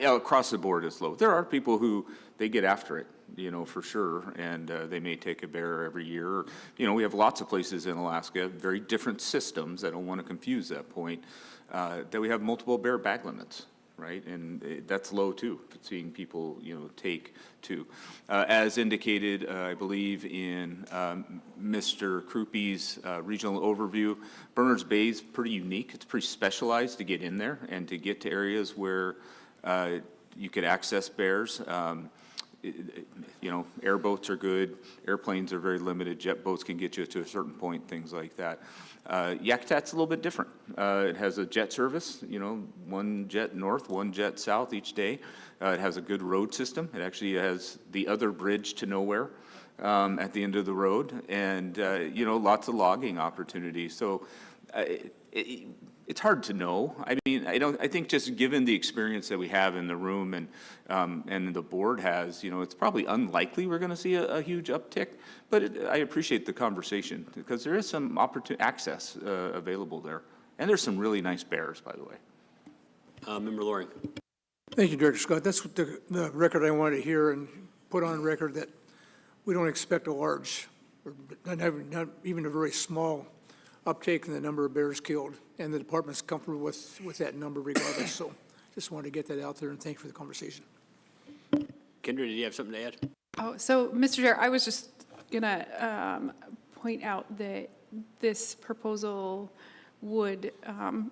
across the board, it's low. There are people who, they get after it, you know, for sure, and they may take a bear every year. You know, we have lots of places in Alaska, very different systems, I don't want to confuse that point, that we have multiple bear bag limits. Right, and that's low too, seeing people, you know, take two. As indicated, I believe in Mr. Krupe's regional overview, Berners Bay is pretty unique. It's pretty specialized to get in there and to get to areas where you could access bears. You know, airboats are good, airplanes are very limited, jet boats can get you to a certain point, things like that. Yakutat's a little bit different. It has a jet service, you know, one jet north, one jet south each day. It has a good road system. It actually has the other bridge to nowhere at the end of the road, and, you know, lots of logging opportunities. So it's hard to know. I mean, I think just given the experience that we have in the room and the board has, you know, it's probably unlikely we're going to see a huge uptick. But I appreciate the conversation because there is some access available there, and there's some really nice bears, by the way. Member Loring. Thank you, Director Scott. That's what the record I wanted to hear and put on record, that we don't expect a large, or not even a very small uptake in the number of bears killed, and the department's comfortable with that number regardless. So just wanted to get that out there, and thank you for the conversation. Kendra, did you have something to add? Oh, so, Mr. Chair, I was just gonna point out that this proposal would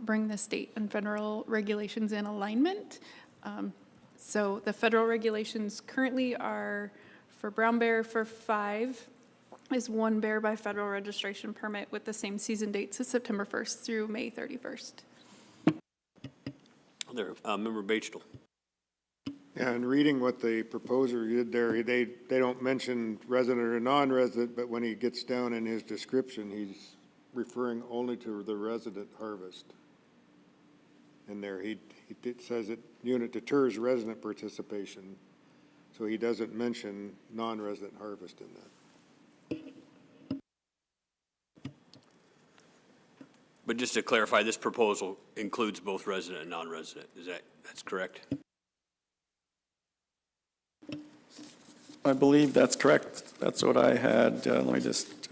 bring the state and federal regulations in alignment. So the federal regulations currently are for brown bear for 5 is 1 bear by federal registration permit with the same season dates as September 1st through May 31st. There, Member Bachtel. Yeah, and reading what the proposer did there, they don't mention resident or non-resident, but when he gets down in his description, he's referring only to the resident harvest. And there he says that unit deters resident participation, so he doesn't mention non-resident harvest in that. But just to clarify, this proposal includes both resident and non-resident. That's correct? I believe that's correct. That's what I had. Let me just.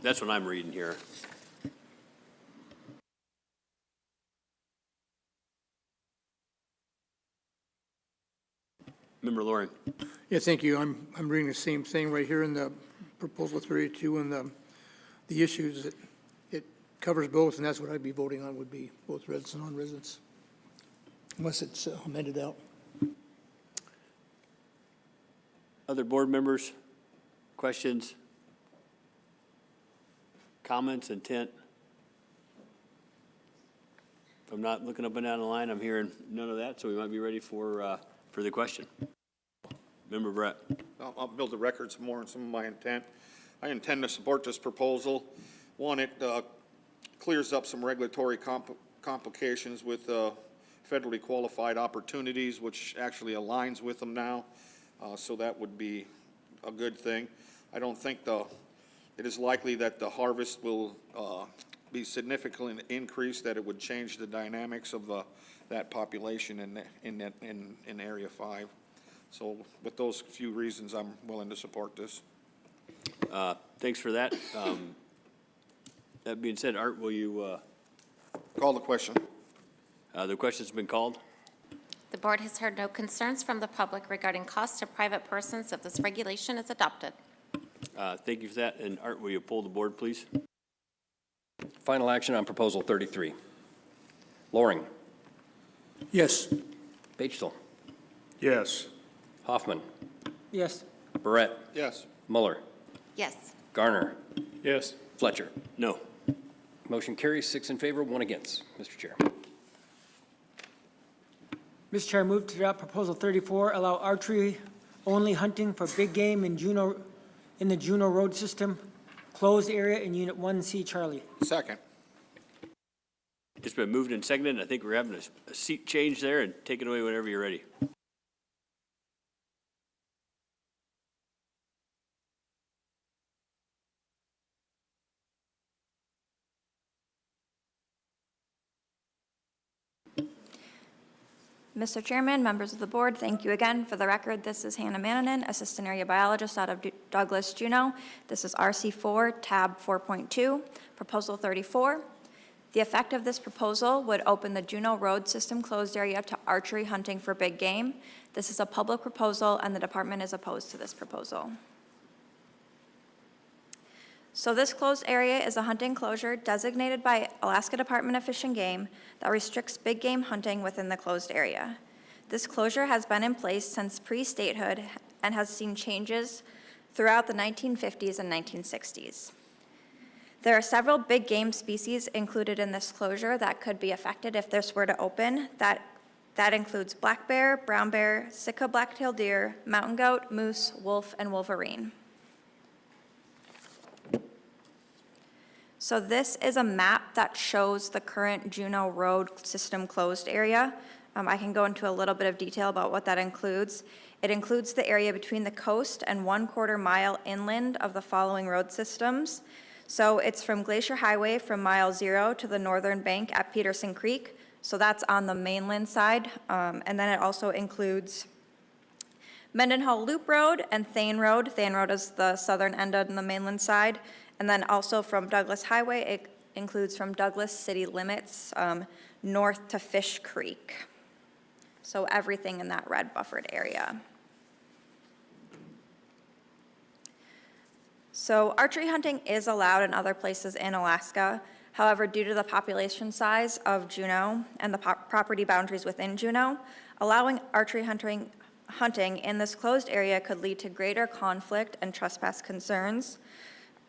That's what I'm reading here. Member Loring. Yeah, thank you. I'm reading the same thing right here in the proposal 32, and the issues that it covers both, and that's what I'd be voting on, would be both residents and non-residents, unless it's amended out. Other board members, questions, comments, intent? If I'm not looking up and down the line, I'm hearing none of that, so we might be ready for the question. Member Brett. I'll build the record some more on some of my intent. I intend to support this proposal. One, it clears up some regulatory complications with federally qualified opportunities, which actually aligns with them now. So that would be a good thing. I don't think it is likely that the harvest will be significantly increased, that it would change the dynamics of that population in Area 5. So with those few reasons, I'm willing to support this. Thanks for that. That being said, Art, will you call the question? The question's been called. The board has heard no concerns from the public regarding costs to private persons if this regulation is adopted. Thank you for that. And Art, will you poll the board, please? Final action on Proposal 33. Loring. Yes. Batesville. Yes. Hoffman. Yes. Barrett. Yes. Mueller. Yes. Garner. Yes. Fletcher. No. Motion carries 6 in favor, 1 against. Mr. Chair. Mr. Chair, move to adopt Proposal 34, allow archery-only hunting for big game in the Juneau Road System, closed area in Unit 1C, Charlie. Second. It's been moved and seconded. I think we're having a seat change there, and take it away whenever you're ready. Mr. Chairman, members of the board, thank you again. For the record, this is Hannah Mannanen, Assistant Area Biologist out of Douglas, Juneau. This is RC4, tab 4.2, Proposal 34. The effect of this proposal would open the Juneau Road System closed area to archery hunting for big game. This is a public proposal, and the department is opposed to this proposal. So this closed area is a hunting closure designated by Alaska Department of Fish and Game that restricts big game hunting within the closed area. This closure has been in place since pre-statehood and has seen changes throughout the 1950s and 1960s. There are several big game species included in this closure that could be affected if this were to open. That includes black bear, brown bear, Sitka black-tailed deer, mountain goat, moose, wolf, and wolverine. So this is a map that shows the current Juneau Road System closed area. I can go into a little bit of detail about what that includes. It includes the area between the coast and 1/4 mile inland of the following road systems. So it's from Glacier Highway from mile 0 to the northern bank at Peterson Creek. So that's on the mainland side. And then it also includes Mendenhall Loop Road and Thane Road. Thane Road is the southern end on the mainland side. And then also from Douglas Highway, it includes from Douglas city limits north to Fish Creek. So everything in that red buffered area. So archery hunting is allowed in other places in Alaska. However, due to the population size of Juneau and the property boundaries within Juneau, allowing archery hunting in this closed area could lead to greater conflict and trespass concerns.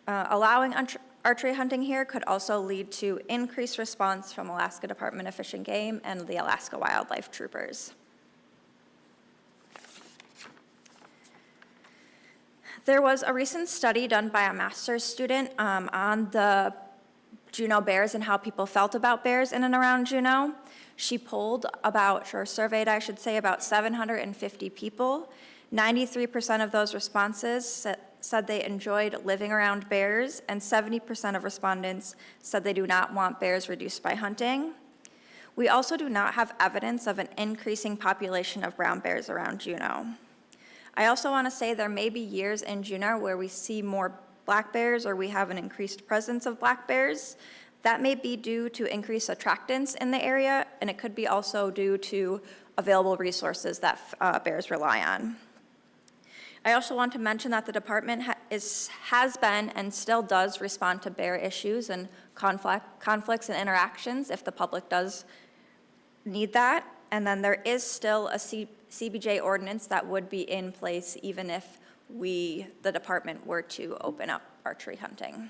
Allowing archery hunting here could also lead to increased response from Alaska Department of Fish and Game and the Alaska Wildlife Troopers. There was a recent study done by a master's student on the Juneau bears and how people felt about bears in and around Juneau. She surveyed, I should say, about 750 people. 93% of those responses said they enjoyed living around bears, and 70% of respondents said they do not want bears reduced by hunting. We also do not have evidence of an increasing population of brown bears around Juneau. I also want to say there may be years in Juneau where we see more black bears or we have an increased presence of black bears. That may be due to increased attractants in the area, and it could be also due to available resources that bears rely on. I also want to mention that the department has been and still does respond to bear issues and conflicts and interactions if the public does need that. And then there is still a CBJ ordinance that would be in place even if the department were to open up archery hunting.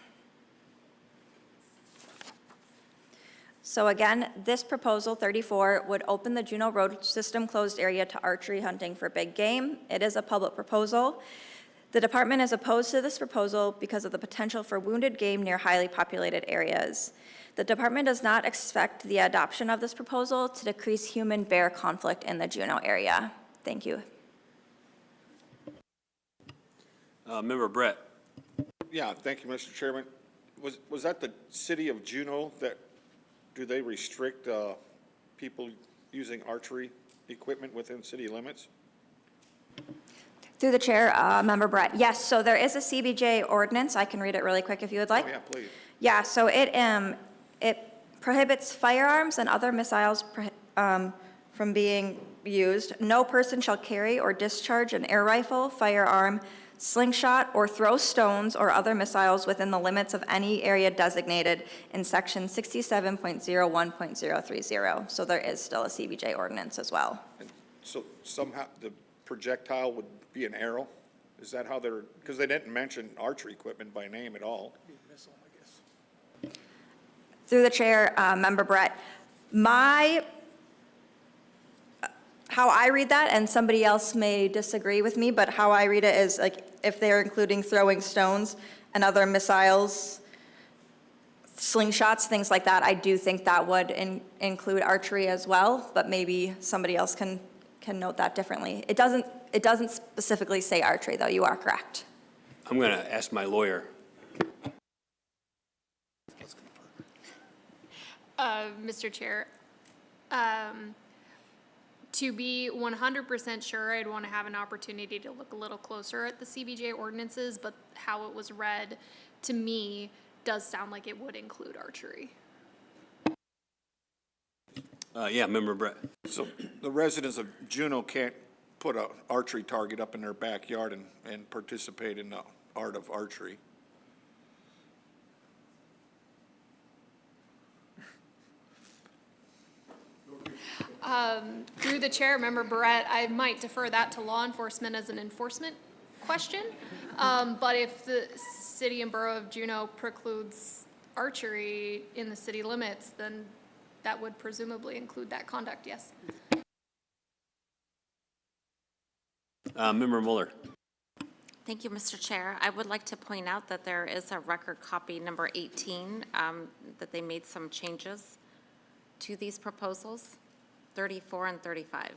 So again, this proposal 34 would open the Juneau Road System closed area to archery hunting for big game. It is a public proposal. The department is opposed to this proposal because of the potential for wounded game near highly populated areas. The department does not expect the adoption of this proposal to decrease human-bear conflict in the Juneau area. Thank you. Member Brett. Yeah, thank you, Mr. Chairman. Was that the city of Juneau that, do they restrict people using archery equipment within city limits? Through the chair, Member Brett. Yes, so there is a CBJ ordinance. I can read it really quick if you would like. Oh, yeah, please. Yeah, so it prohibits firearms and other missiles from being used. No person shall carry or discharge an air rifle, firearm, slingshot, or throw stones or other missiles within the limits of any area designated in section 67.01.030. So there is still a CBJ ordinance as well. So somehow the projectile would be an arrow? Is that how they're, because they didn't mention archery equipment by name at all. Through the chair, Member Brett, how I read that, and somebody else may disagree with me, but how I read it is like if they're including throwing stones and other missiles, slingshots, things like that, I do think that would include archery as well, but maybe somebody else can note that differently. It doesn't specifically say archery, though. You are correct. I'm going to ask my lawyer. Mr. Chair, to be 100% sure, I'd want to have an opportunity to look a little closer at the CBJ ordinances, but how it was read to me does sound like it would include archery. Yeah, Member Brett. So the residents of Juneau can't put an archery target up in their backyard and participate in the art of archery. Through the chair, Member Barrett, I might defer that to law enforcement as an enforcement question. But if the city and borough of Juneau precludes archery in the city limits, then that would presumably include that conduct, yes. Member Mueller. Thank you, Mr. Chair. I would like to point out that there is a record copy number 18, that they made some changes to these proposals, 34 and 35.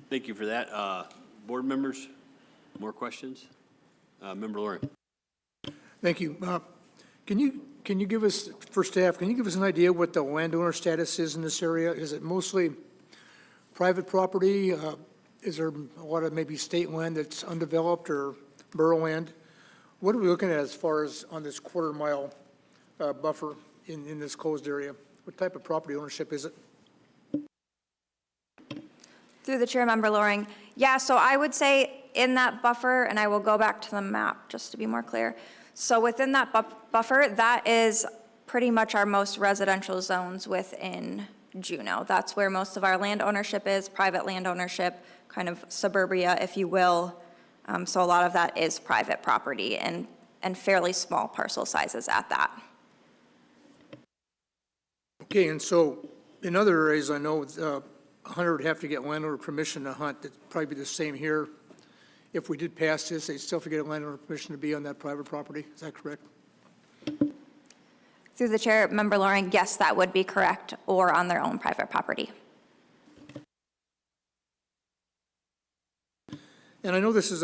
Thank you for that. Board members, more questions? Member Loring. Thank you. Can you give us, for staff, can you give us an idea what the landowner status is in this area? Is it mostly private property? Is there a lot of maybe state land that's undeveloped or borough land? What are we looking at as far as on this quarter-mile buffer in this closed area? What type of property ownership is it? Through the chair, Member Loring. Yeah, so I would say in that buffer, and I will go back to the map just to be more clear. So within that buffer, that is pretty much our most residential zones within Juneau. That's where most of our land ownership is, private land ownership, kind of suburbia, if you will. So a lot of that is private property and fairly small parcel sizes at that. Okay, and so in other areas, I know a hunter would have to get landowner permission to hunt. It'd probably be the same here. If we did pass this, they'd still have to get a landowner permission to be on that private property. Is that correct? Through the chair, Member Loring, yes, that would be correct, or on their own private property. And I know this has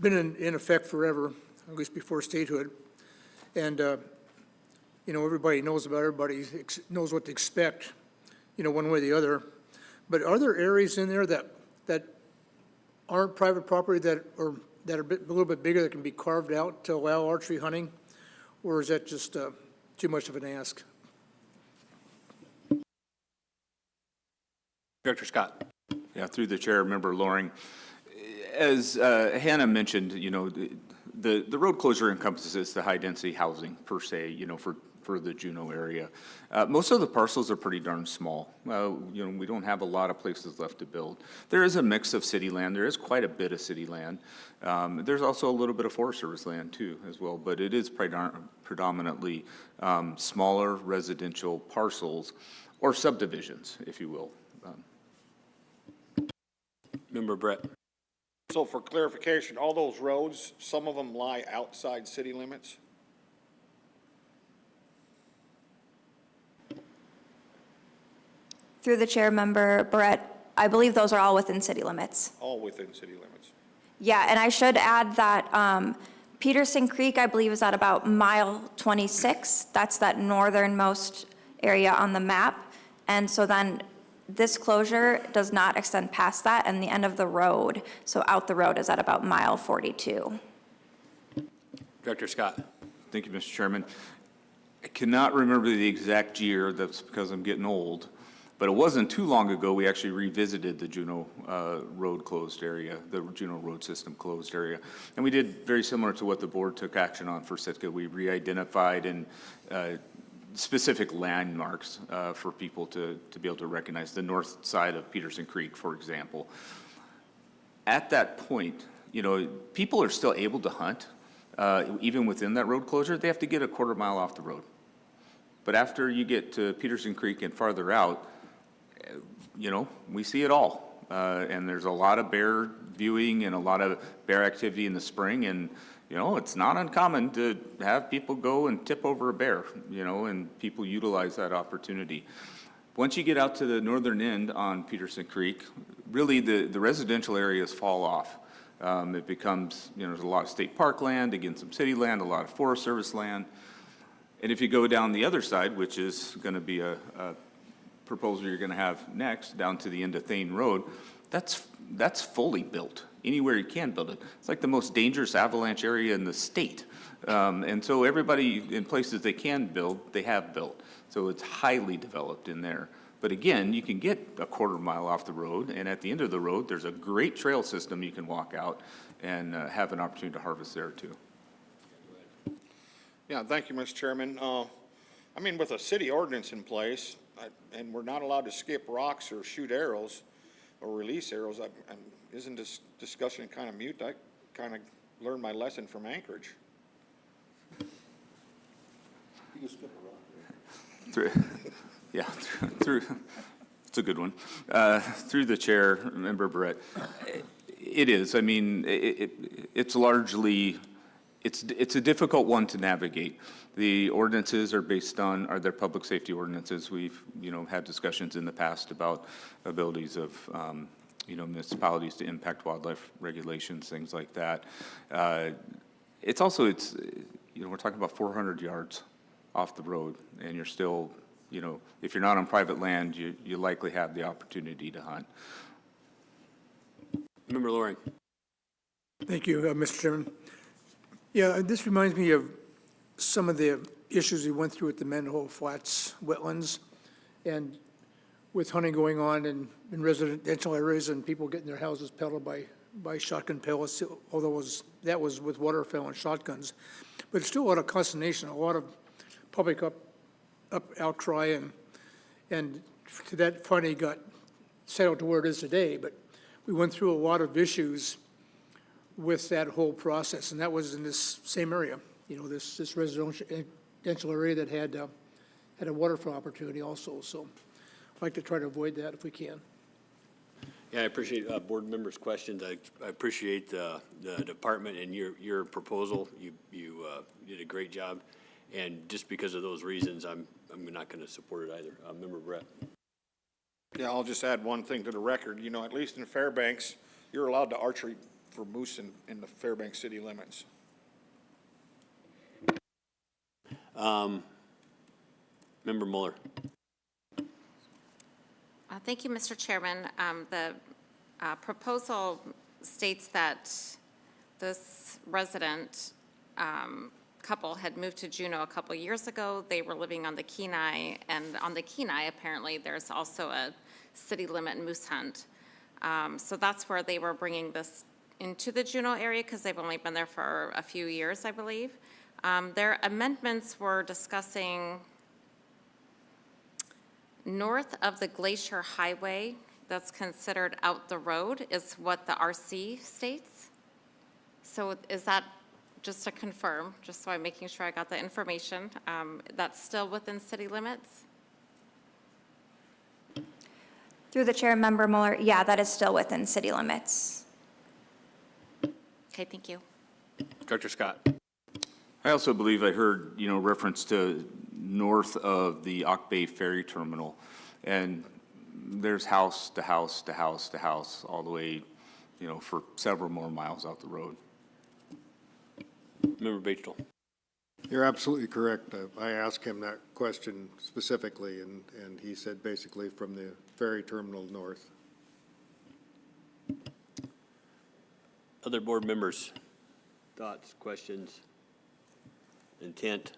been in effect forever, at least before statehood. And, everybody knows about it. Everybody knows what to expect, one way or the other. But are there areas in there that aren't private property that are a little bit bigger that can be carved out to allow archery hunting? Or is that just too much of an ask? Director Scott. Yeah, through the chair, Member Loring. As Hannah mentioned, the road closure encompasses the high-density housing per se, for the Juneau area. Most of the parcels are pretty darn small. We don't have a lot of places left to build. There is a mix of city land. There is quite a bit of city land. There's also a little bit of Forest Service land too, as well, but it is predominantly smaller residential parcels or subdivisions, if you will. Member Brett. So for clarification, all those roads, some of them lie outside city limits? Through the chair, Member Barrett, I believe those are all within city limits. All within city limits. Yeah, and I should add that Peterson Creek, I believe, is at about mile 26. That's that northernmost area on the map. And so then this closure does not extend past that, and the end of the road, so out the road, is at about mile 42. Director Scott. Thank you, Mr. Chairman. I cannot remember the exact year, that's because I'm getting old, but it wasn't too long ago, we actually revisited the Juneau Road closed area, the Juneau Road System closed area. And we did very similar to what the board took action on for Sitka. We re-identified and specific landmarks for people to be able to recognize, the north side of Peterson Creek, for example. At that point, you know, people are still able to hunt, even within that road closure. They have to get a quarter mile off the road. But after you get to Peterson Creek and farther out, you know, we see it all. And there's a lot of bear viewing and a lot of bear activity in the spring. And, you know, it's not uncommon to have people go and tip over a bear, you know, and people utilize that opportunity. Once you get out to the northern end on Peterson Creek, really the residential areas fall off. It becomes, you know, there's a lot of state park land, again, some city land, a lot of Forest Service land. And if you go down the other side, which is going to be a proposal you're going to have next, down to the end of Thane Road, that's fully built. Anywhere you can build it. It's like the most dangerous avalanche area in the state. And so everybody, in places they can build, they have built. So it's highly developed in there. But again, you can get a quarter mile off the road, and at the end of the road, there's a great trail system you can walk out and have an opportunity to harvest there too. Yeah, thank you, Mr. Chairman. I mean, with a city ordinance in place, and we're not allowed to skip rocks or shoot arrows or release arrows, isn't this discussion kind of mute? I kind of learned my lesson from Anchorage. You can skip a rock. Yeah, it's a good one. Through the chair, Member Barrett, it is. I mean, it's largely, it's a difficult one to navigate. The ordinances are based on, are their public safety ordinances. We've, you know, had discussions in the past about abilities of, you know, municipalities to impact wildlife regulations, things like that. It's also, you know, we're talking about 400 yards off the road, and you're still, you know, if you're not on private land, you likely have the opportunity to hunt. Member Loring. Thank you, Mr. Chairman. Yeah, this reminds me of some of the issues we went through at the Mendenhall Flats wetlands, and with hunting going on in residential areas and people getting their houses pelted by shotgun pellets, although that was with waterfowl and shotguns. But it's still a lot of consternation, a lot of public outcry, and that finally got settled to where it is today. But we went through a lot of issues with that whole process, and that was in this same area. You know, this residential area that had a waterfowl opportunity also. So I'd like to try to avoid that if we can. Yeah, I appreciate board members' questions. I appreciate the department and your proposal. You did a great job, and just because of those reasons, I'm not going to support it either. Member Brett. Yeah, I'll just add one thing to the record. You know, at least in Fairbanks, you're allowed to archery for moose in the Fairbanks city limits. Member Mueller. Thank you, Mr. Chairman. The proposal states that this resident couple had moved to Juneau a couple years ago. They were living on the Kenai, and on the Kenai, apparently, there's also a city limit moose hunt. So that's where they were bringing this into the Juneau area, because they've only been there for a few years, I believe. Their amendments were discussing north of the Glacier Highway, that's considered out the road, is what the RC states. So is that, just to confirm, just so I'm making sure I got the information, that's still within city limits? Through the chair, Member Mueller, yeah, that is still within city limits. Okay, thank you. Director Scott. I also believe I heard, you know, reference to north of the Ock Bay Ferry Terminal, and there's house to house to house to house all the way, you know, for several more miles out the road. Member Batesville. You're absolutely correct. I asked him that question specifically, and he said basically from the ferry terminal north. Other board members, thoughts, questions, intent?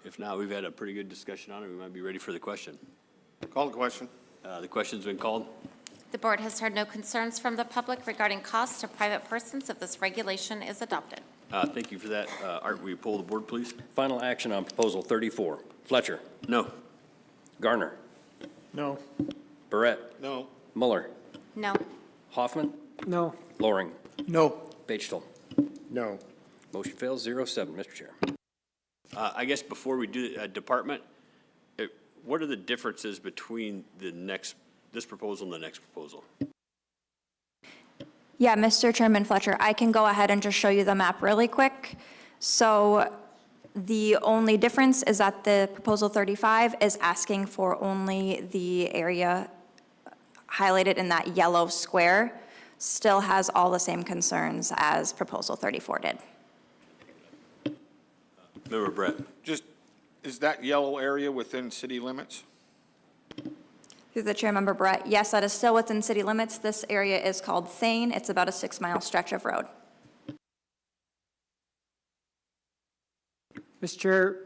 If not, we've had a pretty good discussion on it. We might be ready for the question. Call the question. The question's been called. The board has heard no concerns from the public regarding costs to private persons if this regulation is adopted. Thank you for that. Art, will you poll the board, please? Final action on proposal 34. Fletcher. No. Garner. No. Barrett. No. Mueller. No. Hoffman. No. Loring. No. Batesville. No. Motion fails 0-7, Mr. Chair. I guess before we do department, what are the differences between this proposal and the next proposal? Yeah, Mr. Chairman Fletcher, I can go ahead and just show you the map really quick. So the only difference is that the proposal 35 is asking for only the area highlighted in that yellow square, still has all the same concerns as proposal 34 did. Member Brett. Just, is that yellow area within city limits? Through the chair, Member Brett, yes, that is still within city limits. This area is called Thane. It's about a 6-mile stretch of road. Mr. Chair,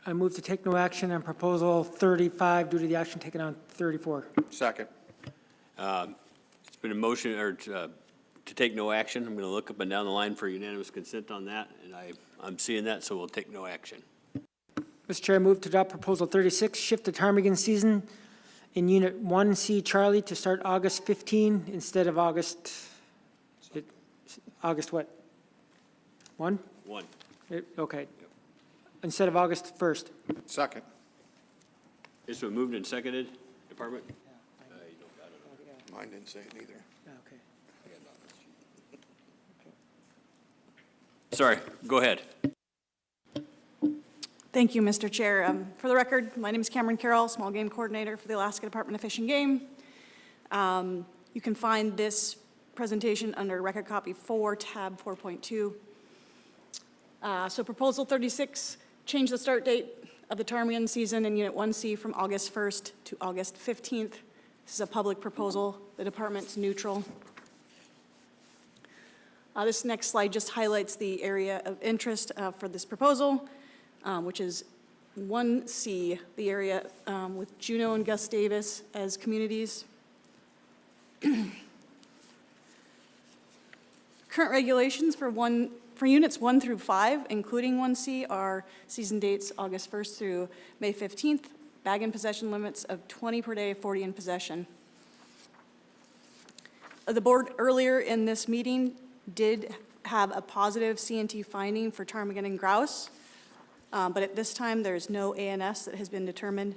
I move to take no action on proposal 35 due to the action taken on 34. Second. It's been a motion to take no action. I'm going to look up and down the line for unanimous consent on that, and I'm seeing that, so we'll take no action. Mr. Chair, I move to adopt proposal 36, shift the ptarmigan season in Unit 1C Charlie to start August 15 instead of August what? 1? 1. Okay. Instead of August 1st. Second. It's been moved and seconded. Department? Mine didn't say it either. Okay. Sorry, go ahead. Thank you, Mr. Chair. For the record, my name is Cameron Carroll, Small Game Coordinator for the Alaska Department of Fish and Game. You can find this presentation under Record Copy 4, Tab 4.2. So Proposal 36, change the start date of the ptarmigan season in Unit 1C from August 1st to August 15th. This is a public proposal. The department's neutral. This next slide just highlights the area of interest for this proposal, which is 1C, the area with Juneau and Gustavus as communities. Current regulations for units 1 through 5, including 1C, are season dates August 1st through May 15th, bag and possession limits of 20 per day, 40 in possession. The board earlier in this meeting did have a positive C&T finding for ptarmigan and grouse, but at this time there's no ANS that has been determined.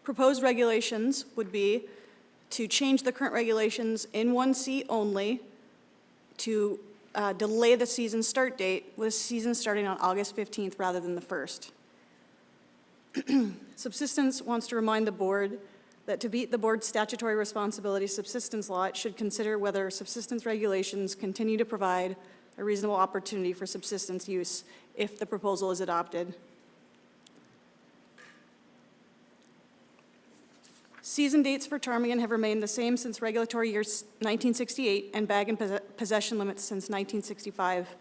Proposed regulations would be to change the current regulations in 1C only to delay the season start date, with season starting on August 15th rather than the 1st. Subsistence wants to remind the board that to meet the board's statutory responsibility subsistence law, it should consider whether subsistence regulations continue to provide a reasonable opportunity for subsistence use if the proposal is adopted. Season dates for ptarmigan have remained the same since regulatory year 1968 and bag and possession limits since 1965.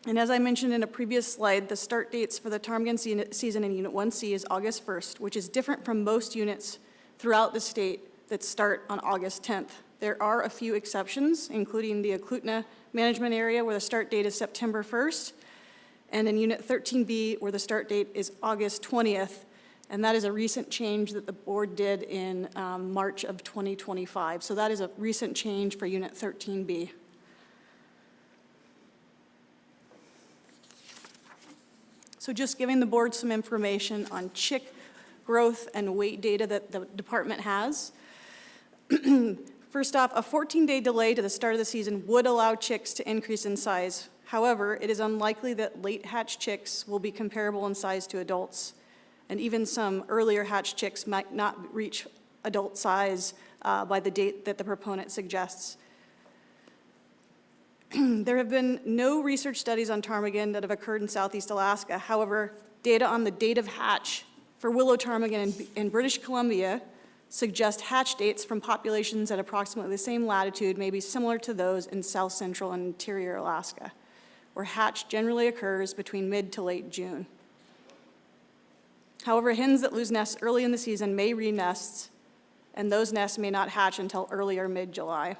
And as I mentioned in a previous slide, the start dates for the ptarmigan season in Unit 1C is August 1st, which is different from most units throughout the state that start on August 10th. There are a few exceptions, including the Eklutna Management Area where the start date is September 1st, and in Unit 13B where the start date is August 20th. And that is a recent change that the board did in March of 2025. So that is a recent change for Unit 13B. So just giving the board some information on chick growth and weight data that the department has. First off, a 14-day delay to the start of the season would allow chicks to increase in size. However, it is unlikely that late hatch chicks will be comparable in size to adults. And even some earlier hatch chicks might not reach adult size by the date that the proponent suggests. There have been no research studies on ptarmigan that have occurred in Southeast Alaska. However, data on the date of hatch for willow ptarmigan in British Columbia suggest hatch dates from populations at approximately the same latitude may be similar to those in south central and interior Alaska, where hatch generally occurs between mid to late June. However, hens that lose nests early in the season may re-nest, and those nests may not hatch until early or mid-July.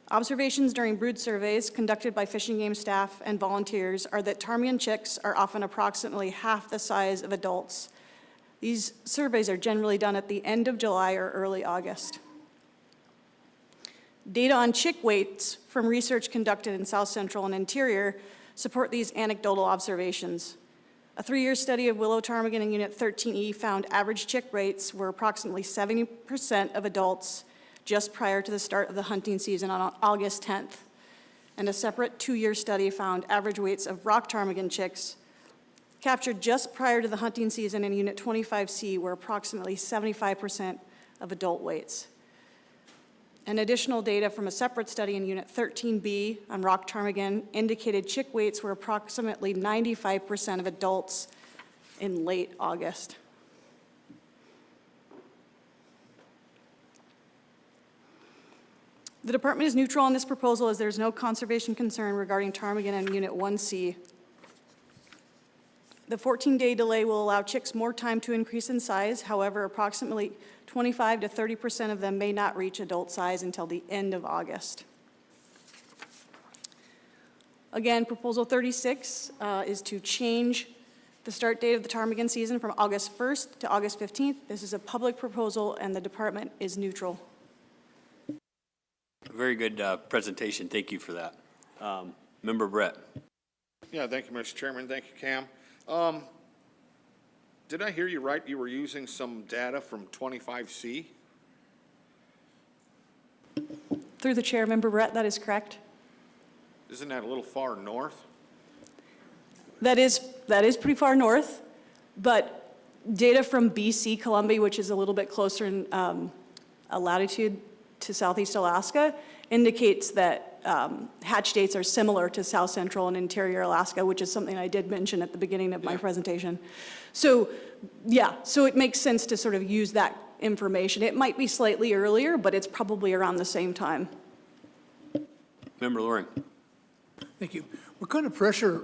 Observations during brood surveys conducted by Fish and Game staff and volunteers are that ptarmigan chicks are often approximately half the size of adults. These surveys are generally done at the end of July or early August. Data on chick weights from research conducted in South Central and Interior support these anecdotal observations. A 3-year study of willow ptarmigan in Unit 13E found average chick rates were approximately 70% of adults just prior to the start of the hunting season on August 10th. And a separate 2-year study found average weights of rock ptarmigan chicks captured just prior to the hunting season in Unit 25C were approximately 75% of adult weights. And additional data from a separate study in Unit 13B on rock ptarmigan indicated chick weights were approximately 95% of adults in late August. The department is neutral on this proposal as there's no conservation concern regarding ptarmigan in Unit 1C. The 14-day delay will allow chicks more time to increase in size. However, approximately 25 to 30% of them may not reach adult size until the end of August. Again, Proposal 36 is to change the start date of the ptarmigan season from August 1st to August 15th. This is a public proposal, and the department is neutral. Very good presentation. Thank you for that. Member Brett. Yeah, thank you, Mr. Chairman. Thank you, Cam. Did I hear you right? You were using some data from 25C? Through the chair, Member Brett, that is correct. Isn't that a little far north? That is pretty far north, but data from BC Columbia, which is a little bit closer in a latitude to southeast Alaska, indicates that hatch dates are similar to South Central and Interior Alaska, which is something I did mention at the beginning of my presentation. So, yeah, so it makes sense to sort of use that information. It might be slightly earlier, but it's probably around the same time. Member Loring. Thank you. What kind of pressure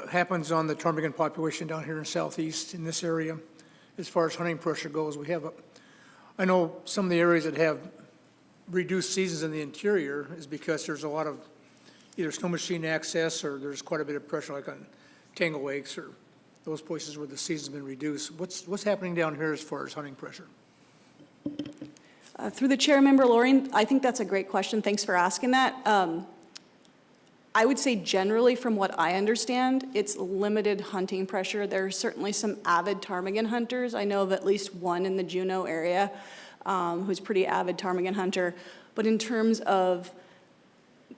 happens on the ptarmigan population down here in southeast in this area as far as hunting pressure goes? I know some of the areas that have reduced seasons in the interior is because there's a lot of either snow machine access or there's quite a bit of pressure like on Tangle Lakes or those places where the season's been reduced. What's happening down here as far as hunting pressure? Through the chair, Member Loring, I think that's a great question. Thanks for asking that. I would say generally from what I understand, it's limited hunting pressure. There are certainly some avid ptarmigan hunters. I know of at least one in the Juneau area who's a pretty avid ptarmigan hunter. But in terms of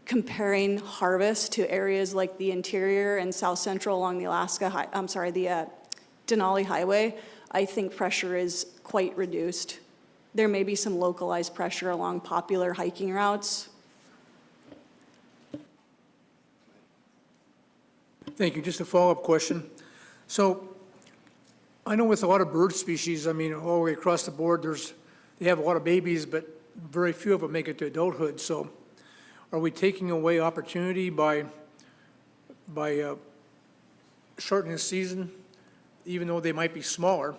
comparing harvest to areas like the interior and south central along the Denali Highway, I think pressure is quite reduced. There may be some localized pressure along popular hiking routes. Thank you. Just a follow-up question. So I know with a lot of bird species, I mean, all the way across the board, they have a lot of babies, but very few of them make it to adulthood. So are we taking away opportunity by shortening the season, even though they might be smaller?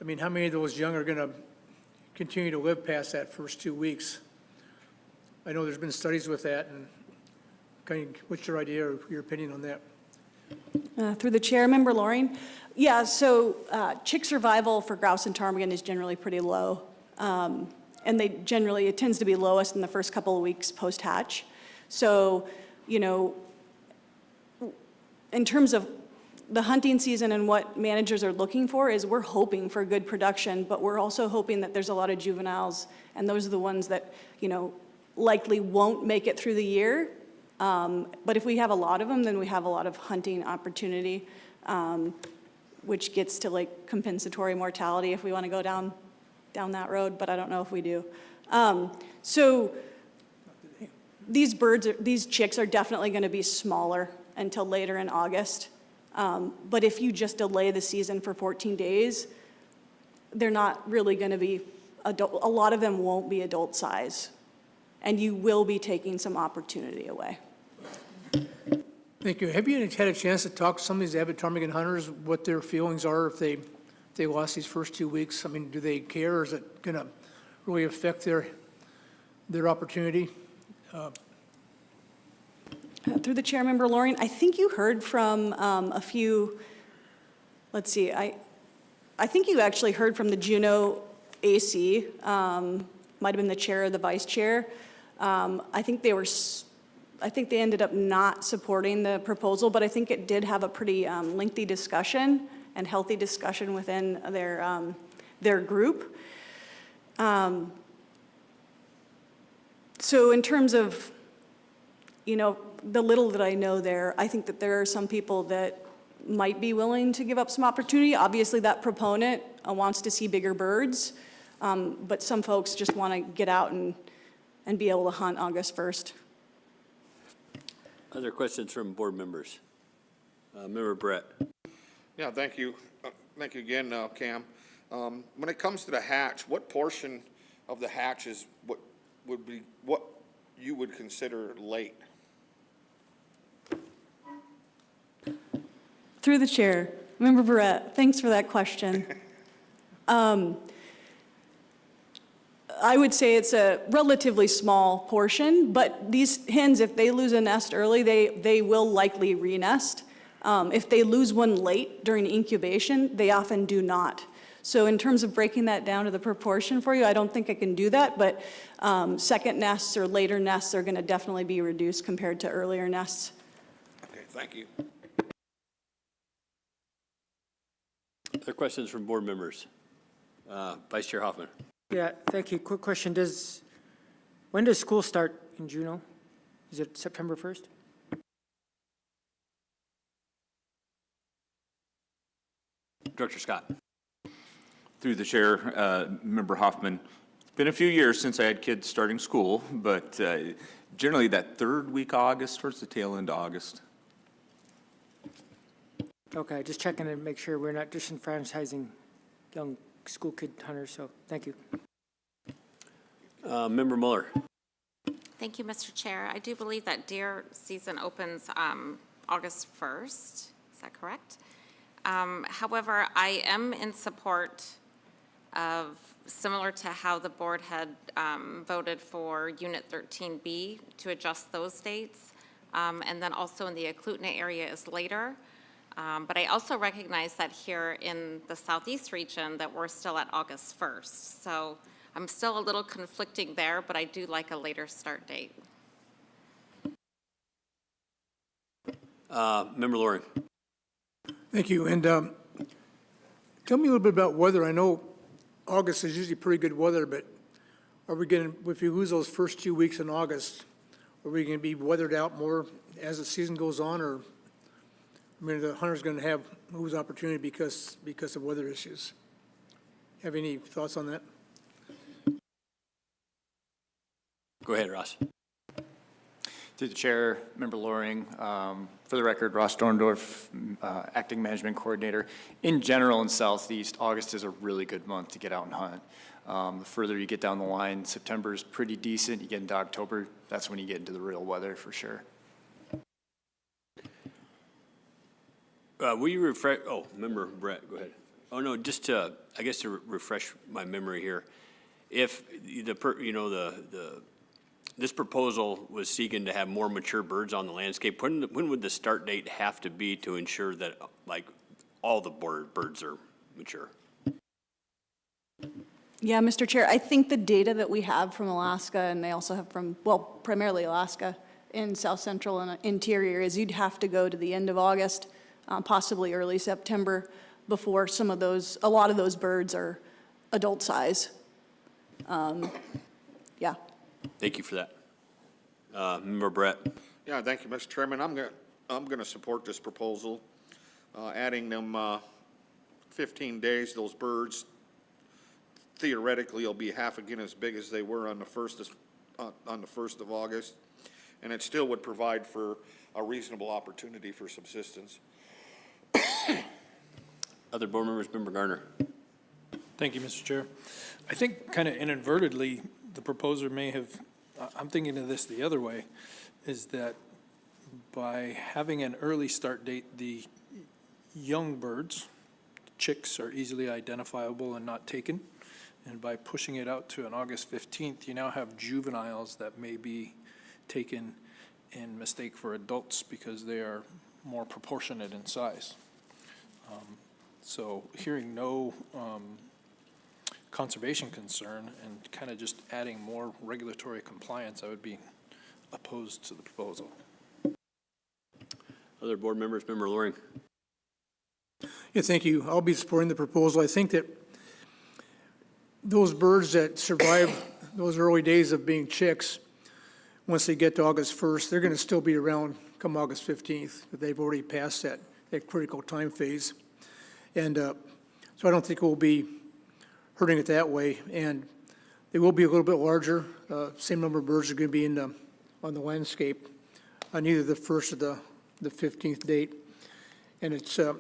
I mean, how many of those young are going to continue to live past that first 2 weeks? I know there's been studies with that, and what's your idea or your opinion on that? Through the chair, Member Loring. Yeah, so chick survival for grouse and ptarmigan is generally pretty low. And it tends to be lowest in the first couple of weeks post-hatch. So, in terms of the hunting season and what managers are looking for is we're hoping for good production, but we're also hoping that there's a lot of juveniles, and those are the ones that, likely won't make it through the year. But if we have a lot of them, then we have a lot of hunting opportunity, which gets to like compensatory mortality if we want to go down that road, but I don't know if we do. So these chicks are definitely going to be smaller until later in August. But if you just delay the season for 14 days, they're not really going to be adult, a lot of them won't be adult size, and you will be taking some opportunity away. Thank you. Have you had a chance to talk to some of these avid ptarmigan hunters, what their feelings are if they lost these first 2 weeks? I mean, do they care, or is it going to really affect their opportunity? Through the chair, Member Loring, I think you heard from a few, let's see, I think you actually heard from the Juneau AC, might have been the chair or the vice chair. I think they ended up not supporting the proposal, but I think it did have a pretty lengthy discussion and healthy discussion within their group. So in terms of, you know, the little that I know there, I think that there are some people that might be willing to give up some opportunity. Obviously, that proponent wants to see bigger birds, but some folks just want to get out and be able to hunt August 1st. Other questions from board members? Member Brett. Yeah, thank you. Thank you again, Cam. When it comes to the hatch, what portion of the hatch is what you would consider late? Through the chair, Member Barrett, thanks for that question. I would say it's a relatively small portion, but these hens, if they lose a nest early, they will likely re-nest. If they lose one late during incubation, they often do not. So in terms of breaking that down to the proportion for you, I don't think I can do that, but second nests or later nests are going to definitely be reduced compared to earlier nests. Okay, thank you. Other questions from board members? Vice Chair Hoffman. Yeah, thank you. Quick question. When does school start in Juneau? Is it September 1st? Director Scott. Through the chair, Member Hoffman, it's been a few years since I had kids starting school, but generally that third week of August, towards the tail end of August. Okay, just checking to make sure we're not disenfranchising young school kid hunters, so thank you. Member Mueller. Thank you, Mr. Chair. I do believe that deer season opens August 1st. Is that correct? However, I am in support of, similar to how the board had voted for Unit 13B, to adjust those dates. And then also in the Eklutna area is later. But I also recognize that here in the southeast region that we're still at August 1st. So I'm still a little conflicting there, but I do like a later start date. Member Loring. Thank you. And tell me a little bit about weather. I know August is usually pretty good weather, but are we going to, if you lose those first 2 weeks in August, are we going to be weathered out more as the season goes on, or I mean, the hunter's going to lose opportunity because of weather issues? Have any thoughts on that? Go ahead, Ross. Through the chair, Member Loring, for the record, Ross Dorndorf, Acting Management Coordinator. In general, in Southeast, August is a really good month to get out and hunt. The further you get down the line, September is pretty decent. You get into October, that's when you get into the real weather for sure. Will you refresh, Member Brett, go ahead. Oh, no, just to, I guess to refresh my memory here. If this proposal was seeking to have more mature birds on the landscape, when would the start date have to be to ensure that, like, all the birds are mature? Yeah, Mr. Chair, I think the data that we have from Alaska, and they also have from, well, primarily Alaska in south central and interior, is you'd have to go to the end of August, possibly early September, before a lot of those birds are adult size. Yeah. Thank you for that. Member Brett. Yeah, thank you, Mr. Chairman. I'm going to support this proposal, adding them 15 days. Those birds theoretically will be half again as big as they were on the 1st of August, and it still would provide for a reasonable opportunity for subsistence. Other board members, Member Garner. Thank you, Mr. Chair. I think kind of inadvertently, the proposer may have, I'm thinking of this the other way, is that by having an early start date, the young birds, chicks, are easily identifiable and not taken. And by pushing it out to an August 15th, you now have juveniles that may be taken in mistake for adults because they are more proportionate in size. So hearing no conservation concern and kind of just adding more regulatory compliance, I would be opposed to the proposal. Other board members, Member Loring. Yeah, thank you. I'll be supporting the proposal. I think that those birds that survive those early days of being chicks, once they get to August 1st, they're going to still be around come August 15th. They've already passed that critical time phase. And so I don't think we'll be hurting it that way. And they will be a little bit larger. Same number of birds are going to be on the landscape on either the 1st or the 15th date. And it's, in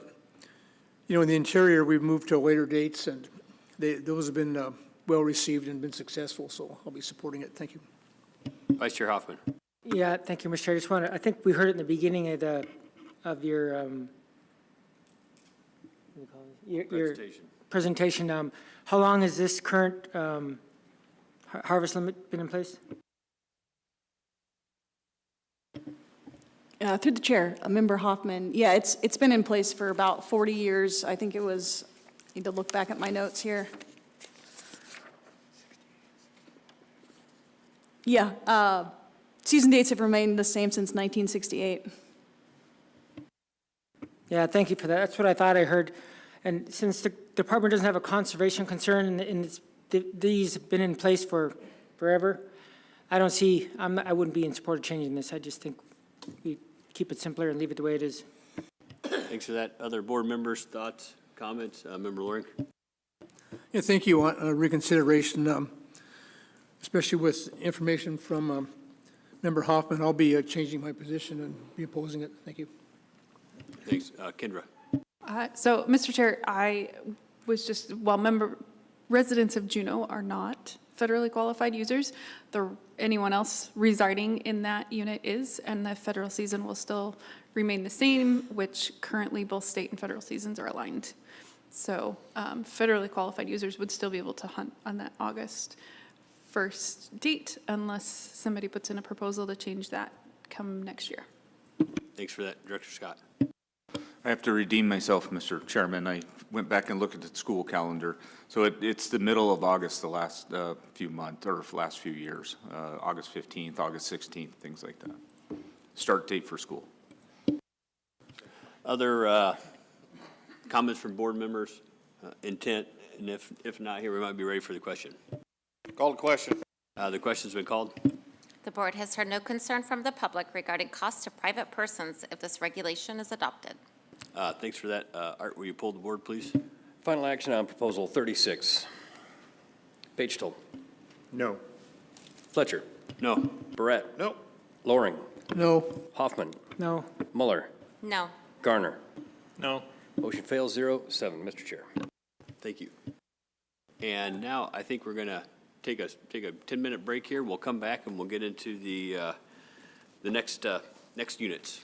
the interior, we've moved to later dates, and those have been well received and been successful, so I'll be supporting it. Thank you. Vice Chair Hoffman. Yeah, thank you, Mr. Chair. I just I think we heard it in the beginning of your presentation. How long has this current harvest limit been in place? Through the chair, Member Hoffman, yeah, it's been in place for about 40 years. I think it was, need to look back at my notes here. Yeah, season dates have remained the same since 1968. Yeah, thank you for that. That's what I thought I heard. And since the department doesn't have a conservation concern and these have been in place for forever, I don't see, I wouldn't be in support of changing this. I just think we keep it simpler and leave it the way it is. Thanks for that. Other board members, thoughts, comments? Member Loring. Yeah, thank you on reconsideration, especially with information from Member Hoffman. I'll be changing my position and be opposing it. Thank you. Thanks. Kendra. So, Mr. Chair, I was just, while residents of Juneau are not federally qualified users, anyone else residing in that unit is, and the federal season will still remain the same, which currently both state and federal seasons are aligned. So federally qualified users would still be able to hunt on that August 1st date unless somebody puts in a proposal to change that come next year. Thanks for that. Director Scott. I have to redeem myself, Mr. Chairman. I went back and looked at the school calendar. So it's the middle of August, the last few months, or last few years, August 15th, August 16th, things like that. Start date for school. Other comments from board members, intent, and if not here, we might be ready for the question. Call the question. The question's been called. The board has heard no concern from the public regarding costs to private persons if this regulation is adopted. Thanks for that. Art, will you pull the board, please? Final action on proposal 36. Pagetold. No. Fletcher. No. Barrett. No. Loring. No. Hoffman. No. Muller. No. Garner. No. Motion fails 0-7, Mr. Chair. Thank you. And now I think we're going to take a 10-minute break here. We'll come back and we'll get into the next units.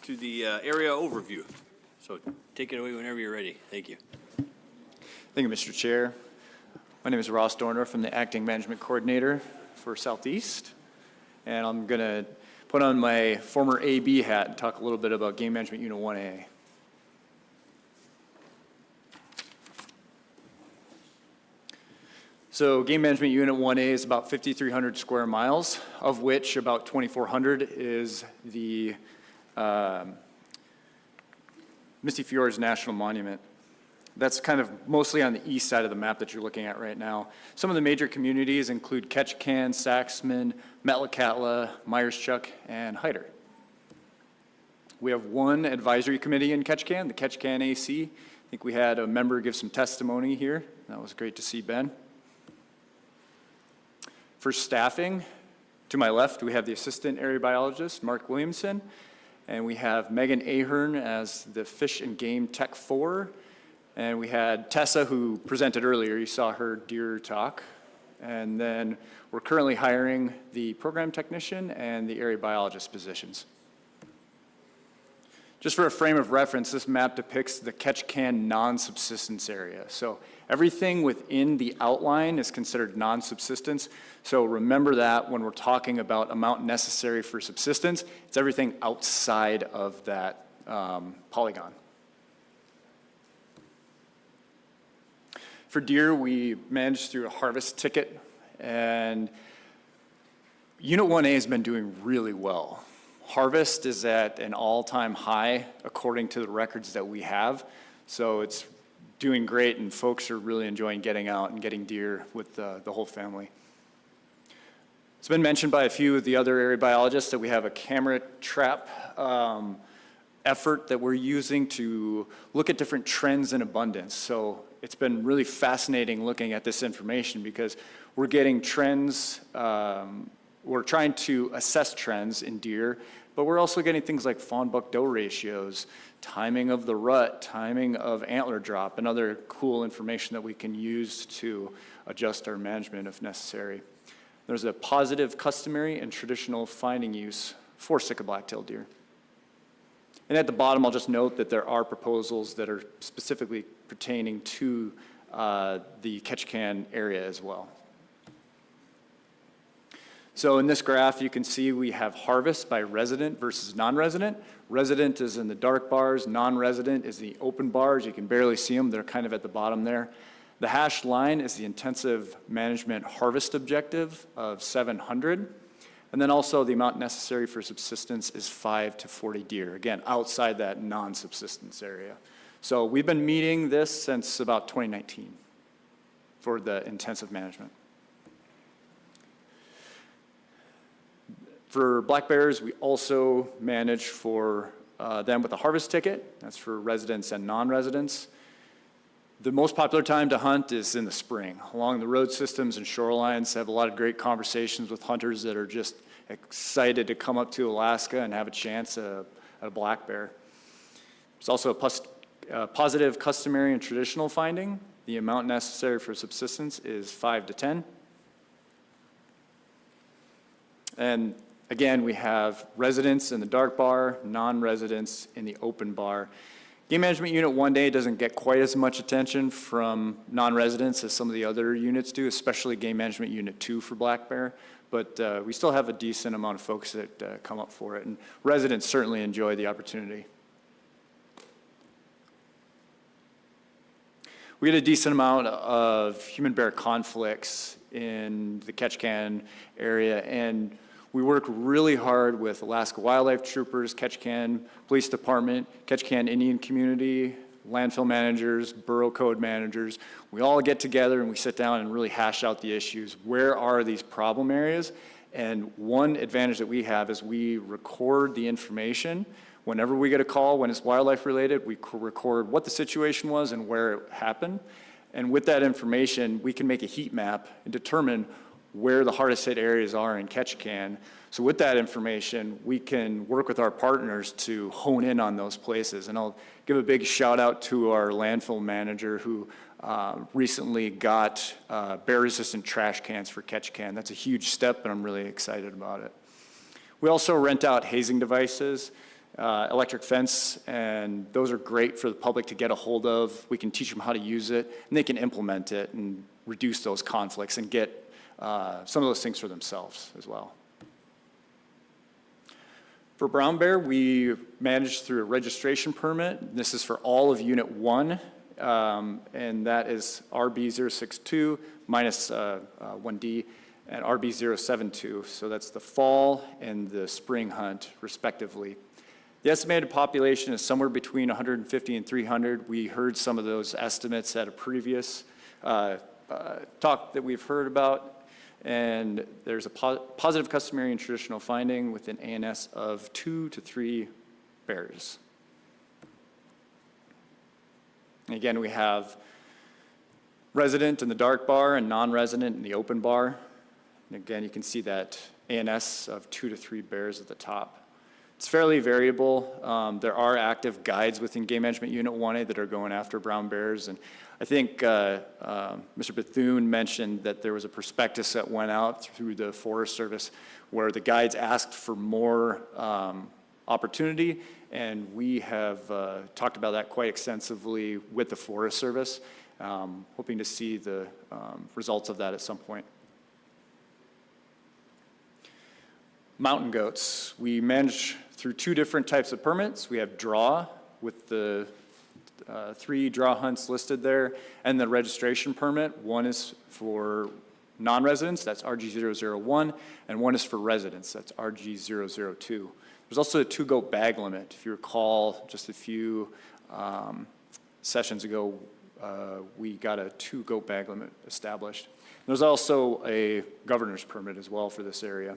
to the area overview. So take it away whenever you're ready. Thank you. Thank you, Mr. Chair. My name is Ross Dorndorf. I'm the Acting Management Coordinator for Southeast. And I'm going to put on my former AB hat and talk a little bit about Game Management Unit 1A. So Game Management Unit 1A is about 5,300 square miles, of which about 2,400 is the Misty Fjords National Monument. That's kind of mostly on the east side of the map that you're looking at right now. Some of the major communities include Ketchikan, Saxman, Metlakatla, Myerschuck, and Hyder. We have one advisory committee in Ketchikan, the Ketchikan AC. I think we had a member give some testimony here. That was great to see, Ben. For staffing, to my left, we have the assistant area biologist, Mark Williamson, and we have Megan Ahern as the Fish and Game Tech 4, and we had Tessa, who presented earlier. You saw her deer talk. And then we're currently hiring the program technician and the area biologist positions. Just for a frame of reference, this map depicts the Ketchikan non-subsistence area. So everything within the outline is considered non-subsistence. So remember that when we're talking about amount necessary for subsistence, it's everything outside of that polygon. For deer, we managed through a harvest ticket, and Unit 1A has been doing really well. Harvest is at an all-time high according to the records that we have, so it's doing great, and folks are really enjoying getting out and getting deer with the whole family. It's been mentioned by a few of the other area biologists that we have a camera trap effort that we're using to look at different trends in abundance. So it's been really fascinating looking at this information because we're getting trends, we're trying to assess trends in deer, but we're also getting things like fawn-buck doe ratios, timing of the rut, timing of antler drop, and other cool information that we can use to adjust our management if necessary. There's a positive customary and traditional finding use for Sitka black-tailed deer. And at the bottom, I'll just note that there are proposals that are specifically pertaining to the Ketchikan area as well. So in this graph, you can see we have harvest by resident versus non-resident. Resident is in the dark bars, non-resident is the open bars. You can barely see them, they're kind of at the bottom there. The hashed line is the intensive management harvest objective of 700. And then also the amount necessary for subsistence is 5 to 40 deer, again, outside that non-subsistence area. So we've been meeting this since about 2019 for the intensive management. For black bears, we also manage for them with a harvest ticket. That's for residents and non-residents. The most popular time to hunt is in the spring. Along the road systems and shorelines, I have a lot of great conversations with hunters that are just excited to come up to Alaska and have a chance at a black bear. There's also a positive customary and traditional finding. The amount necessary for subsistence is 5 to 10. And again, we have residents in the dark bar, non-residents in the open bar. Game Management Unit 1A doesn't get quite as much attention from non-residents as some of the other units do, especially Game Management Unit 2 for black bear, but we still have a decent amount of folks that come up for it, and residents certainly enjoy the opportunity. We had a decent amount of human-bear conflicts in the Ketchikan area, and we work really hard with Alaska Wildlife Troopers, Ketchikan Police Department, Ketchikan Indian Community, landfill managers, borough code managers. We all get together and we sit down and really hash out the issues. Where are these problem areas? And one advantage that we have is we record the information. Whenever we get a call, when it's wildlife related, we record what the situation was and where it happened. And with that information, we can make a heat map and determine where the hardest hit areas are in Ketchikan. So with that information, we can work with our partners to hone in on those places. And I'll give a big shout out to our landfill manager who recently got bear-resistant trash cans for Ketchikan. That's a huge step, and I'm really excited about it. We also rent out hazing devices. electric fence, and those are great for the public to get a hold of. We can teach them how to use it, and they can implement it and reduce those conflicts and get some of those things for themselves as well. For brown bear, we manage through a registration permit. This is for all of Unit 1, and that is RB062 minus 1D and RB072. So that's the fall and the spring hunt, respectively. The estimated population is somewhere between 150 and 300. We heard some of those estimates at a previous talk that we've heard about. And there's a positive customary and traditional finding with an ANS of 2 to 3 bears. And again, we have resident in the dark bar and non-resident in the open bar. And again, you can see that ANS of 2 to 3 bears at the top. It's fairly variable. There are active guides within Game Management Unit 1A that are going after brown bears. And I think Mr. Bethune mentioned that there was a prospectus that went out through the Forest Service where the guides asked for more opportunity, and we have talked about that quite extensively with the Forest Service, hoping to see the results of that at some point. Mountain goats. We manage through 2 different types of permits. We have draw with the 3 draw hunts listed there, and the registration permit. One is for non-residents, that's RG001, and one is for residents, that's RG002. There's also a 2-goat bag limit. If you recall, just a few sessions ago, we got a 2-goat bag limit established. There's also a governor's permit as well for this area.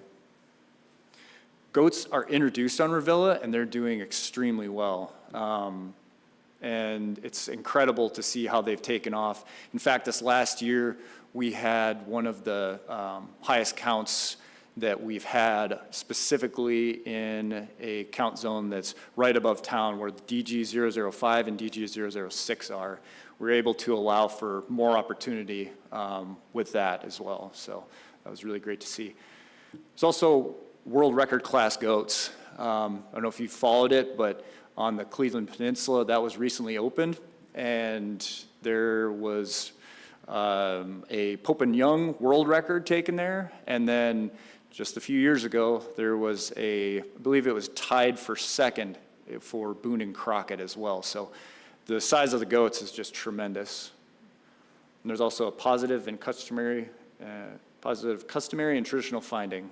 Goats are introduced on Revilla, and they're doing extremely well. And it's incredible to see how they've taken off. In fact, this last year, we had one of the highest counts that we've had, specifically in a count zone that's right above town where the DG005 and DG006 are. We're able to allow for more opportunity with that as well. So that was really great to see. There's also world record class goats. I don't know if you followed it, but on the Cleveland Peninsula, that was recently opened, and there was a Pope and Young world record taken there, and then just a few years ago, there was I believe it was tied for second for Boone and Crockett as well. So the size of the goats is just tremendous. And there's also a positive customary and traditional finding.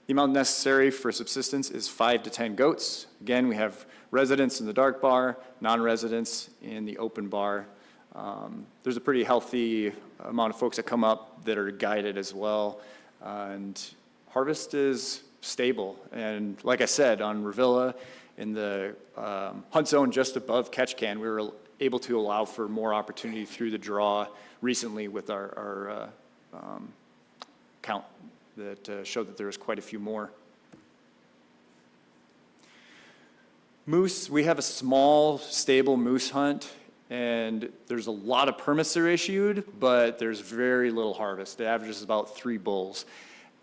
The amount necessary for subsistence is 5 to 10 goats. Again, we have residents in the dark bar, non-residents in the open bar. There's a pretty healthy amount of folks that come up that are guided as well. And harvest is stable. And like I said, on Revilla, in the hunt zone just above catch can, we were able to allow for more opportunity through the draw recently with our count that showed that there was quite a few more. Moose, we have a small, stable moose hunt, and there's a lot of permits that are issued, but there's very little harvest. It averages about 3 bulls.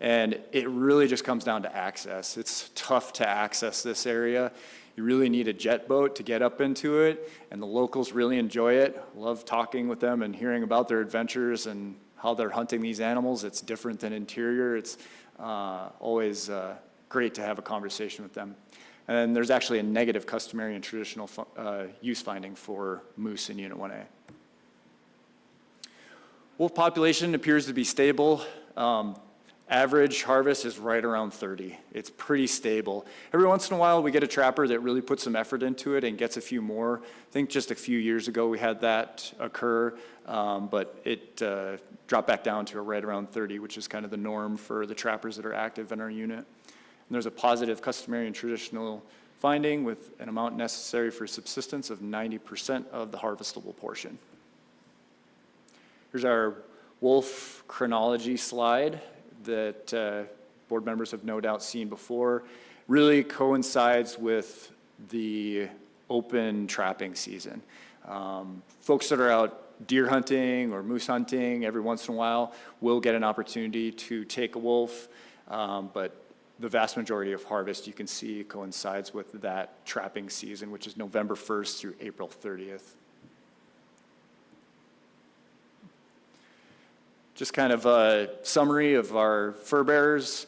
And it really just comes down to access. It's tough to access this area. You really need a jet boat to get up into it, and the locals really enjoy it. Love talking with them and hearing about their adventures and how they're hunting these animals. It's different than interior. It's always great to have a conversation with them. And there's actually a negative customary and traditional use finding for moose in Unit 1A. Wolf population appears to be stable. Average harvest is right around 30. It's pretty stable. Every once in a while, we get a trapper that really puts some effort into it and gets a few more. I think just a few years ago, we had that occur, but it dropped back down to right around 30, which is kind of the norm for the trappers that are active in our unit. And there's a positive customary and traditional finding with an amount necessary for subsistence of 90% of the harvestable portion. Here's our wolf chronology slide that board members have no doubt seen before. Really coincides with the open trapping season. Folks that are out deer hunting or moose hunting every once in a while will get an opportunity to take a wolf, but the vast majority of harvest, you can see, coincides with that trapping season, which is November 1st through April 30th. Just kind of a summary of our fur bearers.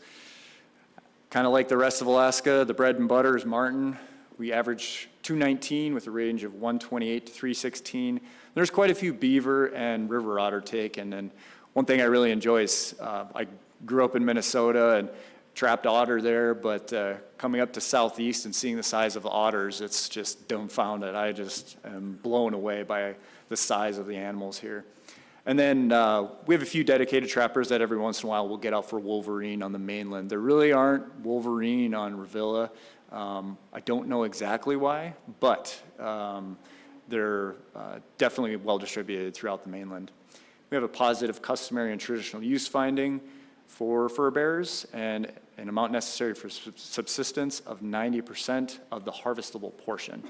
Kind of like the rest of Alaska, the bread and butter is marten. We average 219 with a range of 128 to 316. There's quite a few beaver and river otter taken, and one thing I really enjoy is I grew up in Minnesota and trapped otter there, but coming up to Southeast and seeing the size of otters, it's just dumbfounded. I just am blown away by the size of the animals here. And then we have a few dedicated trappers that every once in a while will get out for wolverine on the mainland. There really aren't wolverine on Revilla. I don't know exactly why, but they're definitely well distributed throughout the mainland. We have a positive customary and traditional use finding for fur bearers and an amount necessary for subsistence of 90% of the harvestable portion.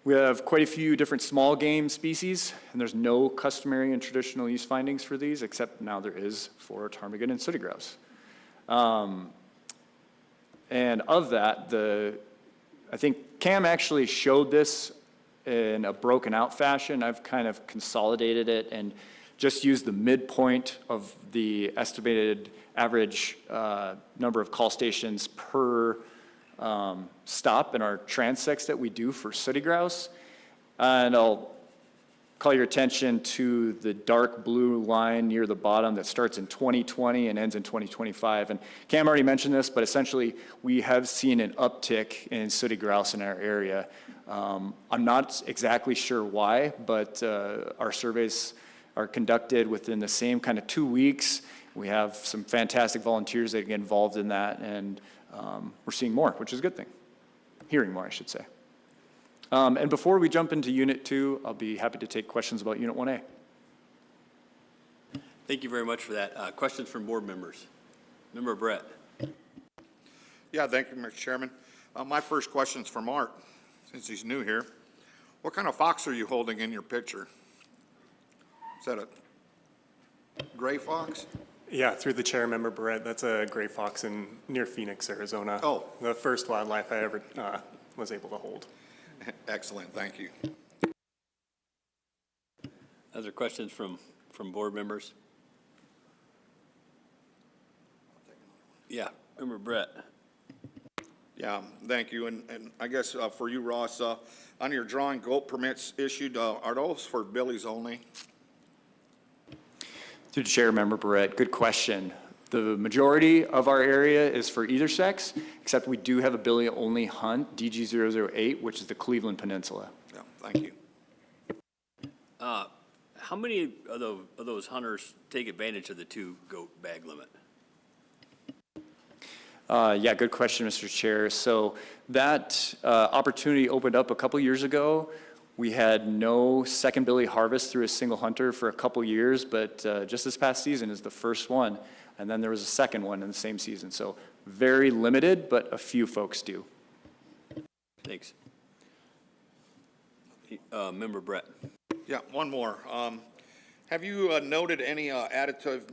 We have quite a few different small game species, and there's no customary and traditional use findings for these, except now there is for ptarmigan and sooty grouse. And of that, I think Cam actually showed this in a broken out fashion. I've kind of consolidated it and just used the midpoint of the estimated average number of call stations per stop in our transects that we do for sooty grouse. And I'll call your attention to the dark blue line near the bottom that starts in 2020 and ends in 2025. And Cam already mentioned this, but essentially we have seen an uptick in sooty grouse in our area. I'm not exactly sure why, but our surveys are conducted within the same kind of 2 weeks. We have some fantastic volunteers that get involved in that, and we're seeing more, which is a good thing. Hearing more, I should say. And before we jump into Unit 2, I'll be happy to take questions about Unit 1A. Thank you very much for that. Questions from board members? Member Brett. Yeah, thank you, Mr. Chairman. My first question's for Mark, since he's new here. What kind of fox are you holding in your picture? Is that a gray fox? Yeah, through the chair, Member Barrett, that's a gray fox near Phoenix, Arizona. Oh. The first wildlife I ever was able to hold. Excellent, thank you. Other questions from board members? Yeah, Member Brett. Yeah, thank you. And I guess for you, Ross, on your drawing goat permits issued, are those for billies only? Through the chair, Member Barrett, good question. The majority of our area is for either sex, except we do have a billy-only hunt, DG008, which is the Cleveland Peninsula. Yeah, thank you. How many of those hunters take advantage of the 2-goat bag limit? Yeah, good question, Mr. Chair. So that opportunity opened up a couple years ago. We had no second billy harvest through a single hunter for a couple years, but just this past season is the first one. And then there was a second one in the same season. So very limited, but a few folks do. Thanks. Member Brett. Yeah, one more. Have you noted any additive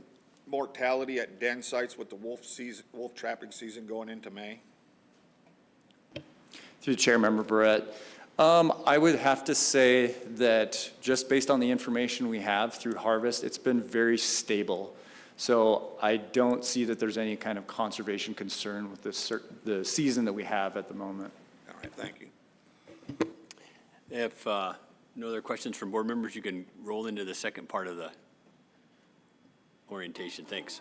mortality at den sites with the wolf trapping season going into May? Through the chair, Member Barrett. I would have to say that just based on the information we have through harvest, it's been very stable. So I don't see that there's any kind of conservation concern with the season that we have at the moment. All right, thank you. If no other questions from board members, you can roll into the second part of the orientation. Thanks.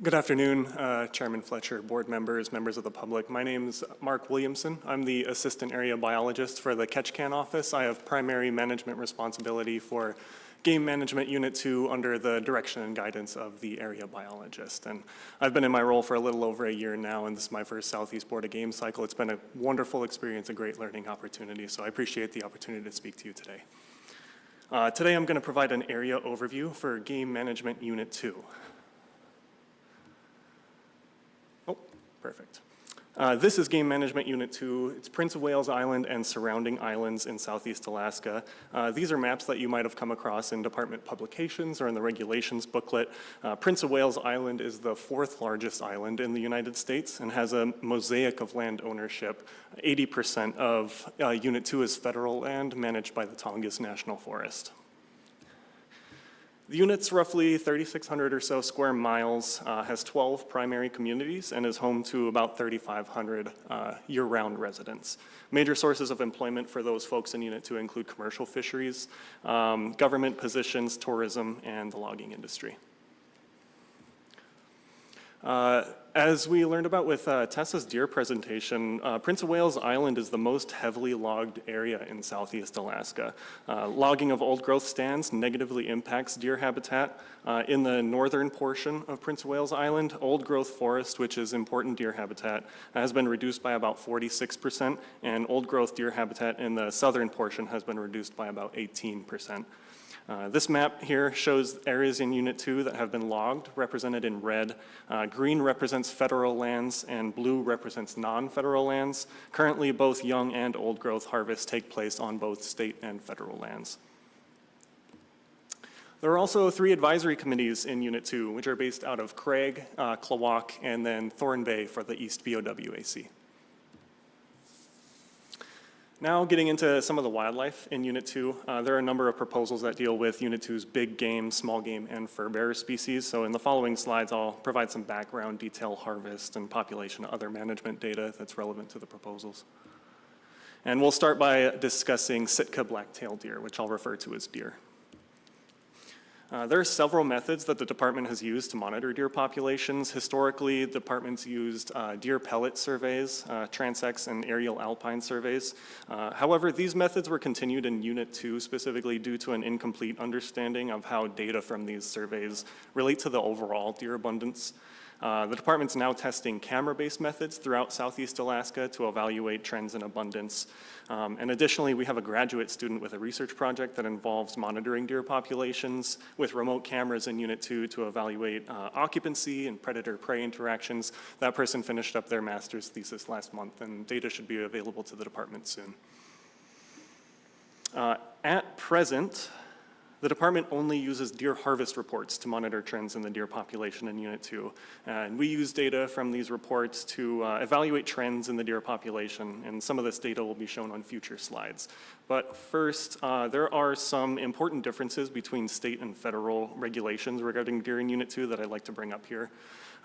Good afternoon, Chairman Fletcher, board members, members of the public. My name's Mark Williamson. I'm the assistant area biologist for the Ketchikan office. I have primary management responsibility for Game Management Unit 2 under the direction and guidance of the area biologist. And I've been in my role for a little over a year now, and this is my first Southeast Board of Games cycle. It's been a wonderful experience, a great learning opportunity, so I appreciate the opportunity to speak to you today. Today I'm going to provide an area overview for Game Management Unit 2. Oh, perfect. This is Game Management Unit 2. It's Prince of Wales Island and surrounding islands in Southeast Alaska. These are maps that you might have come across in department publications or in the regulations booklet. Prince of Wales Island is the 4th largest island in the United States and has a mosaic of land ownership. 80% of Unit 2 is federal land managed by the Tongass National Forest. The unit's roughly 3,600 or so square miles, has 12 primary communities, and is home to about 3,500 year-round residents. Major sources of employment for those folks in Unit 2 include commercial fisheries, government positions, tourism, and the logging industry. As we learned about with Tessa's deer presentation, Prince of Wales Island is the most heavily logged area in Southeast Alaska. Logging of old-growth stands negatively impacts deer habitat. In the northern portion of Prince of Wales Island, old-growth forest, which is important deer habitat, has been reduced by about 46%, and old-growth deer habitat in the southern portion has been reduced by about 18%. This map here shows areas in Unit 2 that have been logged, represented in red. Green represents federal lands, and blue represents non-federal lands. Currently, both young and old-growth harvests take place on both state and federal lands. There are also 3 advisory committees in Unit 2, which are based out of Craig, Klawock, and then Thorn Bay for the East BOWAC. Now getting into some of the wildlife in Unit 2, there are a number of proposals that deal with Unit 2's big game, small game, and fur bearer species. So in the following slides, I'll provide some background, detail, harvest, and population other management data that's relevant to the proposals. And we'll start by discussing Sitka black-tailed deer, which I'll refer to as deer. There are several methods that the department has used to monitor deer populations. Historically, the department's used deer pellet surveys, transects, and aerial alpine surveys. However, these methods were continued in Unit 2 specifically due to an incomplete understanding of how data from these surveys relate to the overall deer abundance. The department's now testing camera-based methods throughout Southeast Alaska to evaluate trends in abundance. And additionally, we have a graduate student with a research project that involves monitoring deer populations with remote cameras in Unit 2 to evaluate occupancy and predator-prey interactions. That person finished up their master's thesis last month, and data should be available to the department soon. At present, the department only uses deer harvest reports to monitor trends in the deer population in Unit 2. And we use data from these reports to evaluate trends in the deer population, and some of this data will be shown on future slides. But first, there are some important differences between state and federal regulations regarding deer in Unit 2 that I'd like to bring up here.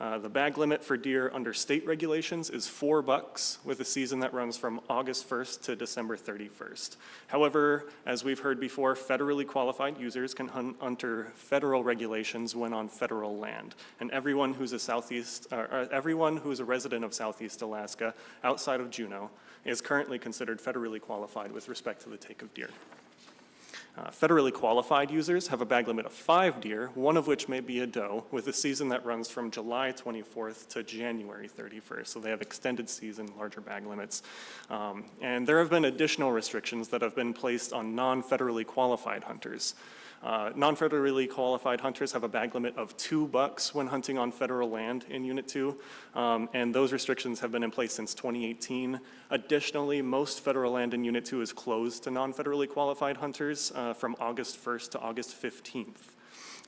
The bag limit for deer under state regulations is 4 bucks with a season that runs from August 1st to December 31st. However, as we've heard before, federally qualified users can hunt under federal regulations when on federal land. And everyone who's a resident of Southeast Alaska outside of Juneau is currently considered federally qualified with respect to the take of deer. Federally qualified users have a bag limit of 5 deer, one of which may be a doe, with a season that runs from July 24th to January 31st. So they have extended season, larger bag limits. And there have been additional restrictions that have been placed on non-federally qualified hunters. Non-federally qualified hunters have a bag limit of 2 bucks when hunting on federal land in Unit 2, and those restrictions have been in place since 2018. Additionally, most federal land in Unit 2 is closed to non-federally qualified hunters from August 1st to August 15th.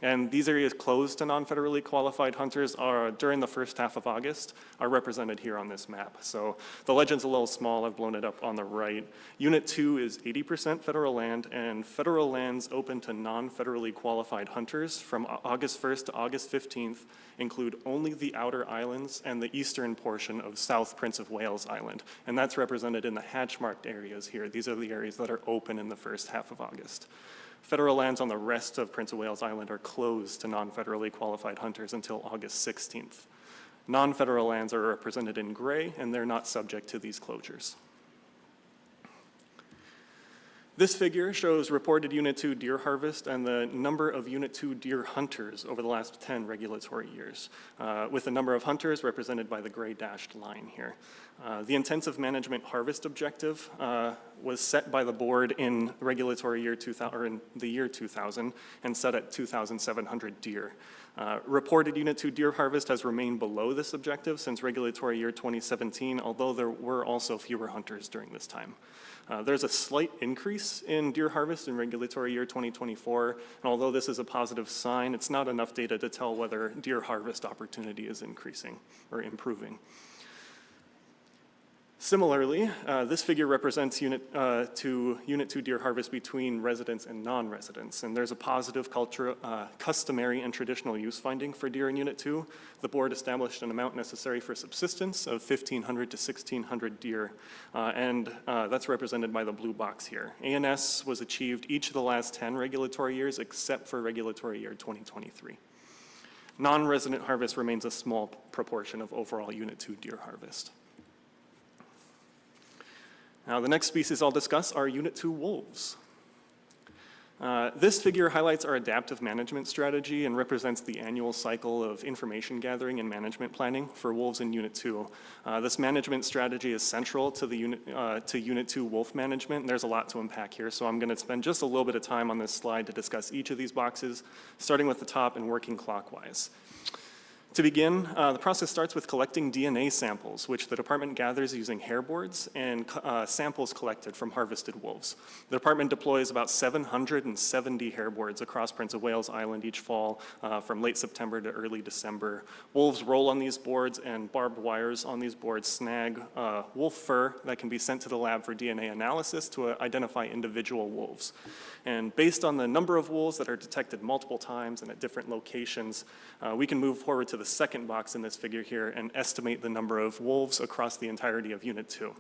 And these areas closed to non-federally qualified hunters are, during the first half of August, are represented here on this map. So the legend's a little small, I've blown it up on the right. Unit 2 is 80% federal land, and federal lands open to non-federally qualified hunters from August 1st to August 15th include only the outer islands and the eastern portion of South Prince of Wales Island. And that's represented in the hatch-marked areas here. These are the areas that are open in the first half of August. Federal lands on the rest of Prince of Wales Island are closed to non-federally qualified hunters until August 16th. Non-federal lands are represented in gray, and they're not subject to these closures. This figure shows reported Unit 2 deer harvest and the number of Unit 2 deer hunters over the last 10 regulatory years, with the number of hunters represented by the gray dashed line here. The intensive management harvest objective was set by the board in regulatory year 2000, or in the year 2000, and set at 2,700 deer. Reported Unit 2 deer harvest has remained below this objective since regulatory year 2017, although there were also fewer hunters during this time. There's a slight increase in deer harvest in regulatory year 2024, and although this is a positive sign, it's not enough data to tell whether deer harvest opportunity is increasing or improving. Similarly, this figure represents Unit 2 deer harvest between residents and non-residents, and there's a positive customary and traditional use finding for deer in Unit 2. The board established an amount necessary for subsistence of 1,500 to 1,600 deer, and that's represented by the blue box here. ANS was achieved each of the last 10 regulatory years except for regulatory year 2023. Non-resident harvest remains a small proportion of overall Unit 2 deer harvest. Now, the next species I'll discuss are Unit 2 wolves. This figure highlights our adaptive management strategy and represents the annual cycle of information gathering and management planning for wolves in Unit 2. This management strategy is central to the Unit 2 wolf management. There's a lot to unpack here, so I'm going to spend just a little bit of time on this slide to discuss each of these boxes, starting with the top and working clockwise. To begin, the process starts with collecting DNA samples, which the department gathers using hair boards and samples collected from harvested wolves. The department deploys about 770 hair boards across Prince of Wales Island each fall from late September to early December. Wolves roll on these boards, and barbed wires on these boards snag wolf fur that can be sent to the lab for DNA analysis to identify individual wolves. And based on the number of wolves that are detected multiple times and at different locations, we can move forward to the second box in this figure here and estimate the number of wolves across the entirety of Unit 2.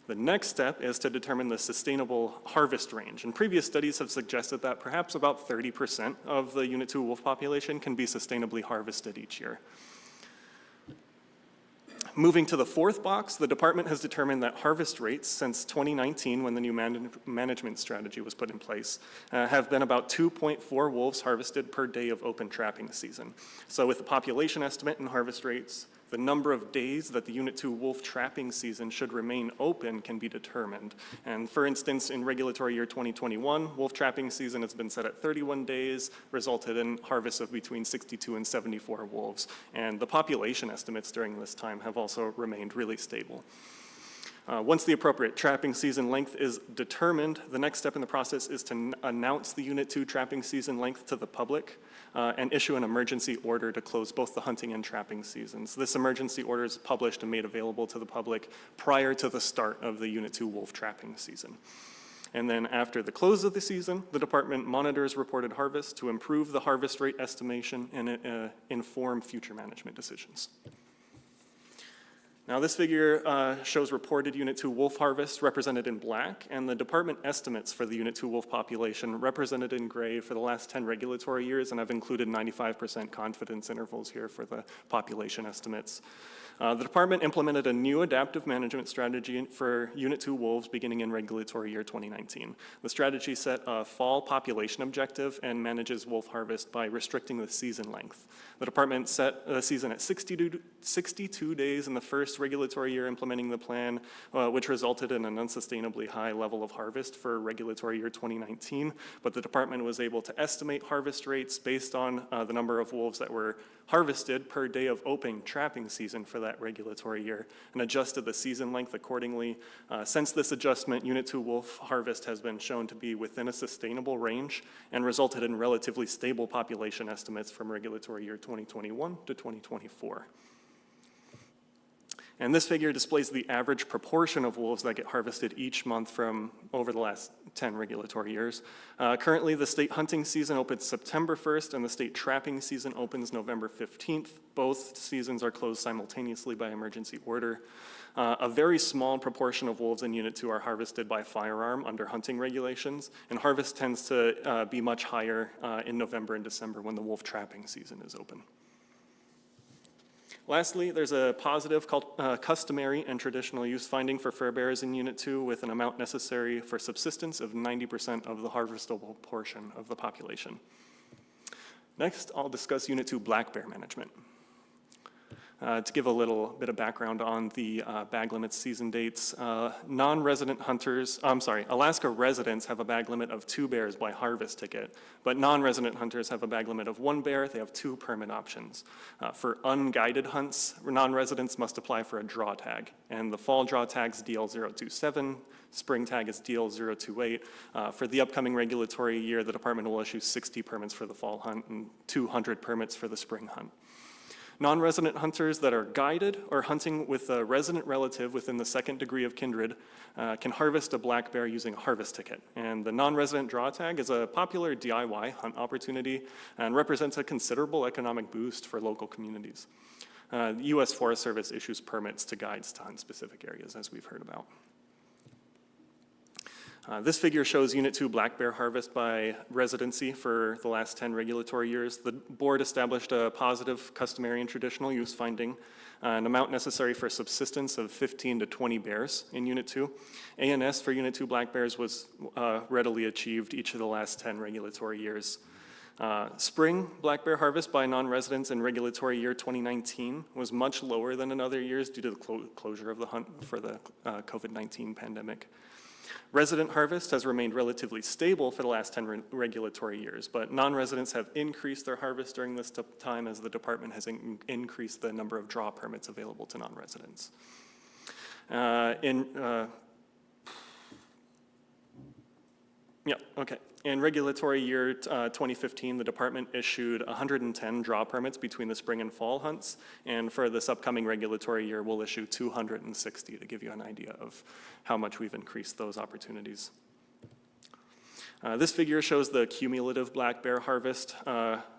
The next step is to determine the sustainable harvest range, and previous studies have suggested that perhaps about 30% of the Unit 2 wolf population can be sustainably harvested each year. Moving to the fourth box, the department has determined that harvest rates since 2019, when the new management strategy was put in place, have been about 2.4 wolves harvested per day of open trapping season. So with the population estimate and harvest rates, the number of days that the Unit 2 wolf trapping season should remain open can be determined. And for instance, in regulatory year 2021, wolf trapping season has been set at 31 days, resulted in harvests of between 62 and 74 wolves. And the population estimates during this time have also remained really stable. Once the appropriate trapping season length is determined, the next step in the process is to announce the Unit 2 trapping season length to the public and issue an emergency order to close both the hunting and trapping seasons. This emergency order is published and made available to the public prior to the start of the Unit 2 wolf trapping season. And then after the close of the season, the department monitors reported harvest to improve the harvest rate estimation and inform future management decisions. Now, this figure shows reported Unit 2 wolf harvest represented in black, and the department estimates for the Unit 2 wolf population represented in gray for the last 10 regulatory years, and I've included 95% confidence intervals here for the population estimates. The department implemented a new adaptive management strategy for Unit 2 wolves beginning in regulatory year 2019. The strategy set a fall population objective and manages wolf harvest by restricting the season length. The department set the season at 62 days in the first regulatory year implementing the plan, which resulted in an unsustainably high level of harvest for regulatory year 2019. But the department was able to estimate harvest rates based on the number of wolves that were harvested per day of open trapping season for that regulatory year and adjusted the season length accordingly. Since this adjustment, Unit 2 wolf harvest has been shown to be within a sustainable range and resulted in relatively stable population estimates from regulatory year 2021 to 2024. And this figure displays the average proportion of wolves that get harvested each month from over the last 10 regulatory years. Currently, the state hunting season opens September 1st and the state trapping season opens November 15th. Both seasons are closed simultaneously by emergency order. A very small proportion of wolves in Unit 2 are harvested by firearm under hunting regulations, and harvest tends to be much higher in November and December when the wolf trapping season is open. Lastly, there's a positive called customary and traditional use finding for fur bearers in Unit 2 with an amount necessary for subsistence of 90% of the harvestable portion of the population. Next, I'll discuss Unit 2 black bear management. To give a little bit of background on the bag limits season dates, Alaska residents have a bag limit of 2 bears by harvest ticket, but non-resident hunters have a bag limit of 1 bear. They have 2 permit options. For unguided hunts, non-residents must apply for a draw tag, and the fall draw tag's DL027, spring tag is DL028. For the upcoming regulatory year, the department will issue 60 permits for the fall hunt and 200 permits for the spring hunt. Non-resident hunters that are guided or hunting with a resident relative within the 2nd degree of kindred can harvest a black bear using a harvest ticket. And the non-resident draw tag is a popular DIY hunt opportunity and represents a considerable economic boost for local communities. The U.S. Forest Service issues permits to guides to hunt specific areas, as we've heard about. This figure shows Unit 2 black bear harvest by residency for the last 10 regulatory years. The board established a positive customary and traditional use finding, an amount necessary for subsistence of 15 to 20 bears in Unit 2. ANS for Unit 2 black bears was readily achieved each of the last 10 regulatory years. Spring black bear harvest by non-residents in regulatory year 2019 was much lower than in other years due to the closure of the hunt for the COVID-19 pandemic. Resident harvest has remained relatively stable for the last 10 regulatory years, but non-residents have increased their harvest during this time as the department has increased the number of draw permits available to non-residents. In regulatory year 2015, the department issued 110 draw permits between the spring and fall hunts, and for this upcoming regulatory year, we'll issue 260 to give you an idea of how much we've increased those opportunities. This figure shows the cumulative black bear harvest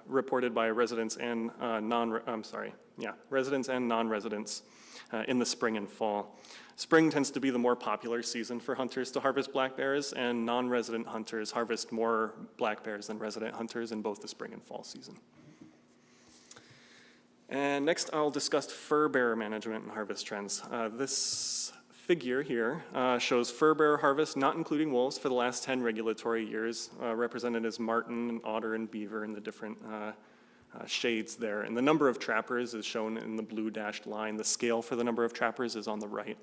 reported by residents and non-residents in the spring and fall. Spring tends to be the more popular season for hunters to harvest black bears, and non-resident hunters harvest more black bears than resident hunters in both the spring and fall season. And next, I'll discuss fur bearer management and harvest trends. This figure here shows fur bearer harvest, not including wolves, for the last 10 regulatory years, represented as marten and otter and beaver in the different shades there. And the number of trappers is shown in the blue dashed line. The scale for the number of trappers is on the right.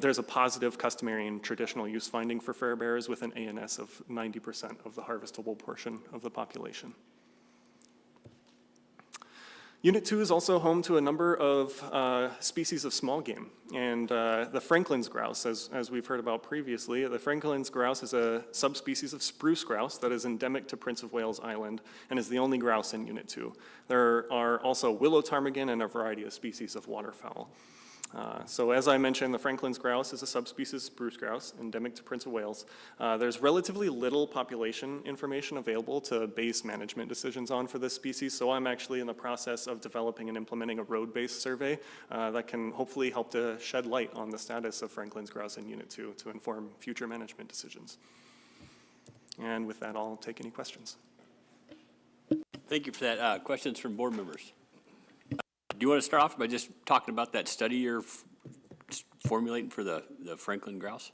There's a positive customary and traditional use finding for fur bearers with an ANS of 90% of the harvestable portion of the population. Unit 2 is also home to a number of species of small game, and the Franklin's grouse, as we've heard about previously, the Franklin's grouse is a subspecies of spruce grouse that is endemic to Prince of Wales Island and is the only grouse in Unit 2. There are also willow ptarmigan and a variety of species of waterfowl. So as I mentioned, the Franklin's grouse is a subspecies of spruce grouse, endemic to Prince of Wales. There's relatively little population information available to base management decisions on for this species, so I'm actually in the process of developing and implementing a road-based survey that can hopefully help to shed light on the status of Franklin's grouse in Unit 2 to inform future management decisions. And with that, I'll take any questions. Thank you for that. Questions from board members? Do you want to start off by just talking about that study you're formulating for the Franklin grouse?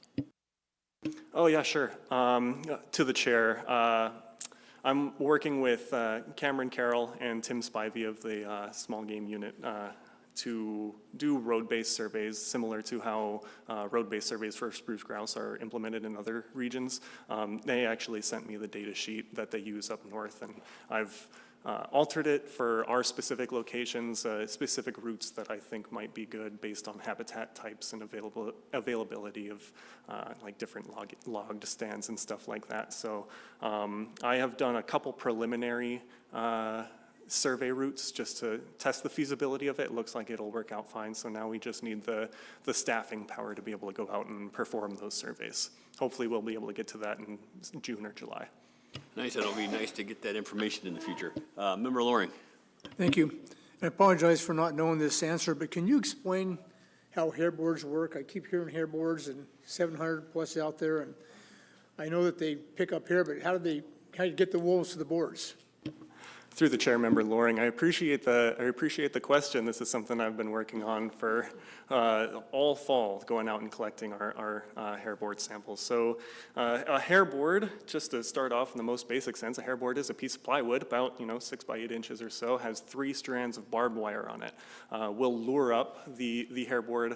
Oh, yeah, sure. To the chair, I'm working with Cameron Carroll and Tim Spivey of the small game unit to do road-based surveys similar to how road-based surveys for spruce grouse are implemented in other regions. They actually sent me the data sheet that they use up north, and I've altered it for our specific locations, specific routes that I think might be good based on habitat types and availability of like different logged stands and stuff like that. So I have done a couple preliminary survey routes just to test the feasibility of it. It looks like it'll work out fine. So now we just need the staffing power to be able to go out and perform those surveys. Hopefully we'll be able to get to that in June or July. Nice. It'll be nice to get that information in the future. Member Loring. Thank you. I apologize for not knowing this answer, but can you explain how hair boards work? I keep hearing hair boards and 700 plus out there, and I know that they pick up hair, but how do you get the wolves to the boards? Through the chair, Member Loring, I appreciate the question. This is something I've been working on for all fall, going out and collecting our hair board samples. So a hair board, just to start off in the most basic sense, a hair board is a piece of plywood, about 6 by 8 inches or so, has 3 strands of barbed wire on it. We'll lure up the hair board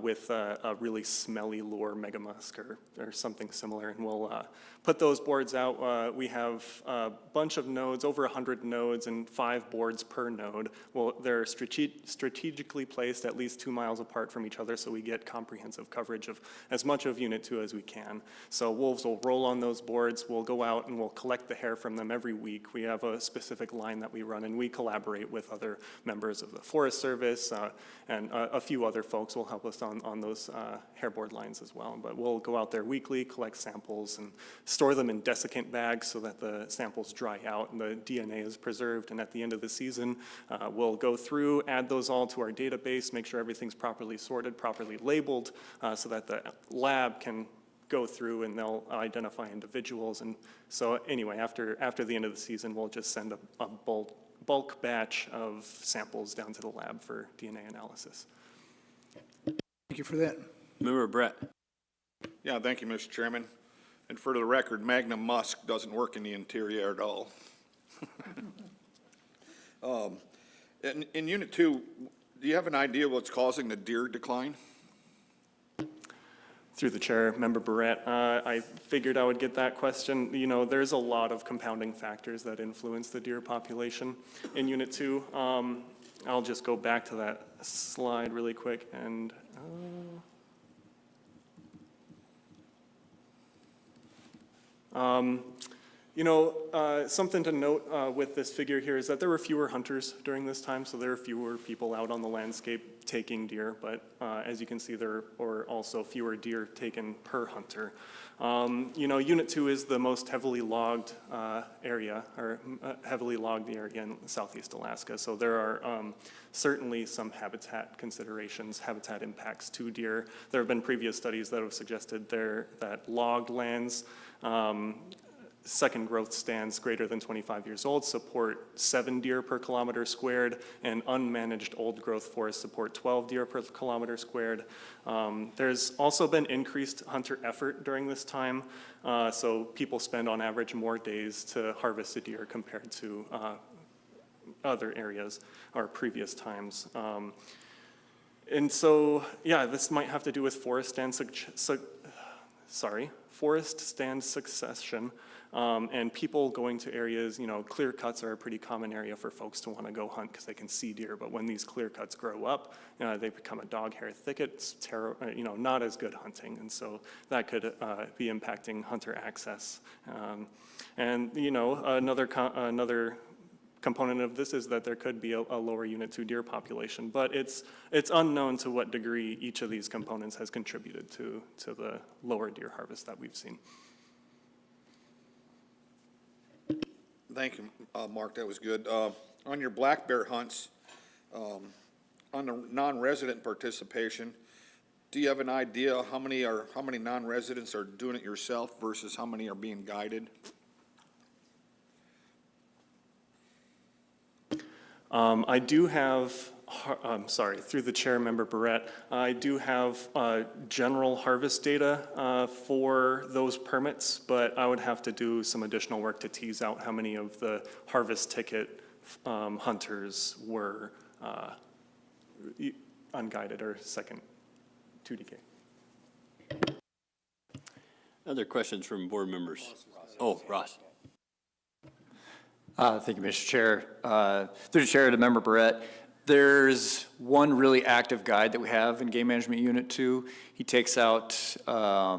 with a really smelly lure, mega musk or something similar, and we'll put those boards out. We have a bunch of nodes, over 100 nodes, and 5 boards per node. Well, they're strategically placed at least 2 miles apart from each other, so we get comprehensive coverage of as much of Unit 2 as we can. So wolves will roll on those boards. We'll go out and we'll collect the hair from them every week. We have a specific line that we run, and we collaborate with other members of the Forest Service, and a few other folks will help us on those hair board lines as well. But we'll go out there weekly, collect samples, and store them in desiccant bags so that the samples dry out and the DNA is preserved. And at the end of the season, we'll go through, add those all to our database, make sure everything's properly sorted, properly labeled, so that the lab can go through and they'll identify individuals. And so anyway, after the end of the season, we'll just send a bulk batch of samples down to the lab for DNA analysis. Thank you for that. Member Brett. Yeah, thank you, Mr. Chairman. And for the record, Magnum Musk doesn't work in the interior at all. In Unit 2, do you have an idea what's causing the deer decline? Through the chair, Member Barrett, I figured I would get that question. There's a lot of compounding factors that influence the deer population in Unit 2. I'll just go back to that slide really quick and something to note with this figure here is that there were fewer hunters during this time, so there are fewer people out on the landscape taking deer, but as you can see, there are also fewer deer taken per hunter. Unit 2 is the most heavily logged area, or heavily logged area in Southeast Alaska, so there are certainly some habitat considerations, habitat impacts to deer. There have been previous studies that have suggested that logged lands, second growth stands greater than 25 years old support 7 deer per kilometer squared, and unmanaged old growth forests support 12 deer per kilometer squared. There's also been increased hunter effort during this time, so people spend on average more days to harvest a deer compared to other areas or previous times. And so, yeah, this might have to do with forest stand succession. And people going to areas, clear cuts are a pretty common area for folks to want to go hunt because they can see deer. But when these clear cuts grow up, they become a dog hair thicket. It's not as good hunting, and so that could be impacting hunter access. Another component of this is that there could be a lower Unit 2 deer population, but it's unknown to what degree each of these components has contributed to the lower deer harvest that we've seen. Thank you, Mark, that was good. On your black bear hunts, on the non-resident participation, do you have an idea how many non-residents are doing it yourself versus how many are being guided? I do have, through the chair, Member Barrett, I do have general harvest data for those permits, but I would have to do some additional work to tease out how many of the harvest ticket hunters were unguided or second 2DK. Other questions from board members? Oh, Ross. Thank you, Mr. Chair. Through the chair to Member Barrett, there's one really active guide that we have in Game Management Unit 2. He takes out, a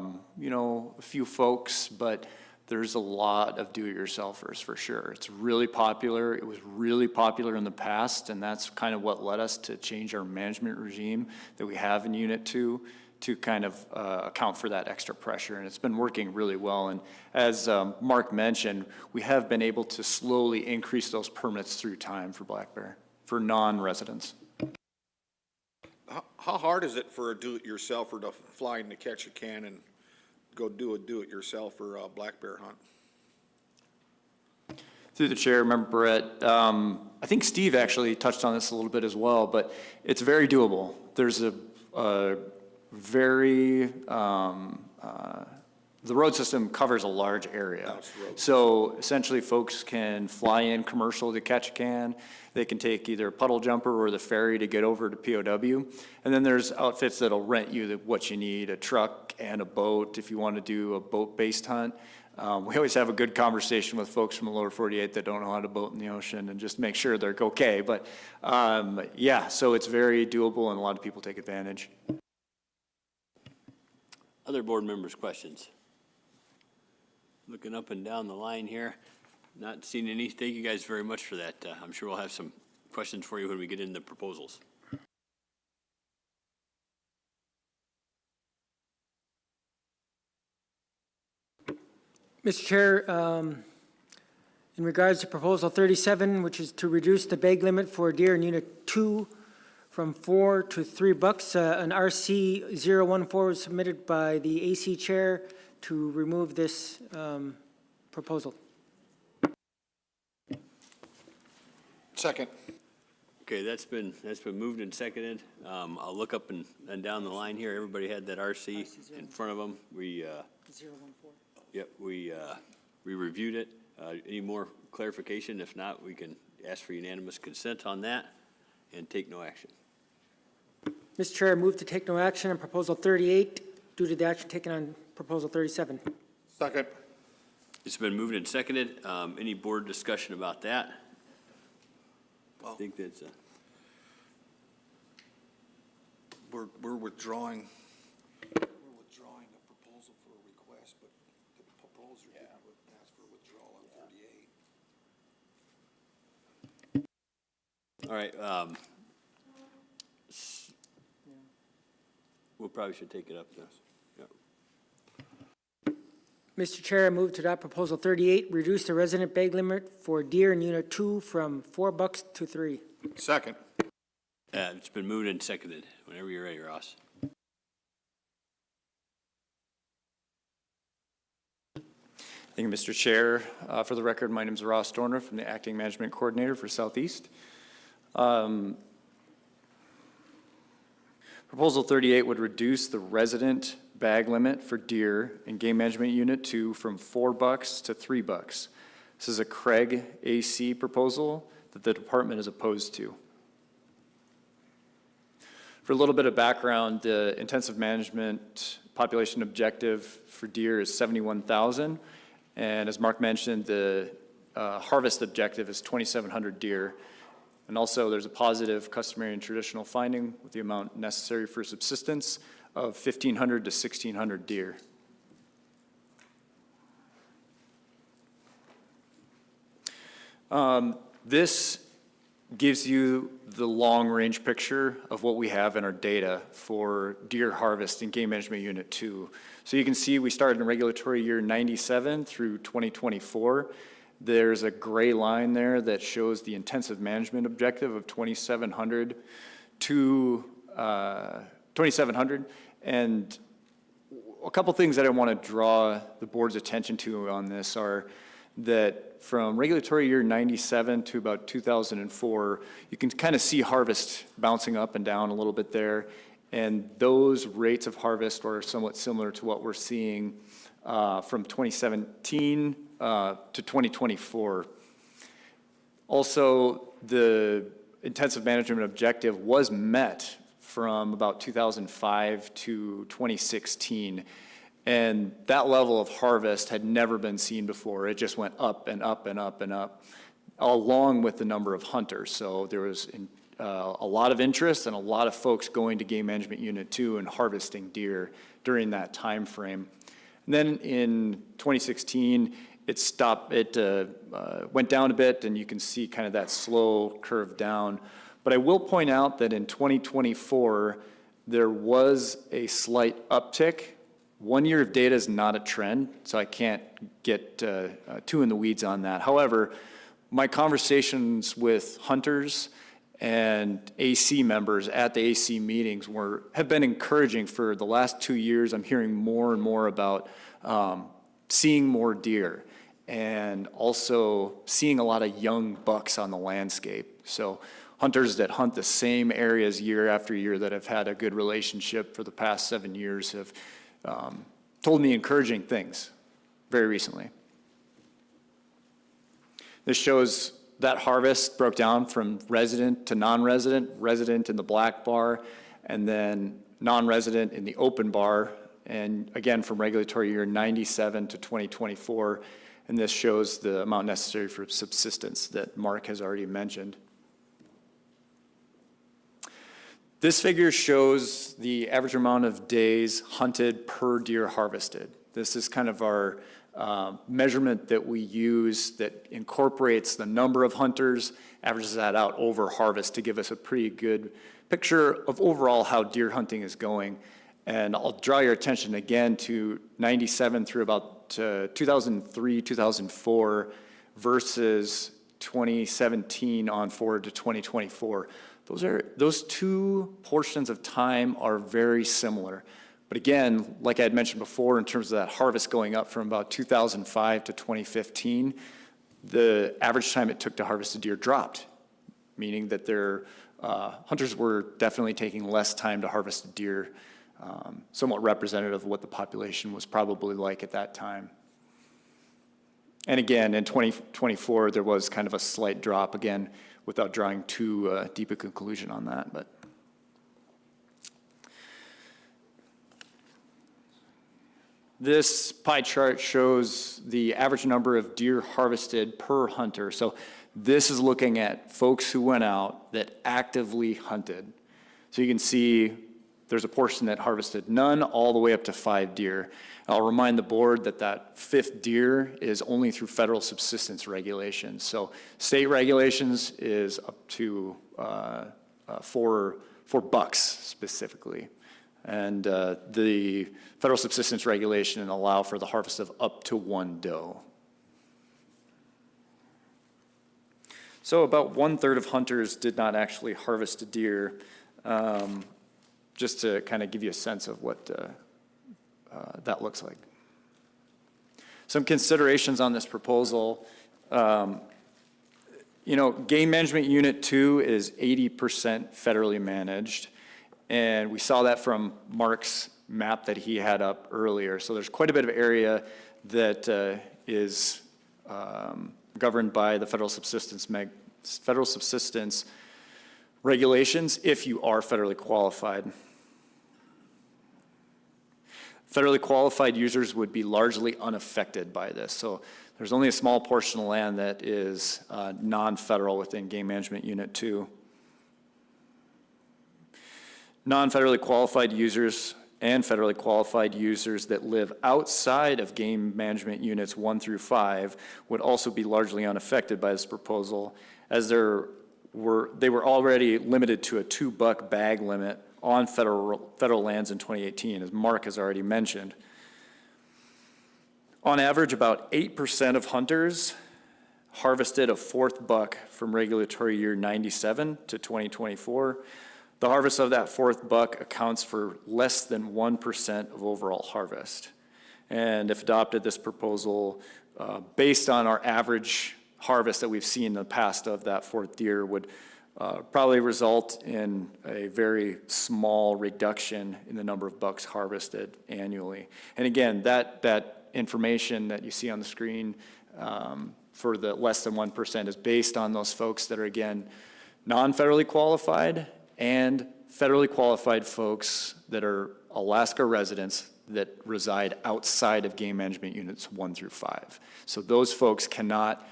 few folks, but there's a lot of do-it-yourselfers for sure. It's really popular. It was really popular in the past, and that's kind of what led us to change our management regime that we have in Unit 2 to kind of account for that extra pressure, and it's been working really well. And as Mark mentioned, we have been able to slowly increase those permits through time for black bear, for non-residents. How hard is it for a do-it-yourselfer to fly in to catch a can and go do a do-it-yourself or a black bear hunt? Through the chair, Member Barrett, I think Steve actually touched on this a little bit as well, but it's very doable. There's a very, the road system covers a large area. So essentially folks can fly in commercial to Ketchikan. They can take either a puddle jumper or the ferry to get over to POW. And then there's outfits that'll rent you what you need, a truck and a boat if you want to do a boat-based hunt. We always have a good conversation with folks from the lower 48 that don't know how to boat in the ocean and just make sure they're okay. But yeah, so it's very doable and a lot of people take advantage. Other board members' questions? Looking up and down the line here, not seeing any. Thank you guys very much for that. I'm sure we'll have some questions for you when we get into proposals. Mr. Chair, in regards to Proposal 37, which is to reduce the bag limit for deer in Unit 2 from $4 to $3, an RC 014 was submitted by the AC Chair to remove this proposal. Second. Okay, that's been moved and seconded. I'll look up and down the line here. Everybody had that RC in front of them. We 014. Yep, we reviewed it. Any more clarification? If not, we can ask for unanimous consent on that and take no action. Mr. Chair, I move to take no action on Proposal 38 due to the action taken on Proposal 37. Second. It's been moved and seconded. Any board discussion about that? I think that's We're withdrawing. all right. We probably should take it up then. Yep. Mr. Chair, I move to adopt Proposal 38, reduce the resident bag limit for deer in Unit 2 from $4 to $3. Second. It's been moved and seconded. Whenever you're ready, Ross. Thank you, Mr. Chair. For the record, my name is Ross Dorner from the Acting Management Coordinator for Southeast. Proposal 38 would reduce the resident bag limit for deer in Game Management Unit 2 from $4 to $3. This is a Craig AC proposal that the department is opposed to. For a little bit of background, the intensive management population objective for deer is 71,000. And as Mark mentioned, the harvest objective is 2,700 deer. And also there's a positive customary and traditional finding with the amount necessary for subsistence of 1,500 to 1,600 deer. This gives you the long-range picture of what we have in our data for deer harvest in Game Management Unit 2. So you can see we started in regulatory year 97 through 2024. There's a gray line there that shows the intensive management objective of 2,700 to 2,700. And a couple things that I want to draw the board's attention to on this are that from regulatory year 97 to about 2004, you can kind of see harvest bouncing up and down a little bit there. And those rates of harvest are somewhat similar to what we're seeing from 2017 to 2024. Also, the intensive management objective was met from about 2005 to 2016. And that level of harvest had never been seen before. It just went up and up and up and up, along with the number of hunters. So there was a lot of interest and a lot of folks going to Game Management Unit 2 and harvesting deer during that time frame. And then in 2016, it stopped. It went down a bit, and you can see kind of that slow curve down. But I will point out that in 2024, there was a slight uptick. 1 year of data is not a trend, so I can't get too in the weeds on that. However, my conversations with hunters and AC members at the AC meetings have been encouraging. For the last 2 years, I'm hearing more and more about seeing more deer. and also seeing a lot of young bucks on the landscape. So hunters that hunt the same areas year after year that have had a good relationship for the past 7 years have told me encouraging things very recently. This shows that harvest broke down from resident to non-resident, resident in the black bar, and then non-resident in the open bar, and again from regulatory year 97 to 2024, and this shows the amount necessary for subsistence that Mark has already mentioned. This figure shows the average amount of days hunted per deer harvested. This is kind of our measurement that we use that incorporates the number of hunters, averages that out over harvest to give us a pretty good picture of overall how deer hunting is going. And I'll draw your attention again to 97 through about 2003, 2004 versus 2017 on forward to 2024. Those two portions of time are very similar. But again, like I had mentioned before, in terms of that harvest going up from about 2005 to 2015, the average time it took to harvest a deer dropped, meaning that their hunters were definitely taking less time to harvest a deer, somewhat representative of what the population was probably like at that time. And again, in 2024, there was kind of a slight drop, again, without drawing too deep a conclusion on that. But this pie chart shows the average number of deer harvested per hunter. So this is looking at folks who went out that actively hunted. So you can see there's a portion that harvested none all the way up to 5 deer. I'll remind the board that that 5th deer is only through federal subsistence regulations. So state regulations is up to 4 bucks specifically. And the federal subsistence regulation allow for the harvest of up to 1 doe. So about 1/3 of hunters did not actually harvest a deer, just to kind of give you a sense of what that looks like. Some considerations on this proposal. Game Management Unit 2 is 80% federally managed. And we saw that from Mark's map that he had up earlier. So there's quite a bit of area that is governed by the federal subsistence regulations if you are federally qualified. Federally qualified users would be largely unaffected by this. So there's only a small portion of land that is non-federal within Game Management Unit 2. Non-federally qualified users and federally qualified users that live outside of Game Management Units 1 through 5 would also be largely unaffected by this proposal, as they were already limited to a 2-buck bag limit on federal lands in 2018, as Mark has already mentioned. On average, about 8% of hunters harvested a 4th buck from regulatory year 97 to 2024. The harvest of that 4th buck accounts for less than 1% of overall harvest. And if adopted, this proposal, based on our average harvest that we've seen in the past of that 4th deer, would probably result in a very small reduction in the number of bucks harvested annually. And again, that information that you see on the screen for the less than 1% is based on those folks that are, again, non-federally qualified and federally qualified folks that are Alaska residents that reside outside of Game Management Units 1 through 5. So those folks cannot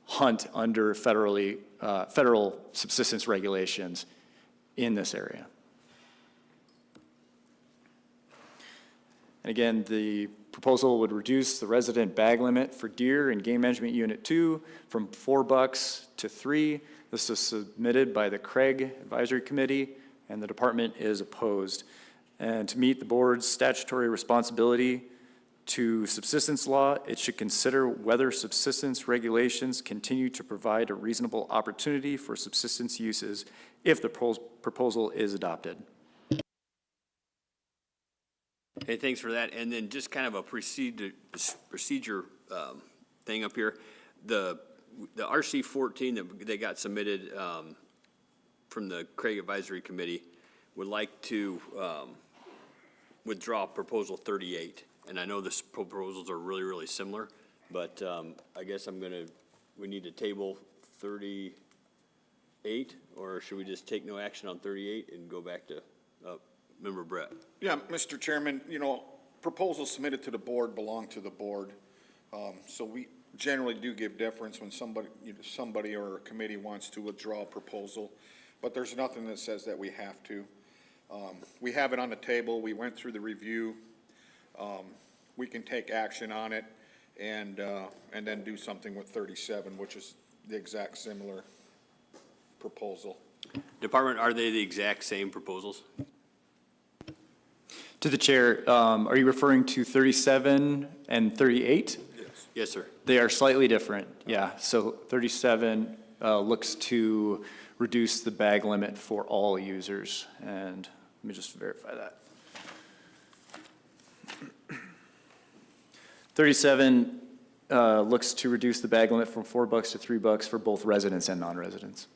hunt under federal subsistence regulations in this area. And again, the proposal would reduce the resident bag limit for deer in Game Management Unit 2 from 4 bucks to 3. This was submitted by the Craig Advisory Committee, and the department is opposed. And to meet the board's statutory responsibility to subsistence law, it should consider whether subsistence regulations continue to provide a reasonable opportunity for subsistence uses if the proposal is adopted. Hey, thanks for that. And then just kind of a procedure thing up here. The RC 14 that they got submitted from the Craig Advisory Committee would like to withdraw proposal 38. And I know the proposals are really, really similar, but I guess we need to table 38, or should we just take no action on 38 and go back to Member Brett? Yeah, Mr. Chairman, proposals submitted to the board belong to the board. So we generally do give deference when somebody or a committee wants to withdraw a proposal, but there's nothing that says that we have to. We have it on the table. We went through the review. We can take action on it and then do something with 37, which is the exact similar proposal. Department, are they the exact same proposals? To the chair, are you referring to 37 and 38? Yes, sir. They are slightly different, yeah. So 37 looks to reduce the bag limit for all users, and let me just verify that. 37 looks to reduce the bag limit from $4 to $3 for both residents and non-residents.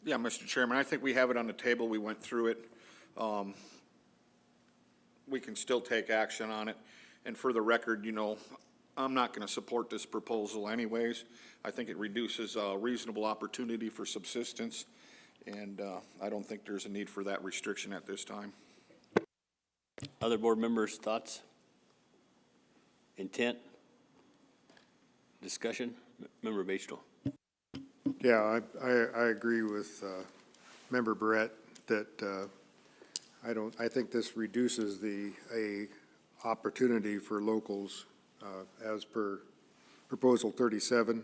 Yeah, Mr. Chairman, I think we have it on the table. We went through it. We can still take action on it. And for the record, I'm not going to support this proposal anyways. I think it reduces a reasonable opportunity for subsistence, and I don't think there's a need for that restriction at this time. Other board members' thoughts? Intent? Discussion? Member Batesville. Yeah, I agree with Member Brett that I think this reduces a opportunity for locals as per proposal 37,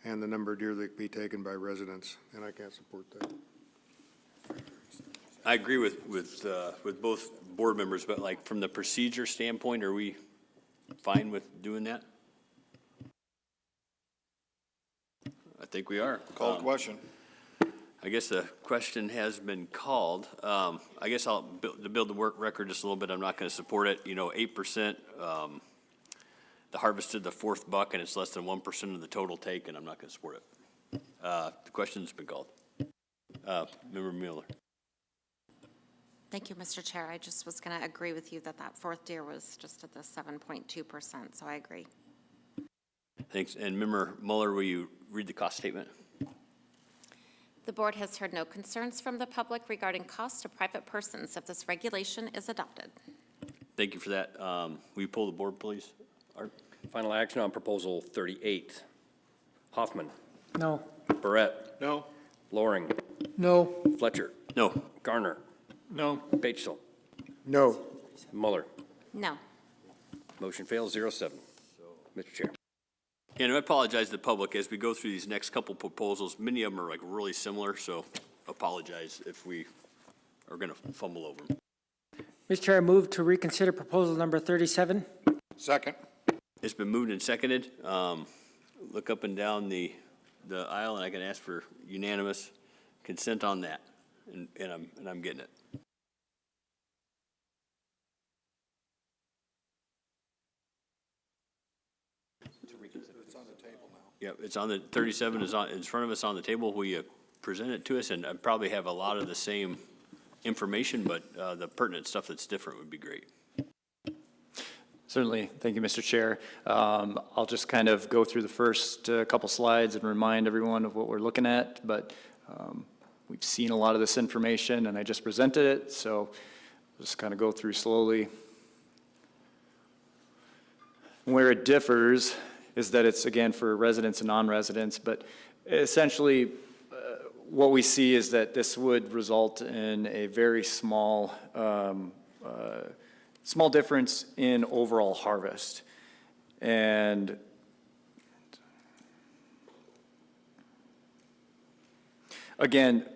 and the number of deer that can be taken by residents, and I can't support that. I agree with both board members, but like from the procedure standpoint, are we fine with doing that? I think we are. Call the question. I guess the question has been called. I guess to build the work record just a little bit, I'm not going to support it. 8%, the harvested the fourth buck, and it's less than 1% of the total take, and I'm not going to support it. The question's been called. Member Mueller. Thank you, Mr. Chair. I just was going to agree with you that fourth deer was just at the 7.2%, so I agree. Thanks. And Member Mueller, will you read the cost statement? The board has heard no concerns from the public regarding costs to private persons if this regulation is adopted. Thank you for that. Will you pull the board, please? Art? Final action on proposal 38. Hoffman. No. Barrett. No. Loring. No. Fletcher. No. Garner. No. Batesville. No. Mueller. No. Motion fails, 0-7. Mr. Chair. And I apologize to the public as we go through these next couple proposals. Many of them are like really similar, so apologize if we are going to fumble over them. Mr. Chair, I move to reconsider proposal number 37. Second. It's been moved and seconded. Look up and down the aisle, and I can ask for unanimous consent on that, and I'm getting it. It's on the table now. Yep, it's on the 37 is in front of us on the table. Will you present it to us? And I probably have a lot of the same information, but the pertinent stuff that's different would be great. Certainly. Thank you, Mr. Chair. I'll just kind of go through the first couple slides and remind everyone of what we're looking at, but we've seen a lot of this information and I just presented it, so I'll just kind of go through slowly. Where it differs is that it's, again, for residents and non-residents, but essentially what we see is that this would result in a very small difference in overall harvest. And again,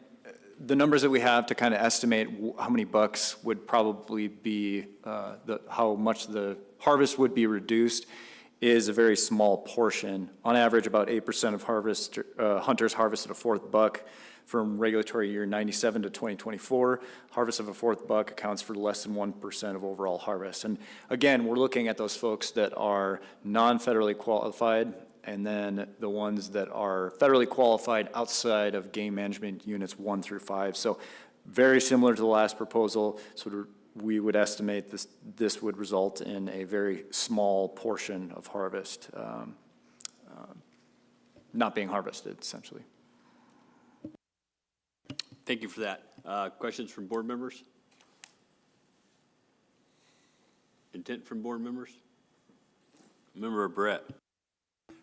the numbers that we have to kind of estimate how many bucks would probably be, how much the harvest would be reduced is a very small portion. On average, about 8% of hunters harvested a fourth buck. from regulatory year 97 to 2024. Harvest of a fourth buck accounts for less than 1% of overall harvest. And again, we're looking at those folks that are non-federally qualified, and then the ones that are federally qualified outside of game management units 1 through 5. So very similar to the last proposal. So we would estimate this would result in a very small portion of harvest not being harvested, essentially. Thank you for that. Questions from board members? Intent from board members? Member Brett.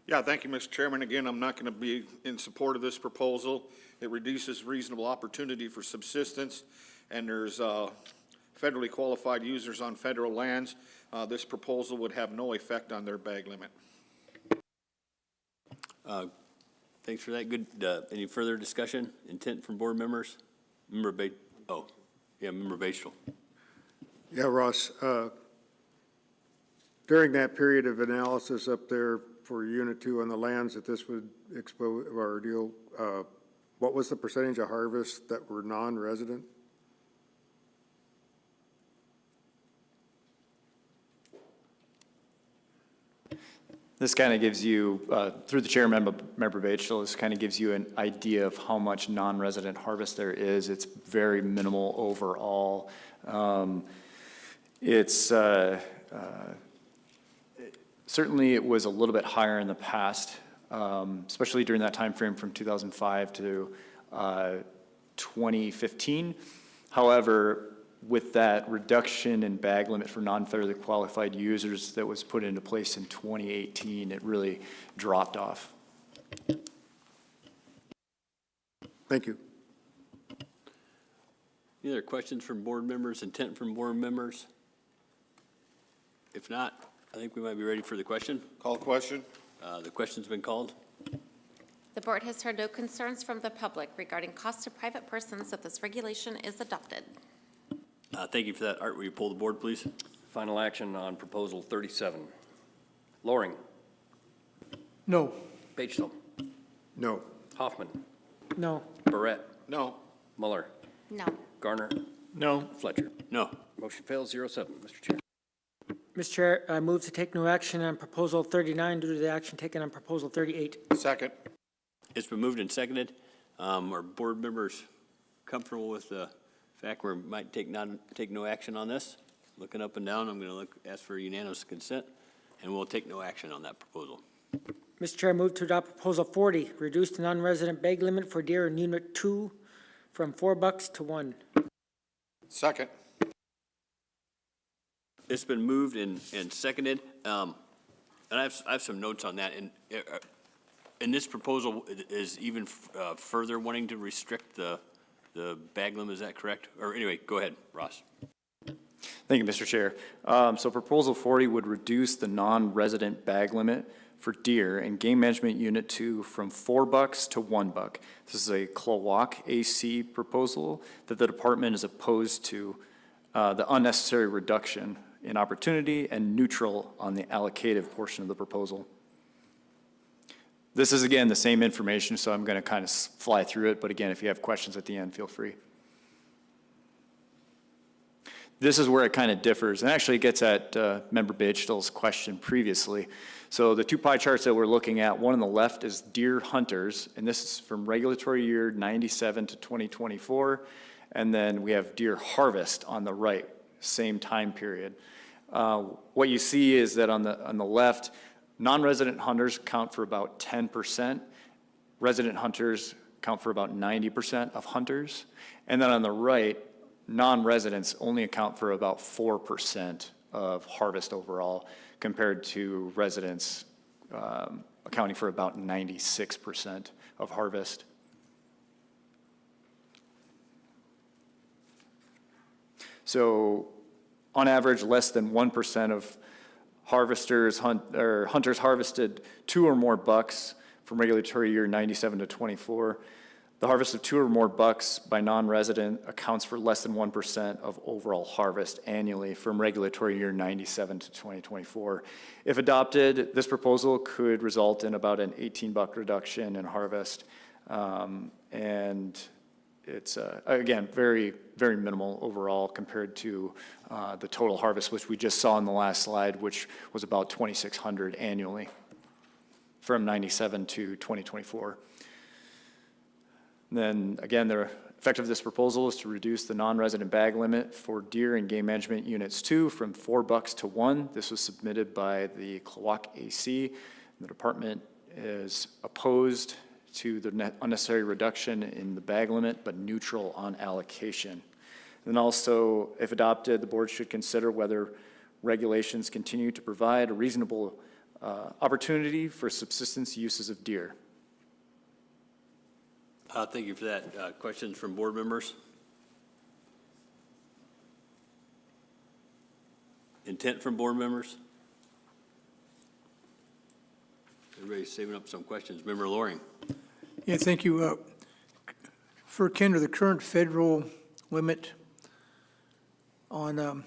Yeah, thank you, Mr. Chairman. Again, I'm not going to be in support of this proposal. It reduces reasonable opportunity for subsistence, and there's federally qualified users on federal lands. This proposal would have no effect on their bag limit. Thanks for that. Good. Any further discussion? Intent from board members? Member Member Batchel. Yeah, Ross, during that period of analysis up there for Unit 2 on the lands that this would expose or deal, what was the percentage of harvest that were non-resident? This kind of gives you, through the chair, Member Batchel, this kind of gives you an idea of how much non-resident harvest there is. It's very minimal overall. Certainly it was a little bit higher in the past, especially during that time frame from 2005 to 2015. However, with that reduction in bag limit for non-federally qualified users that was put into place in 2018, it really dropped off. Thank you. Any other questions from board members, intent from board members? If not, I think we might be ready for the question. Call the question. The question's been called. The board has heard no concerns from the public regarding costs to private persons if this regulation is adopted. Thank you for that. Art, will you pull the board, please? Final action on proposal 37. Loring. No. Batchel. No. Hoffman. No. Barrett. No. Muller. No. Garner. No. Fletcher. No. Motion fails 0-7. Mr. Chair. Mr. Chair, I move to take no action on proposal 39 due to the action taken on proposal 38. Second. It's been moved and seconded. Are board members comfortable with the fact we might take no action on this? Looking up and down, I'm going to ask for unanimous consent, and we'll take no action on that proposal. Mr. Chair, I move to adopt proposal 40, reduce the non-resident bag limit for deer in Unit 2 from $4 to $1. Second. It's been moved and seconded, and I have some notes on that. And this proposal is even further wanting to restrict the bag limit. Is that correct? Or anyway, go ahead, Ross. Thank you, Mr. Chair. So proposal 40 would reduce the non-resident bag limit for deer in Game Management Unit 2 from $4 to $1. This is a CLOWOC AC proposal that the department is opposed to the unnecessary reduction in opportunity and neutral on the allocative portion of the proposal. This is, again, the same information, so I'm going to kind of fly through it, but again, if you have questions at the end, feel free. This is where it kind of differs, and actually it gets at Member Batchel's question previously. So the two pie charts that we're looking at, one on the left is deer hunters, and this is from regulatory year 97 to 2024, and then we have deer harvest on the right, same time period. What you see is that on the left, non-resident hunters count for about 10%. Resident hunters count for about 90% of hunters. And then on the right, non-residents only account for about 4% of harvest overall, compared to residents accounting for about 96% of harvest. So on average, less than 1% of hunters harvested 2 or more bucks from regulatory year 97 to 24. The harvest of 2 or more bucks by non-resident accounts for less than 1% of overall harvest annually from regulatory year 97 to 2024. If adopted, this proposal could result in about an $18 reduction in harvest And it's, again, very, very minimal overall compared to the total harvest, which we just saw in the last slide, which was about 2,600 annually from 97 to 2024. Then, again, the effect of this proposal is to reduce the non-resident bag limit for deer and game management units 2 from $4 to $1. This was submitted by the Klawock AC. The department is opposed to the unnecessary reduction in the bag limit, but neutral on allocation. And also, if adopted, the board should consider whether regulations continue to provide a reasonable opportunity for subsistence uses of deer. Thank you for that. Questions from board members? Intent from board members? Everybody's saving up some questions. Member Loring. Yeah, thank you. For Kendra, the current federal limit on,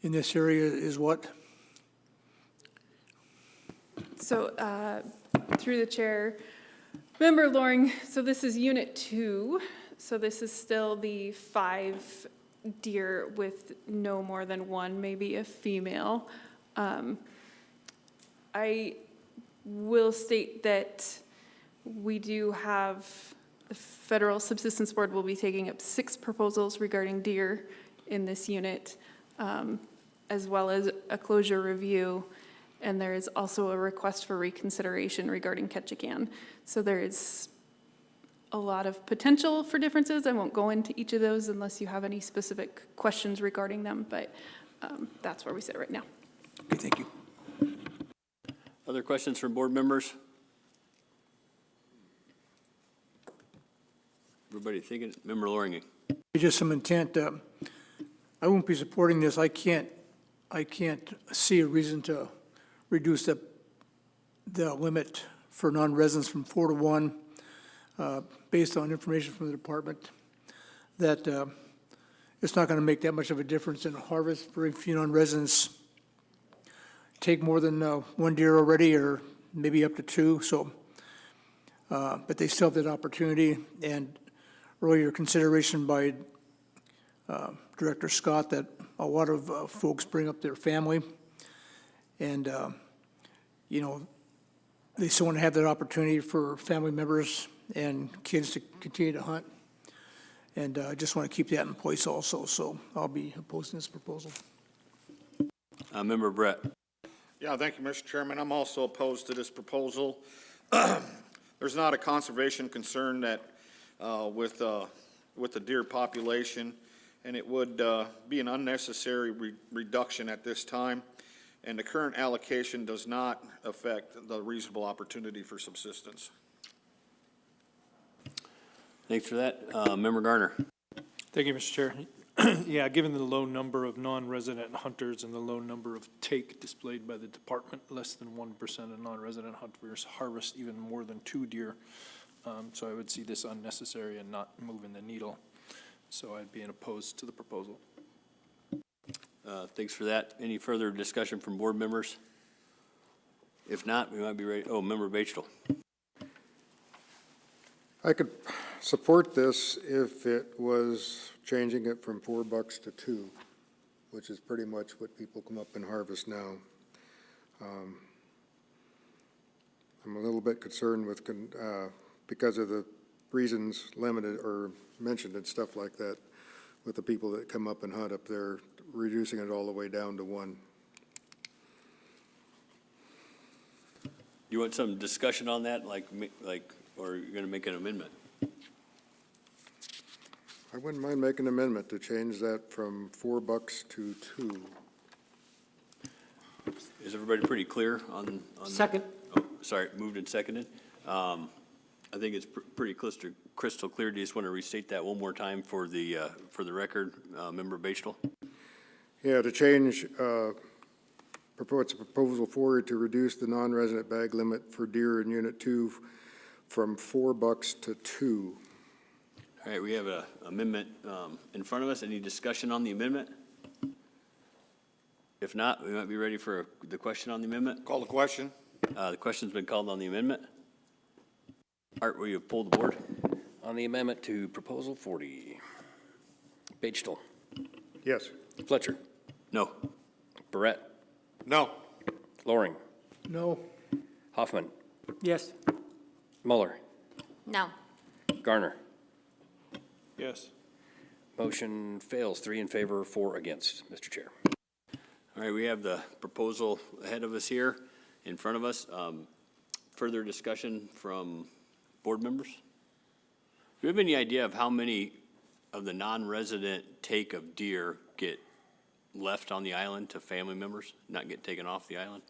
in this area is what? So through the chair, Member Loring, so this is Unit 2. So this is still the 5 deer with no more than one, maybe a female. I will state that we do have, the Federal Subsistence Board will be taking up 6 proposals regarding deer in this unit, as well as a closure review. And there is also a request for reconsideration regarding Ketchikan. So there is a lot of potential for differences. I won't go into each of those unless you have any specific questions regarding them, but that's where we sit right now. Okay, thank you. Other questions from board members? Everybody thinking? Member Loring. Just some intent. I won't be supporting this. I can't see a reason to reduce the limit for non-residents from 4 to 1, based on information from the department, that it's not going to make that much of a difference in harvest. Very few non-residents take more than 1 deer already, or maybe up to 2. So, but they still have that opportunity. And earlier consideration by Director Scott that a lot of folks bring up their family, and you know, they still want to have that opportunity for family members and kids to continue to hunt. And I just want to keep that in place also. So I'll be opposing this proposal. Member Brett. Yeah, thank you, Mr. Chairman. I'm also opposed to this proposal. There's not a conservation concern that with the deer population, and it would be an unnecessary reduction at this time. And the current allocation does not affect the reasonable opportunity for subsistence. Thanks for that. Member Garner. Thank you, Mr. Chair. Yeah, given the low number of non-resident hunters and the low number of take displayed by the department, less than 1% of non-resident hunters harvest even more than 2 deer. So I would see this unnecessary and not moving the needle. So I'd be opposed to the proposal. Thanks for that. Any further discussion from board members? If not, we might be ready. Oh, Member Bachtel. I could support this if it was changing it from $4 to 2, which is pretty much what people come up and harvest now. I'm a little bit concerned with, because of the reasons limited or mentioned and stuff like that, with the people that come up and hunt up there, reducing it all the way down to 1. You want some discussion on that, or you're going to make an amendment? I wouldn't mind making an amendment to change that from $4 to 2. Is everybody pretty clear on? Second. Oh, sorry, moved and seconded. I think it's pretty crystal clear. Do you just want to restate that one more time for the record, Member Bachtel? Yeah, to change, propose a proposal forward to reduce the non-resident bag limit for deer in Unit 2 from $4 to 2. All right, we have an amendment in front of us. Any discussion on the amendment? If not, we might be ready for the question on the amendment. Call the question. The question's been called on the amendment. Art, will you pull the board? On the amendment to Proposal 40, Batesville, Yes. Fletcher, No. Barrett, No. Loring, No. Hoffman, Yes. Mueller, No. Garner. Yes. Motion fails, 3 in favor, 4 against, Mr. Chair. All right, we have the proposal ahead of us here, in front of us. Further discussion from board members? Do you have any idea of how many of the non-resident take of deer get left on the island to family members, not get taken off the island?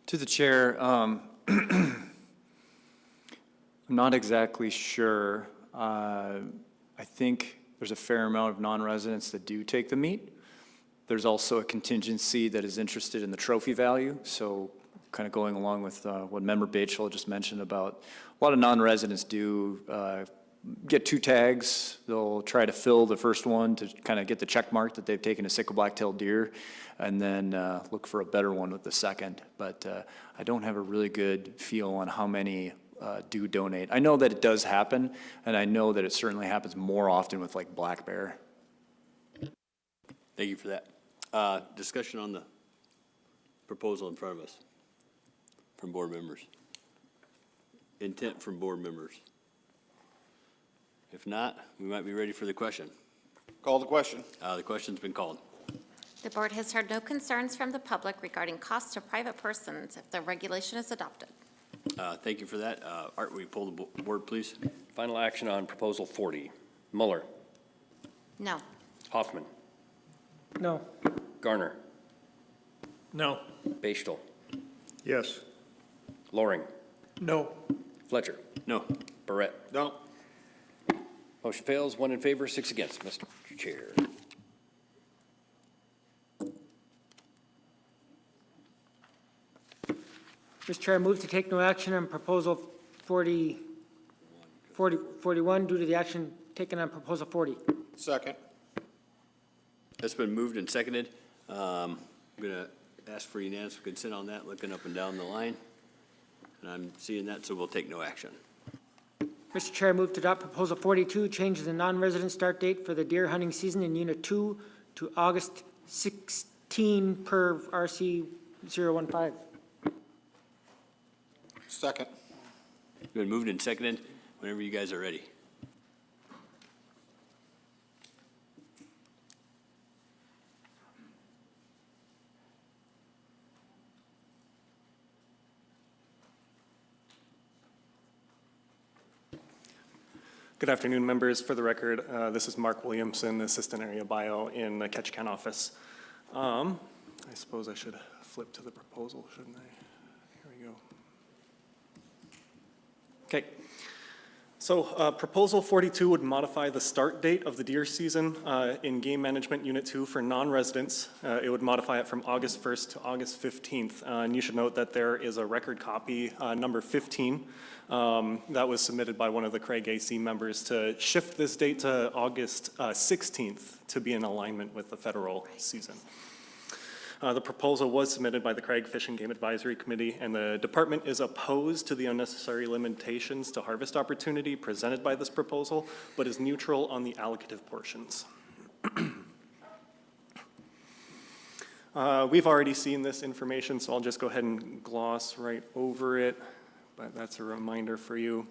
To the chair, I'm not exactly sure. I think there's a fair amount of non-residents that do take the meat. There's also a contingency that is interested in the trophy value, so kind of going along with what Member Batesville just mentioned about a lot of non-residents do get 2 tags. They'll try to fill the first one to kind of get the check mark that they've taken a sickle black-tailed deer, and then look for a better one with the second. But I don't have a really good feel on how many do donate. I know that it does happen, and I know that it certainly happens more often with like black bear. Thank you for that. Discussion on the proposal in front of us from board members. Intent from board members. If not, we might be ready for the question. Call the question. The question's been called. The board has heard no concerns from the public regarding costs to private persons if the regulation is adopted. Thank you for that. Art, will you pull the board, please? Final action on Proposal 40, Mueller, No. Hoffman, No. Garner, No. Batesville, Yes. Loring, No. Fletcher, No. Barrett. No. Motion fails, 1 in favor, 6 against, Mr. Chair. Mr. Chair, I move to take no action on Proposal 41 due to the action taken on Proposal 40. Second. That's been moved and seconded. I'm going to ask for unanimous consent on that, looking up and down the line. And I'm seeing that, so we'll take no action. Mr. Chair, I move to adopt Proposal 42, change the non-resident start date for the deer hunting season in Unit 2 to August 16 per RC 015. Second. Been moved and seconded. Whenever you guys are ready. Good afternoon, members. For the record, this is Mark Williamson, Assistant Area Bio in the Ketchikan office. I suppose I should flip to the proposal, shouldn't I? Here we go. Okay. So Proposal 42 would modify the start date of the deer season in Game Management Unit 2 for non-residents. It would modify it from August 1st to August 15th. And you should note that there is a record copy, number 15, that was submitted by one of the Craig AC members to shift this date to August 16th to be in alignment with the federal season. The proposal was submitted by the Craig Fish and Game Advisory Committee, and the department is opposed to the unnecessary limitations to harvest opportunity presented by this proposal, but is neutral on the allocative portions. We've already seen this information, so I'll just go ahead and gloss right over it, but that's a reminder for you.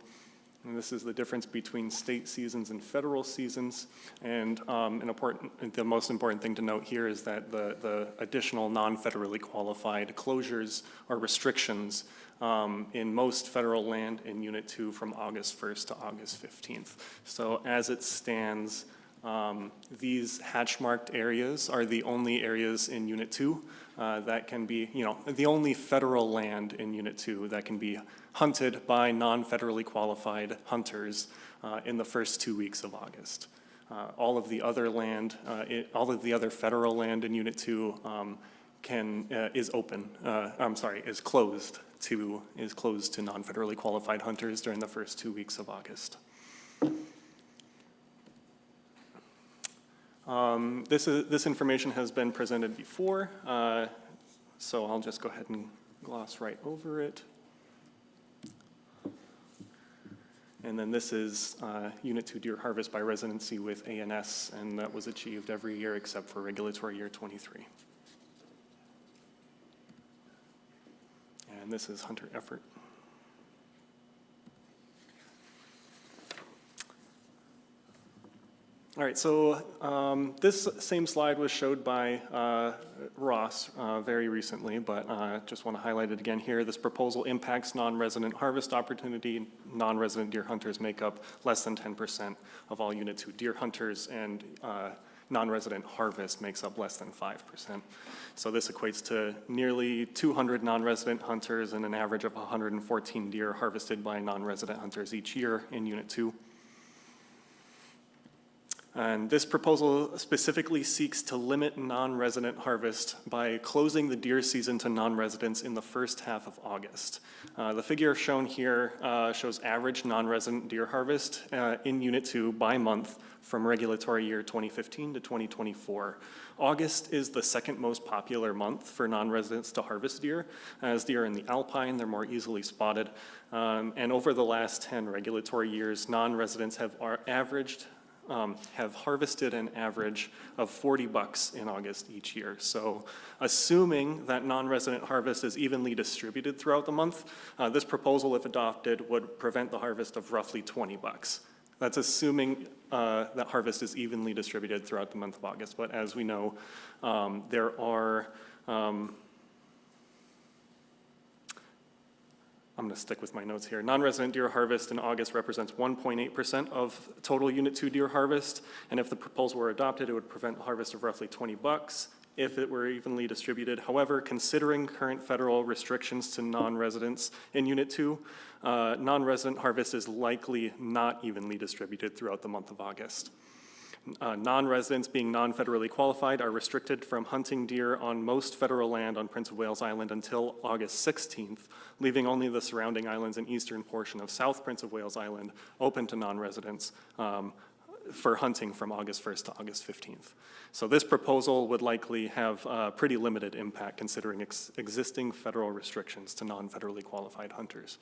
And this is the difference between state seasons and federal seasons. And the most important thing to note here is that the additional non-federally qualified closures or restrictions in most federal land in Unit 2 from August 1st to August 15th. So as it stands, these hatch-marked areas are the only areas in Unit 2 that can be, the only federal land in Unit 2 that can be hunted by non-federally qualified hunters in the first 2 weeks of August. All of the other land, all of the other federal land in Unit 2 is closed to non-federally qualified hunters during the first 2 weeks of August. This information has been presented before, so I'll just go ahead and gloss right over it. And then this is Unit 2 deer harvest by residency with ANS, and that was achieved every year except for regulatory year 23. And this is hunter effort. All right, so this same slide was showed by Ross very recently, but just want to highlight it again here. This proposal impacts non-resident harvest opportunity. Non-resident deer hunters make up less than 10% of all Unit 2 deer hunters, and non-resident harvest makes up less than 5%. So this equates to nearly 200 non-resident hunters and an average of 114 deer harvested by non-resident hunters each year in Unit 2. And this proposal specifically seeks to limit non-resident harvest by closing the deer season to non-residents in the first half of August. The figure shown here shows average non-resident deer harvest in Unit 2 by month from regulatory year 2015 to 2024. August is the second most popular month for non-residents to harvest deer. As deer in the alpine, they're more easily spotted. And over the last 10 regulatory years, non-residents have harvested an average of 40 bucks in August each year. So assuming that non-resident harvest is evenly distributed throughout the month, this proposal, if adopted, would prevent the harvest of roughly 20 bucks. That's assuming that harvest is evenly distributed throughout the month of August. But as we know, there are I'm going to stick with my notes here. Non-resident deer harvest in August represents 1.8% of total Unit 2 deer harvest, and if the proposal were adopted, it would prevent the harvest of roughly 20 bucks if it were evenly distributed. However, considering current federal restrictions to non-residents in Unit 2, non-resident harvest is likely not evenly distributed throughout the month of August. Non-residents being non-federally qualified are restricted from hunting deer on most federal land on Prince of Wales Island until August 16th, leaving only the surrounding islands and eastern portion of South Prince of Wales Island open to non-residents for hunting from August 1st to August 15th. So this proposal would likely have pretty limited impact considering existing federal restrictions to non-federally qualified hunters.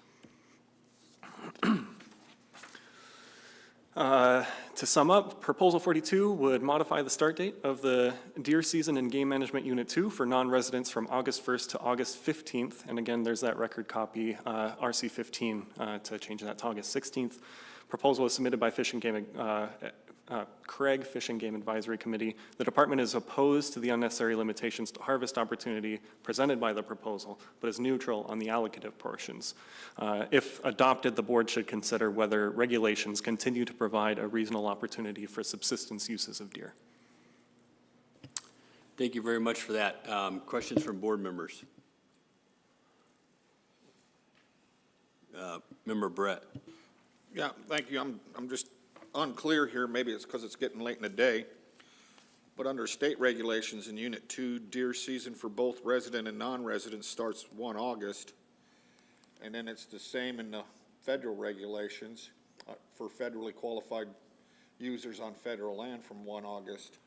To sum up, Proposal 42 would modify the start date of the deer season in Game Management Unit 2 for non-residents from August 1st to August 15th. And again, there's that record copy, RC 15, to change that to August 16th. Proposal was submitted by Craig Fish and Game Advisory Committee. The department is opposed to the unnecessary limitations to harvest opportunity presented by the proposal, but is neutral on the allocative portions. If adopted, the board should consider whether regulations continue to provide a reasonable opportunity for subsistence uses of deer. Thank you very much for that. Questions from board members? Member Brett. Yeah, thank you. I'm just unclear here. Maybe it's because it's getting late in the day. But under state regulations in Unit 2, deer season for both resident and non-resident starts 1 August. And then it's the same in the federal regulations for federally qualified users on federal land from 1 August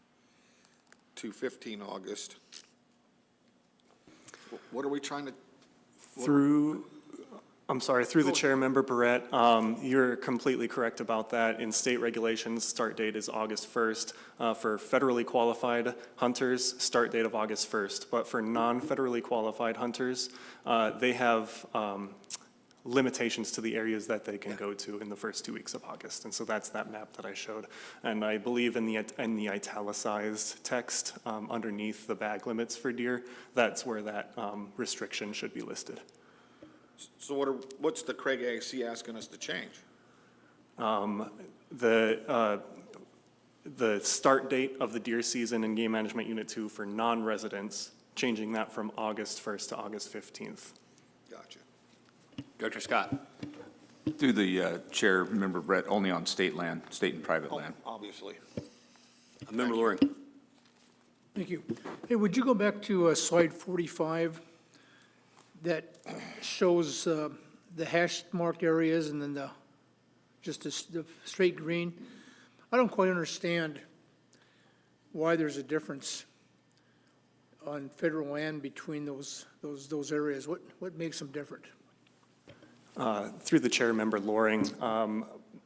to 15 August. What are we trying to? Through the chair, Member Barrett, you're completely correct about that. In state regulations, start date is August 1st. For federally qualified hunters, start date of August 1st. But for non-federally qualified hunters, they have limitations to the areas that they can go to in the first 2 weeks of August. And so that's that map that I showed. And I believe in the italicized text underneath the bag limits for deer, that's where that restriction should be listed. So what's the Craig AC asking us to change? The start date of the deer season in Game Management Unit 2 for non-residents, changing that from August 1st to August 15th. Gotcha. Director Scott. Through the chair, Member Brett, only on state land, state and private land. Obviously. Member Loring. Thank you. Hey, would you go back to slide 45? That shows the hash marked areas and then the straight green. I don't quite understand why there's a difference on federal land between those areas. What makes them different? Through the chair, Member Loring,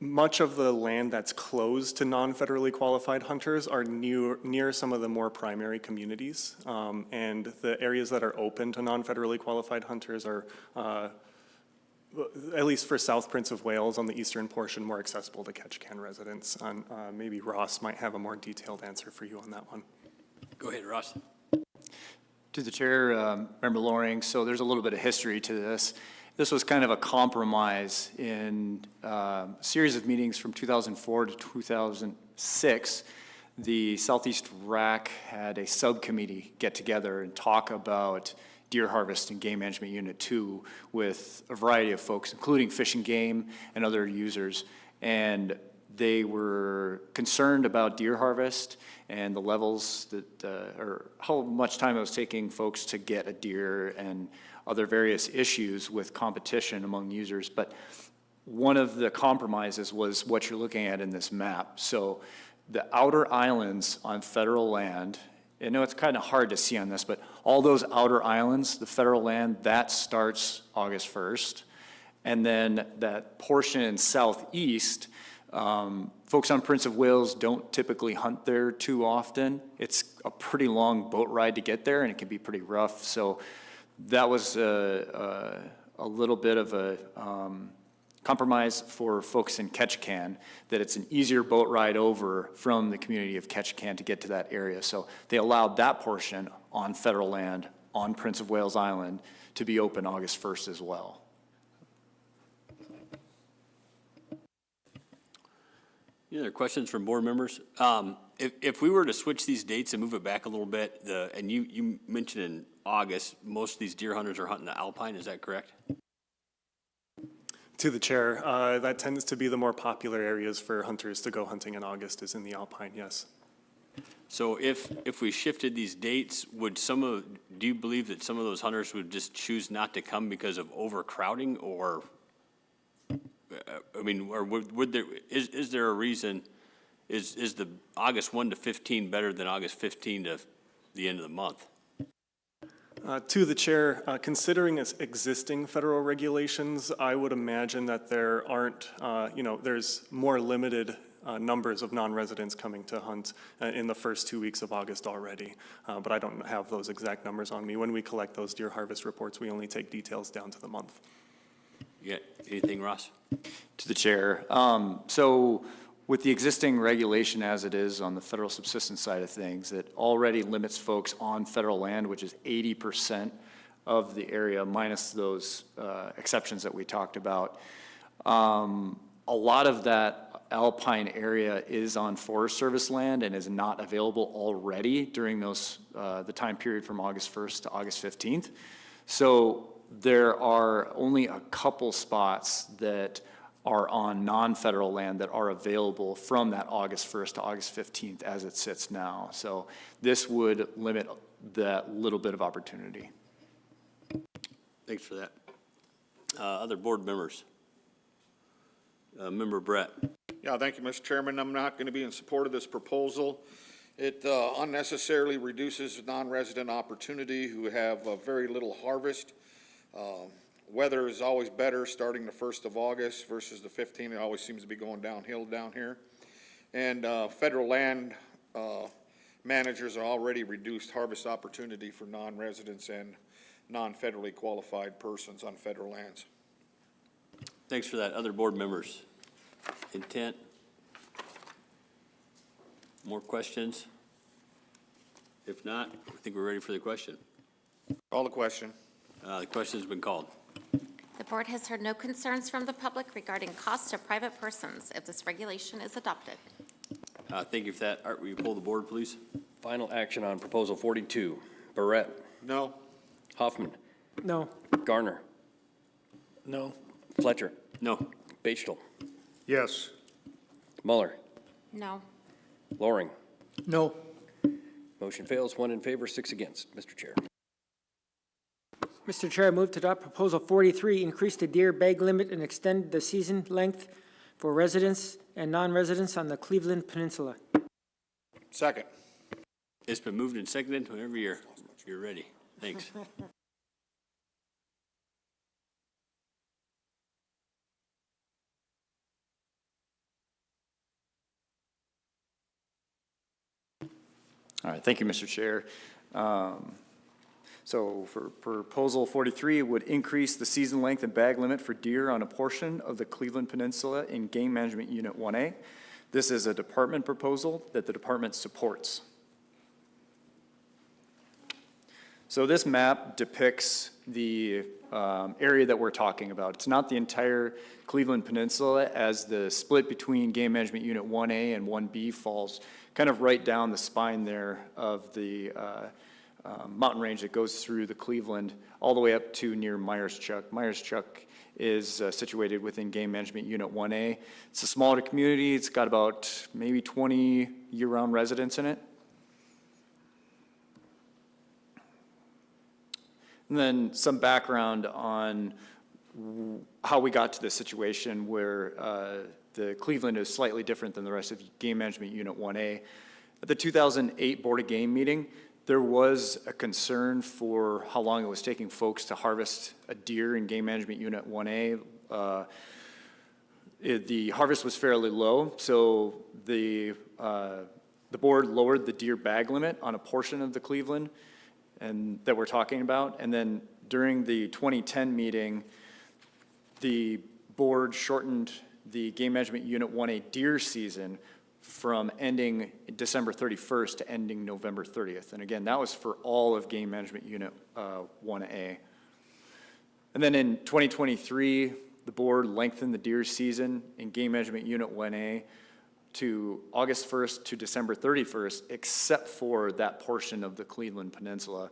much of the land that's closed to non-federally qualified hunters are near some of the more primary communities. And the areas that are open to non-federally qualified hunters are, at least for South Prince of Wales on the eastern portion, more accessible to Ketchikan residents. Maybe Ross might have a more detailed answer for you on that one. Go ahead, Ross. To the chair, Member Loring, so there's a little bit of history to this. This was kind of a compromise in a series of meetings from 2004 to 2006. The Southeast RAC had a subcommittee get together and talk about deer harvest and game management unit 2 with a variety of folks, including Fish and Game and other users. And they were concerned about deer harvest and the levels that, or how much time it was taking folks to get a deer and other various issues with competition among users. But one of the compromises was what you're looking at in this map. So the outer islands on federal land, I know it's kind of hard to see on this, but all those outer islands, the federal land, that starts August 1st. And then that portion southeast, folks on Prince of Wales don't typically hunt there too often. It's a pretty long boat ride to get there, and it can be pretty rough. So that was a little bit of a compromise for folks in Ketchikan, that it's an easier boat ride over from the community of Ketchikan to get to that area. So they allowed that portion on federal land on Prince of Wales Island to be open August 1st as well. Any other questions from board members? If we were to switch these dates and move it back a little bit, and you mentioned in August, most of these deer hunters are hunting the Alpine, is that correct? To the chair, that tends to be the more popular areas for hunters to go hunting in August is in the Alpine, yes. So if we shifted these dates, do you believe that some of those hunters would just choose not to come because of overcrowding, or, I mean, or would there, is there a reason, is the August 1 to 15 better than August 15 to the end of the month? To the chair, considering its existing federal regulations, I would imagine that there aren't, there's more limited numbers of non-residents coming to hunt in the first 2 weeks of August already. But I don't have those exact numbers on me. When we collect those deer harvest reports, we only take details down to the month. Yeah, anything, Ross? To the chair. So with the existing regulation as it is on the federal subsistence side of things, it already limits folks on federal land, which is 80% of the area, minus those exceptions that we talked about. A lot of that Alpine area is on Forest Service land and is not available already during those the time period from August 1st to August 15th. So there are only a couple spots that are on non-federal land that are available from that August 1st to August 15th as it sits now. So this would limit that little bit of opportunity. Thanks for that. Other board members? Member Brett. Yeah, thank you, Mr. Chairman. I'm not going to be in support of this proposal. It unnecessarily reduces non-resident opportunity who have very little harvest. Weather is always better starting the 1st of August versus the 15th. It always seems to be going downhill down here. And federal land managers are already reduced harvest opportunity for non-residents and non-federally qualified persons on federal lands. Thanks for that. Other board members? Intent? More questions? If not, I think we're ready for the question. Call the question. The question's been called. The board has heard no concerns from the public regarding costs to private persons if this regulation is adopted. Thank you for that. Art, will you pull the board, please? Final action on proposal 42. Barrett. No. Hoffman. No. Garner. No. Fletcher. No. Bechtel. Yes. Muller. No. Loring. No. Motion fails, 1 in favor, 6 against. Mr. Chair. Mr. Chair, I move to adopt Proposal 43, increase the deer bag limit and extend the season length for residents and non-residents on the Cleveland Peninsula. Second. It's been moved and seconded. Whenever you're ready. Thanks. All right, thank you, Mr. Chair. So for Proposal 43, it would increase the season length and bag limit for deer on a portion of the Cleveland Peninsula in Game Management Unit 1A. This is a department proposal that the department supports. So this map depicts the area that we're talking about. It's not the entire Cleveland Peninsula, as the split between Game Management Unit 1A and 1B falls kind of right down the spine there of the mountain range that goes through the Cleveland all the way up to near Myers Chuck. Myers Chuck is situated within Game Management Unit 1A. It's a smaller community. It's got about maybe 20 year-round residents in it. And then some background on how we got to this situation where the Cleveland is slightly different than the rest of Game Management Unit 1A. At the 2008 Board of Game meeting, there was a concern for how long it was taking folks to harvest a deer in Game Management Unit 1A. The harvest was fairly low, so the board lowered the deer bag limit on a portion of the Cleveland and that we're talking about. And then during the 2010 meeting, the board shortened the Game Management Unit 1A deer season from ending December 31st to ending November 30th. And again, that was for all of Game Management Unit 1A. And then in 2023, the board lengthened the deer season in Game Management Unit 1A to August 1st to December 31st, except for that portion of the Cleveland Peninsula.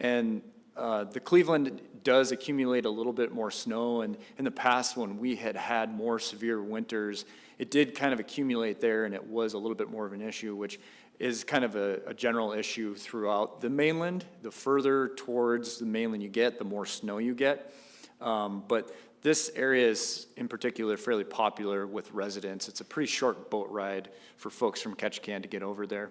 And the Cleveland does accumulate a little bit more snow, and in the past when we had more severe winters, it did kind of accumulate there, and it was a little bit more of an issue, which is kind of a general issue throughout the mainland. The further towards the mainland you get, the more snow you get. But this area is in particular fairly popular with residents. It's a pretty short boat ride for folks from Ketchikan to get over there.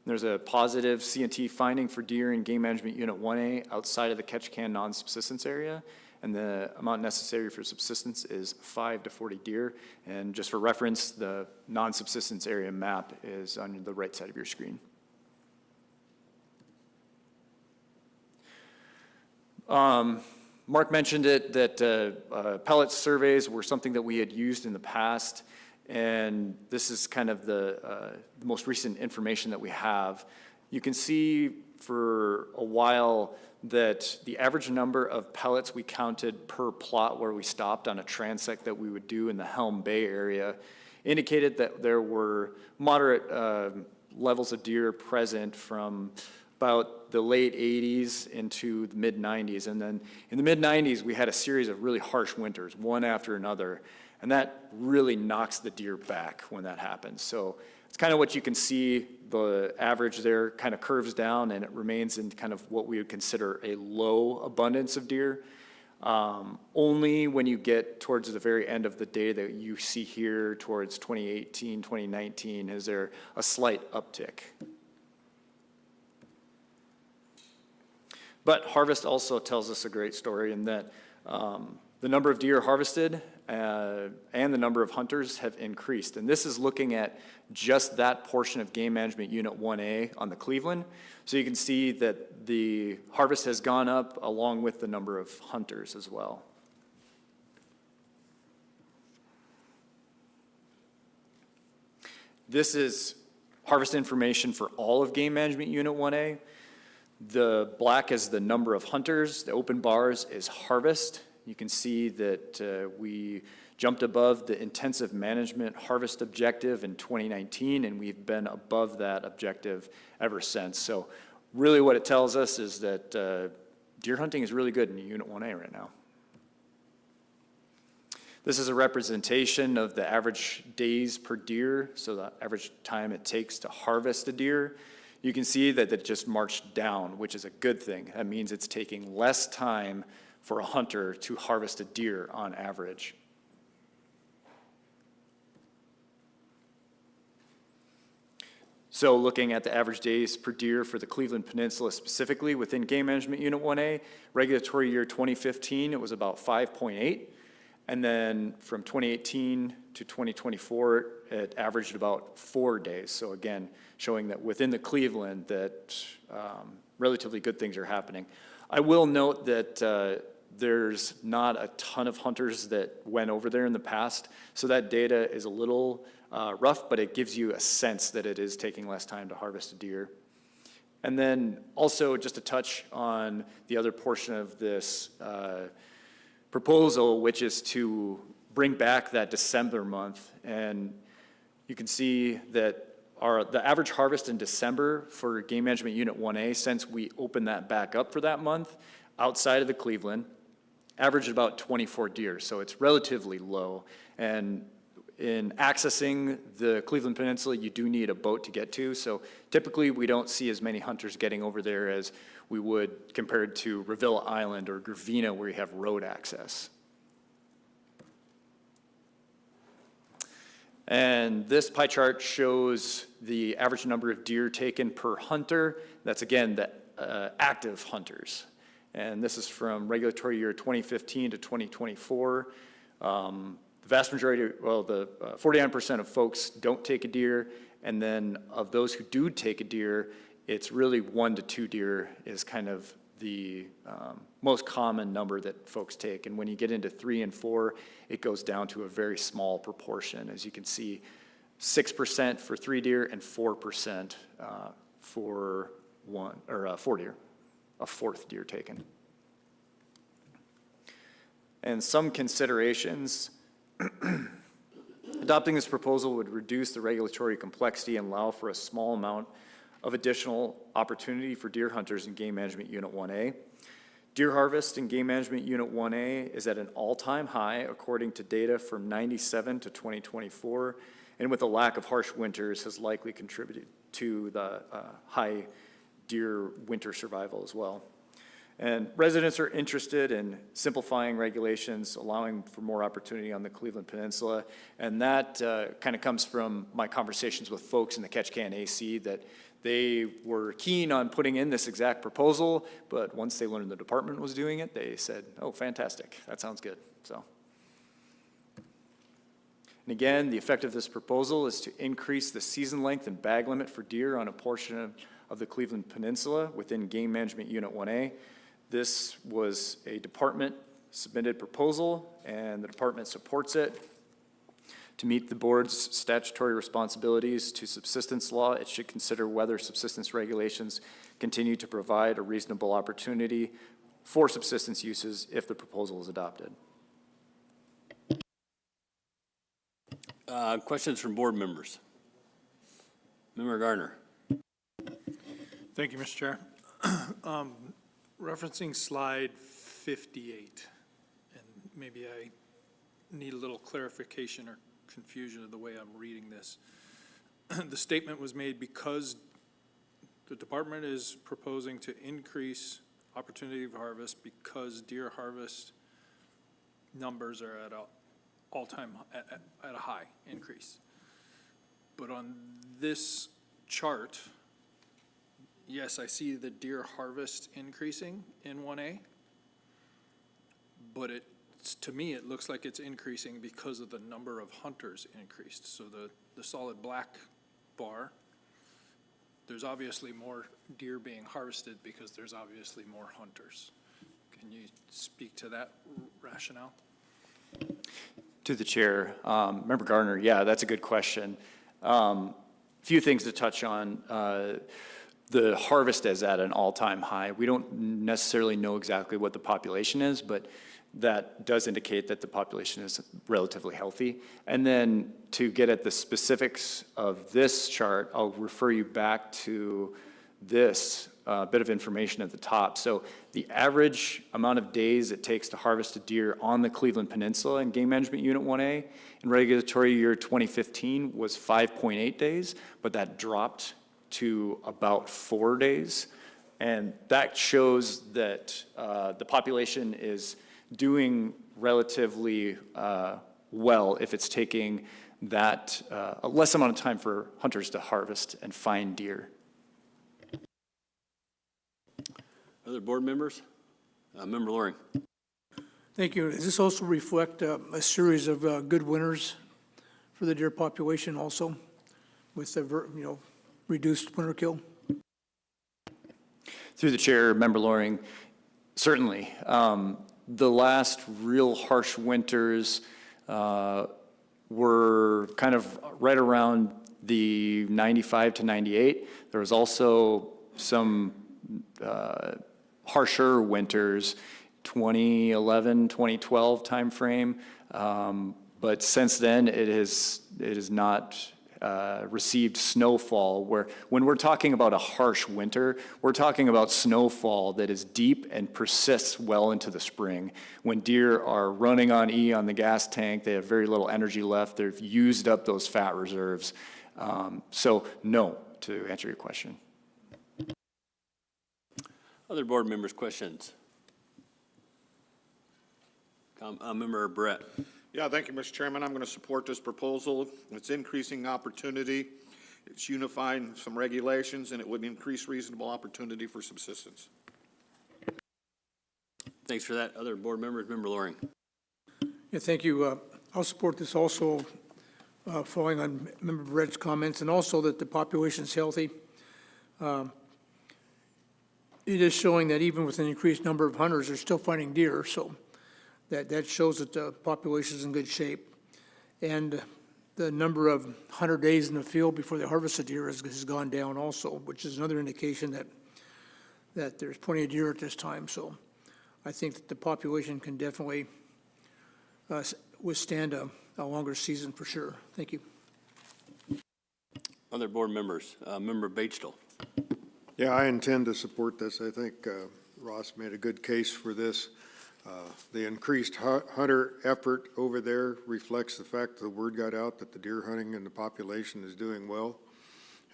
There's a positive C&T finding for deer in Game Management Unit 1A outside of the Ketchikan non-subsistence area, and the amount necessary for subsistence is 5 to 40 deer. And just for reference, the non-subsistence area map is on the right side of your screen. Mark mentioned it, that pellet surveys were something that we had used in the past, and this is kind of the most recent information that we have. You can see for a while that the average number of pellets we counted per plot where we stopped on a transect that we would do in the Helm Bay area indicated that there were moderate levels of deer present from about the late 80s into the mid 90s. And then in the mid 90s, we had a series of really harsh winters, one after another. And that really knocks the deer back when that happens. So it's kind of what you can see. The average there kind of curves down, and it remains in kind of what we would consider a low abundance of deer. Only when you get towards the very end of the data that you see here towards 2018, 2019, is there a slight uptick. But harvest also tells us a great story in that the number of deer harvested and the number of hunters have increased. And this is looking at just that portion of Game Management Unit 1A on the Cleveland. So you can see that the harvest has gone up along with the number of hunters as well. This is harvest information for all of Game Management Unit 1A. The black is the number of hunters. The open bars is harvest. You can see that we jumped above the intensive management harvest objective in 2019, and we've been above that objective ever since. So really what it tells us is that deer hunting is really good in Unit 1A right now. This is a representation of the average days per deer, so the average time it takes to harvest a deer. You can see that it just marched down, which is a good thing. That means it's taking less time for a hunter to harvest a deer on average. So looking at the average days per deer for the Cleveland Peninsula specifically within Game Management Unit 1A, regulatory year 2015, it was about 5.8. And then from 2018 to 2024, it averaged about 4 days. So again, showing that within the Cleveland that relatively good things are happening. I will note that there's not a ton of hunters that went over there in the past. So that data is a little rough, but it gives you a sense that it is taking less time to harvest a deer. And then also just to touch on the other portion of this proposal, which is to bring back that December month. And you can see that the average harvest in December for Game Management Unit 1A, since we opened that back up for that month, outside of the Cleveland, averaged about 24 deer. So it's relatively low. And in accessing the Cleveland Peninsula, you do need a boat to get to. So typically, we don't see as many hunters getting over there as we would compared to Wrangell Island or Gravina, where you have road access. And this pie chart shows the average number of deer taken per hunter. That's, again, the active hunters. And this is from regulatory year 2015 to 2024. The vast majority, well, the 49% of folks don't take a deer, and then of those who do take a deer, it's really 1 to 2 deer is kind of the most common number that folks take. And when you get into 3 and 4, it goes down to a very small proportion. As you can see, 6% for 3 deer and 4% for 4 deer, a 4th deer taken. And some considerations. Adopting this proposal would reduce the regulatory complexity and allow for a small amount of additional opportunity for deer hunters in Game Management Unit 1A. Deer harvest in Game Management Unit 1A is at an all-time high according to data from 97 to 2024, and with a lack of harsh winters has likely contributed to the high deer winter survival as well. And residents are interested in simplifying regulations, allowing for more opportunity on the Cleveland Peninsula. And that kind of comes from my conversations with folks in the Ketchikan AC that they were keen on putting in this exact proposal, but once they learned the department was doing it, they said, oh, fantastic, that sounds good. So. And again, the effect of this proposal is to increase the season length and bag limit for deer on a portion of the Cleveland Peninsula within Game Management Unit 1A. This was a department submitted proposal, and the department supports it. To meet the board's statutory responsibilities to subsistence law, it should consider whether subsistence regulations continue to provide a reasonable opportunity for subsistence uses if the proposal is adopted. Questions from board members? Member Garner. Thank you, Mr. Chair. Referencing slide 58, and maybe I need a little clarification or confusion of the way I'm reading this. The statement was made because the department is proposing to increase opportunity of harvest because deer harvest numbers are at a all-time, at a high increase. But on this chart, yes, I see the deer harvest increasing in 1A, but to me, it looks like it's increasing because of the number of hunters increased. So the solid black bar, there's obviously more deer being harvested because there's obviously more hunters. Can you speak to that rationale? To the chair, Member Gardner, yeah, that's a good question. Few things to touch on. The harvest is at an all-time high. We don't necessarily know exactly what the population is, but that does indicate that the population is relatively healthy. And then to get at the specifics of this chart, I'll refer you back to this bit of information at the top. So the average amount of days it takes to harvest a deer on the Cleveland Peninsula in Game Management Unit 1A in regulatory year 2015 was 5.8 days, but that dropped to about 4 days. And that shows that the population is doing relatively well if it's taking that a less amount of time for hunters to harvest and find deer. Other board members? Member Loring. Thank you. Does this also reflect a series of good winters for the deer population also, with the, reduced winter kill? Through the chair, Member Loring, certainly. The last real harsh winters were kind of right around the 95 to 98. There was also some harsher winters, 2011, 2012 timeframe. But since then, it has not received snowfall, when we're talking about a harsh winter, we're talking about snowfall that is deep and persists well into the spring. When deer are running on E on the gas tank, they have very little energy left. They've used up those fat reserves. So no, to answer your question. Other board members' questions? Member Brett. Yeah, thank you, Mr. Chairman. I'm going to support this proposal. It's increasing opportunity, it's unifying some regulations, and it would increase reasonable opportunity for subsistence. Thanks for that. Other board members, Member Loring. Yeah, thank you. I'll support this also, following on Member Brett's comments, and also that the population is healthy. It is showing that even with an increased number of hunters, they're still finding deer, so that shows that the population is in good shape. And the number of hunter days in the field before they harvest a deer has gone down also, which is another indication that there's plenty of deer at this time. So I think that the population can definitely withstand a longer season for sure. Thank you. Other board members, Member Batesville. Yeah, I intend to support this. I think Ross made a good case for this. The increased hunter effort over there reflects the fact that the word got out that the deer hunting in the population is doing well,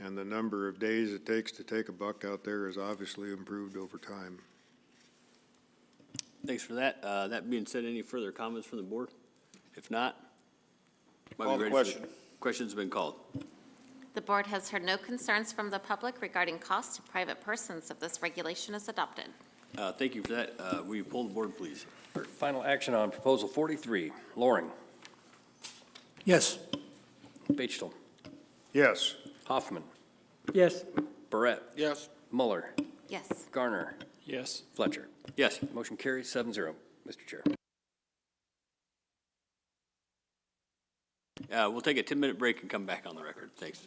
and the number of days it takes to take a buck out there has obviously improved over time. Thanks for that. That being said, any further comments from the board? If not, Call the question. Question's been called. The board has heard no concerns from the public regarding costs to private persons if this regulation is adopted. Thank you for that. Will you pull the board, please? For final action on Proposal 43, Loring. Yes. Batesville. Yes. Hoffman. Yes. Barrett. Yes. Muller. Yes. Garner. Yes. Fletcher. Yes. Motion carries 7-0, Mr. Chair. We'll take a 10-minute break and come back on the record. Thanks.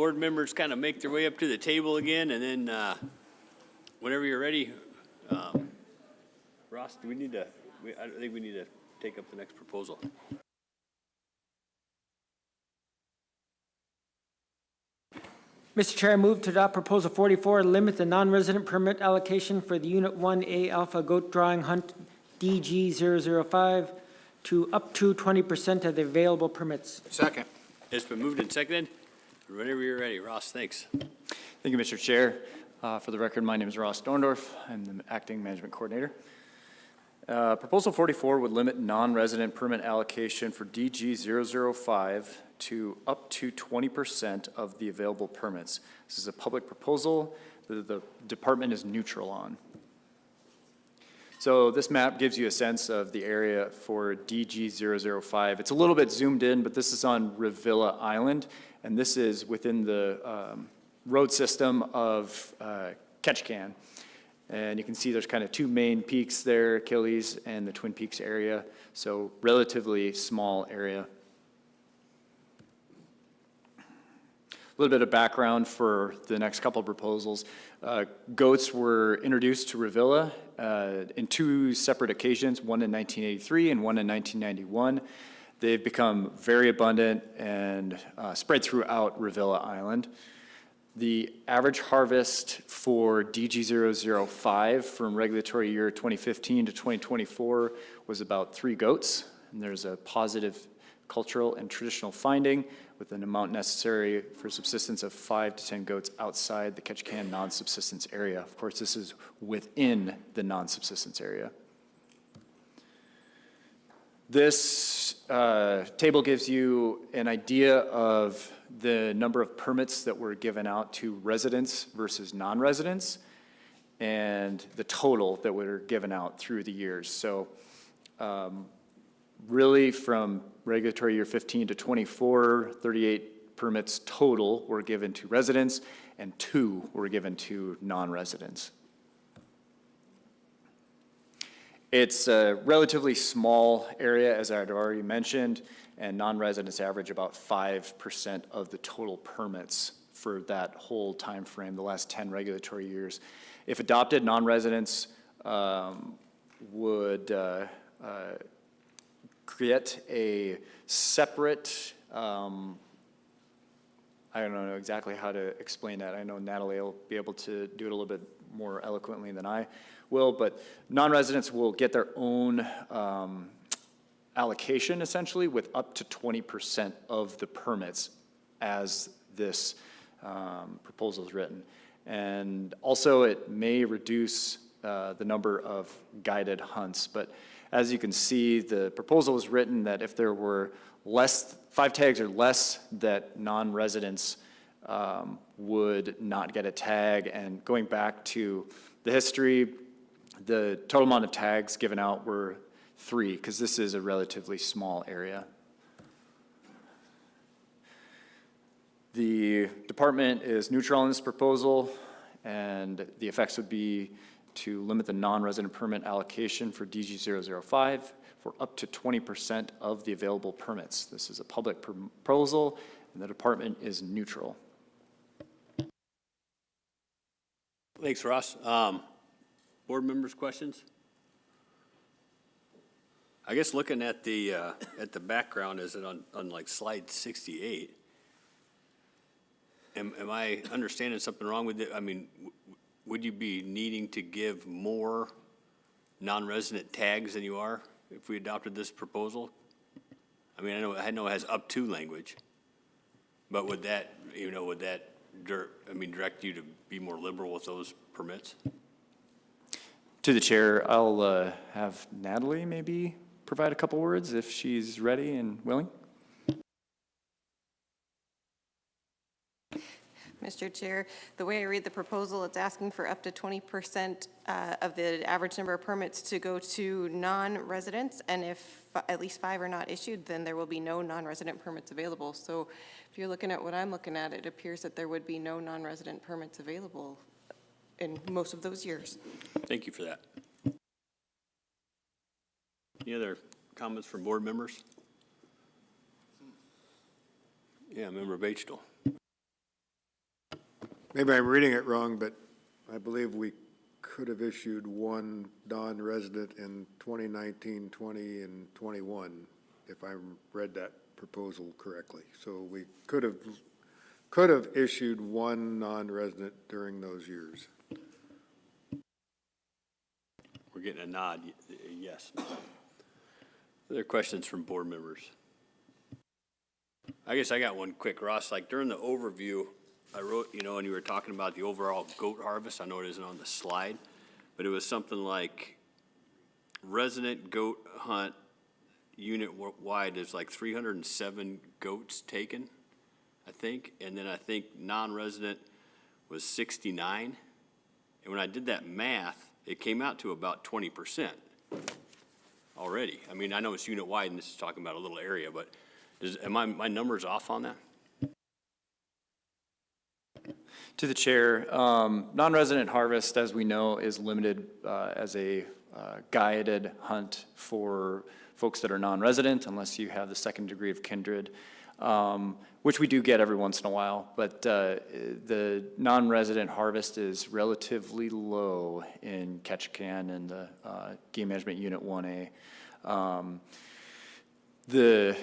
board members kind of make their way up to the table again, and then whenever you're ready, Ross, do we need to, I think we need to take up the next proposal. Mr. Chair, I move to adopt Proposal 44, limit the non-resident permit allocation for the Unit 1A Alpha Goat Drawing Hunt DG005 to up to 20% of the available permits. Second. It's been moved and seconded. Whenever you're ready, Ross, thanks. Thank you, Mr. Chair. For the record, my name is Ross Dorndorf. I'm the acting management coordinator. Proposal 44 would limit non-resident permit allocation for DG005 to up to 20% of the available permits. This is a public proposal that the department is neutral on. So this map gives you a sense of the area for DG005. It's a little bit zoomed in, but this is on Wrangell Island, and this is within the road system of Ketchikan. And you can see there's kind of two main peaks there, Achilles and the Twin Peaks area, so relatively small area. A little bit of background for the next couple of proposals. Goats were introduced to Wrangell in two separate occasions, one in 1983 and one in 1991. They've become very abundant and spread throughout Wrangell Island. The average harvest for DG005 from regulatory year 2015 to 2024 was about 3 goats, and there's a positive cultural and traditional finding with an amount necessary for subsistence of 5 to 10 goats outside the Ketchikan non-subsistence area. Of course, this is within the non-subsistence area. This table gives you an idea of the number of permits that were given out to residents versus non-residents and the total that were given out through the years. So really from regulatory year 15 to 24, 38 permits total were given to residents and 2 were given to non-residents. It's a relatively small area, as I had already mentioned, and non-residents average about 5% of the total permits for that whole time frame, the last 10 regulatory years. If adopted, non-residents would create a separate, I don't know exactly how to explain that. I know Natalie will be able to do it a little bit more eloquently than I will, but non-residents will get their own allocation essentially with up to 20% of the permits as this proposal is written. And also it may reduce the number of guided hunts, but as you can see, the proposal is written that if there were 5 tags or less, that non-residents would not get a tag. And going back to the history, the total amount of tags given out were 3, because this is a relatively small area. The department is neutral on this proposal, and the effects would be to limit the non-resident permit allocation for DG005 for up to 20% of the available permits. This is a public proposal, and the department is neutral. Thanks, Ross. Board members, questions? I guess looking at the background, is it on like slide 68? Am I understanding something wrong with it? I mean, would you be needing to give more non-resident tags than you are if we adopted this proposal? I mean, I know it has up to language, but would that, direct you to be more liberal with those permits? To the chair, I'll have Natalie maybe provide a couple words if she's ready and willing. Mr. Chair, the way I read the proposal, it's asking for up to 20% of the average number of permits to go to non-residents, and if at least 5 are not issued, then there will be no non-resident permits available. So if you're looking at what I'm looking at, it appears that there would be no non-resident permits available in most of those years. Thank you for that. Any other comments from board members? Yeah, Member Bachtel. Maybe I'm reading it wrong, but I believe we could have issued one non-resident in 2019, 20, and 21, if I read that proposal correctly. So we could have issued one non-resident during those years. We're getting a nod, yes. Other questions from board members? I guess I got one quick, Ross. Like during the overview, I wrote, you know, and you were talking about the overall goat harvest. I know it isn't on the slide, but it was something like resident goat hunt unit wide is like 307 goats taken, I think. And then I think non-resident was 69. And when I did that math, it came out to about 20% already. I mean, I know it's unit wide and this is talking about a little area, but am my numbers off on that? To the chair, non-resident harvest, as we know, is limited as a guided hunt for folks that are non-resident, unless you have the second degree of kindred, which we do get every once in a while. But the non-resident harvest is relatively low in Ketchikan and the Game Management Unit 1A. The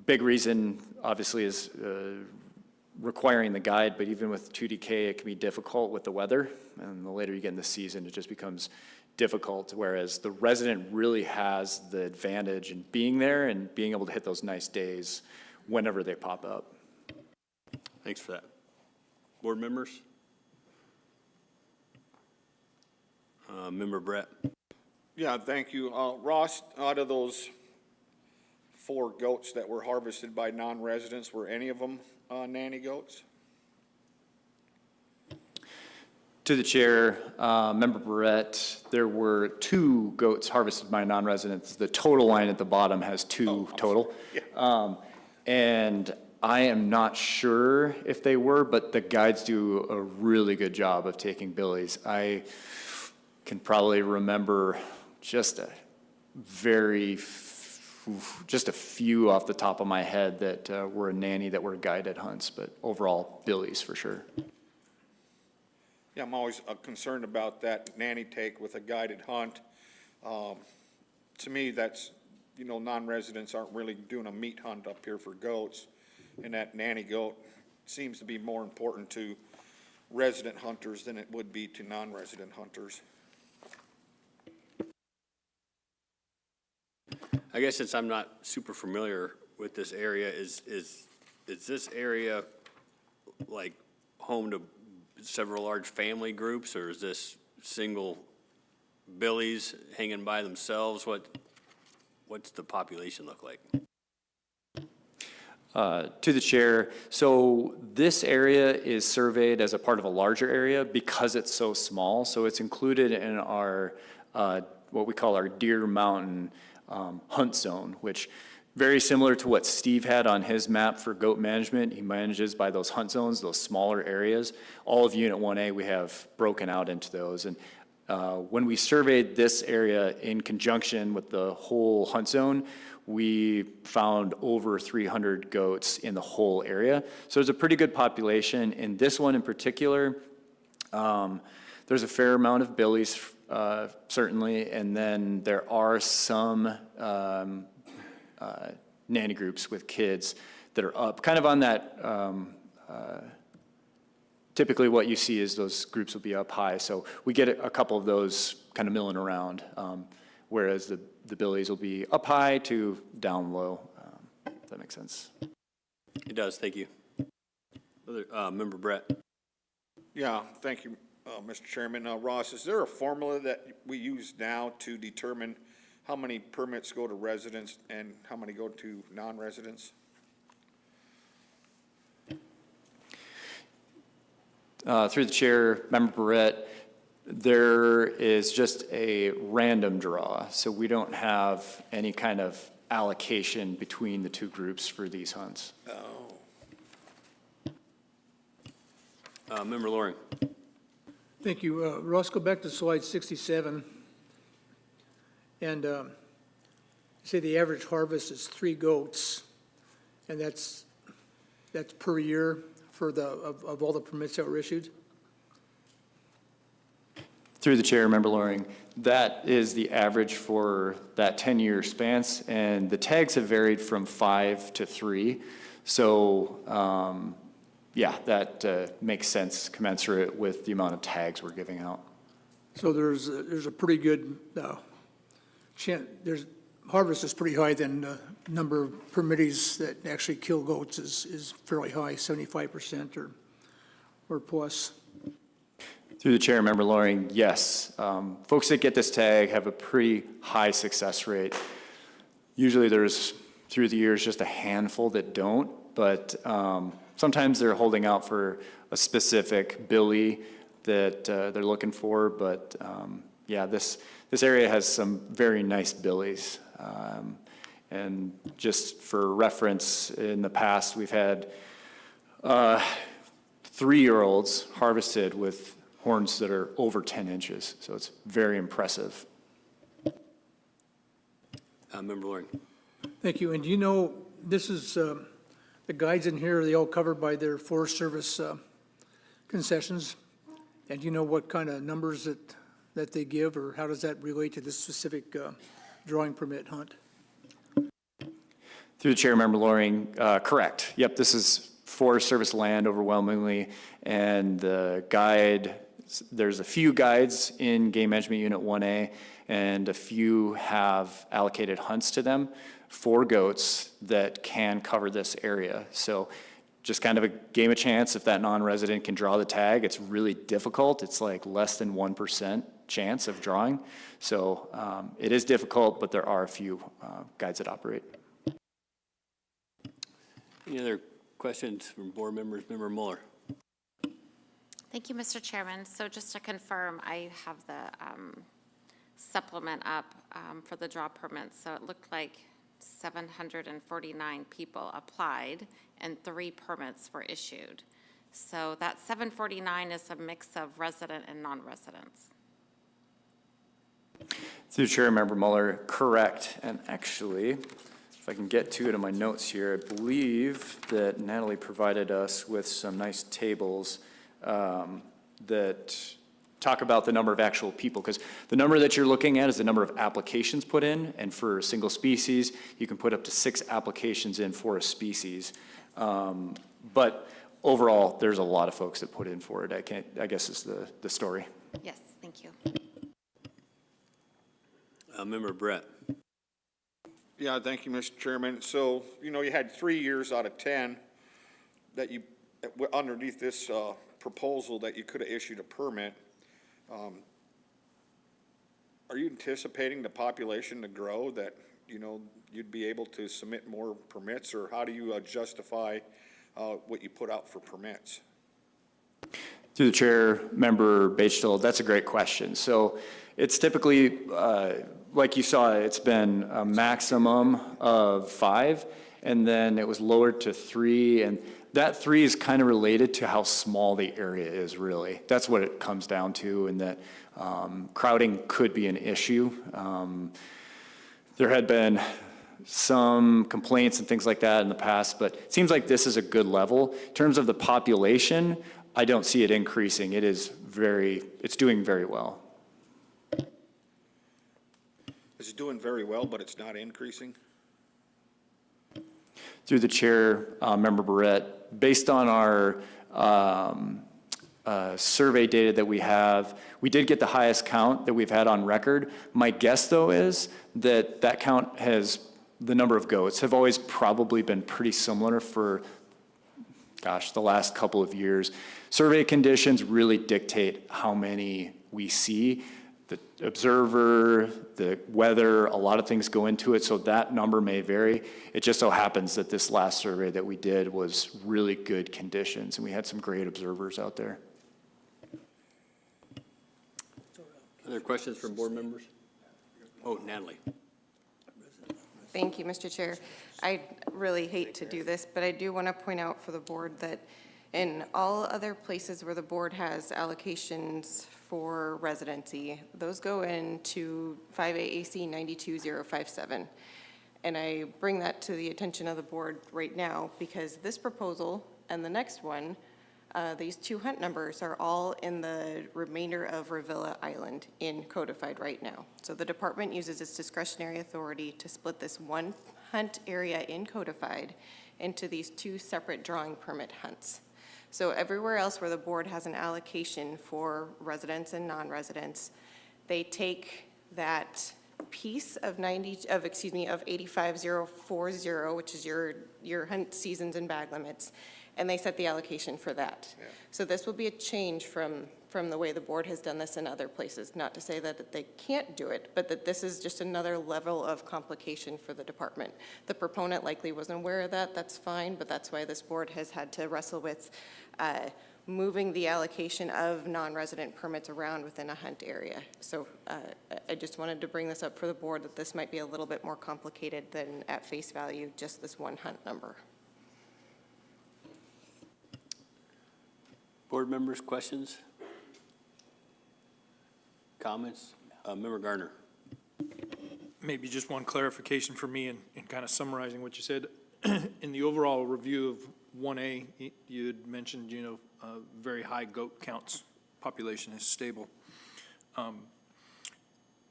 big reason, obviously, is requiring the guide, but even with 2DK, it can be difficult with the weather. And the later you get in the season, it just becomes difficult, whereas the resident really has the advantage in being there and being able to hit those nice days whenever they pop up. Thanks for that. Board members? Member Brett. Yeah, thank you. Ross, out of those 4 goats that were harvested by non-residents, were any of them nanny goats? To the chair, Member Barrett, there were 2 goats harvested by non-residents. The total line at the bottom has 2 total. Yeah. And I am not sure if they were, but the guides do a really good job of taking billies. I can probably remember just a few off the top of my head that were a nanny that were guided hunts, but overall billies for sure. Yeah, I'm always concerned about that nanny take with a guided hunt. To me, that's, you know, non-residents aren't really doing a meat hunt up here for goats. And that nanny goat seems to be more important to resident hunters than it would be to non-resident hunters. I guess since I'm not super familiar with this area, is this area like home to several large family groups, or is this single billies hanging by themselves? What's the population look like? To the chair, so this area is surveyed as a part of a larger area because it's so small. So it's included in our, what we call our Deer Mountain hunt zone, which very similar to what Steve had on his map for goat management. He manages by those hunt zones, those smaller areas. All of Unit 1A we have broken out into those. And when we surveyed this area in conjunction with the whole hunt zone, we found over 300 goats in the whole area. So there's a pretty good population. In this one in particular, there's a fair amount of billies, certainly, and then there are some nanny groups with kids that are up, kind of on that, typically what you see is those groups will be up high. So we get a couple of those kind of milling around, whereas the billies will be up high to down low, if that makes sense. It does, thank you. Member Brett. Yeah, thank you, Mr. Chairman. Ross, is there a formula that we use now to determine how many permits go to residents and how many go to non-residents? Through the chair, Member Barrett, there is just a random draw, so we don't have any kind of allocation between the 2 groups for these hunts. Member Loring. Thank you. Ross, go back to slide 67. And say the average harvest is 3 goats, and that's per year for of all the permits that were issued? Through the chair, Member Loring, that is the average for that 10-year span, and the tags have varied from 5 to 3. So, yeah, that makes sense commensurate with the amount of tags we're giving out. So there's a pretty good chance, harvest is pretty high, then the number of permittees that actually kill goats is fairly high, 75% or plus. Through the chair, Member Loring, yes. Folks that get this tag have a pretty high success rate. Usually there's, through the years, just a handful that don't, but sometimes they're holding out for a specific billy that they're looking for, but yeah, this area has some very nice billies. And just for reference, in the past, we've had 3-year-olds harvested with horns that are over 10 inches, so it's very impressive. Member Loring. Thank you. And do you know, this is, the guides in here, are they all covered by their Forest Service concessions? And do you know what kind of numbers that they give, or how does that relate to this specific drawing permit hunt? Through the chair, Member Loring, correct. Yep, this is Forest Service land overwhelmingly, and the guide, there's a few guides in Game Management Unit 1A, and a few have allocated hunts to them for goats that can cover this area. So just kind of a game of chance if that non-resident can draw the tag. It's really difficult. It's like less than 1% chance of drawing. So it is difficult, but there are a few guides that operate. Any other questions from board members? Member Mueller. Thank you, Mr. Chairman. So just to confirm, I have the supplement up for the draw permits. So it looked like 749 people applied and 3 permits were issued. So that 749 is a mix of resident and non-residents. Through the chair, Member Mueller, correct. And actually, if I can get to it in my notes here, I believe that Natalie provided us with some nice tables that talk about the number of actual people, because the number that you're looking at is the number of applications put in, and for a single species, you can put up to 6 applications in for a species. But overall, there's a lot of folks that put in for it. I guess is the story. Yes, thank you. Member Brett. Yeah, thank you, Mr. Chairman. So, you know, you had 3 years out of 10 that you, underneath this proposal, that you could have issued a permit. Are you anticipating the population to grow, that, you know, you'd be able to submit more permits, or how do you justify what you put out for permits? Through the chair, Member Batesville, that's a great question. So it's typically, like you saw, it's been a maximum of 5, and then it was lowered to 3, and that 3 is kind of related to how small the area is, really. That's what it comes down to, and that crowding could be an issue. There had been some complaints and things like that in the past, but it seems like this is a good level. In terms of the population, I don't see it increasing. It's doing very well. It's doing very well, but it's not increasing? Through the chair, Member Barrett, based on our survey data that we have, we did get the highest count that we've had on record. My guess, though, is that that count has, the number of goats have always probably been pretty similar for, gosh, the last couple of years. Survey conditions really dictate how many we see. The observer, the weather, a lot of things go into it, so that number may vary. It just so happens that this last survey that we did was really good conditions, and we had some great observers out there. Other questions from board members? Oh, Natalie. Thank you, Mr. Chair. I really hate to do this, but I do want to point out for the board that in all other places where the board has allocations for residency, those go into 5AAC 92057. And I bring that to the attention of the board right now because this proposal and the next one These two hunt numbers are all in the remainder of Revilla Island in codified right now. So the department uses its discretionary authority to split this one hunt area in codified into these two separate drawing permit hunts. So everywhere else where the board has an allocation for residents and non-residents, they take that piece of 85040, which is your hunt seasons and bag limits, and they set the allocation for that. Yeah. So this will be a change from the way the board has done this in other places. Not to say that they can't do it, but that this is just another level of complication for the department. The proponent likely wasn't aware of that, that's fine, but that's why this board has had to wrestle with moving the allocation of non-resident permits around within a hunt area. So I just wanted to bring this up for the board, that this might be a little bit more complicated than at face value, just this one hunt number. Board members, questions? Comments? Member Garner. Maybe just one clarification for me in kind of summarizing what you said. In the overall review of 1A, you had mentioned, very high goat counts, population is stable.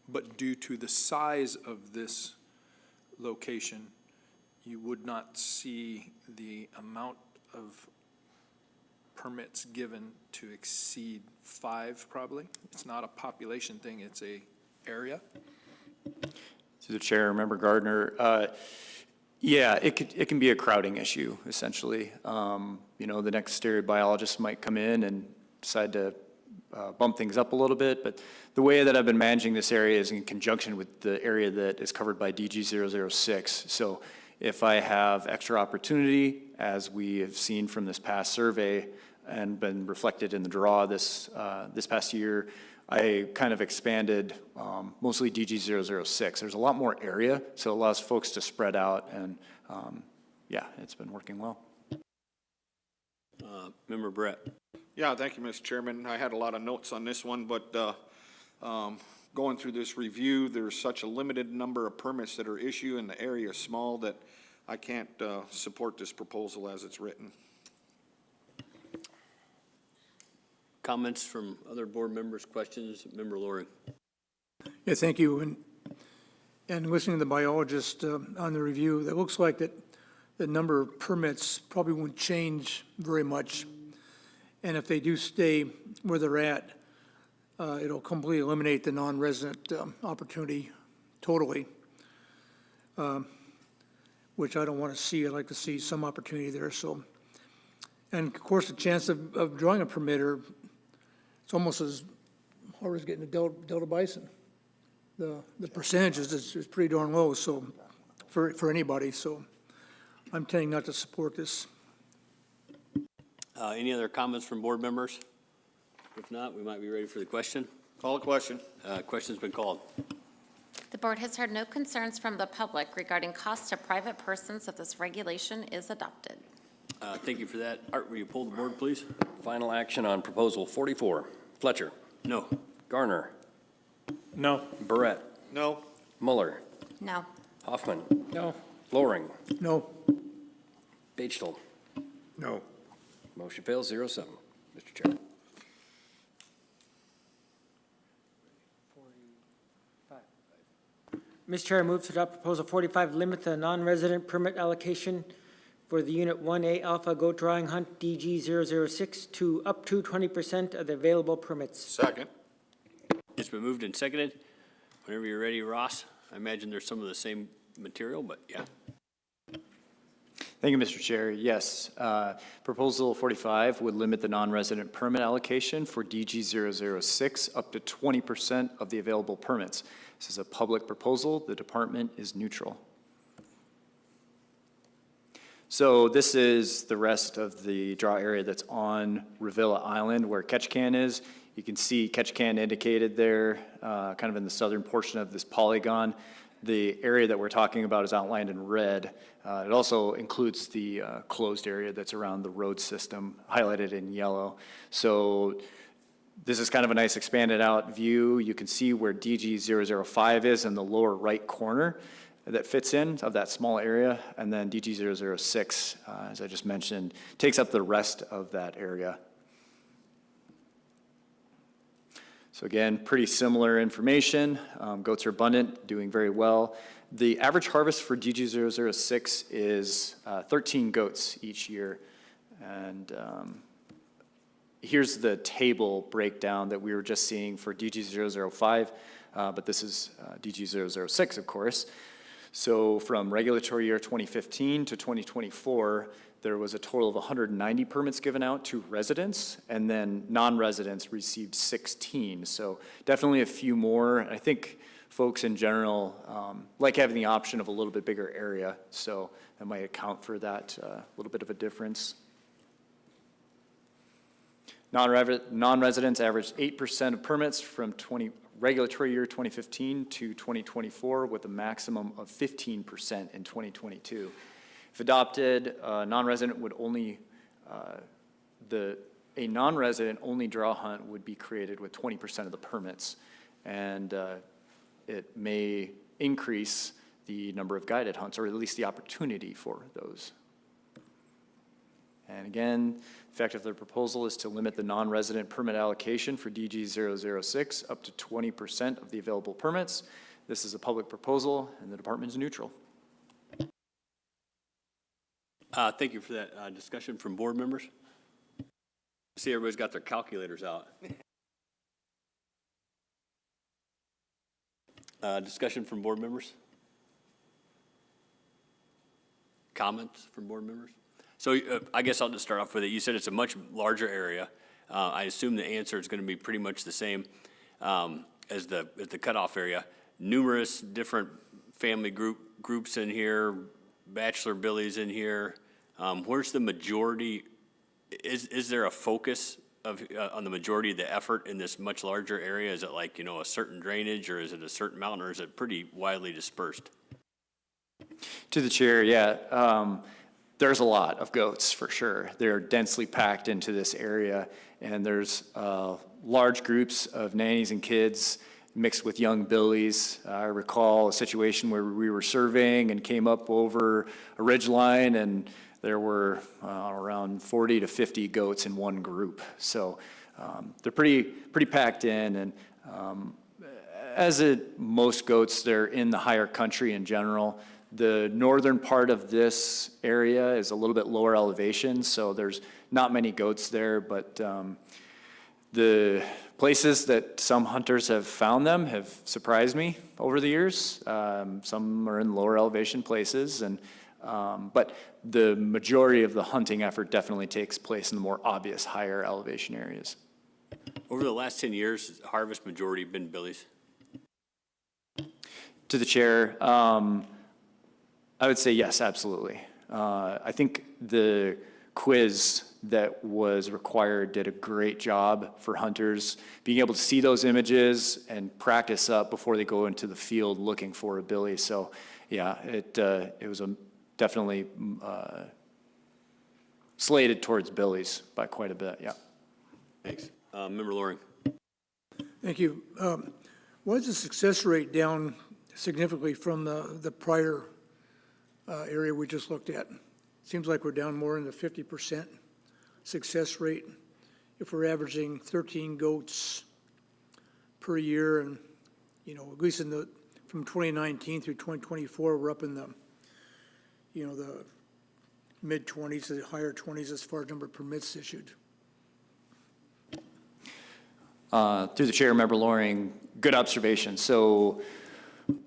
But due to the size of this location, you would not see the amount of permits given to exceed 5, probably. It's not a population thing, it's a area. To the chair, Member Gardner, yeah, it can be a crowding issue, essentially. The next stereobiologist might come in and decide to bump things up a little bit, but the way that I've been managing this area is in conjunction with the area that is covered by DG 006. So if I have extra opportunity, as we have seen from this past survey and been reflected in the draw this past year, I kind of expanded mostly DG 006. There's a lot more area, so it allows folks to spread out, and yeah, it's been working well. Member Brett. Yeah, thank you, Mr. Chairman. I had a lot of notes on this one, but going through this review, there's such a limited number of permits that are issued and the area is small that I can't support this proposal as it's written. Comments from other board members, questions? Member Loring. Yeah, thank you. And listening to the biologist on the review, it looks like that the number of permits probably won't change very much. And if they do stay where they're at, it'll completely eliminate the non-resident opportunity totally, which I don't want to see. I'd like to see some opportunity there. So, and of course, the chance of drawing a permit it's almost as hard as getting a Delta bison. The percentage is pretty darn low, so for anybody. So I'm tending not to support this. Any other comments from board members? If not, we might be ready for the question. Call the question. Question's been called. The board has heard no concerns from the public regarding costs to private persons if this regulation is adopted. Thank you for that. Art, will you pull the board, please? Final action on proposal 44. Fletcher. No. Garner. No. Barrett. No. Muller. No. Hoffman. No. Loring. No. Bechtel. No. Motion fails 0-7. Mr. Chair. Mr. Chair, I move to adopt proposal 45, limit the non-resident permit allocation for the Unit 1A Alpha Goat Drawing Hunt DG 006 to up to 20% of the available permits. Second. It's been moved and seconded. Whenever you're ready, Ross. I imagine there's some of the same material, but yeah. Thank you, Mr. Chair. Yes, proposal 45 would limit the non-resident permit allocation for DG 006 up to 20% of the available permits. This is a public proposal. The department is neutral. So this is the rest of the draw area that's on Revilla Island where Ketchikan is. You can see Ketchikan indicated there, kind of in the southern portion of this polygon. The area that we're talking about is outlined in red. It also includes the closed area that's around the road system, highlighted in yellow. So this is kind of a nice expanded out view. You can see where DG 005 is in the lower right corner that fits in of that small area. And then DG 006, as I just mentioned, takes up the rest of that area So again, pretty similar information. Goats are abundant, doing very well. The average harvest for DG006 is 13 goats each year. And here's the table breakdown that we were just seeing for DG005, but this is DG006, of course. So from regulatory year 2015 to 2024, there was a total of 190 permits given out to residents, and then non-residents received 16. So definitely a few more. I think folks in general like having the option of a little bit bigger area, so that might account for that little bit of a difference. Non-residents averaged 8% of permits from regulatory year 2015 to 2024, with a maximum of 15% in 2022. If adopted, a non-resident only draw hunt would be created with 20% of the permits, and it may increase the number of guided hunts, or at least the opportunity for those. And again, the effect of the proposal is to limit the non-resident permit allocation for DG006 up to 20% of the available permits. This is a public proposal, and the department is neutral. Thank you for that discussion from board members. I see everybody's got their calculators out. Discussion from board members? Comments from board members? So I guess I'll just start off with it. You said it's a much larger area. I assume the answer is going to be pretty much the same as the cutoff area. Numerous different family groups in here, bachelor billies in here. Where's the majority? Is there a focus on the majority of the effort in this much larger area? Is it like, a certain drainage, or is it a certain mountain, or is it pretty widely dispersed? To the chair, yeah. There's a lot of goats, for sure. They're densely packed into this area, and there's large groups of nannies and kids mixed with young billies. I recall a situation where we were surveying and came up over a ridge line, and there were around 40 to 50 goats in one group. So they're pretty packed in, and most goats, they're in the higher country in general. The northern part of this area is a little bit lower elevation, so there's not many goats there, but the places that some hunters have found them have surprised me over the years. Some are in lower elevation places, but the majority of the hunting effort definitely takes place in the more obvious higher elevation areas. Over the last 10 years, has the harvest majority been billies? To the chair, I would say yes, absolutely. I think the quiz that was required did a great job for hunters being able to see those images and practice up before they go into the field looking for a billy. So yeah, it was definitely slated towards billies by quite a bit, yeah. Thanks. Member Loring. Thank you. Why is the success rate down significantly from the prior area we just looked at? Seems like we're down more in the 50% success rate if we're averaging 13 goats per year, and at least from 2019 through 2024, we're up in the the mid-20s, the higher 20s as far as number of permits issued. Through the chair, Member Loring, good observation. So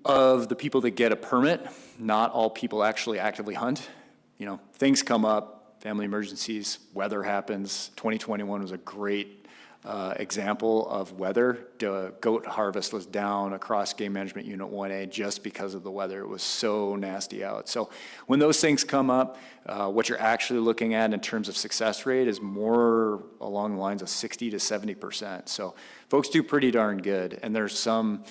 of the people that get a permit, not all people actually actively hunt. Things come up, family emergencies, weather happens. 2021 was a great example of weather. The goat harvest was down across Game Management Unit 1A just because of the weather. It was so nasty out. So when those things come up, what you're actually looking at in terms of success rate is more along the lines of 60 to 70%. So folks do pretty darn good. And there's some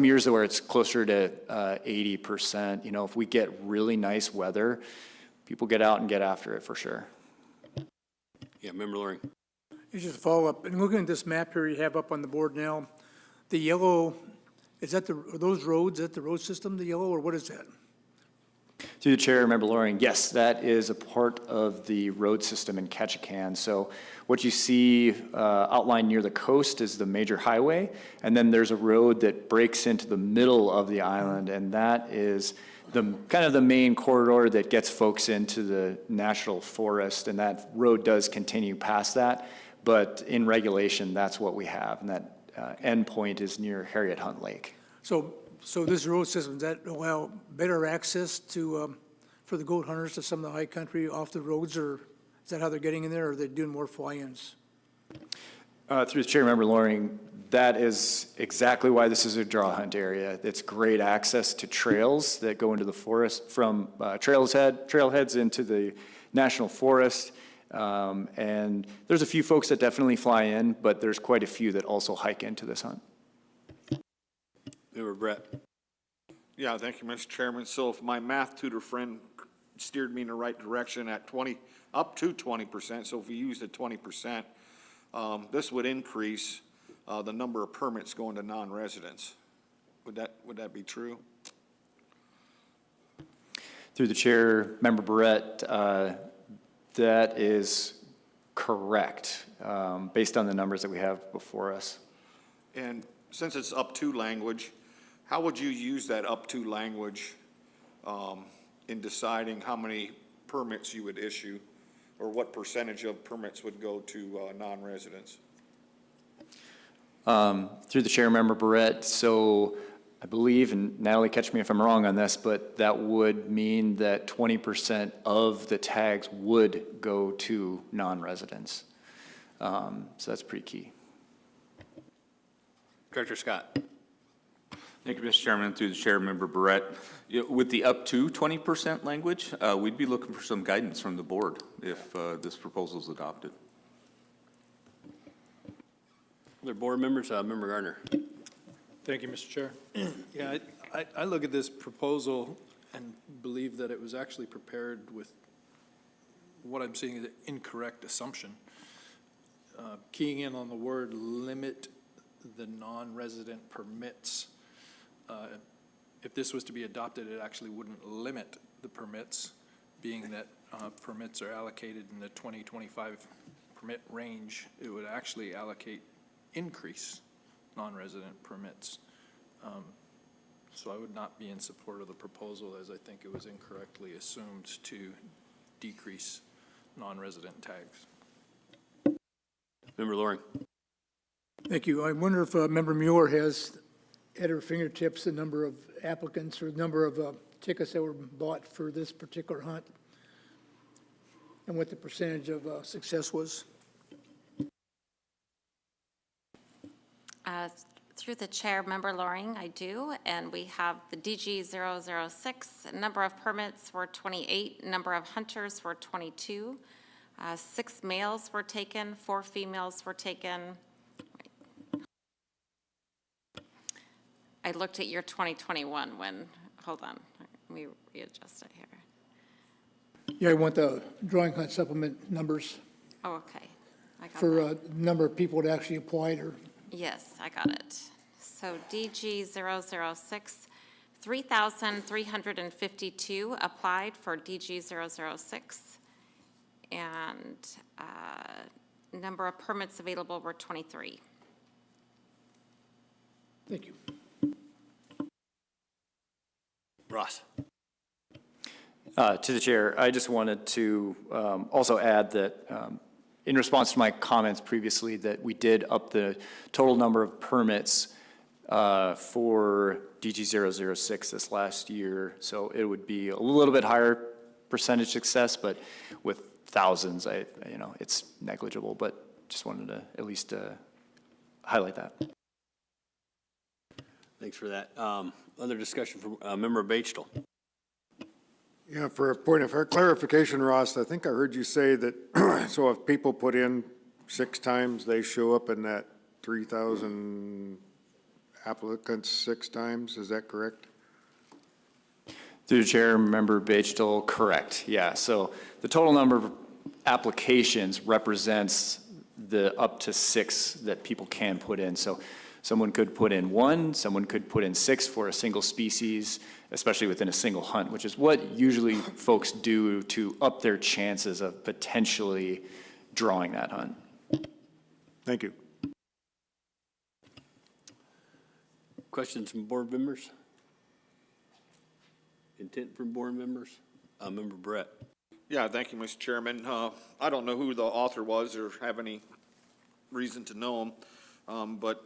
years where it's closer to 80%. If we get really nice weather, people get out and get after it for sure. Yeah, Member Loring. It's just a follow-up. And looking at this map here you have up on the board now, the yellow, are those roads? Is that the road system, the yellow, or what is that? Through the chair, Member Loring, yes, that is a part of the road system in Ketchikan. So what you see outlined near the coast is the major highway, and then there's a road that breaks into the middle of the island, and that is the kind of the main corridor that gets folks into the national forest, and that road does continue past that. But in regulation, that's what we have, and that endpoint is near Harriet Hunt Lake. So this road system, does that allow better access to, for the goat hunters to some of the high country off the roads, or is that how they're getting in there, or are they doing more fly-ins? Through the chair, Member Loring, that is exactly why this is a draw hunt area. It's great access to trails that go into the forest from trailheads into the national forest. And there's a few folks that definitely fly in, but there's quite a few that also hike into this hunt. Member Brett. Yeah, thank you, Mr. Chairman. So if my math tutor friend steered me in the right direction at up to 20%, so if we used the 20%, this would increase the number of permits going to non-residents. Would that be true? Through the chair, Member Barrett, that is correct, based on the numbers that we have before us. And since it's up to language, how would you use that up to language in deciding how many permits you would issue, or what percentage of permits would go to non-residents? Through the chair, Member Barrett, so I believe, and Natalie, catch me if I'm wrong on this, but that would mean that 20% of the tags would go to non-residents. So that's pretty key. Director Scott. Thank you, Mr. Chairman. Through the chair, Member Barrett. With the up to 20% language, we'd be looking for some guidance from the board if this proposal is adopted. Other board members, Member Gardner. Thank you, Mr. Chair. Yeah, I look at this proposal and believe that it was actually prepared with what I'm seeing as an incorrect assumption. Keying in on the word limit the non-resident permits. If this was to be adopted, it actually wouldn't limit the permits, being that permits are allocated in the 2025 permit range. It would actually increase non-resident permits. So I would not be in support of the proposal, as I think it was incorrectly assumed to decrease non-resident tags. Member Loring. Thank you. I wonder if Member Mueller has at her fingertips the number of applicants or the number of tickets that were bought for this particular hunt, and what the percentage of success was. Through the chair, Member Loring, I do, and we have the DG 006. Number of permits were 28, number of hunters were 22. 6 males were taken, 4 females were taken. I looked at your 2021 when, hold on, let me readjust it here. Yeah, I want the drawing hunt supplement numbers Oh, okay, I got for that. number of people that actually applied, or Yes, I got it. So DG 006, 3,352 applied for DG 006, and number of permits available were 23. thank you. Ross. To the chair, I just wanted to also add that in response to my comments previously, that we did up the total number of permits for DG 006 this last year. So it would be a little bit higher percentage success, but with thousands, it's negligible, but just wanted to at least highlight that. Thanks for that. Other discussion from Member Bachtel. Yeah, for a point of clarification, Ross, I think I heard you say that, so if people put in 6 times, they show up in that 3,000 applicants 6 times, is that correct? Through the chair, Member Bachtel, correct, yeah. So the total number of applications represents the up to 6 that people can put in. So Someone could put in 1, someone could put in 6 for a single species, especially within a single hunt, which is what usually folks do to up their chances of potentially drawing that hunt. Thank you. Questions from board members? Intent from board members? Member Brett. Yeah, thank you, Mr. Chairman. I don't know who the author was or have any reason to know him, but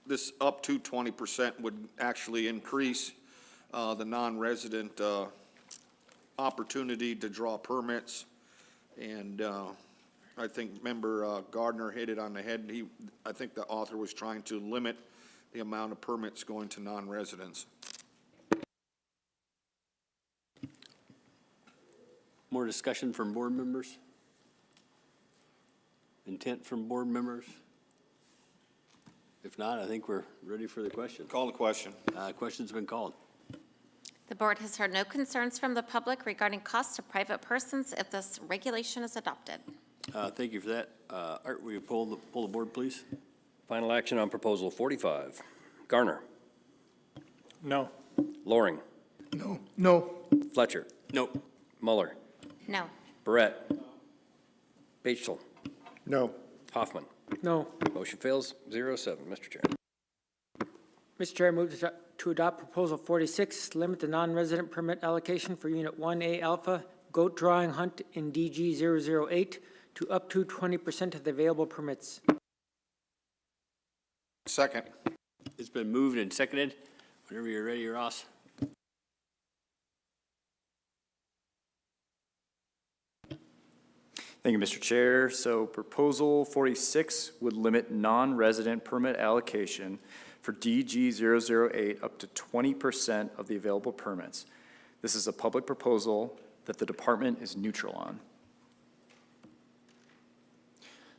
this up to 20% would actually increase the non-resident opportunity to draw permits. And I think Member Gardner hit it on the head. I think the author was trying to limit the amount of permits going to non-residents. More discussion from board members? Intent from board members? If not, I think we're ready for the question. Call the question. Question's been called. The board has heard no concerns from the public regarding costs to private persons if this regulation is adopted. Thank you for that. Art, will you pull the board, please? Final action on proposal 45. Garner. No. Loring. No. No. Fletcher. No. Muller. No. Barrett. Batchel. No. Hoffman. No. Motion fails 0-7. Mr. Chair. Mr. Chair, I move to adopt Proposal 46, limit the non-resident permit allocation for Unit 1A Alpha goat drawing hunt in DG 008 to up to 20% of the available permits. Second. It's been moved and seconded. Whenever you're ready, Ross. Thank you, Mr. Chair. So Proposal 46 would limit non-resident permit allocation for DG 008 up to 20% of the available permits. This is a public proposal that the department is neutral on.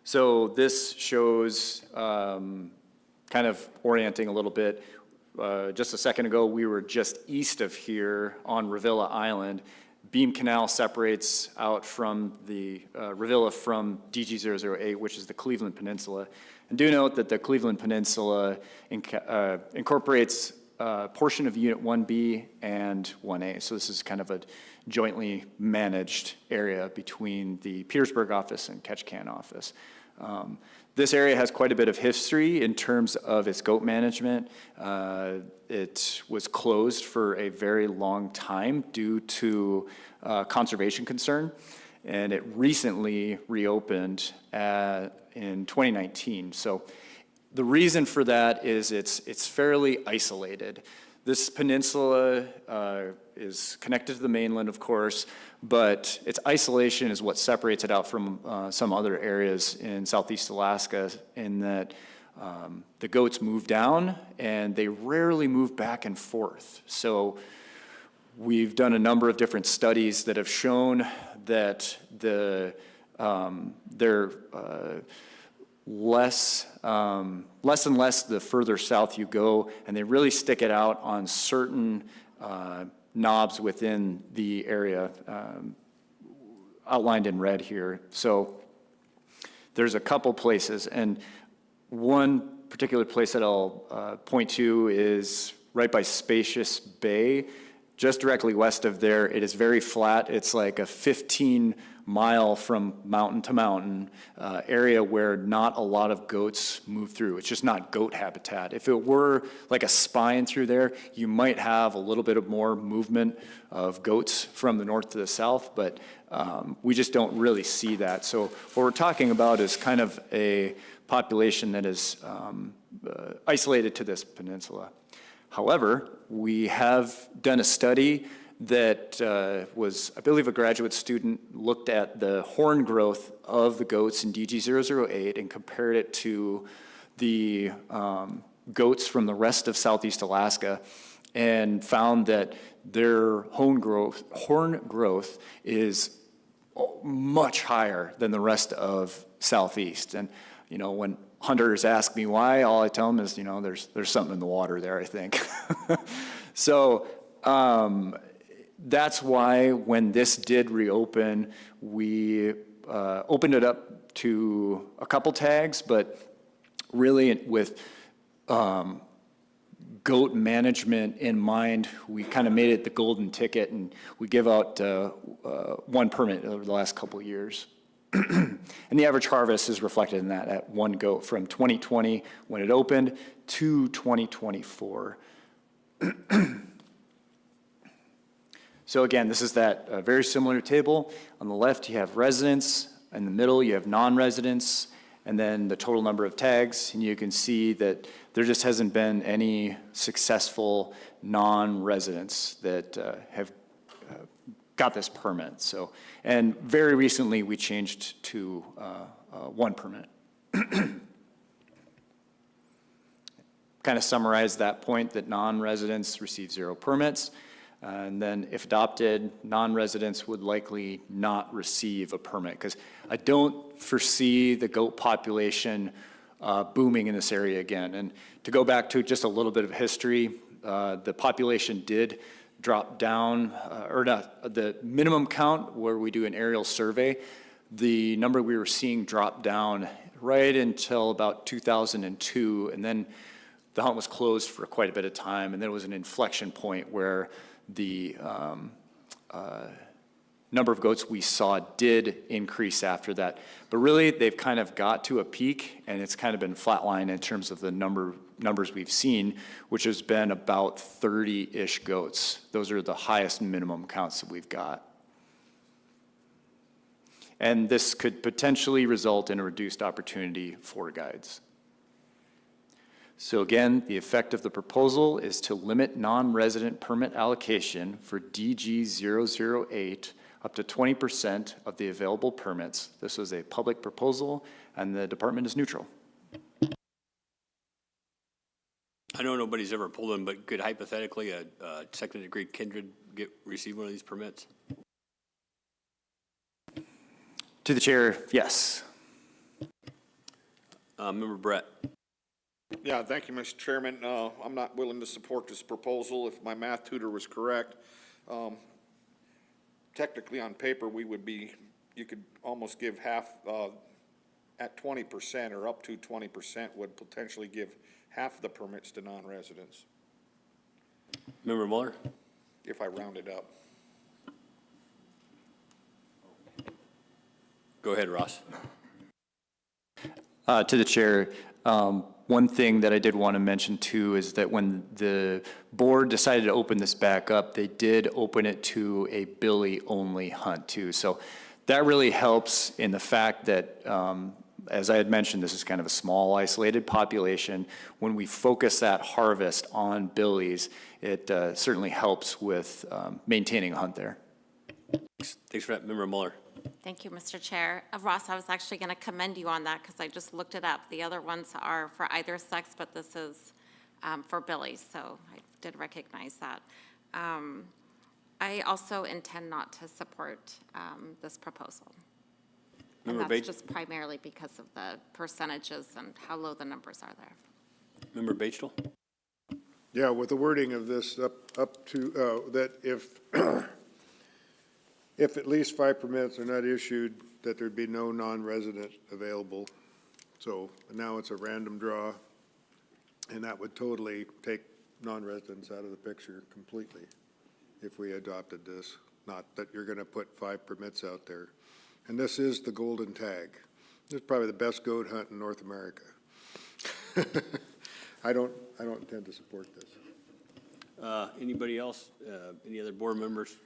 So this shows, kind of orienting a little bit, just a second ago, we were just east of here on Revilla Island. Beam Canal separates out from the Revilla from DG 008, which is the Cleveland Peninsula. And do note that the Cleveland Peninsula incorporates a portion of Unit 1B and 1A. So this is kind of a jointly managed area between the Petersburg office and Ketchikan office. This area has quite a bit of history in terms of its goat management. It was closed for a very long time due to conservation concern, and it recently reopened in 2019. So the reason for that is it's fairly isolated. This peninsula is connected to the mainland, of course, but its isolation is what separates it out from some other areas in Southeast Alaska, in that the goats move down and they rarely move back and forth. So we've done a number of different studies that have shown that they're less and less the further south you go, and they really stick it out on certain knobs within the area outlined in red here. So there's a couple places, and one particular place that I'll point to is right by Spacious Bay. Just directly west of there, it is very flat. It's like a 15-mile from mountain to mountain area where not a lot of goats move through. It's just not goat habitat. If it were like a spine through there, you might have a little bit of more movement of goats from the north to the south, but we just don't really see that. So what we're talking about is kind of a population that is isolated to this peninsula. However, we have done a study that was, I believe, a graduate student looked at the horn growth of the goats in DG 008 and compared it to the goats from the rest of Southeast Alaska, and found that their horn growth is much higher than the rest of Southeast. And, you know, when hunters ask me why, all I tell them is, you know, there's something in the water there, I think. So that's why when this did reopen, we opened it up to a couple tags, but really with goat management in mind, we kind of made it the golden ticket, and we give out one permit over the last couple of years. And the average harvest is reflected in that at one goat from 2020 when it opened to 2024. So again, this is that very similar table. On the left, you have residents. In the middle, you have non-residents, and then the total number of tags. And you can see that there just hasn't been any successful non-residents that have got this permit. So, and very recently, we changed to one permit. Kind of summarize that point that non-residents receive 0 permits. And then if adopted, non-residents would likely not receive a permit because I don't foresee the goat population booming in this area again. And to go back to just a little bit of history, the population did drop down, or not, the minimum count where we do an aerial survey, the number we were seeing drop down right until about 2002, and then the hunt was closed for quite a bit of time, and there was an inflection point where the number of goats we saw did increase after that. But really, they've kind of got to a peak, and it's kind of been flatlined in terms of the numbers we've seen, which has been about 30-ish goats. Those are the highest minimum counts that we've got. And this could potentially result in a reduced opportunity for guides. So again, the effect of the proposal is to limit non-resident permit allocation for DG 008 up to 20% of the available permits. This was a public proposal, and the department is neutral. I know nobody's ever pulled them, but could hypothetically a second-degree kindred receive one of these permits? To the chair, yes. Member Brett. Yeah, thank you, Mr. Chairman. I'm not willing to support this proposal. If my math tutor was correct, technically on paper, you could almost give half, at 20% or up to 20% would potentially give half of the permits to non-residents, Member Mueller. if I rounded up. Go ahead, Ross. To the chair, one thing that I did want to mention too is that when the board decided to open this back up, they did open it to a billy-only hunt too. So that really helps in the fact that, as I had mentioned, this is kind of a small isolated population. When we focus that harvest on billies, it certainly helps with maintaining a hunt there. Thanks for that, Member Mueller. Thank you, Mr. Chair. Ross, I was actually going to commend you on that because I just looked it up. The other ones are for either sex, but this is for billies, so I did recognize that. I also intend not to support this proposal. And that's just primarily because of the percentages and how low the numbers are there. Member Batesville. Yeah, with the wording of this up to, that if at least 5 permits are not issued, that there'd be no non-resident available. So now it's a random draw, and that would totally take non-residents out of the picture completely if we adopted this. Not that you're going to put 5 permits out there. And this is the golden tag. This is probably the best goat hunt in North America. I don't intend to support this. Anybody else? Any other board members?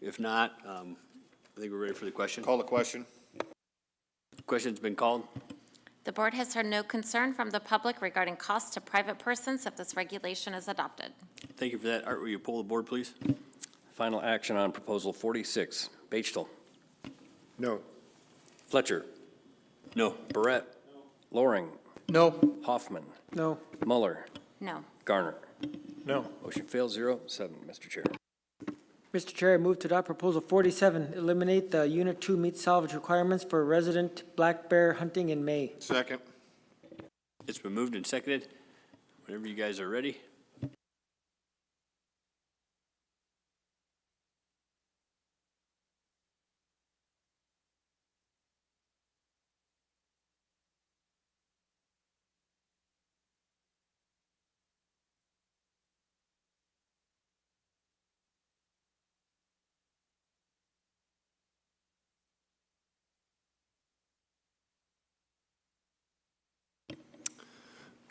If not, I think we're ready for the question. Call the question. Question's been called. The board has heard no concern from the public regarding costs to private persons if this regulation is adopted. Thank you for that. Art, will you pull the board, please? Final action on proposal 46. Batesville. No. Fletcher. No. Barrett. Loring. No. Hoffman. No. Mueller. No. Garner. No. Motion fails 0-7, Mr. Chair. Mr. Chair, I move to adopt Proposal 47, eliminate the Unit 2 meat salvage requirements for resident black bear hunting in May. Second. It's been moved and seconded. Whenever you guys are ready.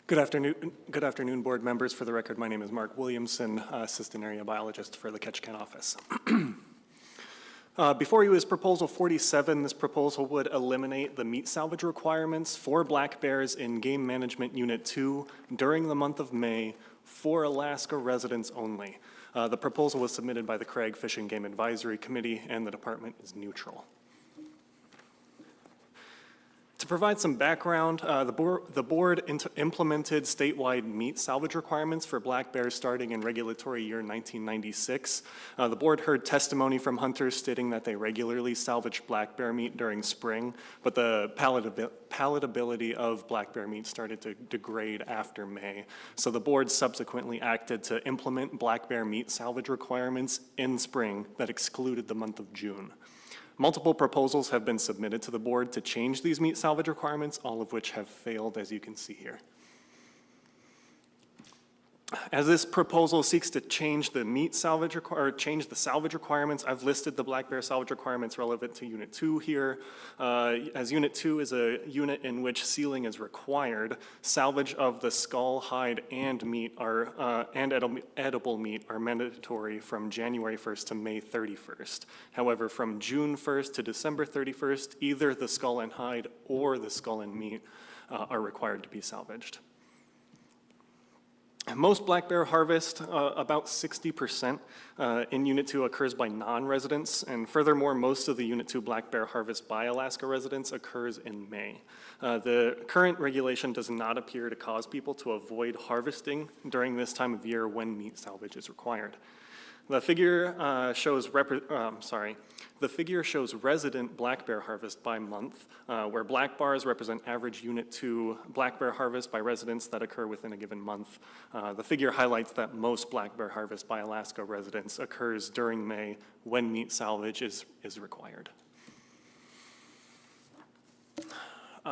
Good afternoon, board members. For the record, my name is Mark Williamson, Assistant Area Biologist for the Ketchikan office. Before you is Proposal 47. This proposal would eliminate the meat salvage requirements for black bears in Game Management Unit 2 during the month of May for Alaska residents only. The proposal was submitted by the Craig Fish and Game Advisory Committee, and the department is neutral. To provide some background, the board implemented statewide meat salvage requirements for black bears starting in regulatory year 1996. The board heard testimony from hunters stating that they regularly salvaged black bear meat during spring, but the palatability of black bear meat started to degrade after May. So the board subsequently acted to implement black bear meat salvage requirements in spring that excluded the month of June. Multiple proposals have been submitted to the board to change these meat salvage requirements, all of which have failed, as you can see here. As this proposal seeks to change the meat salvage change the salvage requirements, I've listed the black bear salvage requirements relevant to Unit 2 here. As Unit 2 is a unit in which sealing is required, salvage of the skull, hide, and meat and edible meat are mandatory from January 1st to May 31st. However, from June 1st to December 31st, either the skull and hide or the skull and meat are required to be salvaged. Most black bear harvest, about 60% in Unit 2 occurs by non-residents, and furthermore, most of the Unit 2 black bear harvest by Alaska residents occurs in May. The current regulation does not appear to cause people to avoid harvesting during this time of year when meat salvage is required. The figure shows resident black bear harvest by month, where black bars represent average Unit 2 black bear harvest by residents that occur within a given month. The figure highlights that most black bear harvest by Alaska residents occurs during May when meat salvage is required.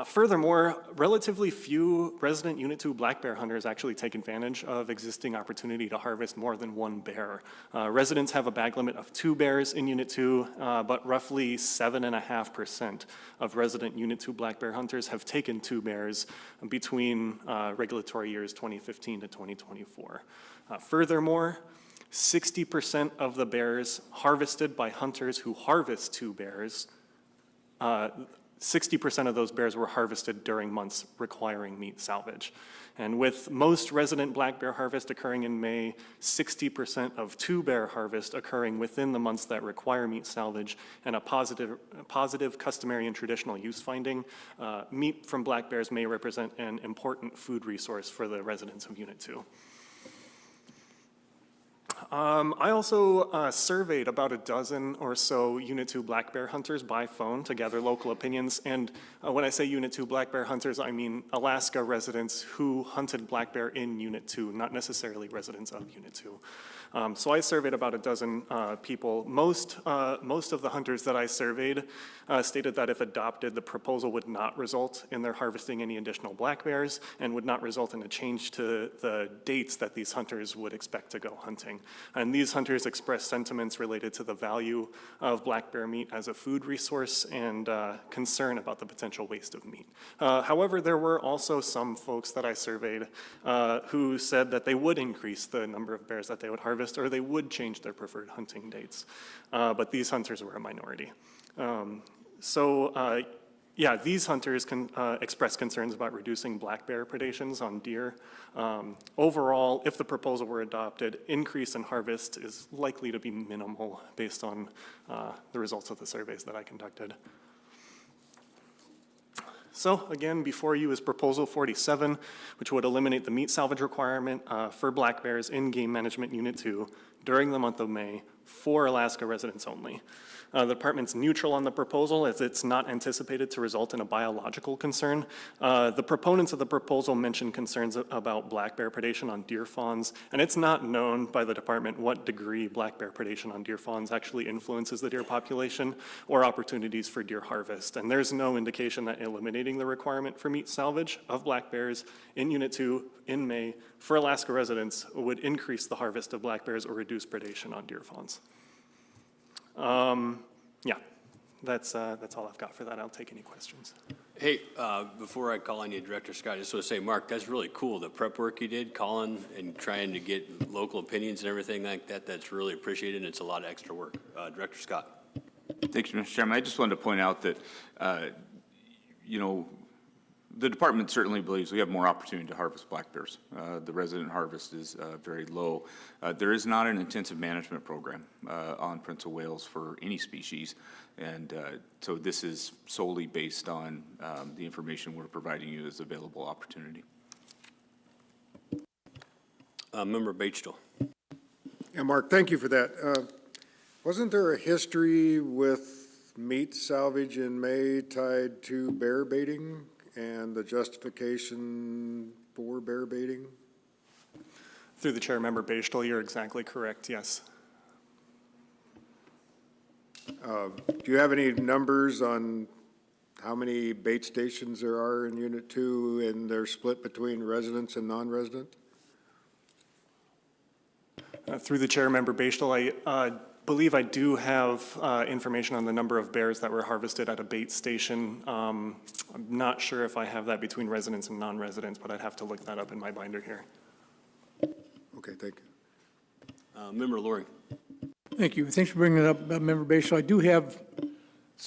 Furthermore, relatively few resident Unit 2 black bear hunters actually take advantage of existing opportunity to harvest more than one bear. Residents have a bag limit of 2 bears in Unit 2, but roughly 7.5% of resident Unit 2 black bear hunters have taken 2 bears between regulatory years 2015 to 2024. Furthermore, 60% of the bears harvested by hunters who harvest 2 bears 60% of those bears were harvested during months requiring meat salvage. And with most resident black bear harvest occurring in May, 60% of 2 bear harvest occurring within the months that require meat salvage, and a positive customary and traditional use finding, meat from black bears may represent an important food resource for the residents of Unit 2. I also surveyed about a dozen or so Unit 2 black bear hunters by phone to gather local opinions. And when I say Unit 2 black bear hunters, I mean Alaska residents who hunted black bear in Unit 2, not necessarily residents of Unit 2. So I surveyed about a dozen people. Most of the hunters that I surveyed stated that if adopted, the proposal would not result in their harvesting any additional black bears and would not result in a change to the dates that these hunters would expect to go hunting. And these hunters expressed sentiments related to the value of black bear meat as a food resource and concern about the potential waste of meat. However, there were also some folks that I surveyed who said that they would increase the number of bears that they would harvest, or they would change their preferred hunting dates. But these hunters were a minority. Yeah, these hunters can express concerns about reducing black bear predations on deer. Overall, if the proposal were adopted, increase in harvest is likely to be minimal based on the results of the surveys that I conducted. So again, before you is Proposal 47, which would eliminate the meat salvage requirement for black bears in Game Management Unit 2 during the month of May for Alaska residents only. The department's neutral on the proposal as it's not anticipated to result in a biological concern. The proponents of the proposal mentioned concerns about black bear predation on deer fawns, and it's not known by the department what degree black bear predation on deer fawns actually influences the deer population or opportunities for deer harvest. And there's no indication that eliminating the requirement for meat salvage of black bears in Unit 2 in May for Alaska residents would increase the harvest of black bears or reduce predation on deer fawns. Yeah, that's all I've got for that. I'll take any questions. Hey, before I call on you, Director Scott, I just want to say, Mark, that's really cool, the prep work you did, calling and trying to get local opinions and everything like that. That's really appreciated, and it's a lot of extra work. Director Scott. Thank you, Mr. Chairman. I just wanted to point out that, you know, the department certainly believes we have more opportunity to harvest black bears. The resident harvest is very low. There is not an intensive management program on Prince of Wales for any species, and so this is solely based on the information we're providing you as available opportunity. Member Batesville. Yeah, Mark, thank you for that. Wasn't there a history with meat salvage in May tied to bear baiting and the justification for bear baiting? Through the chair, Member Batesville, you're exactly correct, yes. Do you have any numbers on how many bait stations there are in Unit 2 and they're split between residents and non-resident? Through the chair, Member Batesville, I believe I do have information on the number of bears that were harvested at a bait station. I'm not sure if I have that between residents and non-residents, but I'd have to look that up in my binder here. Okay, thank you. Member Loring. Thank you. Thanks for bringing it up, Member Batesville. I do have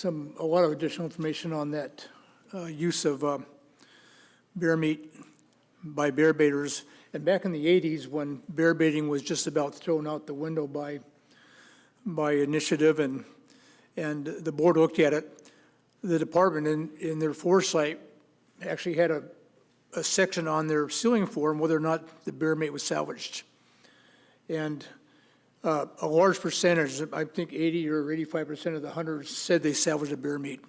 a lot of additional information on that use of bear meat by bear baiters. And back in the 80s, when bear baiting was just about thrown out the window by initiative and the board looked at it, the department in their foresight actually had a section on their ceiling form whether or not the bear meat was salvaged. And a large percentage, I think 80 or 85% of the hunters said they salvaged the bear meat.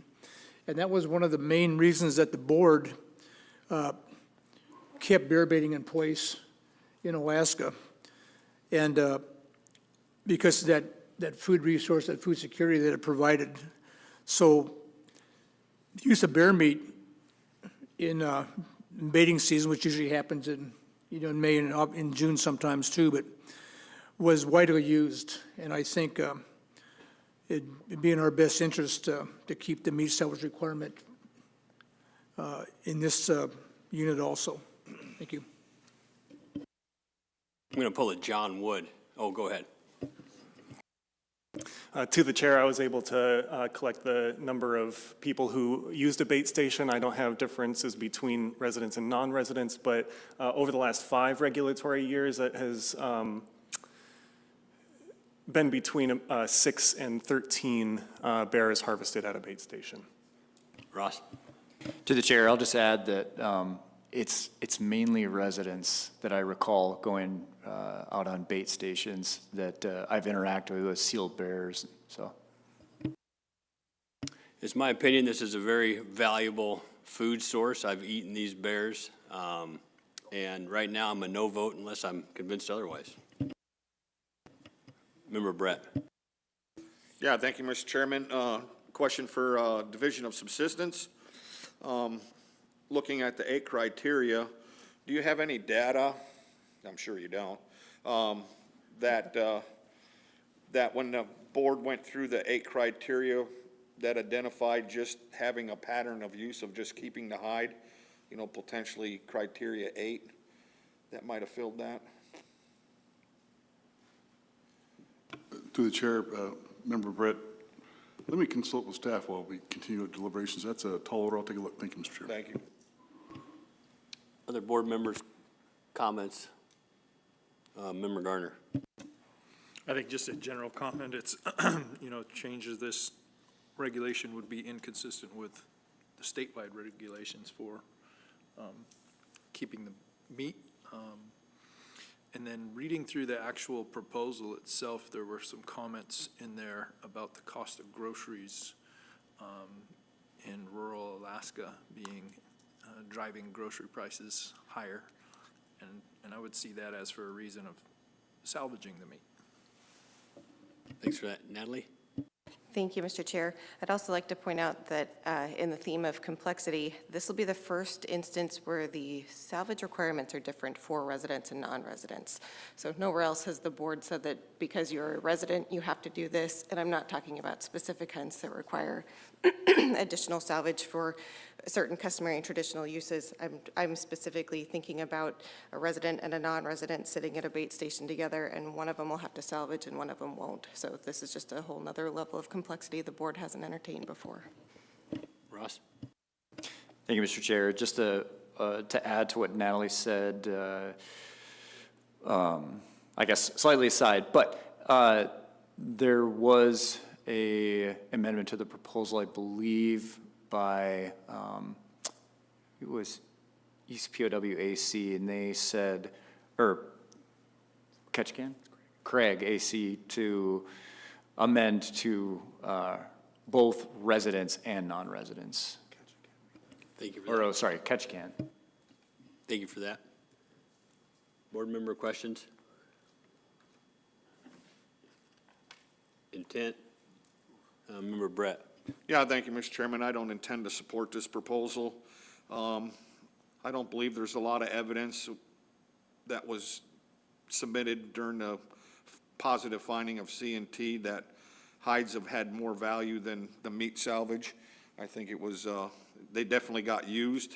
And that was one of the main reasons that the board kept bear baiting in place in Alaska. And because of that food resource, that food security that it provided. So the use of bear meat in baiting season, which usually happens in May and in June sometimes too, but was widely used. And I think it'd be in our best interest to keep the meat salvage requirement in this unit also. Thank you. I'm going to pull a John Wood. Oh, go ahead. To the chair, I was able to collect the number of people who used a bait station. I don't have differences between residents and non-residents, but over the last 5 regulatory years, it has been between 6 and 13 bears harvested at a bait station. Ross? To the chair, I'll just add that it's mainly residents that I recall going out on bait stations that I've interacted with sealed bears, so. It's my opinion this is a very valuable food source. I've eaten these bears, and right now I'm a no vote unless I'm convinced otherwise. Member Brett. Yeah, thank you, Mr. Chairman. Question for Division of Subsistence. Looking at the 8 criteria, do you have any data, I'm sure you don't, that when the board went through the 8 criteria that identified just having a pattern of use of just keeping the hide, potentially criteria 8, that might have filled that? To the chair, Member Brett, let me consult with staff while we continue with deliberations. That's a tall order. I'll take a look. Thank you, Mr. Chair. Thank you. Other board members' comments? Member Garner. I think just a general comment, it's, changes this regulation would be inconsistent with the statewide regulations for keeping the meat. And then reading through the actual proposal itself, there were some comments in there about the cost of groceries in rural Alaska being, driving grocery prices higher. And I would see that as for a reason of salvaging the meat. Thanks for that. Natalie? Thank you, Mr. Chair. I'd also like to point out that in the theme of complexity, this will be the first instance where the salvage requirements are different for residents and non-residents. So nowhere else has the board said that because you're a resident, you have to do this. And I'm not talking about specific hunts that require additional salvage for certain customary and traditional uses. I'm specifically thinking about a resident and a non-resident sitting at a bait station together, and one of them will have to salvage and one of them won't. So this is just a whole nother level of complexity the board hasn't entertained before. Ross? Thank you, Mr. Chair. Just to add to what Natalie said, I guess slightly aside, but there was a amendment to the proposal, I believe, by, it was East POW-AC, and they said, or Ketchikan? Craig AC, to amend to both residents and non-residents. Thank you for that. Or, oh, sorry, Ketchikan. Thank you for that. Board member questions? Intent? Member Brett? Yeah, thank you, Mr. Chairman. I don't intend to support this proposal. I don't believe there's a lot of evidence that was submitted during the positive finding of C&T that hides have had more value than the meat salvage. I think it was, they definitely got used,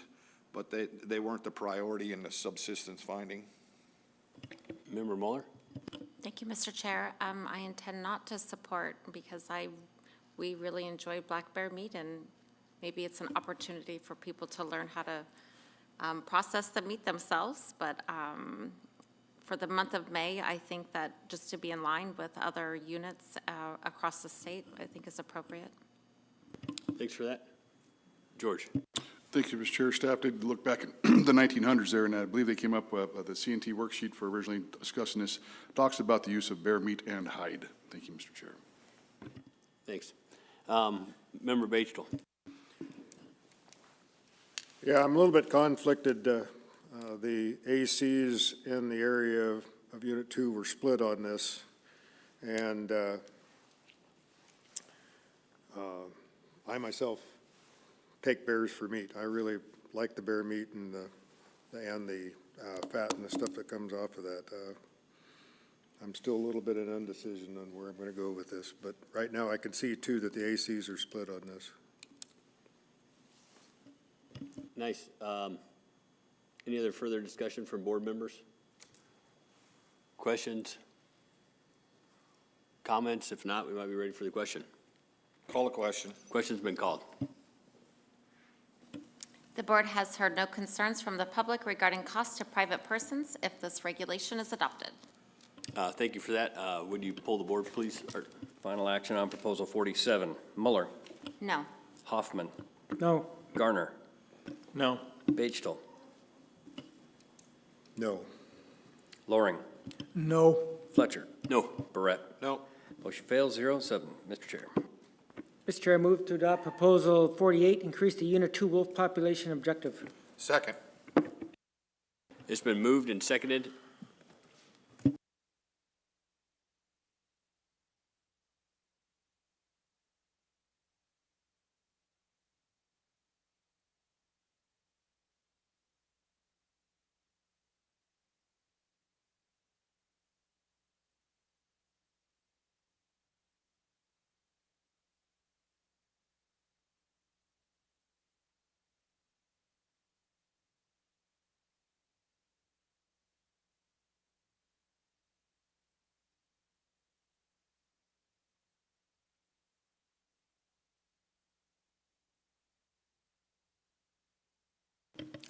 but they weren't the priority in the subsistence finding. Member Mueller? Thank you, Mr. Chair. I intend not to support because we really enjoy black bear meat, and maybe it's an opportunity for people to learn how to process the meat themselves. But for the month of May, I think that just to be in line with other units across the state, I think is appropriate. Thanks for that. George? Thank you, Mr. Chair. Staff did look back in the 1900s there, and I believe they came up with the C&T worksheet for originally discussing this. Talks about the use of bear meat and hide. Thank you, Mr. Chair. Thanks. Member Batesville? Yeah, I'm a little bit conflicted. The ACs in the area of Unit 2 were split on this, and I myself take bears for meat. I really like the bear meat and the fat and the stuff that comes off of that. I'm still a little bit in indecision on where I'm going to go with this, but right now I can see too that the ACs are split on this. Nice. Any other further discussion from board members? Questions? Comments? If not, we might be ready for the question. Call the question. Question's been called. The board has heard no concerns from the public regarding costs to private persons if this regulation is adopted. Thank you for that. Would you pull the board, please? Final action on Proposal 47. Mueller? No. Hoffman? No. Garner? No. Batesville? No. Loring? No. Fletcher? No. Barrett? No. Motion fails, 0-7. Mr. Chair. Mr. Chair, I move to adopt Proposal 48, increase the Unit 2 wolf population objective. Second. It's been moved and seconded.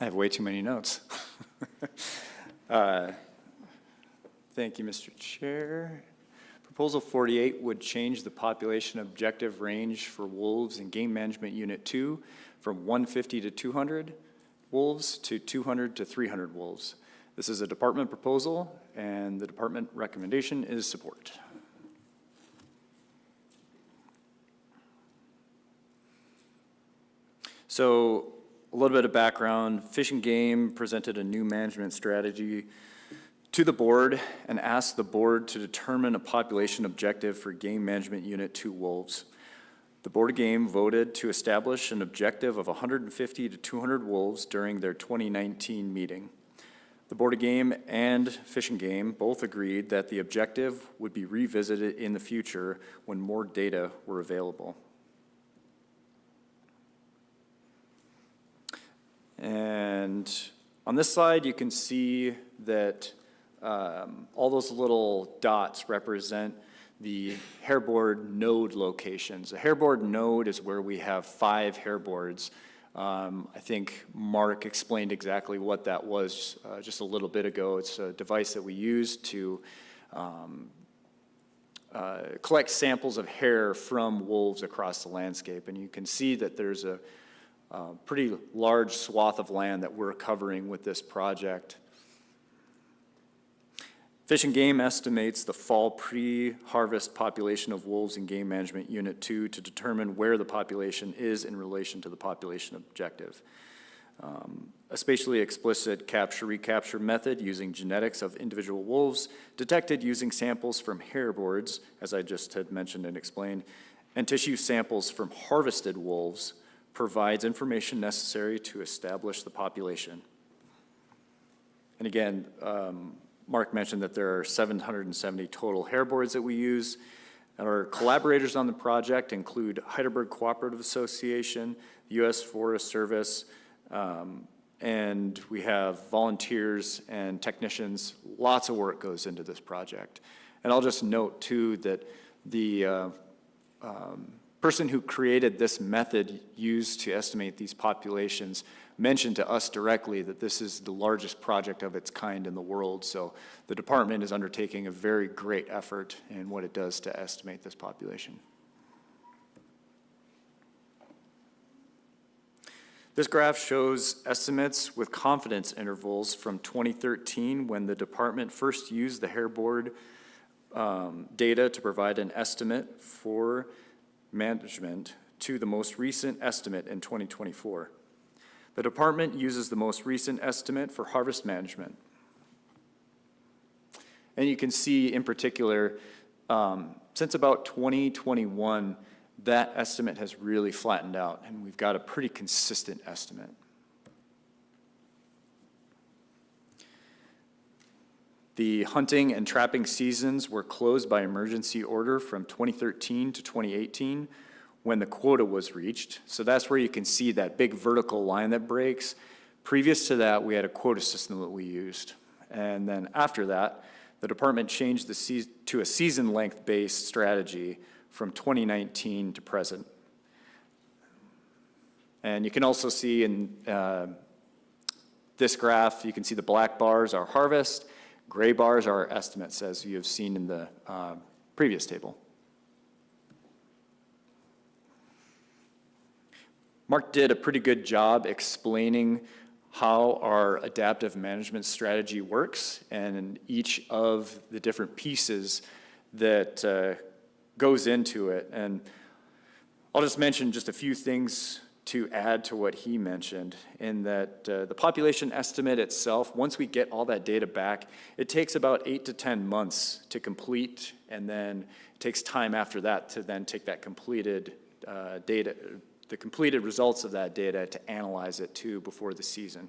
I have way too many notes. Thank you, Mr. Chair. Proposal 48 would change the population objective range for wolves in Game Management Unit 2 from 150 to 200 wolves to 200 to 300 wolves. This is a department proposal, and the department recommendation is support. So, a little bit of background. Fish and Game presented a new management strategy to the board and asked the board to determine a population objective for Game Management Unit 2 wolves. The Board of Game voted to establish an objective of 150 to 200 wolves during their 2019 meeting. The Board of Game and Fish and Game both agreed that the objective would be revisited in the future when more data were available. And on this slide, you can see that all those little dots represent the hairboard node locations. A hairboard node is where we have 5 hairboards. I think Mark explained exactly what that was just a little bit ago. It's a device that we use to collect samples of hair from wolves across the landscape. And you can see that there's a pretty large swath of land that we're covering with this project. Fish and Game estimates the fall pre-harvest population of wolves in Game Management Unit 2 to determine where the population is in relation to the population objective. A spatially explicit capture-recapture method using genetics of individual wolves detected using samples from hairboards, as I just had mentioned and explained, and tissue samples from harvested wolves provides information necessary to establish the population. And again, Mark mentioned that there are 770 total hairboards that we use. Our collaborators on the project include Heidelberg Cooperative Association, the U.S. Forest Service, and we have volunteers and technicians. Lots of work goes into this project. And I'll just note, too, that the person who created this method used to estimate these populations mentioned to us directly that this is the largest project of its kind in the world. So the department is undertaking a very great effort in what it does to estimate this population. This graph shows estimates with confidence intervals from 2013, when the department first used the hairboard data to provide an estimate for management, to the most recent estimate in 2024. The department uses the most recent estimate for harvest management. And you can see in particular, since about 2021, that estimate has really flattened out, and we've got a pretty consistent estimate. The hunting and trapping seasons were closed by emergency order from 2013 to 2018 when the quota was reached. So that's where you can see that big vertical line that breaks. Previous to that, we had a quota system that we used. And then after that, the department changed to a season length based strategy from 2019 to present. And you can also see in this graph, you can see the black bars are harvest, gray bars are our estimates, as you have seen in the previous table. Mark did a pretty good job explaining how our adaptive management strategy works and each of the different pieces that goes into it. And I'll just mention just a few things to add to what he mentioned, in that the population estimate itself, once we get all that data back, it takes about 8 to 10 months to complete, and then it takes time after that to then take that completed data, the completed results of that data, to analyze it too before the season.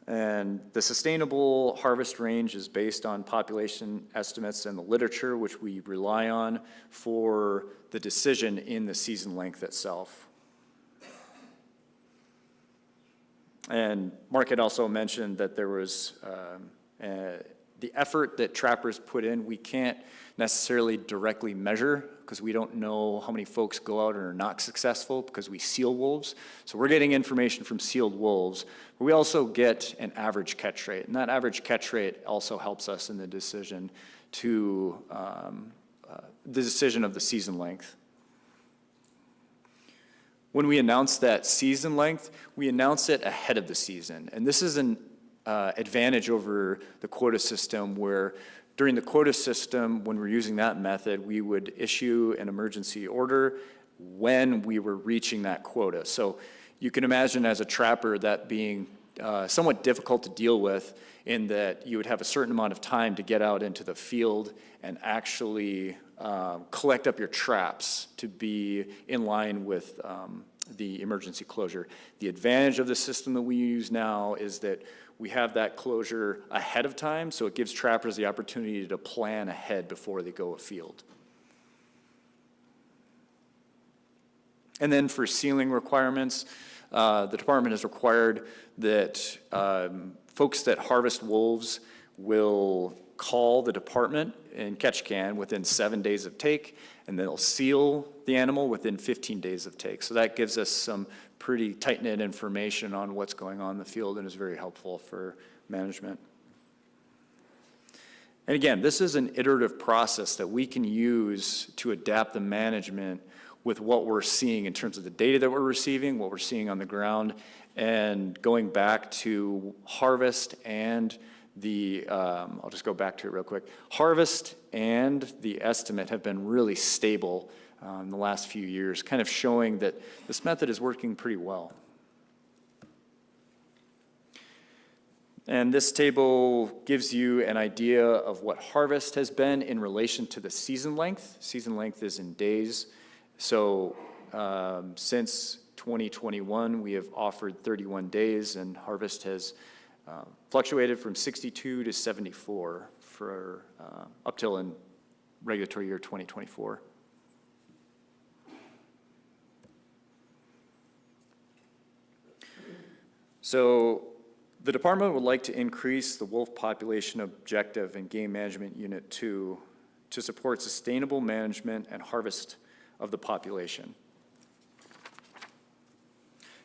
And the sustainable harvest range is based on population estimates and the literature, which we rely on for the decision in the season length itself. And Mark had also mentioned that there was the effort that trappers put in, we can't necessarily directly measure because we don't know how many folks go out and are not successful because we seal wolves. So we're getting information from sealed wolves, but we also get an average catch rate. And that average catch rate also helps us in the decision to the decision of the season length. When we announce that season length, we announce it ahead of the season. And this is an advantage over the quota system, where during the quota system, when we're using that method, we would issue an emergency order when we were reaching that quota. So you can imagine as a trapper that being somewhat difficult to deal with in that you would have a certain amount of time to get out into the field and actually collect up your traps to be in line with the emergency closure. The advantage of the system that we use now is that we have that closure ahead of time, so it gives trappers the opportunity to plan ahead before they go afield. And then for sealing requirements, the department has required that folks that harvest wolves will call the department in catch can within 7 days of take, and they'll seal the animal within 15 days of take. So that gives us some pretty tight-knit information on what's going on in the field and is very helpful for management. And again, this is an iterative process that we can use to adapt the management with what we're seeing in terms of the data that we're receiving, what we're seeing on the ground, and going back to harvest and the, I'll just go back to it real quick. Harvest and the estimate have been really stable in the last few years, kind of showing that this method is working pretty well. And this table gives you an idea of what harvest has been in relation to the season length. Season length is in days. So since 2021, we have offered 31 days, and harvest has fluctuated from 62 to 74 for up till in regulatory year 2024. So the department would like to increase the wolf population objective in Game Management Unit 2 to support sustainable management and harvest of the population.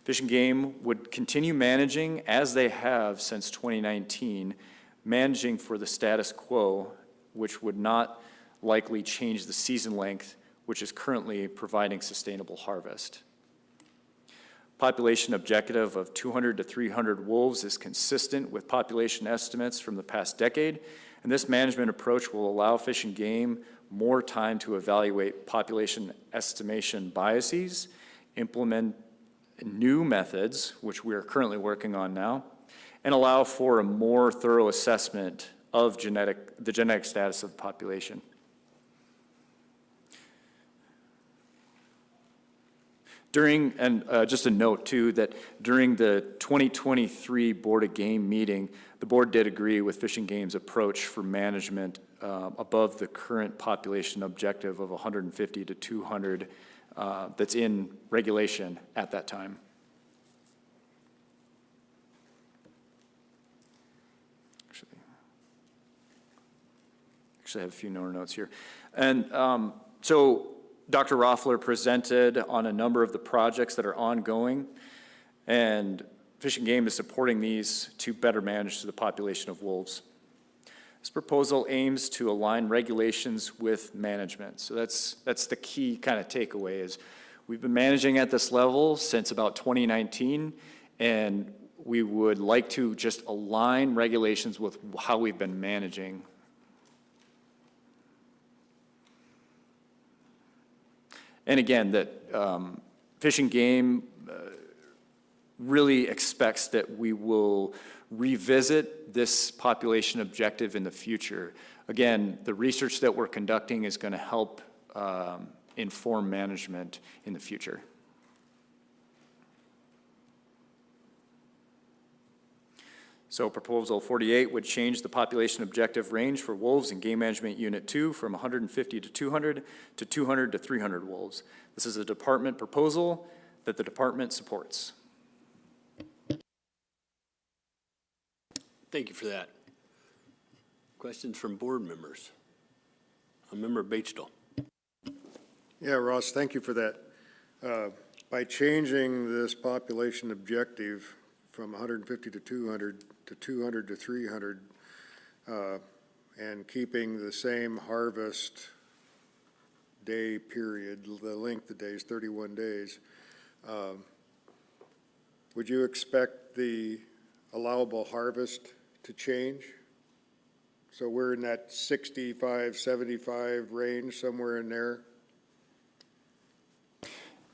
Fish and Game would continue managing as they have since 2019, managing for the status quo, which would not likely change the season length, which is currently providing sustainable harvest. Population objective of 200 to 300 wolves is consistent with population estimates from the past decade, and this management approach will allow Fish and Game more time to evaluate population estimation biases, implement new methods, which we are currently working on now, and allow for a more thorough assessment of the genetic status of the population. Just a note too, that during the 2023 Board of Game meeting, the board did agree with Fish and Game's approach for management above the current population objective of 150 to 200 that's in regulation at that time. Actually, I have a few more notes here. And so Dr. Roffler presented on a number of the projects that are ongoing, and Fish and Game is supporting these to better manage the population of wolves. This proposal aims to align regulations with management. So that's the key kind of takeaway is we've been managing at this level since about 2019, and we would like to just align regulations with how we've been managing. And again, that Fish and Game really expects that we will revisit this population objective in the future. Again, the research that we're conducting is going to help inform management in the future. So Proposal 48 would change the population objective range for wolves in Game Management Unit 2 from 150 to 200 to 300 wolves. This is a department proposal that the department supports. Thank you for that. Questions from board members? Member Batesdale. Yeah, Ross, thank you for that. By changing this population objective from 150 to 200 to 200 to 300, and keeping the same harvest day period, the length of days, 31 days, would you expect the allowable harvest to change? So we're in that 65, 75 range, somewhere in there?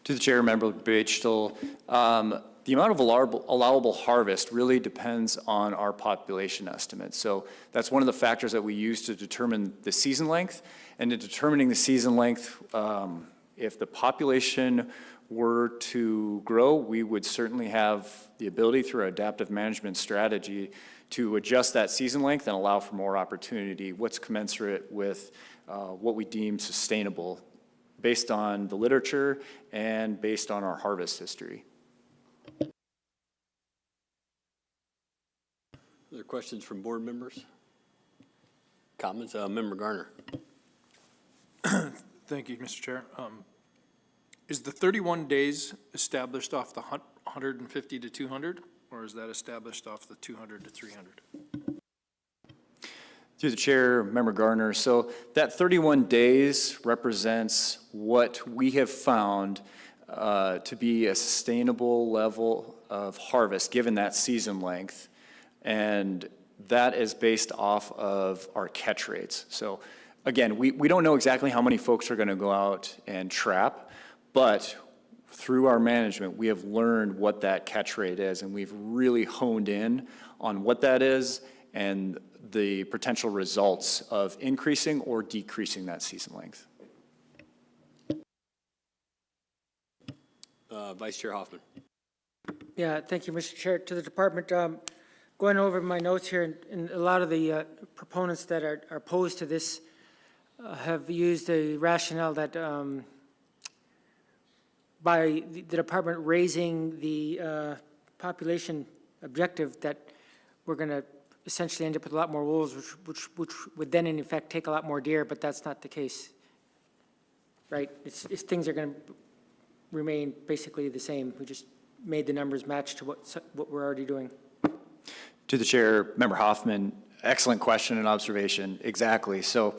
To the chair, Member Batesdale, The amount of allowable harvest really depends on our population estimate. So that's one of the factors that we use to determine the season length. And in determining the season length, if the population were to grow, we would certainly have the ability through our adaptive management strategy to adjust that season length and allow for more opportunity, what's commensurate with what we deem sustainable based on the literature and based on our harvest history. Other questions from board members? Comments? Member Garner. Thank you, Mr. Chair. Is the 31 days established off the 150 to 200, or is that established off the 200 to 300? Through the chair, Member Garner, so that 31 days represents what we have found to be a sustainable level of harvest given that season length. And that is based off of our catch rates. So again, we don't know exactly how many folks are going to go out and trap, but through our management, we have learned what that catch rate is, and we've really honed in on what that is and the potential results of increasing or decreasing that season length. Vice Chair Hoffman. Yeah, thank you, Mr. Chair. To the department, going over my notes here, and a lot of the proponents that are opposed to this have used a rationale that by the department raising the population objective that we're going to essentially end up with a lot more wolves, which would then in effect take a lot more deer, but that's not the case, right? It's things are going to remain basically the same. We just made the numbers match to what we're already doing. To the chair, Member Hoffman, excellent question and observation. Exactly. So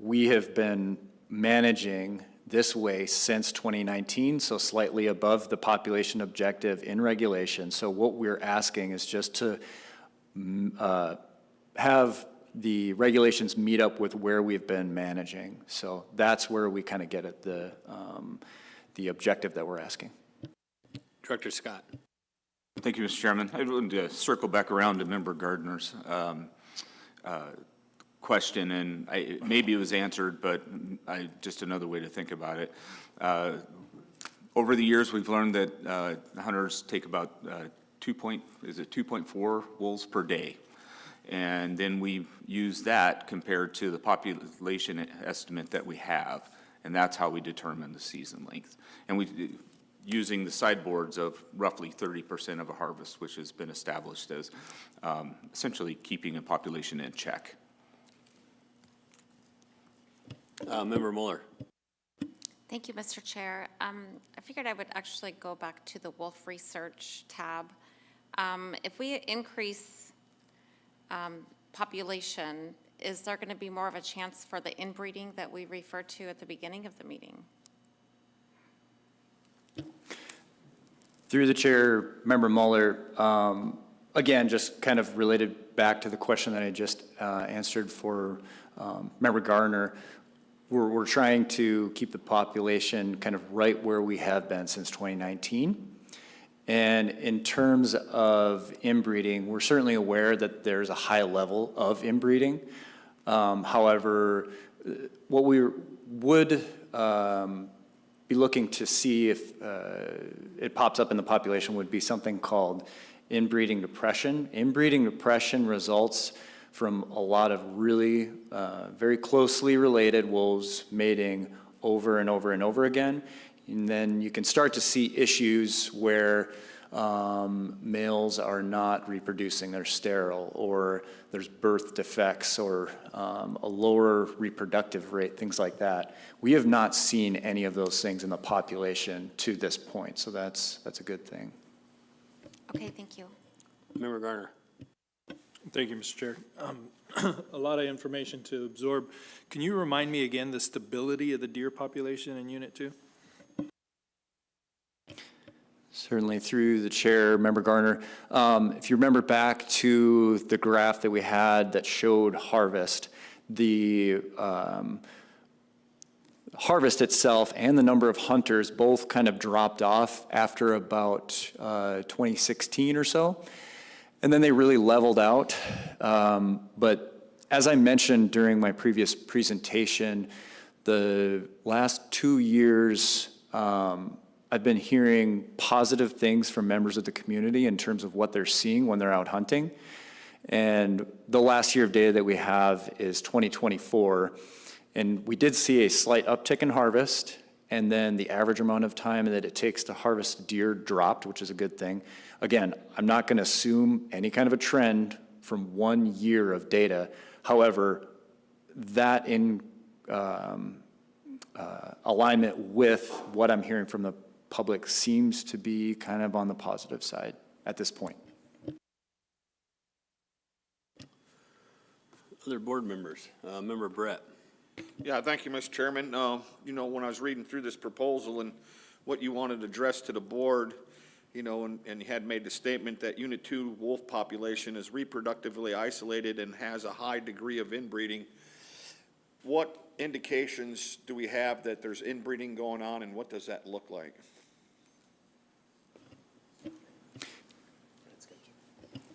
we have been managing this way since 2019, so slightly above the population objective in regulation. So what we're asking is just to have the regulations meet up with where we've been managing. So that's where we kind of get at the objective that we're asking. Director Scott. Thank you, Mr. Chairman. I wanted to circle back around to Member Gardner's question, and maybe it was answered, but just another way to think about it. Over the years, we've learned that hunters take about 2.4 wolves per day. And then we use that compared to the population estimate that we have, and that's how we determine the season length. And we using the sideboards of roughly 30% of a harvest, which has been established as essentially keeping a population in check. Member Mueller. Thank you, Mr. Chair. I figured I would actually go back to the wolf research tab. If we increase population, is there going to be more of a chance for the inbreeding that we referred to at the beginning of the meeting? Through the chair, Member Mueller, again, just kind of related back to the question that I just answered for Member Gardner, we're trying to keep the population kind of right where we have been since 2019. And in terms of inbreeding, we're certainly aware that there's a high level of inbreeding. However, what we would be looking to see if it pops up in the population would be something called inbreeding depression. Inbreeding depression results from a lot of really very closely related wolves mating over and over and over again. And then you can start to see issues where males are not reproducing, they're sterile, or there's birth defects, or a lower reproductive rate, things like that. We have not seen any of those things in the population to this point, so that's a good thing. Okay, thank you. Member Garner. Thank you, Mr. Chair. A lot of information to absorb. Can you remind me again the stability of the deer population in Unit 2? Certainly, through the chair, Member Garner. If you remember back to the graph that we had that showed harvest, the harvest itself and the number of hunters both kind of dropped off after about 2016 or so. And then they really leveled out. But as I mentioned during my previous presentation, the last 2 years, I've been hearing positive things from members of the community in terms of what they're seeing when they're out hunting. And the last year of data that we have is 2024. And we did see a slight uptick in harvest, and then the average amount of time that it takes to harvest deer dropped, which is a good thing. Again, I'm not going to assume any kind of a trend from 1 year of data. However, that in alignment with what I'm hearing from the public seems to be kind of on the positive side at this point. Other board members, Member Brett. Yeah, thank you, Mr. Chairman. You know, when I was reading through this proposal and what you wanted to address to the board, you know, and you had made the statement that Unit 2 wolf population is reproductively isolated and has a high degree of inbreeding. What indications do we have that there's inbreeding going on, and what does that look like?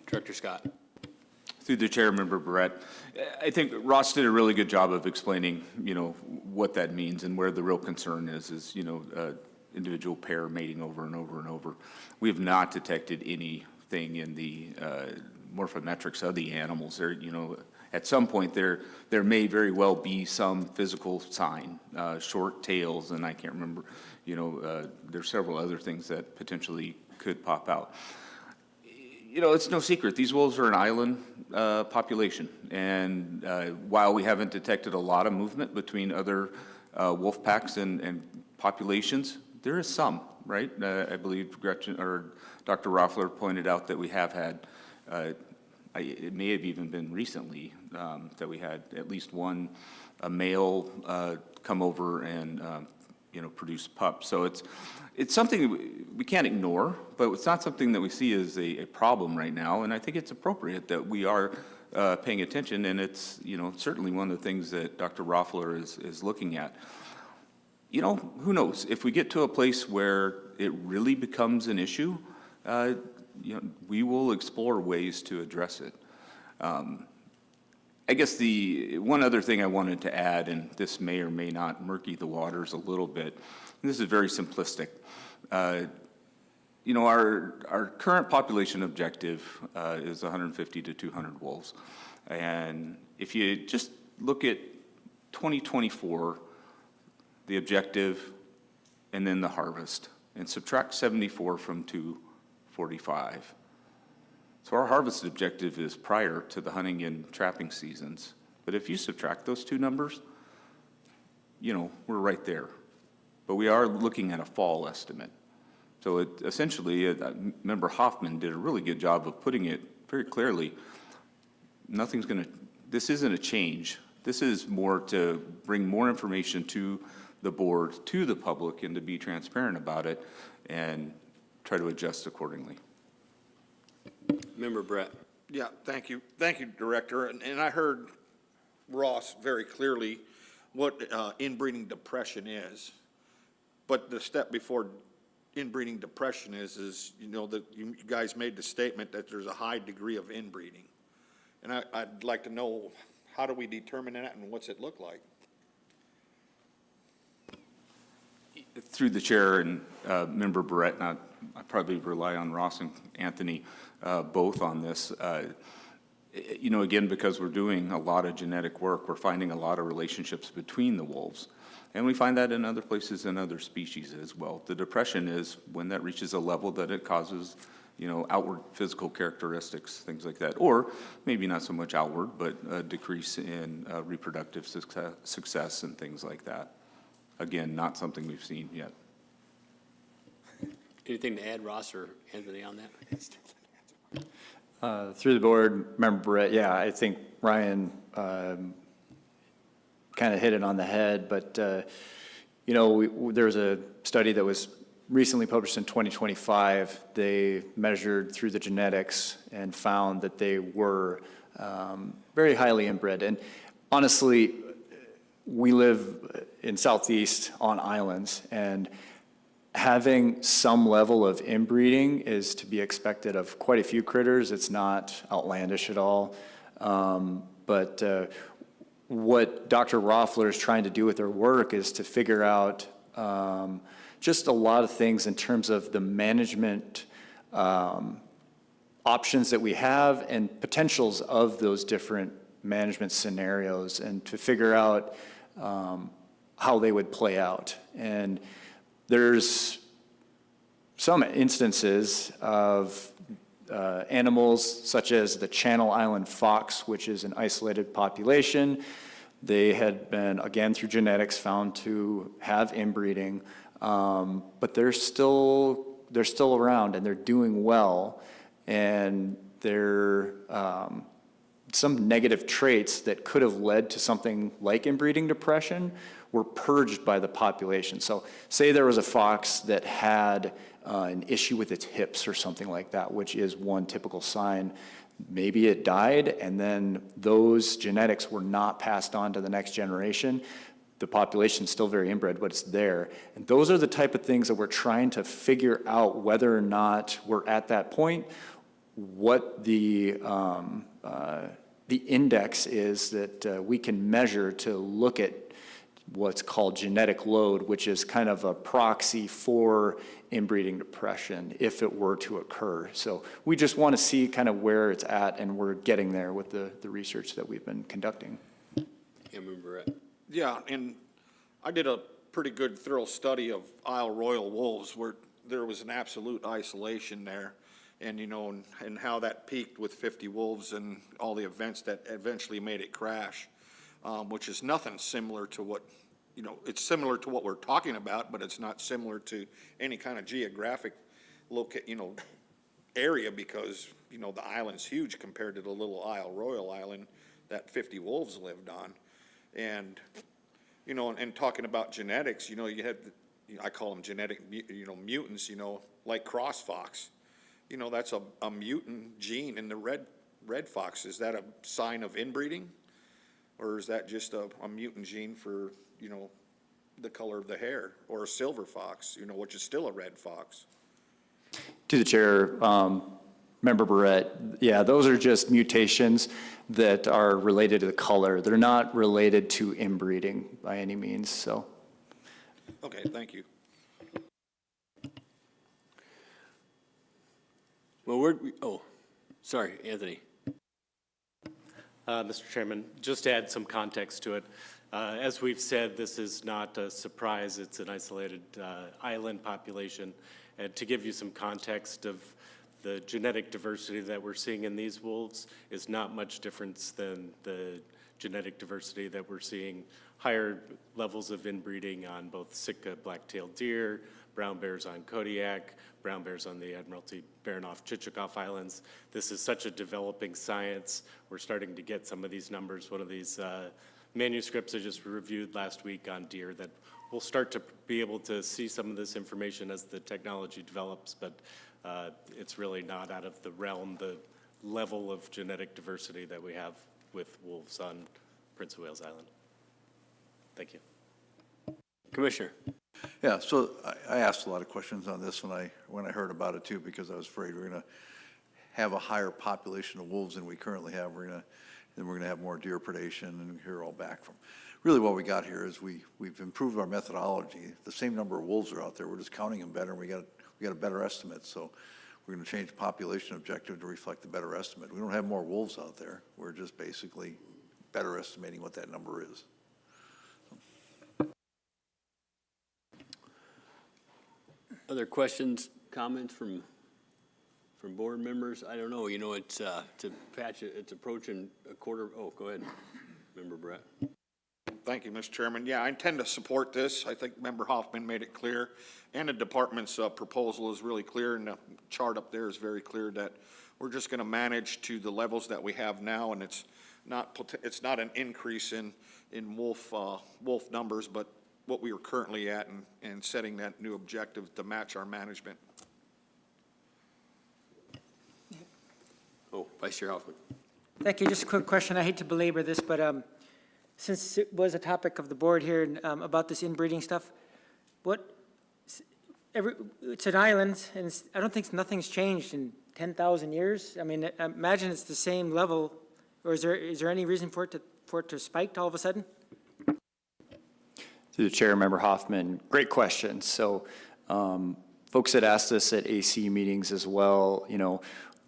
Director Scott. Through the chair, Member Barrett, I think Ross did a really good job of explaining, you know, what that means and where the real concern is, you know, individual pair mating over and over and over. We have not detected anything in the morphometrics of the animals. There, you know, at some point there may very well be some physical sign, short tails, and I can't remember, you know, there's several other things that potentially could pop out. You know, it's no secret, these wolves are an island population, and while we haven't detected a lot of movement between other wolf packs and populations, there is some, right? I believe Gretchen or Dr. Roffler pointed out that we have had, it may have even been recently, that we had at least a male come over and you know, produce pups. So it's something we can't ignore, but it's not something that we see as a problem right now. And I think it's appropriate that we are paying attention, and it's, you know, certainly one of the things that Dr. Roffler is looking at. You know, who knows? If we get to a place where it really becomes an issue, you know, we will explore ways to address it. I guess the one other thing I wanted to add, and this may or may not murky the waters a little bit, and this is very simplistic. You know, our current population objective is 150 to 200 wolves. And if you just look at 2024, the objective, and then the harvest, and subtract 74 from 245. So our harvest objective is prior to the hunting and trapping seasons. But if you subtract those two numbers, you know, we're right there. But we are looking at a fall estimate. So it essentially, Member Hoffman did a really good job of putting it very clearly. This isn't a change. This is more to bring more information to the board, to the public, and to be transparent about it and try to adjust accordingly. Member Brett. Yeah, thank you. Thank you, Director. And I heard Ross very clearly what inbreeding depression is. But the step before inbreeding depression is you know, that you guys made the statement that there's a high degree of inbreeding. And I'd like to know, how do we determine that, and what's it look like? Through the chair and Member Barrett, and I probably rely on Ross and Anthony both on this. You know, again, because we're doing a lot of genetic work, we're finding a lot of relationships between the wolves. And we find that in other places and other species as well. The depression is when that reaches a level that it causes, you know, outward physical characteristics, things like that. Or maybe not so much outward, but a decrease in reproductive success and things like that. Again, not something we've seen yet. Anything to add, Ross or Anthony, on that? Through the board, Member Barrett, yeah, I think Ryan kind of hit it on the head, but you know, there was a study that was recently published in 2025. They measured through the genetics and found that they were very highly inbred. And honestly, we live in southeast on islands, and having some level of inbreeding is to be expected of quite a few critters. It's not outlandish at all. But what Dr. Roffler is trying to do with her work is to figure out just a lot of things in terms of the management options that we have and potentials of those different management scenarios, and to figure out how they would play out. And there's some instances of animals such as the Channel Island fox, which is an isolated population. They had been, again, through genetics, found to have inbreeding, but they're still around and they're doing well. And they're some negative traits that could have led to something like inbreeding depression were purged by the population. So say there was a fox that had an issue with its hips or something like that, which is one typical sign. Maybe it died, and then those genetics were not passed on to the next generation. The population's still very inbred, but it's there. And those are the type of things that we're trying to figure out whether or not we're at that point, what the index is that we can measure to look at what's called genetic load, which is kind of a proxy for inbreeding depression if it were to occur. So we just want to see kind of where it's at, and we're getting there with the research that we've been conducting. Yeah, and I did a pretty good thorough study of Isle Royal wolves where there was an absolute isolation there. And, you know, and how that peaked with 50 wolves and all the events that eventually made it crash, which is nothing similar to what, you know, it's similar to what we're talking about, but it's not similar to any kind of geographic area, because, you know, the island's huge compared to the little Isle Royal Island that 50 wolves lived on. And, you know, and talking about genetics, you know, you had, I call them genetic, mutants, you know, like cross fox. You know, that's a mutant gene in the red fox. Is that a sign of inbreeding? Or is that just a mutant gene for, you know, the color of the hair? Or a silver fox, you know, which is still a red fox? To the chair, Member Barrett, yeah, those are just mutations that are related to the color. They're not related to inbreeding by any means, so. Okay, thank you. Well, sorry, Anthony. Mr. Chairman, just to add some context to it, as we've said, this is not a surprise. It's an isolated island population. And to give you some context of the genetic diversity that we're seeing in these wolves is not much difference than the genetic diversity that we're seeing, higher levels of inbreeding on both Sitka black-tailed deer, brown bears on Kodiak, brown bears on the Admiralty Baranof-Chichikov Islands. This is such a developing science. We're starting to get some of these numbers. One of these manuscripts I just reviewed last week on deer that we'll start to be able to see some of this information as the technology develops, but it's really not out of the realm, the level of genetic diversity that we have with wolves on Prince of Wales Island. Thank you. Commissioner. Yeah, so I asked a lot of questions on this when I heard about it too, because I was afraid we're going to have a higher population of wolves than we currently have. We're going to have more deer predation, and hear all back from. Really, what we got here is we've improved our methodology. The same number of wolves are out there. We're just counting them better, and we got a better estimate. So we're going to change the population objective to reflect the better estimate. We don't have more wolves out there. We're just basically better estimating what that number is. Other questions, comments from board members? I don't know, you know, it's approaching a quarter. Oh, go ahead, Member Brett. Thank you, Mr. Chairman. Yeah, I intend to support this. I think Member Hoffman made it clear, and the department's proposal is really clear, and the chart up there is very clear that we're just going to manage to the levels that we have now, and it's not an increase in wolf numbers, but what we are currently at, and setting that new objective to match our management. Oh, Vice Chair Hoffman. Thank you. Just a quick question. I hate to belabor this, but since it was a topic of the board here about this inbreeding stuff, it's an island, and I don't think nothing's changed in 10,000 years. I mean, I imagine it's the same level, or is there any reason for it to spike all of a sudden? Through the chair, Member Hoffman, great question. So folks had asked us at AC meetings as well,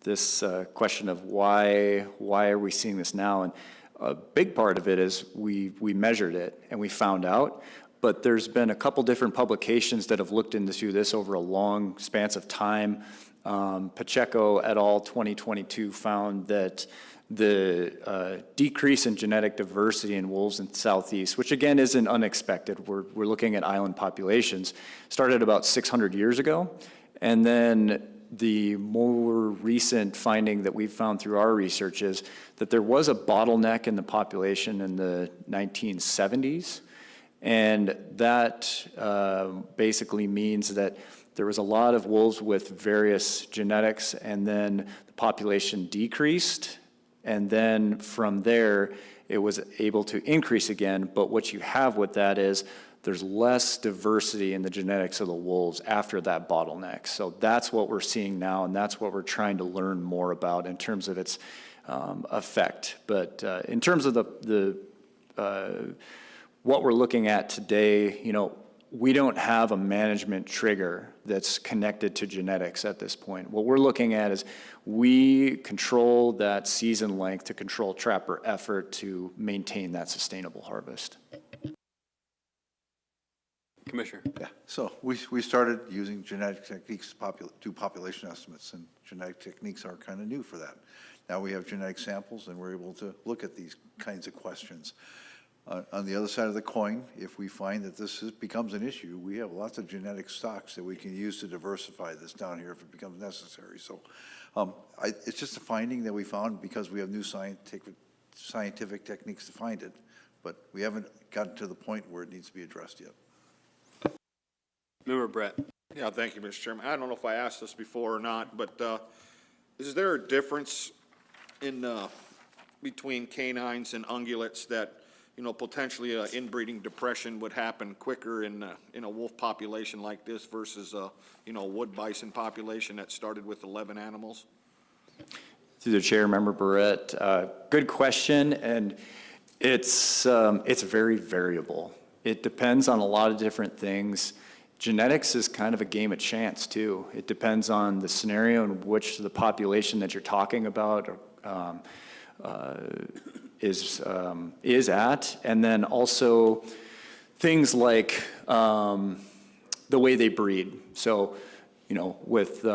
this question of why are we seeing this now? And a big part of it is we measured it and we found out, but there's been a couple different publications that have looked into this over a long span of time. Pacheco et al. 2022 found that the decrease in genetic diversity in wolves in the Southeast, which again isn't unexpected, we're looking at island populations, started about 600 years ago. And then the more recent finding that we've found through our research is that there was a bottleneck in the population in the 1970s. And that basically means that there was a lot of wolves with various genetics, and then the population decreased. And then from there, it was able to increase again. But what you have with that is there's less diversity in the genetics of the wolves after that bottleneck. So that's what we're seeing now, and that's what we're trying to learn more about in terms of its effect. But in terms of what we're looking at today, we don't have a management trigger that's connected to genetics at this point. What we're looking at is we control that season length to control trapper effort to maintain that sustainable harvest. Commissioner. Yeah, so we started using genetic techniques to do population estimates, and genetic techniques are kind of new for that. Now we have genetic samples, and we're able to look at these kinds of questions. On the other side of the coin, if we find that this becomes an issue, we have lots of genetic stocks that we can use to diversify this down here if it becomes necessary. So it's just a finding that we found because we have new scientific techniques to find it, but we haven't gotten to the point where it needs to be addressed yet. Member Brett. Yeah, thank you, Mr. Chairman. I don't know if I asked this before or not, but is there a difference in between canines and ungulates that potentially inbreeding depression would happen quicker in a wolf population like this versus a wood bison population that started with 11 animals? Through the chair, Member Barrett, good question, and it's very variable. It depends on a lot of different things. Genetics is kind of a game of chance too. It depends on the scenario in which the population that you're talking about is at, and then also things like the way they breed. So, with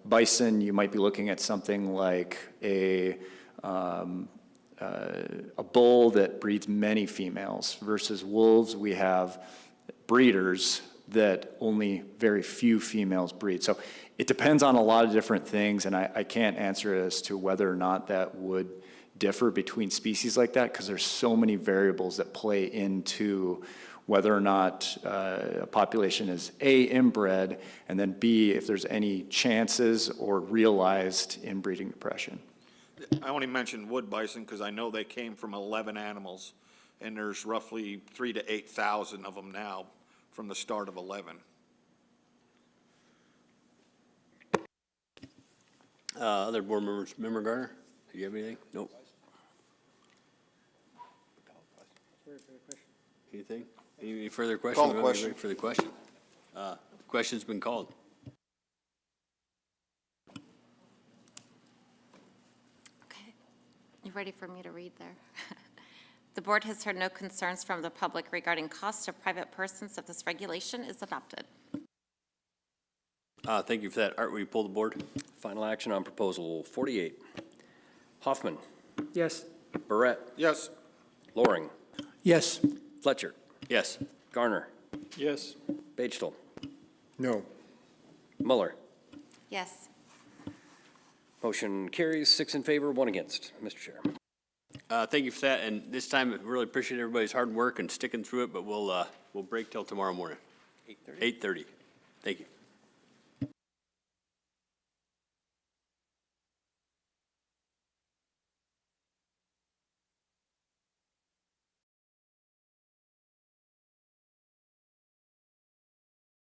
bison, you might be looking at something like a bull that breeds many females versus wolves. We have breeders that only very few females breed. So it depends on a lot of different things, and I can't answer as to whether or not that would differ between species like that, because there's so many variables that play into whether or not a population is A, inbred, and then B, if there's any chances or realized inbreeding depression. I only mentioned wood bison because I know they came from 11 animals, and there's roughly 3,000 to 8,000 of them now from the start of 11. Other board members, Member Garner, do you have anything? Nope. Anything? Any further questions? Call the question. For the question. Question's been called. Okay. You ready for me to read there? The board has heard no concerns from the public regarding costs to private persons if this regulation is adopted. Thank you for that. Art, will you pull the board? Final action on proposal 48. Hoffman. Yes. Barrett. Yes. Loring. Yes. Fletcher. Yes. Garner. Yes. Bagel. No. Muller. Yes. Motion carries 6 in favor, 1 against. Mr. Chair. Thank you for that. And this time, I really appreciate everybody's hard work and sticking through it, but we'll break till tomorrow morning. 8:30. 8:30. Thank you.